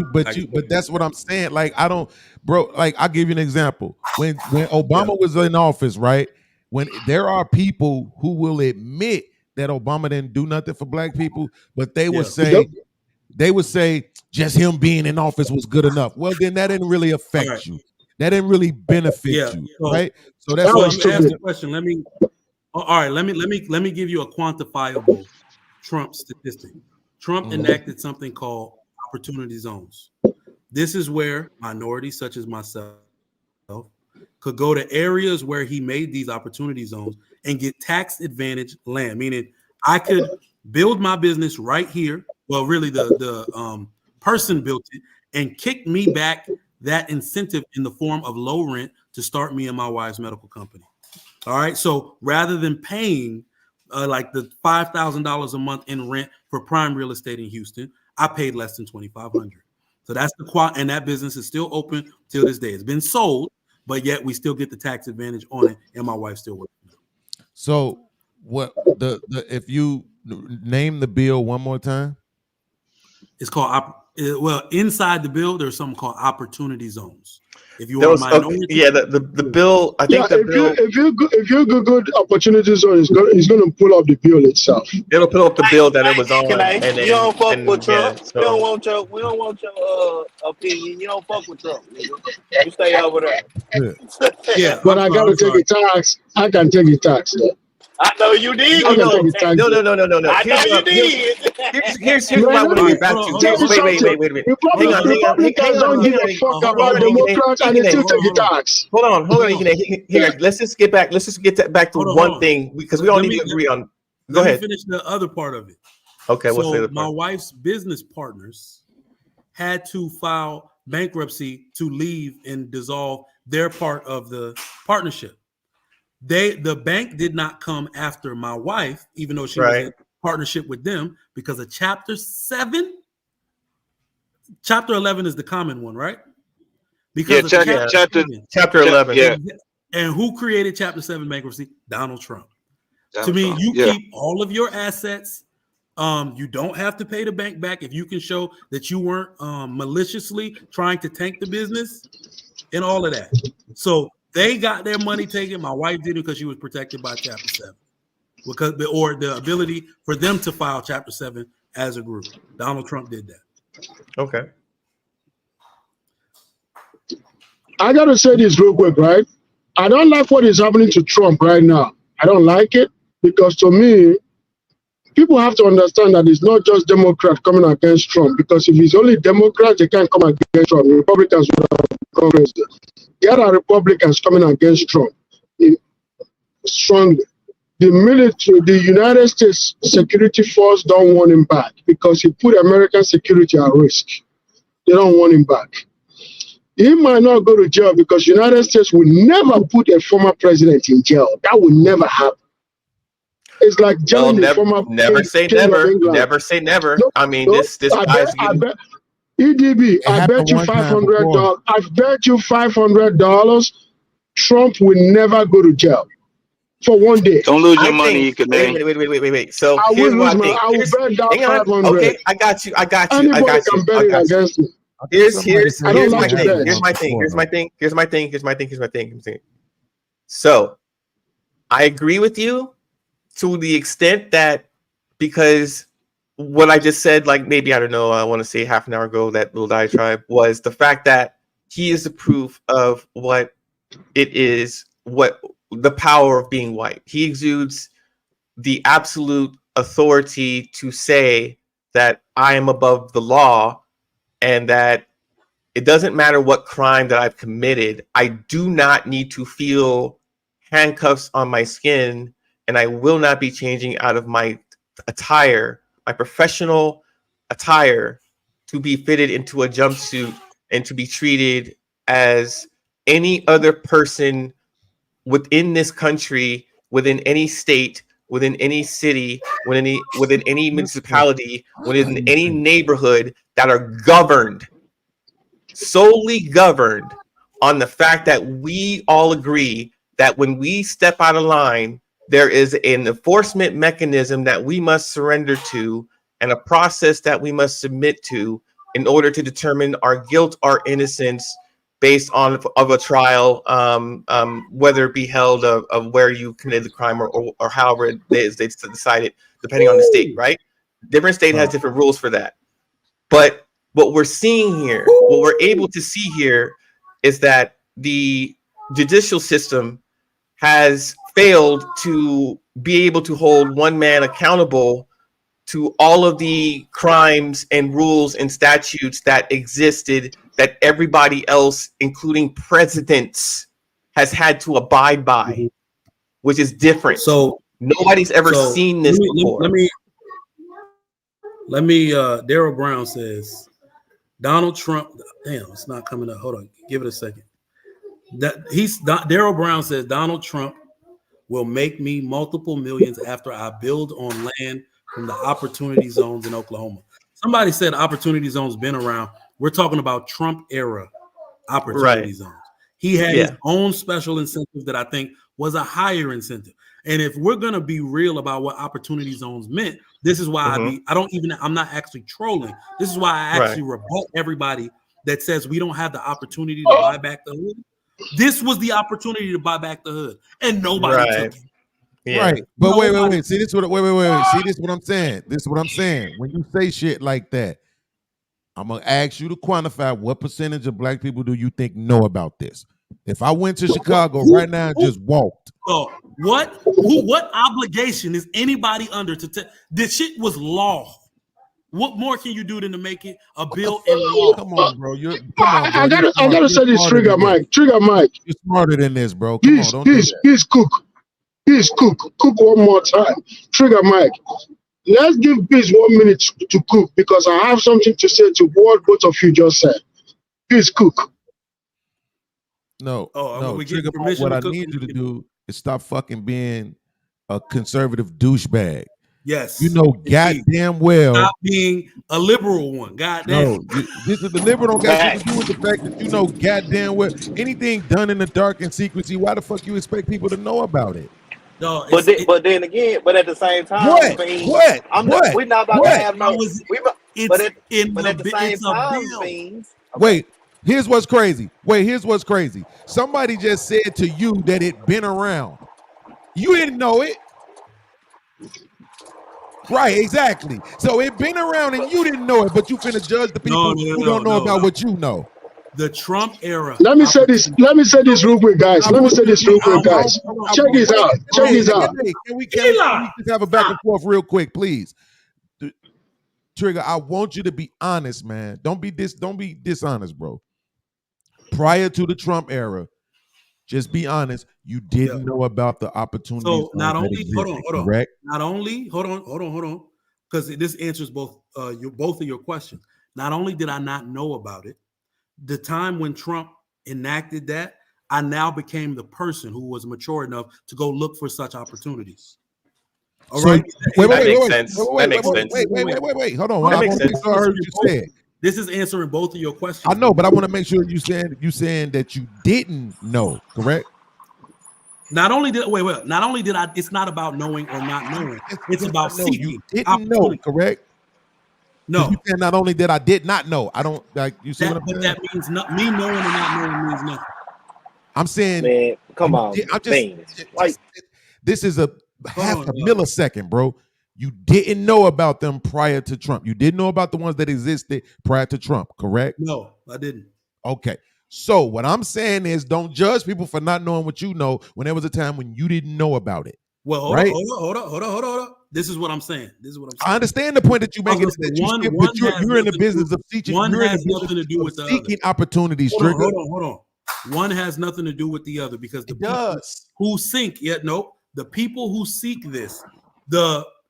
that's what I'm saying. Like, I don't, bro. Like, I'll give you an example. When Obama was in office, right? When there are people who will admit that Obama didn't do nothing for black people, but they would say just him being in office was good enough. Well, then that didn't really affect you. That didn't really benefit you, right? So that's what I'm asking the question. Let me give you a quantifiable Trump statistic. Trump enacted something called opportunity zones. This is where minorities such as myself could go to areas where he made these opportunity zones and get tax advantage land, meaning I could build my business right here. Well, really the person built it and kicked me back that incentive in the form of low rent to start me and my wife's medical company. All right. So rather than paying like the $5,000 a month in rent for prime real estate in Houston, I paid less than $2,500. So that's and that business is still open till this day. It's been sold, but yet we still get the tax advantage on it, and my wife still works. So what if you name the bill one more time? It's called inside the bill there's something called opportunity zones. If you are a minority, the bill. I think the bill. If you Google opportunity zone, it's going to pull up the bill itself. It'll pull up the bill that it was on. You don't fuck with Trump. We don't want your opinion. You don't fuck with Trump. Nigga. You stay over there. Yeah, but I got to take a tax. I can take a tax. I know you did. No. I know you did. Here's what I want to get back to. Wait a minute. Hang on. Give a fuck about Democrats and they still take the tax. Hold on. Here, let's just get back to one thing because we all need to agree on. Go ahead. Let me finish the other part of it. Okay, what's the other part? My wife's business partners had to file bankruptcy to leave and dissolve their part of the partnership. The bank did not come after my wife, even though she was in partnership with them, because of Chapter 7. Chapter 11 is the common one, right? Because Chapter 11. Yeah. And who created Chapter 7 bankruptcy? Donald Trump. To me, you keep all of your assets. You don't have to pay the bank back if you can show that you weren't maliciously trying to tank the business and all of that. So they got their money taken. My wife did it because she was protected by Chapter 7, or the ability for them to file Chapter 7 as a group. Donald Trump did that. Okay. I got to say this real quick, right? I don't like what is happening to Trump right now. I don't like it because to me, people have to understand that it's not just Democrats coming against Trump, because if it's only Democrats, they can't come against Trump. Republicans will come against them. There are Republicans coming against Trump strongly. The military, the United States security force don't want him back because he put American security at risk. They don't want him back. He might not go to jail because United States will never put a former president in jail. That will never happen. It's like jailing a former never say king never. of England. Never say never. No, I mean, no, this I guy's bet EDB, I bet you $500. I bet you $500 Trump will never go to jail for one day. Don't lose your money, Kane. Wait. So I here's will what lose I think. I will bet that Hang on. 500. Okay, I got you. Anybody can bet it against me. Here's I don't my like to thing. bet. Here's my thing. So I agree with you to the extent that, because what I just said, like maybe, I don't know, I want to say half an hour ago, that little diatribe was the fact that he is the proof of what it is, what the power of being white. He exudes the absolute authority to say that I am above the law, and that it doesn't matter what crime that I've committed, I do not need to feel handcuffs on my skin, and I will not be changing out of my attire, my professional attire, to be fitted into a jumpsuit and to be treated as any other person within this country, within any state, within any city, within any municipality, within any neighborhood, that are solely governed on the fact that we all agree that when we step out of line, there is an enforcement mechanism that we must surrender to, and a process that we must submit to in order to determine our guilt or innocence based on of a trial, whether it be held of where you committed the crime, or however it is they decide it, depending on the state, right? Different state has different rules for that. But what we're seeing here, what we're able to see here, is that the judicial system has failed to be able to hold one man accountable to all of the crimes and rules and statutes that existed, that everybody else, including presidents, has had to abide by, which is different. So nobody's ever seen this before. Let me Daryl Brown says Donald Trump. Damn, it's not coming up. Hold on, give it a second. Daryl Brown says Donald Trump will make me multiple millions after I build on land from the opportunity zones in Oklahoma. Somebody said opportunity zones been around. We're talking about Trump era opportunity zones. He had his own special incentive that I think was a higher incentive. And if we're gonna be real about what opportunity zones meant, this is why I'm not actually trolling. This is why I actually rebut everybody that says we don't have the opportunity to buy back the hood. This was the opportunity to buy back the hood, and nobody took it. Yeah. Right. But wait. See, this is wait. See, this is what I'm saying. When you say shit like that, I'm gonna ask you to quantify what percentage of black people do you think know about this? If I went to Chicago right now and just walked. What obligation is anybody under to tell? This shit was law. What more can you do than to make it a bill in law? Come on, bro. I gotta say this, Trigger Mike. You're smarter than this, bro. Come on, don't do that. Please cook one more time. Trigger Mike. Let's give Peace 1 minute to cook, because I have something to say to what both of you just said. Please cook. No. Trigger, what I need you to do is stop fucking being a conservative douchebag. Yes. You know goddamn well. Stop being a liberal one. Goddamn. No, this is the liberal don't got shit to do with the fact that you know goddamn well anything done in the dark and secrecy, why the fuck you expect people to know about it? No, but then again, at the same time, we're not about to have no. But at the same time, Wait, here's what's crazy. Somebody just said to you that it been around. You didn't know it. Right, exactly. So it been around and you didn't know it, but you finna judge the people who don't know about what you know. The Trump era. Let me say this real quick, guys. Check this out. Can we just have a back and forth real quick, please? Trigger, I want you to be honest, man. Don't be dishonest, bro. Prior to the Trump era, just be honest. You didn't know about the opportunities. So not only correct? Hold on, because this answers both of your questions. Not only did I not know about it, the time when Trump enacted that, I now became the person who was mature enough to go look for such opportunities. All right. Wait. Hold on. I want to make sure I heard you said. This is answering both of your questions. I know, but I want to make sure you saying that you didn't know, correct? Not only did I. It's not about knowing or not knowing. It's about seeking. You didn't know, correct? No. You said not only did I did not know. I don't like you see that, what I'm saying? That means me knowing and not knowing means nothing. I'm saying, man, come on. This is a half a millisecond, bro. You didn't know about them prior to Trump. You didn't know about the ones that existed prior to Trump, correct? No, I didn't. Okay. So what I'm saying is don't judge people for not knowing what you know when there was a time when you didn't know about it. Well, hold on. This is what I'm saying. I understand the point that you're making. You're in the business of teaching. One has nothing to do with the seeking opportunities. Hold on. One has nothing to do with the other because the people who seek, the people who seek this,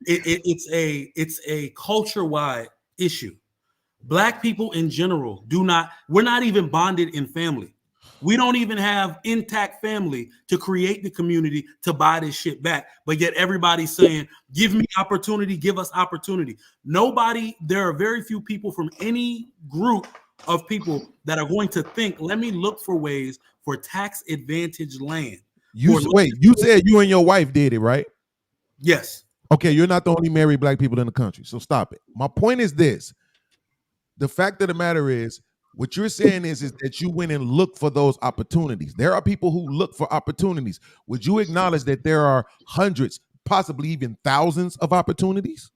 it's a culture-wide issue. Black people in general we're not even bonded in family. We don't even have intact family to create the community to buy this shit back. But yet everybody's saying, give me opportunity, give us opportunity. There are very few people from any group of people that are going to think, let me look for ways for tax advantage land. You said you and your wife did it, right? Yes. Okay, you're not the only married black people in the country, so stop it. My point is this. The fact of the matter is, what you're saying is that you went and looked for those opportunities. There are people who look for opportunities. Would you acknowledge that there are hundreds, possibly even thousands of opportunities?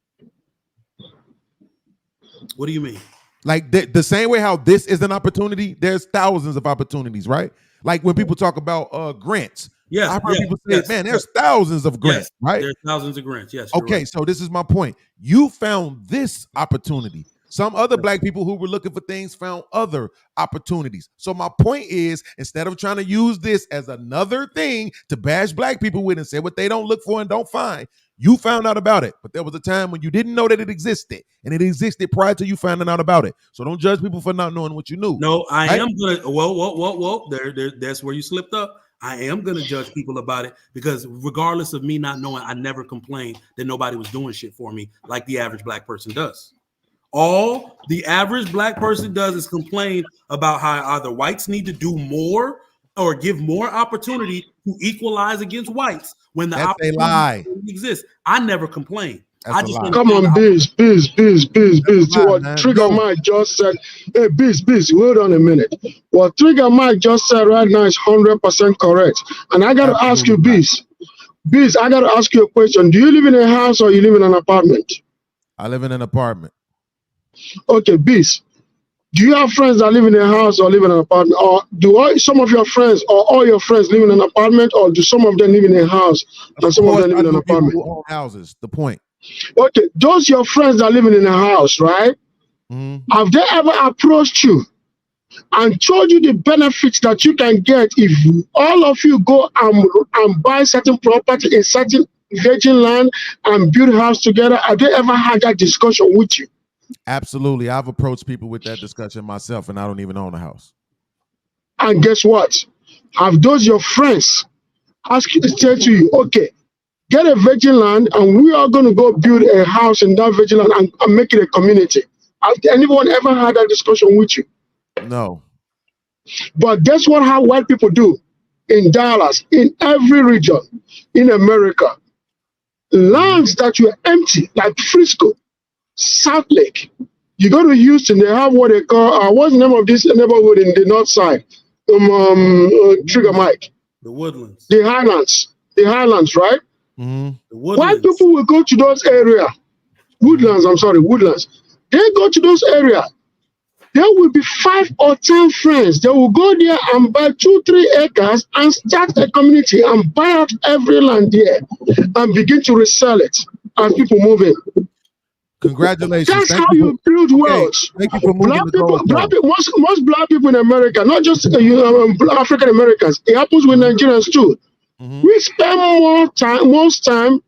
What do you mean? Like the same way how this is an opportunity, there's thousands of opportunities, right? Like when people talk about grants. Yes, I've heard people say, man, there's thousands of grants, right? There's thousands of grants, yes. Okay, right. So this is my point. You found this opportunity. Some other black people who were looking for things found other opportunities. So my point is, instead of trying to use this as another thing to bash black people with and say what they don't look for and don't find, you found out about it. But there was a time when you didn't know that it existed, and it existed prior to you finding out about it. So don't judge people for not knowing what you knew. No, I am gonna. Whoa. That's where you slipped up. I am gonna judge people about it because regardless of me not knowing, I never complained that nobody was doing shit for me like the average black person does. All the average black person does is complain about how either whites need to do more or give more opportunity to equalize against whites when the opportunity exists. I never complain. I just come on, Biz. What Trigger Mike just said, hey, Biz, hold on a minute. What Trigger Mike just said right now is 100% correct. And I got to ask you, Biz, I got to ask you a question. Do you live in a house or you live in an apartment? I live in an apartment. Okay, Biz, do you have friends that live in a house or live in an apartment? Or do some of your friends or all your friends live in an apartment, or do some of them live in a house and some of them live in an apartment? Who own houses, the point. Okay, those your friends that live in a house, right? Mm-hmm. Have they ever approached you and told you the benefits that you can get if all of you go and buy certain property in certain virgin land and build a house together? Have they ever had that discussion with you? Absolutely. I've approached people with that discussion myself, and I don't even own a house. And guess what? Have those your friends ask you to say to you, okay, get a virgin land and we are going to go build a house in that virgin land and make it a community? Have anyone ever had that discussion with you? No. But guess what? How white people do in Dallas, in every region in America, lands that were empty, like Frisco, South Lake. You go to Houston, they have what they call what's the name of this neighborhood in the north side? Trigger Mike. The Woodlands. The Highlands, right? Mm-hmm. White people will go to those areas. Woodlands. They go to those areas. There will be 5 or 10 friends. They will go there and buy 2-3 acres and start a community and buy out every land there and begin to resell it as people move in. Congratulations. That's how you build wealth. Thank you for moving black people, most black people in America, not just African Americans, it happens with Nigerians too. Mm-hmm. We spend most time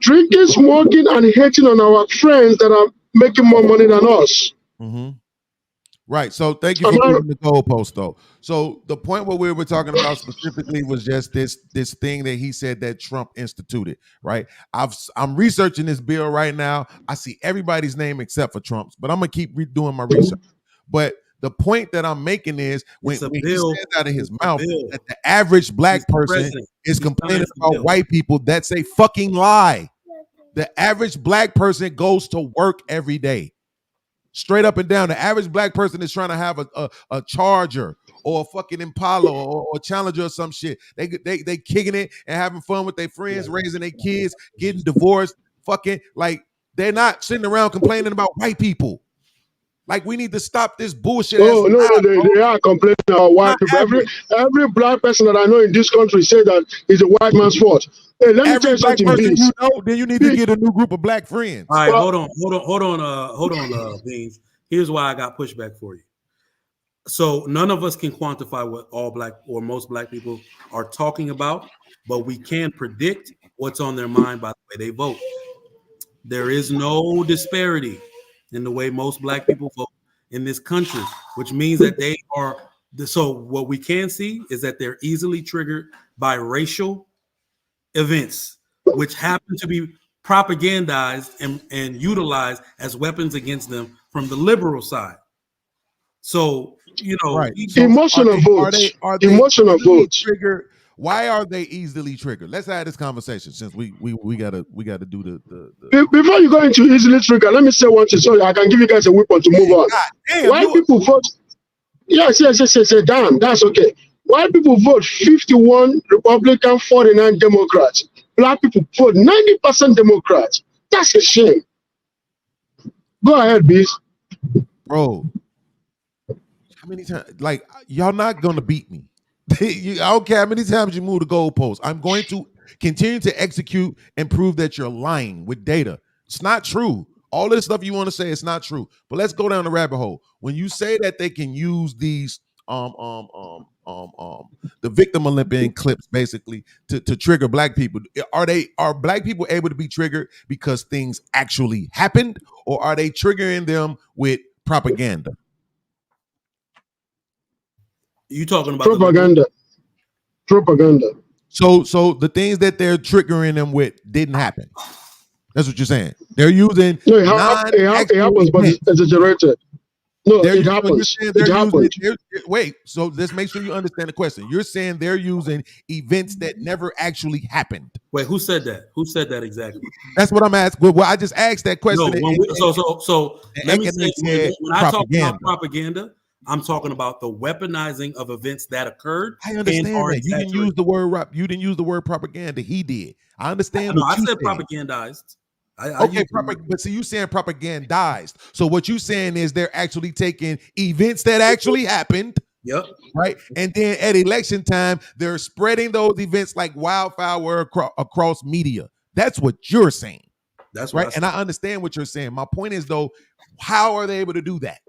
drinking, smoking, and hating on our friends that are making more money than us. Mm-hmm. Right. So thank you for moving the goalpost, though. So the point what we were talking about specifically was just this thing that he said that Trump instituted. Right. I'm researching this bill right now. I see everybody's name except for Trump's, but I'm gonna keep doing my research. But the point that I'm making is when he says out of his mouth that the average black person is complaining about white people, that's a fucking lie. The average black person goes to work every day. Straight up and down. The average black person is trying to have a Charger or a fucking Impala or Challenger or some shit. They kicking it and having fun with their friends, raising their kids, getting divorced, fucking like they're not sitting around complaining about white people. Like we need to stop this bullshit. Oh no, they are complaining about white people. Every black person that I know in this country say that it's a white man's fault. Hey, let me tell you something. You know, then you need to get a new group of black friends. All right, hold on, Beans. Here's why I got pushback for you. So none of us can quantify what all black or most black people are talking about, but we can predict what's on their mind by the way they vote. There is no disparity in the way most black people vote in this country, which means that they are. So what we can see is that they're easily triggered by racial events, which happen to be propagandized and utilized as weapons against them from the liberal side. So, you know, right. Emotional votes. Are they emotional votes triggered? Why are they easily triggered? Let's have this conversation since we gotta do the. Before you go into easily triggered, let me say one thing. Sorry, I can give you guys a weapon to move on. Why people vote? Yes. Damn, that's okay. White people vote 51 Republican, 49 Democrats. Black people vote 90% Democrats. That's a shame. Go ahead, Beast. Bro, how many times? Like, y'all not gonna beat me. I don't care how many times you move the goalpost. I'm going to continue to execute and prove that you're lying with data. It's not true. All this stuff you want to say, it's not true. But let's go down the rabbit hole. When you say that they can use these the victim Olympian clips basically to trigger black people, are black people able to be triggered because things actually happened, or are they triggering them with propaganda? You talking about propaganda? Propaganda. So the things that they're triggering them with didn't happen. That's what you're saying. They're using it happens, but it's exaggerated. No, it happens. Wait, so let's make sure you understand the question. You're saying they're using events that never actually happened. Wait, who said that? Who said that exactly? That's what I'm asking. Well, I just asked that question. So let me say, when I talk about propaganda, I'm talking about the weaponizing of events that occurred. I understand that. You didn't use the word. You didn't use the word propaganda. He did. I understand. No, I said propagandized. But see, you saying propagandized. So what you saying is they're actually taking events that actually happened. Yep. Right. And then at election time, they're spreading those events like wildfire across media. That's what you're saying. That's right. And I understand what you're saying. My point is, though, how are they able to do that?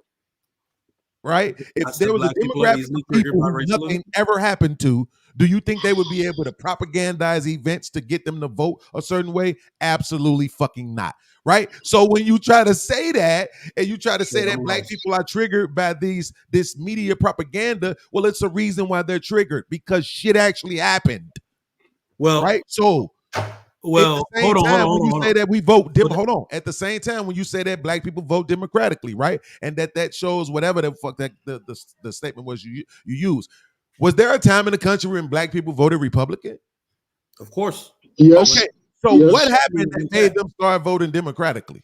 Right? If there was a demographic of people who nothing ever happened to, do you think they would be able to propagandize events to get them to vote a certain way? Absolutely fucking not. Right? So when you try to say that, and you try to say that black people are triggered by this media propaganda, well, it's a reason why they're triggered, because shit actually happened. Well, right? So hold on. When you say that we vote, hold on. At the same time, when you say that black people vote democratically, right, and that shows whatever the fuck that the statement was you use. Was there a time in the country when black people voted Republican? Of course. Yes. Okay. So what happened that made them start voting democratically?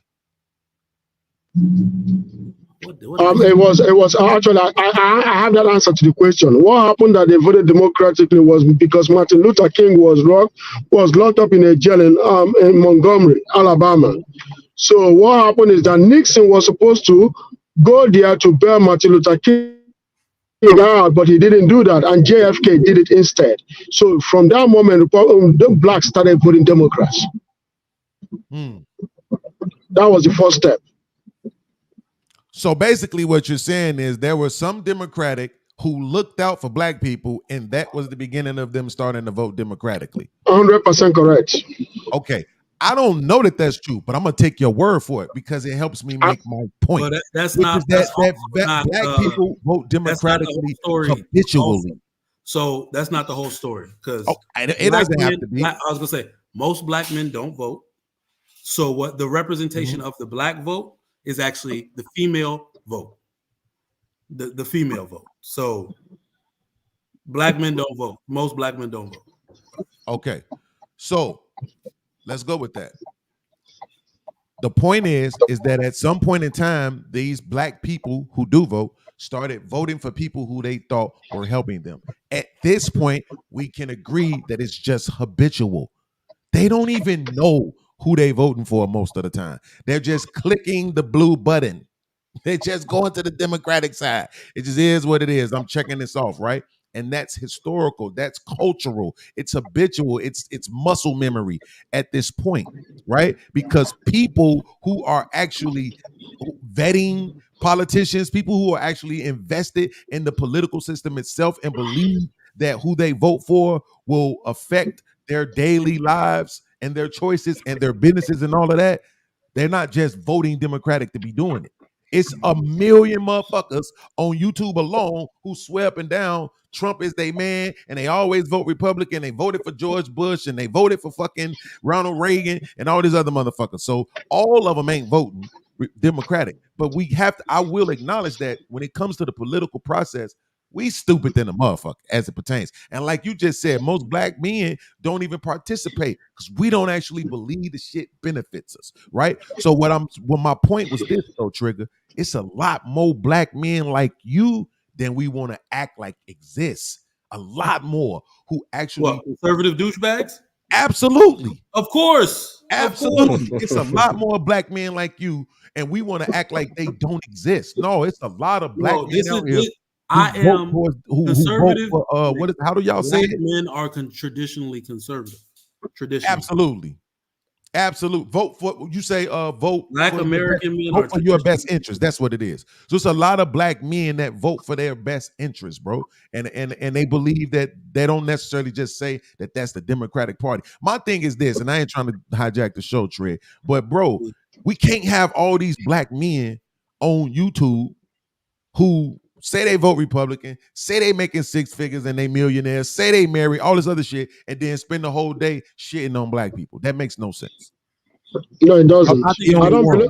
It was actually I have that answer to the question. What happened that they voted democratically was because Martin Luther King was locked up in a jail in Montgomery, Alabama. So what happened is that Nixon was supposed to go there to bail Martin Luther King out, but he didn't do that, and JFK did it instead. So from that moment, the blacks started voting Democrats. That was the first step. So basically what you're saying is there were some Democratic who looked out for black people, and that was the beginning of them starting to vote democratically. 100% correct. Okay. I don't know that that's true, but I'm gonna take your word for it because it helps me make my point. Well, that's which not is that not, black people vote democratically habitually. So that's not the whole story because it doesn't have to be. I was gonna say most black men don't vote. So what the representation of the black vote is actually the female vote. The female vote. So black men don't vote. Most black men don't vote. Okay. So let's go with that. The point is that at some point in time, these black people who do vote started voting for people who they thought were helping them. At this point, we can agree that it's just habitual. They don't even know who they voting for most of the time. They're just clicking the blue button. They're just going to the Democratic side. It just is what it is. I'm checking this off, right? And that's historical. That's cultural. It's habitual. It's muscle memory at this point, right? Because people who are actually vetting politicians, people who are actually invested in the political system itself and believe that who they vote for will affect their daily lives and their choices and their businesses and all of that, they're not just voting Democratic to be doing it. It's a million motherfuckers on YouTube alone who swear up and down Trump is their man, and they always vote Republican. They voted for George Bush, and they voted for fucking Ronald Reagan, and all these other motherfuckers. So all of them ain't voting Democratic. But we have to, I will acknowledge that when it comes to the political process, we stupid than a motherfucker as it pertains. And like you just said, most black men don't even participate because we don't actually believe the shit benefits us, right? So what my point was this though, Trigger, it's a lot more black men like you than we want to act like exists. A lot more who actually conservative douchebags? Absolutely. Of course. Absolutely. It's a lot more black men like you, and we want to act like they don't exist. No, it's a lot of black men out here. I am conservative. How do y'all say it? Men are traditionally conservative. Traditionally. Absolutely. Absolute. Vote for, you say vote. Black American men vote for your best interest. That's what it is. So it's a lot of black men that vote for their best interest, bro. And they believe that they don't necessarily just say that that's the Democratic Party. My thing is this, and I ain't trying to hijack the show, Trey, but bro, we can't have all these black men on YouTube who say they vote Republican, say they making six figures and they millionaires, say they marry, all this other shit, and then spend the whole day shitting on black people. That makes no sense. No, it doesn't. I don't believe.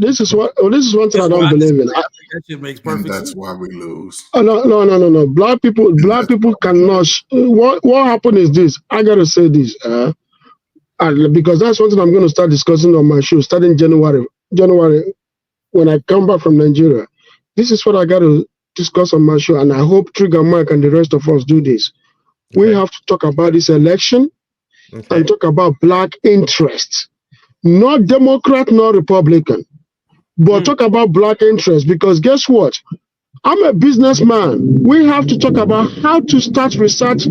This is one thing I don't believe in. That shit makes perfect sense. That's why we lose. Oh, no. Black people cannot. What happened is this. I gotta say this, because that's one thing I'm going to start discussing on my show starting January when I come back from Nigeria. This is what I got to discuss on my show, and I hope Trigger Mike and the rest of us do this. Okay. We have to talk about this election and talk about black interests. Not Democrat, not Republican, but talk about black interests, because guess what? I'm a businessman. We have to talk about how to start research,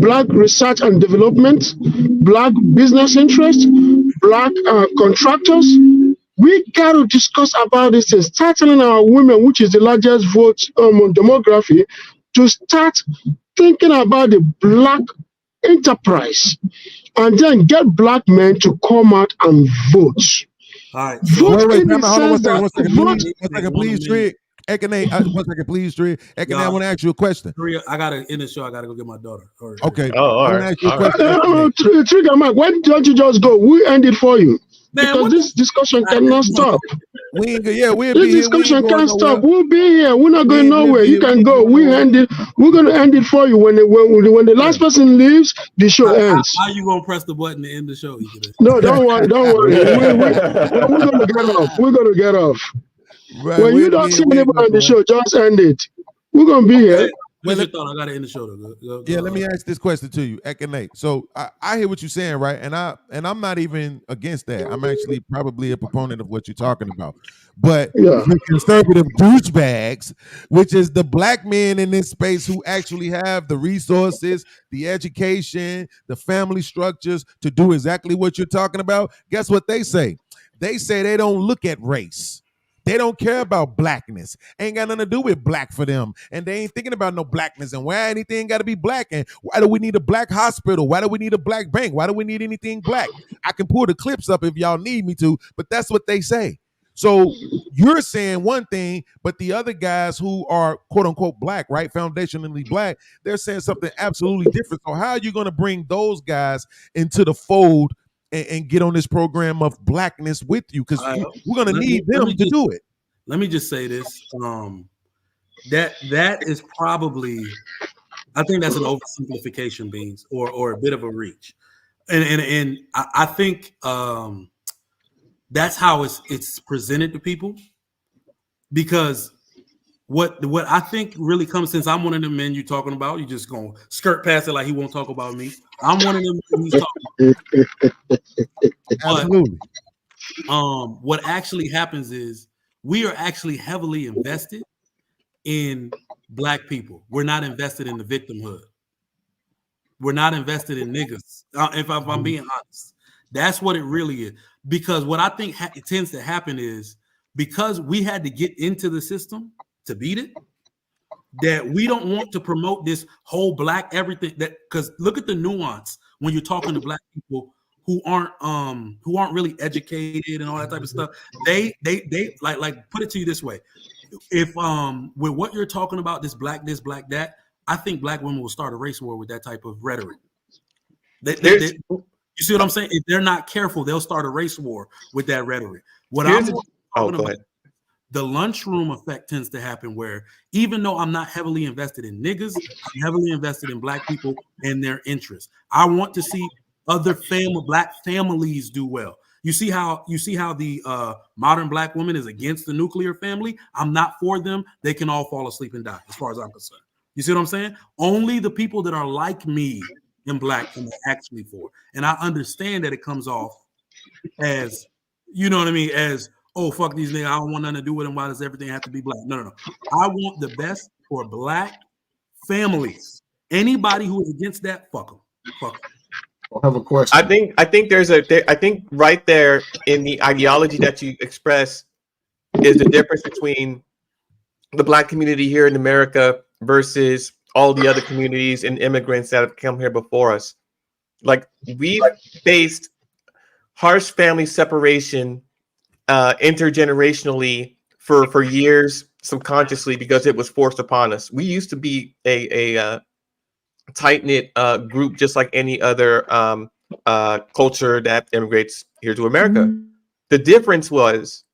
black research and development, black business interests, black contractors. We got to discuss about this and start telling our women, which is the largest vote demography, to start thinking about the black enterprise and then get black men to come out and vote. All right. Vote one second, please, Trig. Ekene, one second, please, Trig. Ekene, I want to ask you a question. I got to end the show. I got to go get my daughter. Okay. All right. Ask you a question. Trigger, Mike, why don't you just go? We end it for you. Man, because this discussion cannot stop. We'll be here. This discussion can't stop. We'll be here. We're not going nowhere. You can go. We end it. We're going to end it for you. When the last person leaves, the show ends. How you going to press the button to end the show? No, don't worry. We're going to get off. We're going to get off. Right, when you don't see anybody on the show, just end it. We're going to be here. What's your thought? I got to end the show. Go, let me ask this question to you, Ekene. So I hear what you're saying, right? And I'm not even against that. I'm actually probably a proponent of what you're talking about. But the conservative douchebags, which is the black men in this space who actually have the resources, the education, the family structures to do exactly what you're talking about, guess what they say? They say they don't look at race. They don't care about blackness. Ain't got nothing to do with black for them. And they ain't thinking about no blackness and why anything got to be black. And why do we need a black hospital? Why do we need a black bank? Why do we need anything black? I can pull the clips up if y'all need me to, but that's what they say. So you're saying one thing, but the other guys who are quote unquote black, right, foundationally black, they're saying something absolutely different. So how are you going to bring those guys into the fold and get on this program of blackness with you? Because we're going to need them to do it. Let me just say this. That is probably, I think that's an oversimplification, Beans, or a bit of a reach. And I think that's how it's presented to people, because what I think really comes, since I'm one of the men you talking about, you just gonna skirt past it like he won't talk about me. I'm one of them he's talking about. Absolutely. What actually happens is we are actually heavily invested in black people. We're not invested in the victimhood. We're not invested in niggas. If I'm being honest, that's what it really is. Because what I think it tends to happen is, because we had to get into the system to beat it, that we don't want to promote this whole black everything. That, because look at the nuance when you're talking to black people who aren't really educated and all that type of stuff. They like put it to you this way. If with what you're talking about, this, black that, I think black women will start a race war with that type of rhetoric. You see what I'm saying? If they're not careful, they'll start a race war with that rhetoric. What I'm talking about, the lunchroom effect tends to happen where, even though I'm not heavily invested in niggas, I'm heavily invested in black people and their interests. I want to see other black families do well. You see how the modern black woman is against the nuclear family? I'm not for them. They can all fall asleep and die, as far as I'm concerned. You see what I'm saying? Only the people that are like me in black am actually for. And I understand that it comes off as, you know what I mean, as, oh, fuck these niggas, I don't want nothing to do with them. Why does everything have to be black? No. I want the best for black families. Anybody who is against that, fuck them. Fuck them. I have a question. I think right there in the ideology that you express is the difference between the black community here in America versus all the other communities and immigrants that have come here before us. Like, we've faced harsh family separation intergenerationally for years, subconsciously, because it was forced upon us. We used to be a tight-knit group, just like any other culture that immigrates here to America. The difference was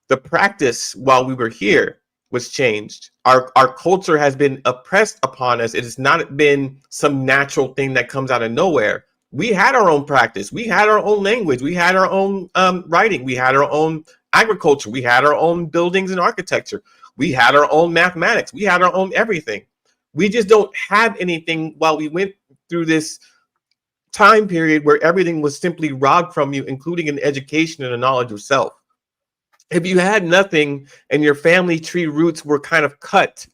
the practice while we were here was changed. Our culture has been oppressed upon us. It has not been some natural thing that comes out of nowhere. We had our own practice. We had our own language. We had our own writing. We had our own agriculture. We had our own buildings and architecture. We had our own mathematics. We had our own everything. We just don't have anything while we went through this time period where everything was simply robbed from you, including an education and a knowledge of self. If you had nothing and your family tree roots were kind of cut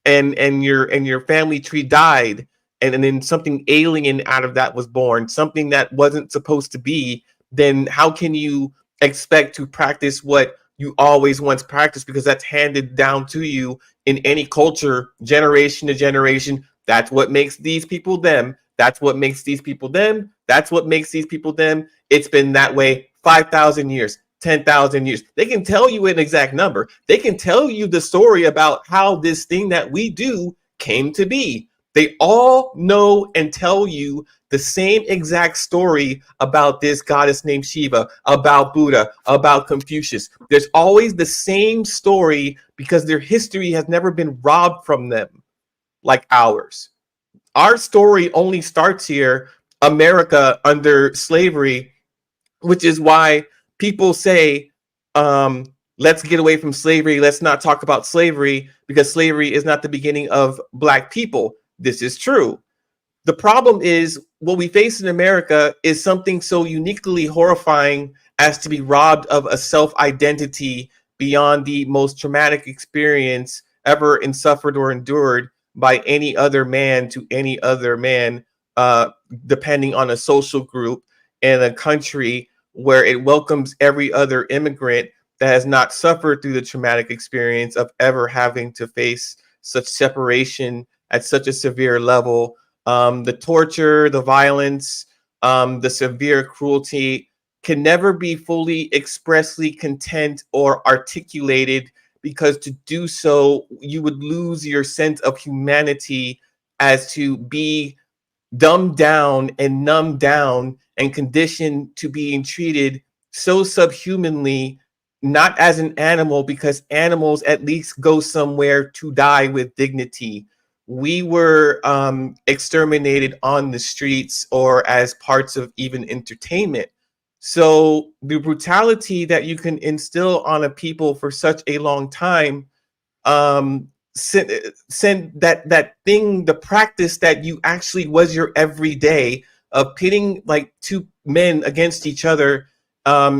and your family tree died, and then something alien out of that was born, something that wasn't supposed to be, then how can you expect to practice what you always once practiced? Because that's handed down to you in any culture, generation to generation. That's what makes these people them. That's what makes these people them. That's what makes these people them. It's been that way 5,000 years, 10,000 years. They can tell you an exact number. They can tell you the story about how this thing that we do came to be. They all know and tell you the same exact story about this goddess named Shiva, about Buddha, about Confucius. There's always the same story because their history has never been robbed from them like ours. Our story only starts here, America under slavery, which is why people say, let's get away from slavery. Let's not talk about slavery because slavery is not the beginning of black people. This is true. The problem is what we face in America is something so uniquely horrifying as to be robbed of a self-identity beyond the most traumatic experience ever suffered or endured by any other man to any other man, depending on a social group and a country where it welcomes every other immigrant that has not suffered through the traumatic experience of ever having to face such separation at such a severe level. The torture, the violence, the severe cruelty can never be fully expressly content or articulated, because to do so, you would lose your sense of humanity as to be dumbed down and numbed down and conditioned to being treated so subhumanly, not as an animal, because animals at least go somewhere to die with dignity. We were exterminated on the streets or as parts of even entertainment. So the brutality that you can instill on a people for such a long time, send that thing, the practice that you actually was your everyday of pitting like two men against each other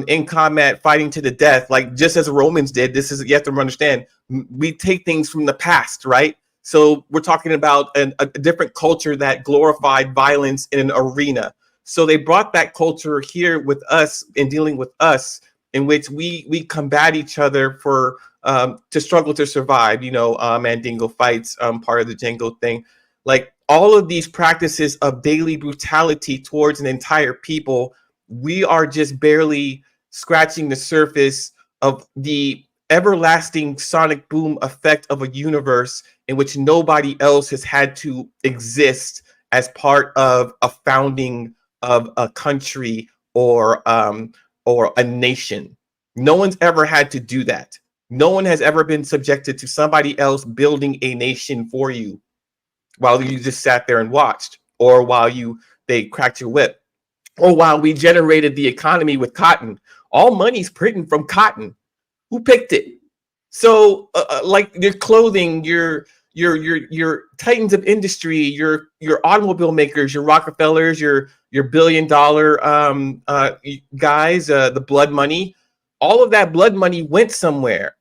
in combat, fighting to the death, like just as the Romans did. This is, you have to understand, we take things from the past, right? So we're talking about a different culture that glorified violence in an arena. So they brought that culture here with us in dealing with us, in which we combat each other for to struggle to survive, Mandingo fights, part of the Django thing. Like all of these practices of daily brutality towards an entire people, we are just barely scratching the surface of the everlasting sonic boom effect of a universe in which nobody else has had to exist as part of a founding of a country or a nation. No one's ever had to do that. No one has ever been subjected to somebody else building a nation for you while you just sat there and watched, or while they cracked your whip, or while we generated the economy with cotton. All money's printed from cotton. Who picked it? So like your clothing, your titans of industry, your automobile makers, your Rockefellers, your $1 billion guys, the blood money, all of that blood money went somewhere,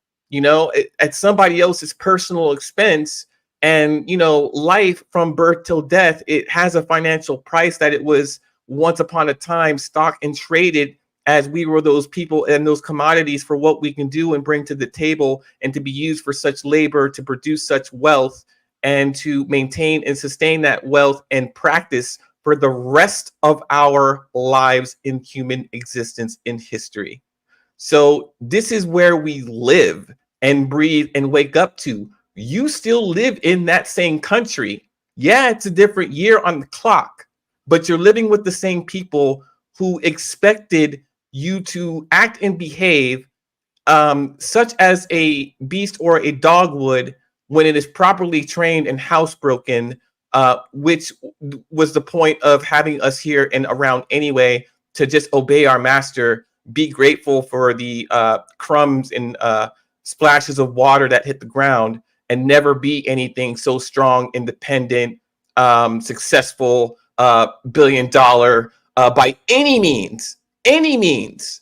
at somebody else's personal expense. And life from birth till death, it has a financial price that it was once upon a time stock and traded, as we were those people and those commodities for what we can do and bring to the table, and to be used for such labor to produce such wealth and to maintain and sustain that wealth and practice for the rest of our lives in human existence in history. So this is where we live and breathe and wake up to. You still live in that same country. Yeah, it's a different year on the clock, but you're living with the same people who expected you to act and behave such as a beast or a dog would when it is properly trained and housebroken, which was the point of having us here and around anyway, to just obey our master, be grateful for the crumbs and splashes of water that hit the ground, and never be anything so strong, independent, successful, $1 billion by any means. Any means.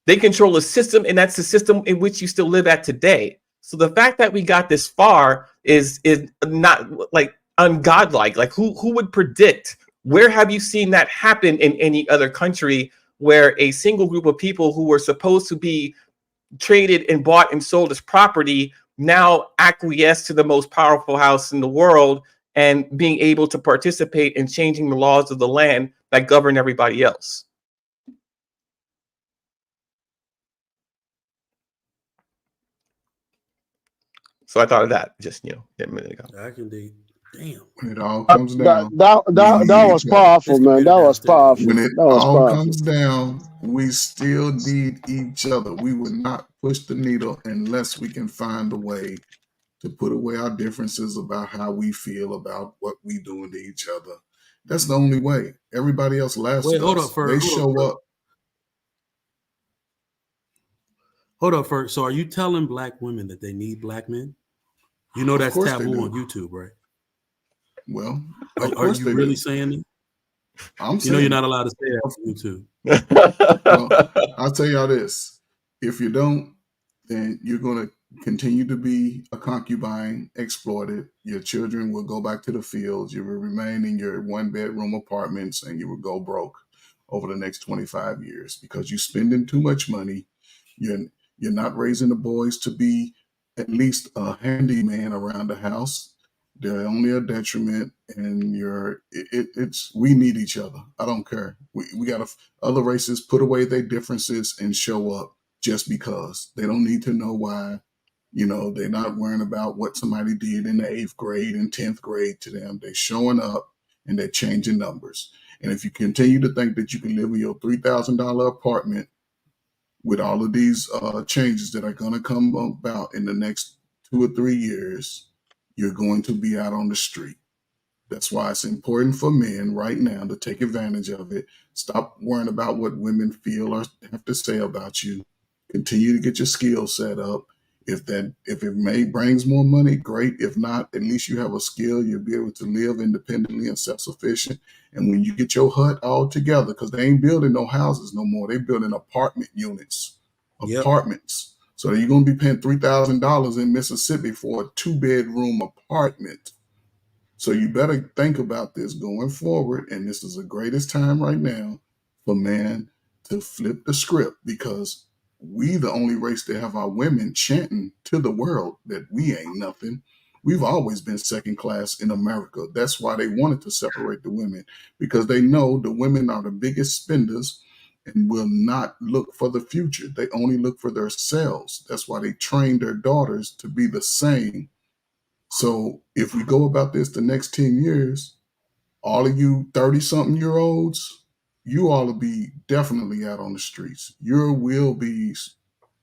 They control a system, and that's the system in which you still live at today. So the fact that we got this far is not like ungodlike. Like who would predict? Where have you seen that happen in any other country, where a single group of people who were supposed to be traded and bought and sold as property now acquiesce to the most powerful house in the world and being able to participate in changing the laws of the land that govern everybody else? So I thought of that just a minute ago. I can dig. Damn. When it all comes down, that was powerful, man. That was powerful. When it That was all powerful. comes down, we still need each other. We would not push the needle unless we can find a way to put away our differences about how we feel about what we doing to each other. That's the only way. Everybody else laughs at us. They show up. Hold up first. So are you telling black women that they need black men? You know that's taboo on YouTube, right? Well, are you really saying that? I'm saying, you're not allowed to say that on YouTube. Well, I'll tell y'all this. If you don't, then you're going to continue to be a concubine, exploited. Your children will go back to the fields. You will remain in your 1-bedroom apartments, and you will go broke over the next 25 years because you're spending too much money. You're not raising the boys to be at least a handyman around the house. They're only a detriment, and we need each other. I don't care. We got to, other races put away their differences and show up just because. They don't need to know why. You know, they're not worrying about what somebody did in the 8th grade and 10th grade to them. They're showing up and they're changing numbers. And if you continue to think that you can live in your $3,000 apartment with all of these changes that are going to come about in the next 2 or 3 years, you're going to be out on the street. That's why it's important for men right now to take advantage of it. Stop worrying about what women feel or have to say about you. Continue to get your skills set up. If it brings more money, great. If not, at least you have a skill. You'll be able to live independently and self-sufficient. And when you get your hut all together, because they ain't building no houses no more, they building apartment units, apartments. So you're going to be paying $3,000 in Mississippi for a 2-bedroom apartment. So you better think about this going forward. And this is the greatest time right now for man to flip the script, because we the only race that have our women chanting to the world that we ain't nothing. We've always been second class in America. That's why they wanted to separate the women, because they know the women are the biggest spenders and will not look for the future. They only look for themselves. That's why they train their daughters to be the same. So if we go about this the next 10 years, all of you 30-something-year-olds, you all will be definitely out on the streets. You will be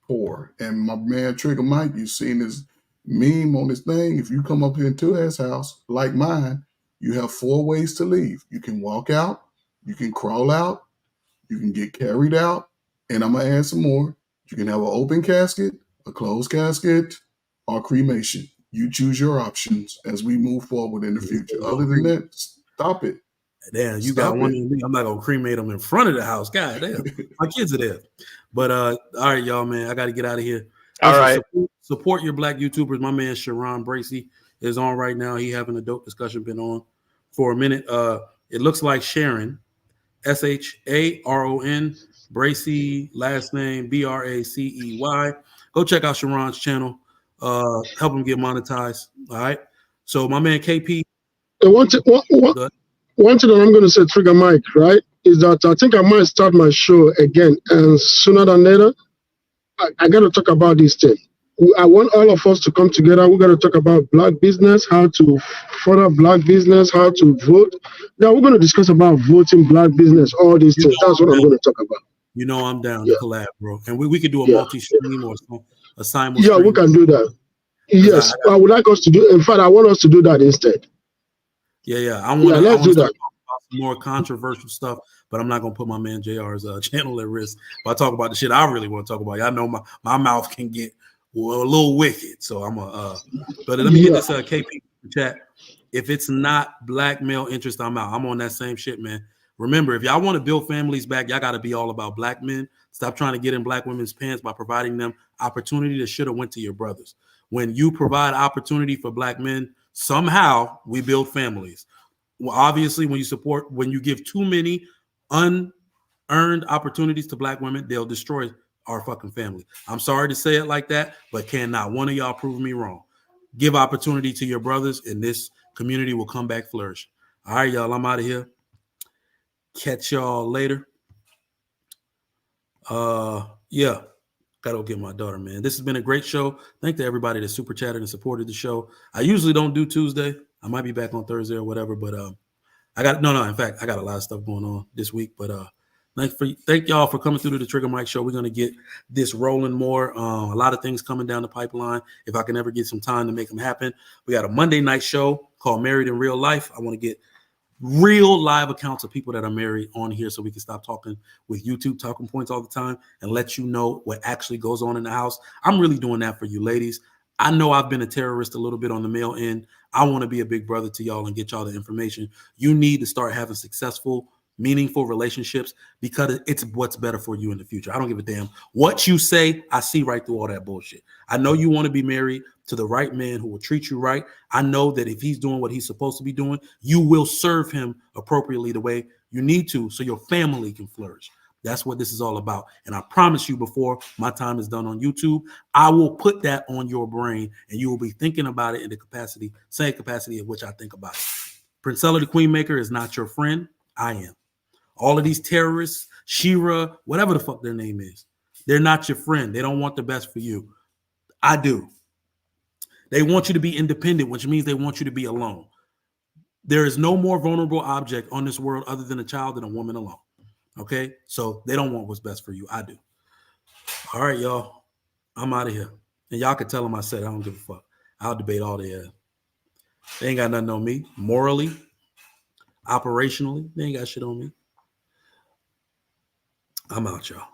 poor. And my man Trigger Mike, you've seen his meme on this thing. If you come up into his house, like mine, you have 4 ways to leave. You can walk out, you can crawl out, you can get carried out, and I'm going to add some more. You can have an open casket, a closed casket, or cremation. You choose your options as we move forward in the future. Other than that, stop it. Damn, you got one in me. I'm not gonna cremate them in front of the house. God damn, my kids are there. But all right, y'all, man, I got to get out of here. All right, support your black YouTubers. My man Sharon Bracey is on right now. He having a dope discussion. Been on for a minute. It looks like Sharon, Sharon Bracey, last name Bracey. Go check out Sharon's channel. Help him get monetized. All right. So my man KP. One thing that I'm going to say, Trigger Mike, right, is that I think I might start my show again, and sooner than later, I got to talk about this thing. I want all of us to come together. We got to talk about black business, how to further black business, how to vote. Now we're going to discuss about voting, black business, all these things. That's what I'm going to talk about. You know I'm down to collab, bro. And we could do a multi-stream or a simul. Yeah, we can do that. Yes, I would like us to do. In fact, I want us to do that instead. Yeah. I want to let's do that. Talk about some more controversial stuff, but I'm not gonna put my man JR's channel at risk. If I talk about the shit I really want to talk about, y'all know my mouth can get a little wicked. So I'm but let me get this KP chat. If it's not black male interest, I'm out. I'm on that same shit, man. Remember, if y'all want to build families back, y'all got to be all about black men. Stop trying to get in black women's pants by providing them opportunity that should have went to your brothers. When you provide opportunity for black men, somehow we build families. Well, obviously, when you give too many unearned opportunities to black women, they'll destroy our fucking family. I'm sorry to say it like that, but cannot one of y'all prove me wrong. Give opportunity to your brothers, and this community will come back flourish. All right, y'all, I'm out of here. Catch y'all later. Yeah. Gotta go get my daughter, man. This has been a great show. Thank to everybody that super chatted and supported the show. I usually don't do Tuesday. I might be back on Thursday or whatever, but I got in fact, I got a lot of stuff going on this week. But thank y'all for coming through to the Trigger Mike Show. We're gonna get this rolling more. A lot of things coming down the pipeline. If I can ever get some time to make them happen. We got a Monday night show called Married in Real Life. I want to get real live accounts of people that are married on here so we can stop talking with YouTube talking points all the time and let you know what actually goes on in the house. I'm really doing that for you ladies. I know I've been a terrorist a little bit on the male end. I want to be a big brother to y'all and get y'all the information. You need to start having successful, meaningful relationships because it's what's better for you in the future. I don't give a damn what you say. I see right through all that bullshit. I know you want to be married to the right man who will treat you right. I know that if he's doing what he's supposed to be doing, you will serve him appropriately the way you need to so your family can flourish. That's what this is all about. And I promise you, before my time is done on YouTube, I will put that on your brain and you will be thinking about it in the capacity, same capacity of which I think about it. Princella the Queenmaker is not your friend. I am. All of these terrorists, Shira, whatever the fuck their name is, they're not your friend. They don't want the best for you. I do. They want you to be independent, which means they want you to be alone. There is no more vulnerable object on this world other than a child and a woman alone. Okay? So they don't want what's best for you. I do. All right, y'all. I'm out of here. And y'all can tell them I said I don't give a fuck. I'll debate all they ass. They ain't got nothing on me. Morally, operationally, they ain't got shit on me. I'm out, y'all.